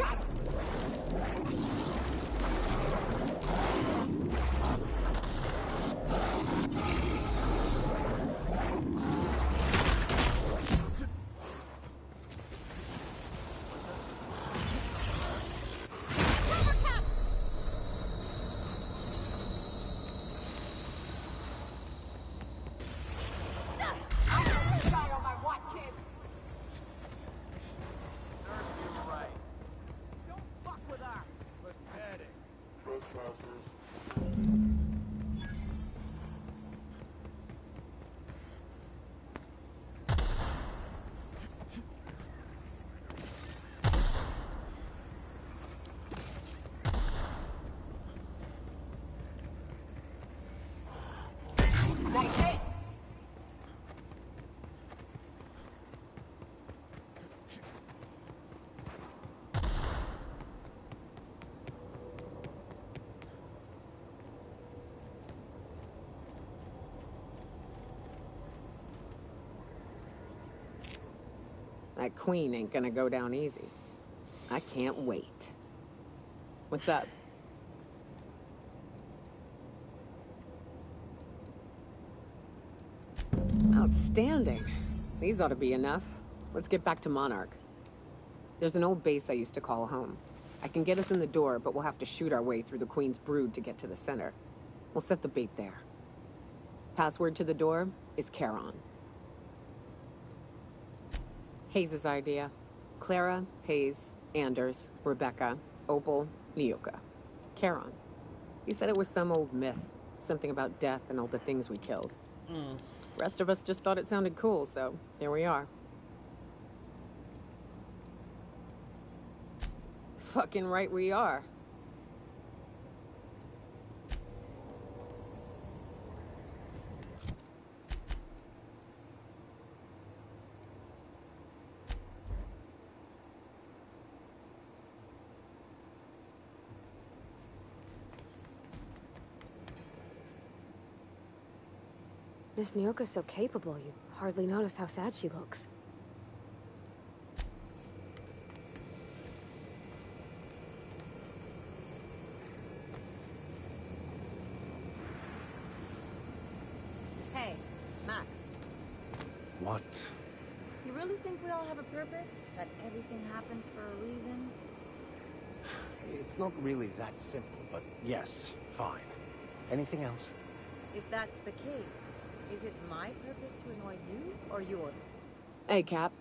Got him! Nice hit! That queen ain't gonna go down easy. I can't wait. What's up? Outstanding. These ought to be enough. Let's get back to Monarch. There's an old base I used to call home. I can get us in the door, but we'll have to shoot our way through the Queen's brood to get to the center. We'll set the bait there. Password to the door is Charon. Hayes' idea. Clara, Hayes, Anders, Rebecca, Opal, Nyoka. Charon. He said it was some old myth. Something about death and all the things we killed. Rest of us just thought it sounded cool, so here we are. Fucking right we are. Miss Nyoka's so capable, you hardly notice how sad she looks. Hey, Max. What? You really think we all have a purpose? That everything happens for a reason? It's not really that simple, but yes, fine. Anything else? If that's the case, is it my purpose to annoy you, or yours? Hey, Cap.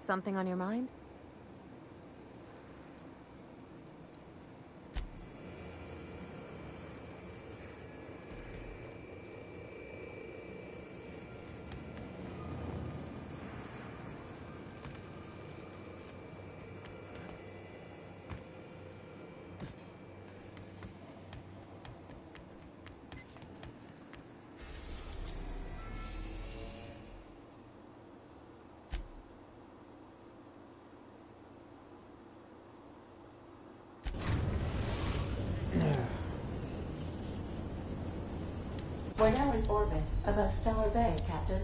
Something on your mind? We're now in orbit above Stellar Bay, Captain.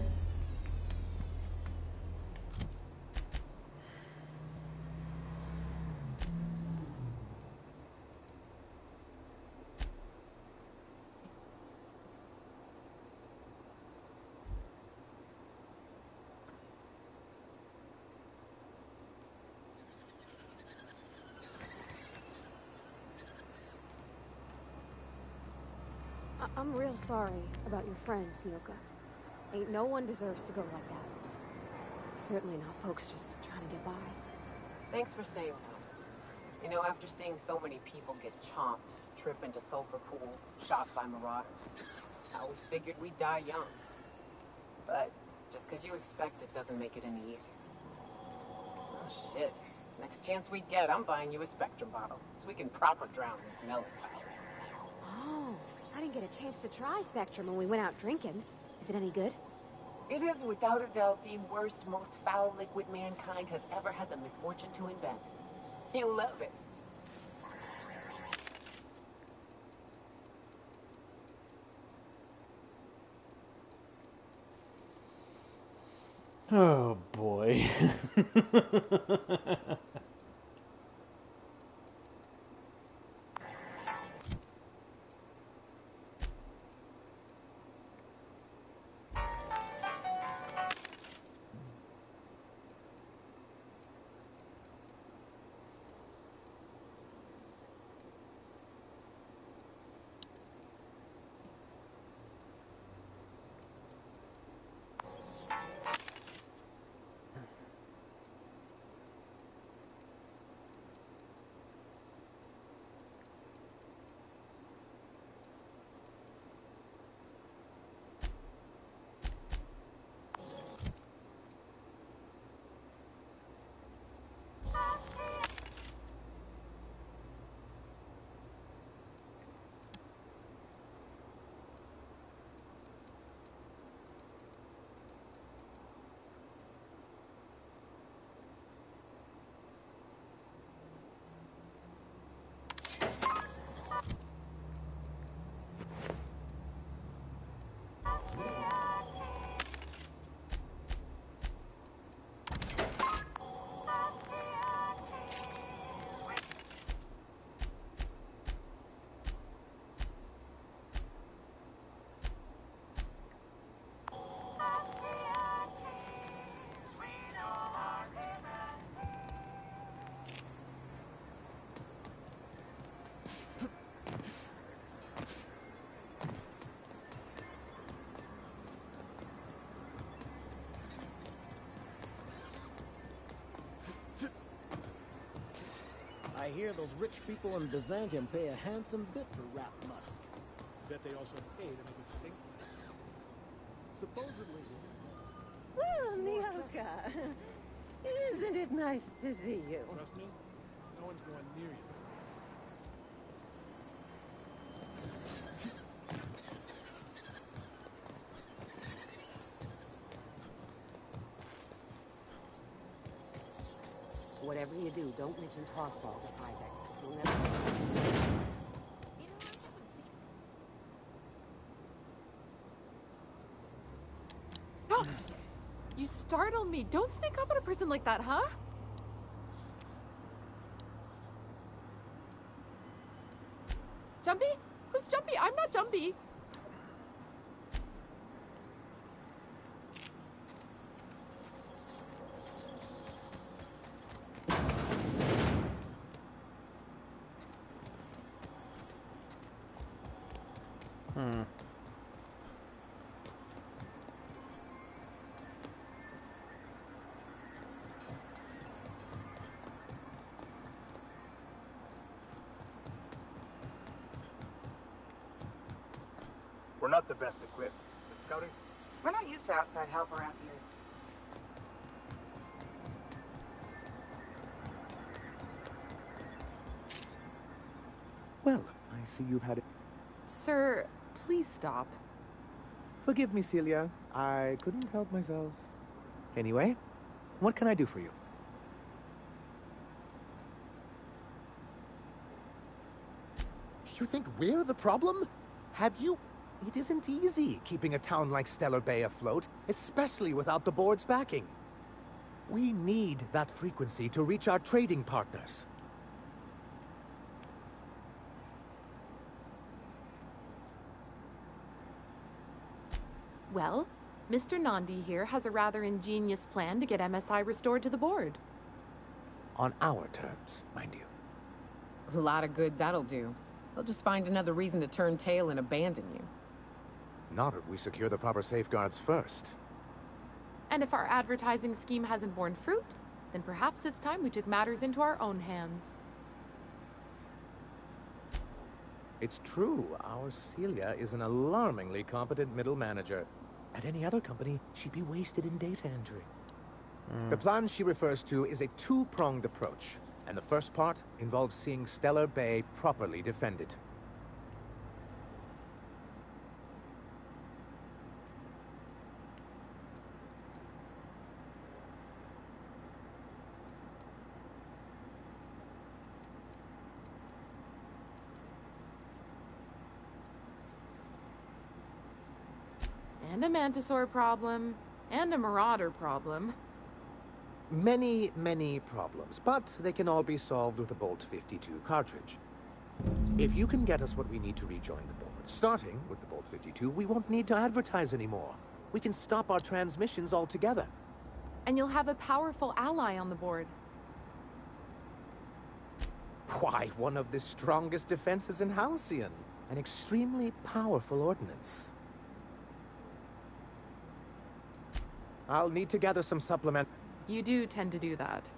I'm real sorry about your friends, Nyoka. Ain't no one deserves to go like that. Certainly not folks just trying to get by. Thanks for saying that. You know, after seeing so many people get chomped, trip into sulfur pool, shot by marauders, I always figured we'd die young. But just because you expect it doesn't make it any easier. Oh, shit. Next chance we get, I'm buying you a Spectrum bottle, so we can proper drown this melancholy. Oh, I didn't get a chance to try Spectrum when we went out drinking. Is it any good? It is without a doubt the worst, most foul liquid mankind has ever had the misfortune to invent. You'll love it. Oh boy. I hear those rich people in Byzantium pay a handsome bit for Rat Musk. Bet they also pay to make it stink. Supposedly... Well, Nyoka, isn't it nice to see you? Trust me, no one's going near you. Whatever you do, don't mention tossball to Isaac. You'll never... You startled me. Don't sneak up on a person like that, huh? Jumpy? Who's Jumpy? I'm not Jumpy. We're not the best equipped. But scouting? We're not used to outside help around here. Well, I see you've had it. Sir, please stop. Forgive me, Celia. I couldn't help myself. Anyway, what can I do for you? You think we're the problem? Have you... It isn't easy keeping a town like Stellar Bay afloat, especially without the board's backing. We need that frequency to reach our trading partners. Well, Mr. Nandi here has a rather ingenious plan to get MSI restored to the board. On our terms, mind you. A lot of good that'll do. They'll just find another reason to turn tail and abandon you. Not if we secure the proper safeguards first. And if our advertising scheme hasn't borne fruit, then perhaps it's time we took matters into our own hands. It's true, our Celia is an alarmingly competent middle manager. At any other company, she'd be wasted in data entry. The plan she refers to is a two-pronged approach, and the first part involves seeing Stellar Bay properly defended. And a Mantisaur problem, And a marauder problem. Many, many problems, but they can all be solved with a Bolt 52 cartridge. If you can get us what we need to rejoin the board, starting with the Bolt 52, we won't need to advertise anymore. We can stop our transmissions altogether. And you'll have a powerful ally on the board. Why, one of the strongest defenses in Halcyon. An extremely powerful ordnance. I'll need to gather some supplement. You do tend to do that.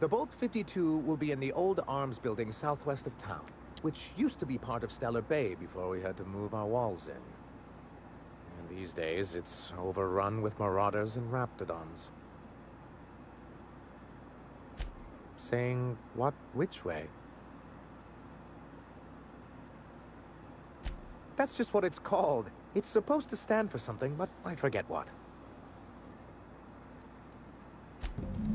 The Bolt 52 will be in the old arms building southwest of town, which used to be part of Stellar Bay before we had to move our walls in. And these days, it's overrun with marauders and raptidons. Saying what which way? That's just what it's called. It's supposed to stand for something, but I forget what.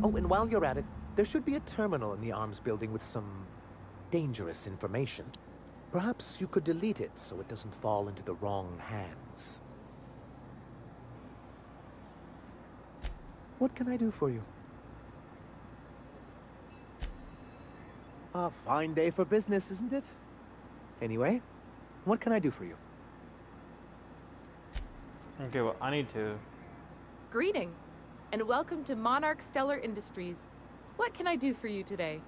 Oh, and while you're at it, there should be a terminal in the arms building with some dangerous information. Perhaps you could delete it so it doesn't fall into the wrong hands. What can I do for you? A fine day for business, isn't it? Anyway, what can I do for you? Okay, well, I need to... Greetings, and welcome to Monarch Stellar Industries. What can I do for you today?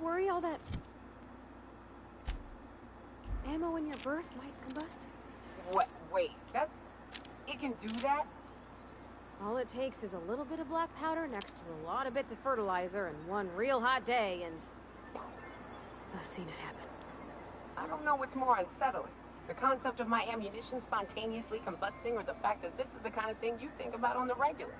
Worry all that ammo in your berth might combust? What? Wait, that's... It can do that? All it takes is a little bit of black powder next to a lot of bits of fertilizer and one real hot day and... I've seen it happen. I don't know what's more unsettling. The concept of my ammunition spontaneously combusting or the fact that this is the kind of thing you think about on the regular.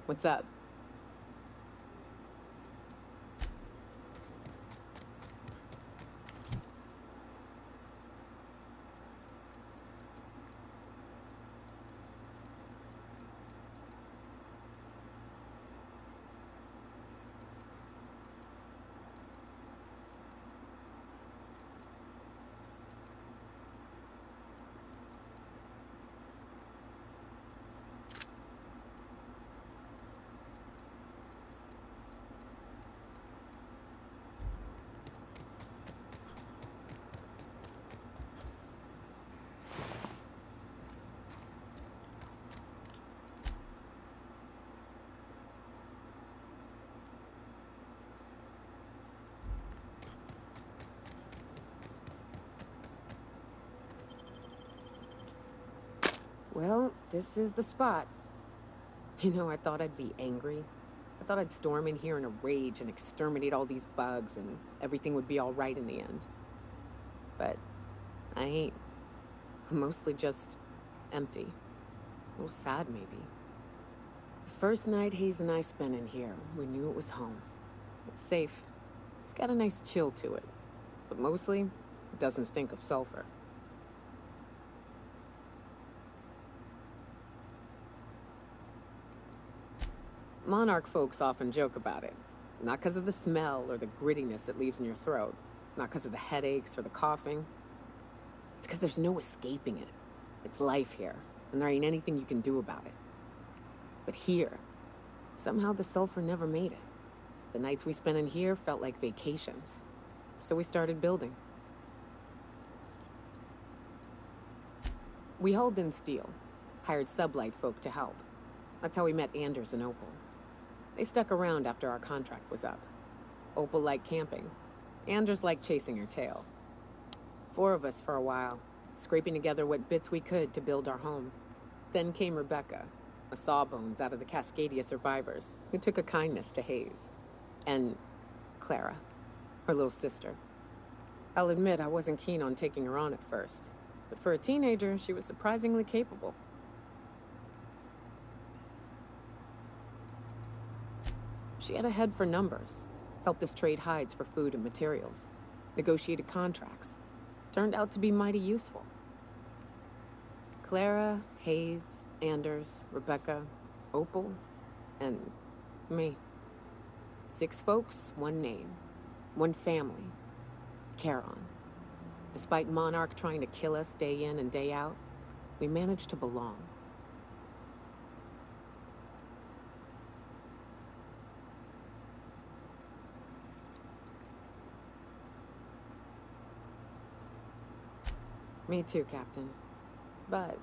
What's up? Well, this is the spot. You know, I thought I'd be angry. I thought I'd storm in here in a rage and exterminate all these bugs and everything would be all right in the end. But I ain't. I'm mostly just empty. A little sad, maybe. The first night Hayes and I spent in here, we knew it was home. It's safe. It's got a nice chill to it. But mostly, it doesn't stink of sulfur. Monarch folks often joke about it. Not because of the smell or the grittiness it leaves in your throat. Not because of the headaches or the coughing. It's because there's no escaping it. It's life here, and there ain't anything you can do about it. But here, somehow the sulfur never made it. The nights we spent in here felt like vacations. So we started building. We hauled in steel, hired sublight folk to help. That's how we met Anders and Opal. They stuck around after our contract was up. Opal liked camping. Anders liked chasing her tail. 4 of us for a while, scraping together what bits we could to build our home. Then came Rebecca, a sawbones out of the Cascadia survivors, who took a kindness to Hayes. And Clara, her little sister. I'll admit I wasn't keen on taking her on at first, but for a teenager, she was surprisingly capable. She had a head for numbers, helped us trade hides for food and materials, negotiated contracts. Turned out to be mighty useful. Clara, Hayes, Anders, Rebecca, Opal, and me. 6 folks, 1 name, 1 family, Charon. Despite Monarch trying to kill us day in and day out, we managed to belong. Me too, Captain. But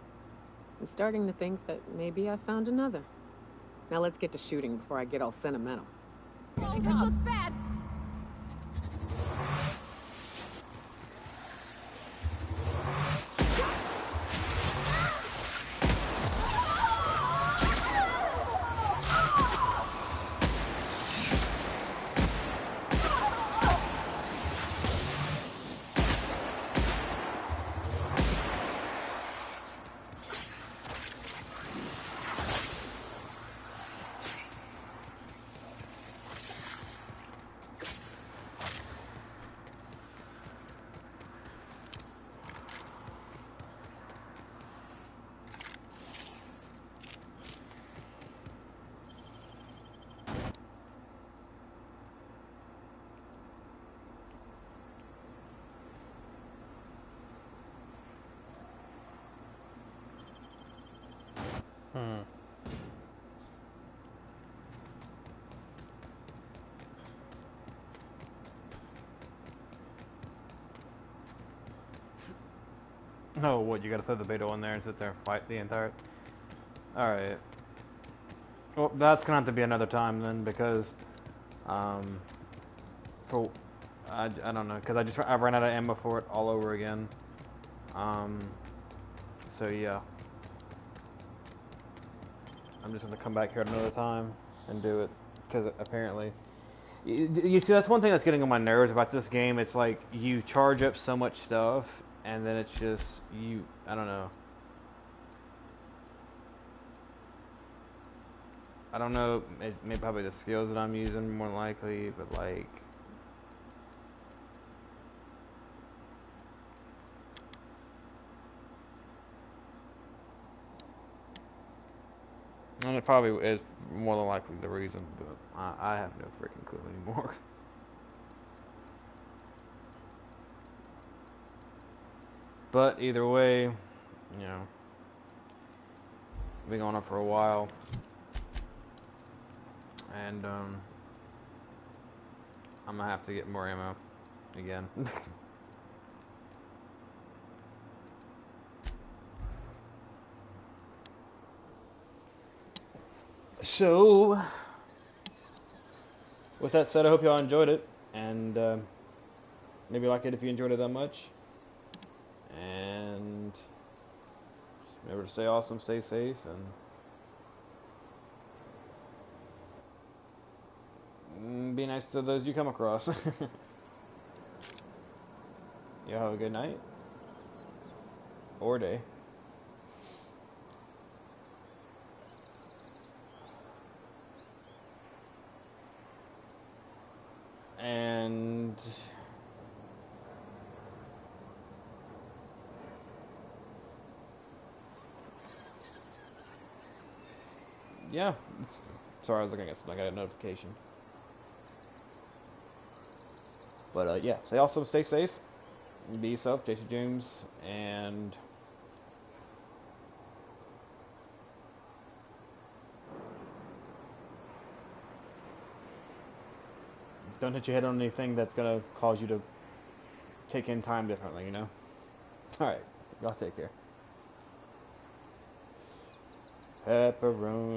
I'm starting to think that maybe I found another. Now let's get to shooting before I get all sentimental. Oh, this looks bad. Oh, what, you gotta throw the Beetle in there and sit there and fight the entire... Alright. Well, that's gonna have to be another time then, because... I don't know, because I ran out of ammo for it all over again. So yeah. I'm just gonna come back here at another time and do it, because apparently... You see, that's one thing that's getting on my nerves about this game. It's like, you charge up so much stuff, and then it's just, I don't know. I don't know, maybe probably the skills that I'm using more likely, but like, and it probably is more than likely the reason, but I have no freaking clue anymore. But either way, you know, been going on for a while, and I'm gonna have to get more ammo again. So, with that said, I hope y'all enjoyed it, and maybe like it if you enjoyed it that much. And remember to stay awesome, stay safe, and be nice to those you come across. Y'all have a good night or day. And yeah, sorry, I was looking at something. I got a notification. But yeah, stay awesome, stay safe, be yourself, Jason James, and don't hit your head on anything that's gonna cause you to take in time differently, you know? Alright, y'all take care. Pepperoni.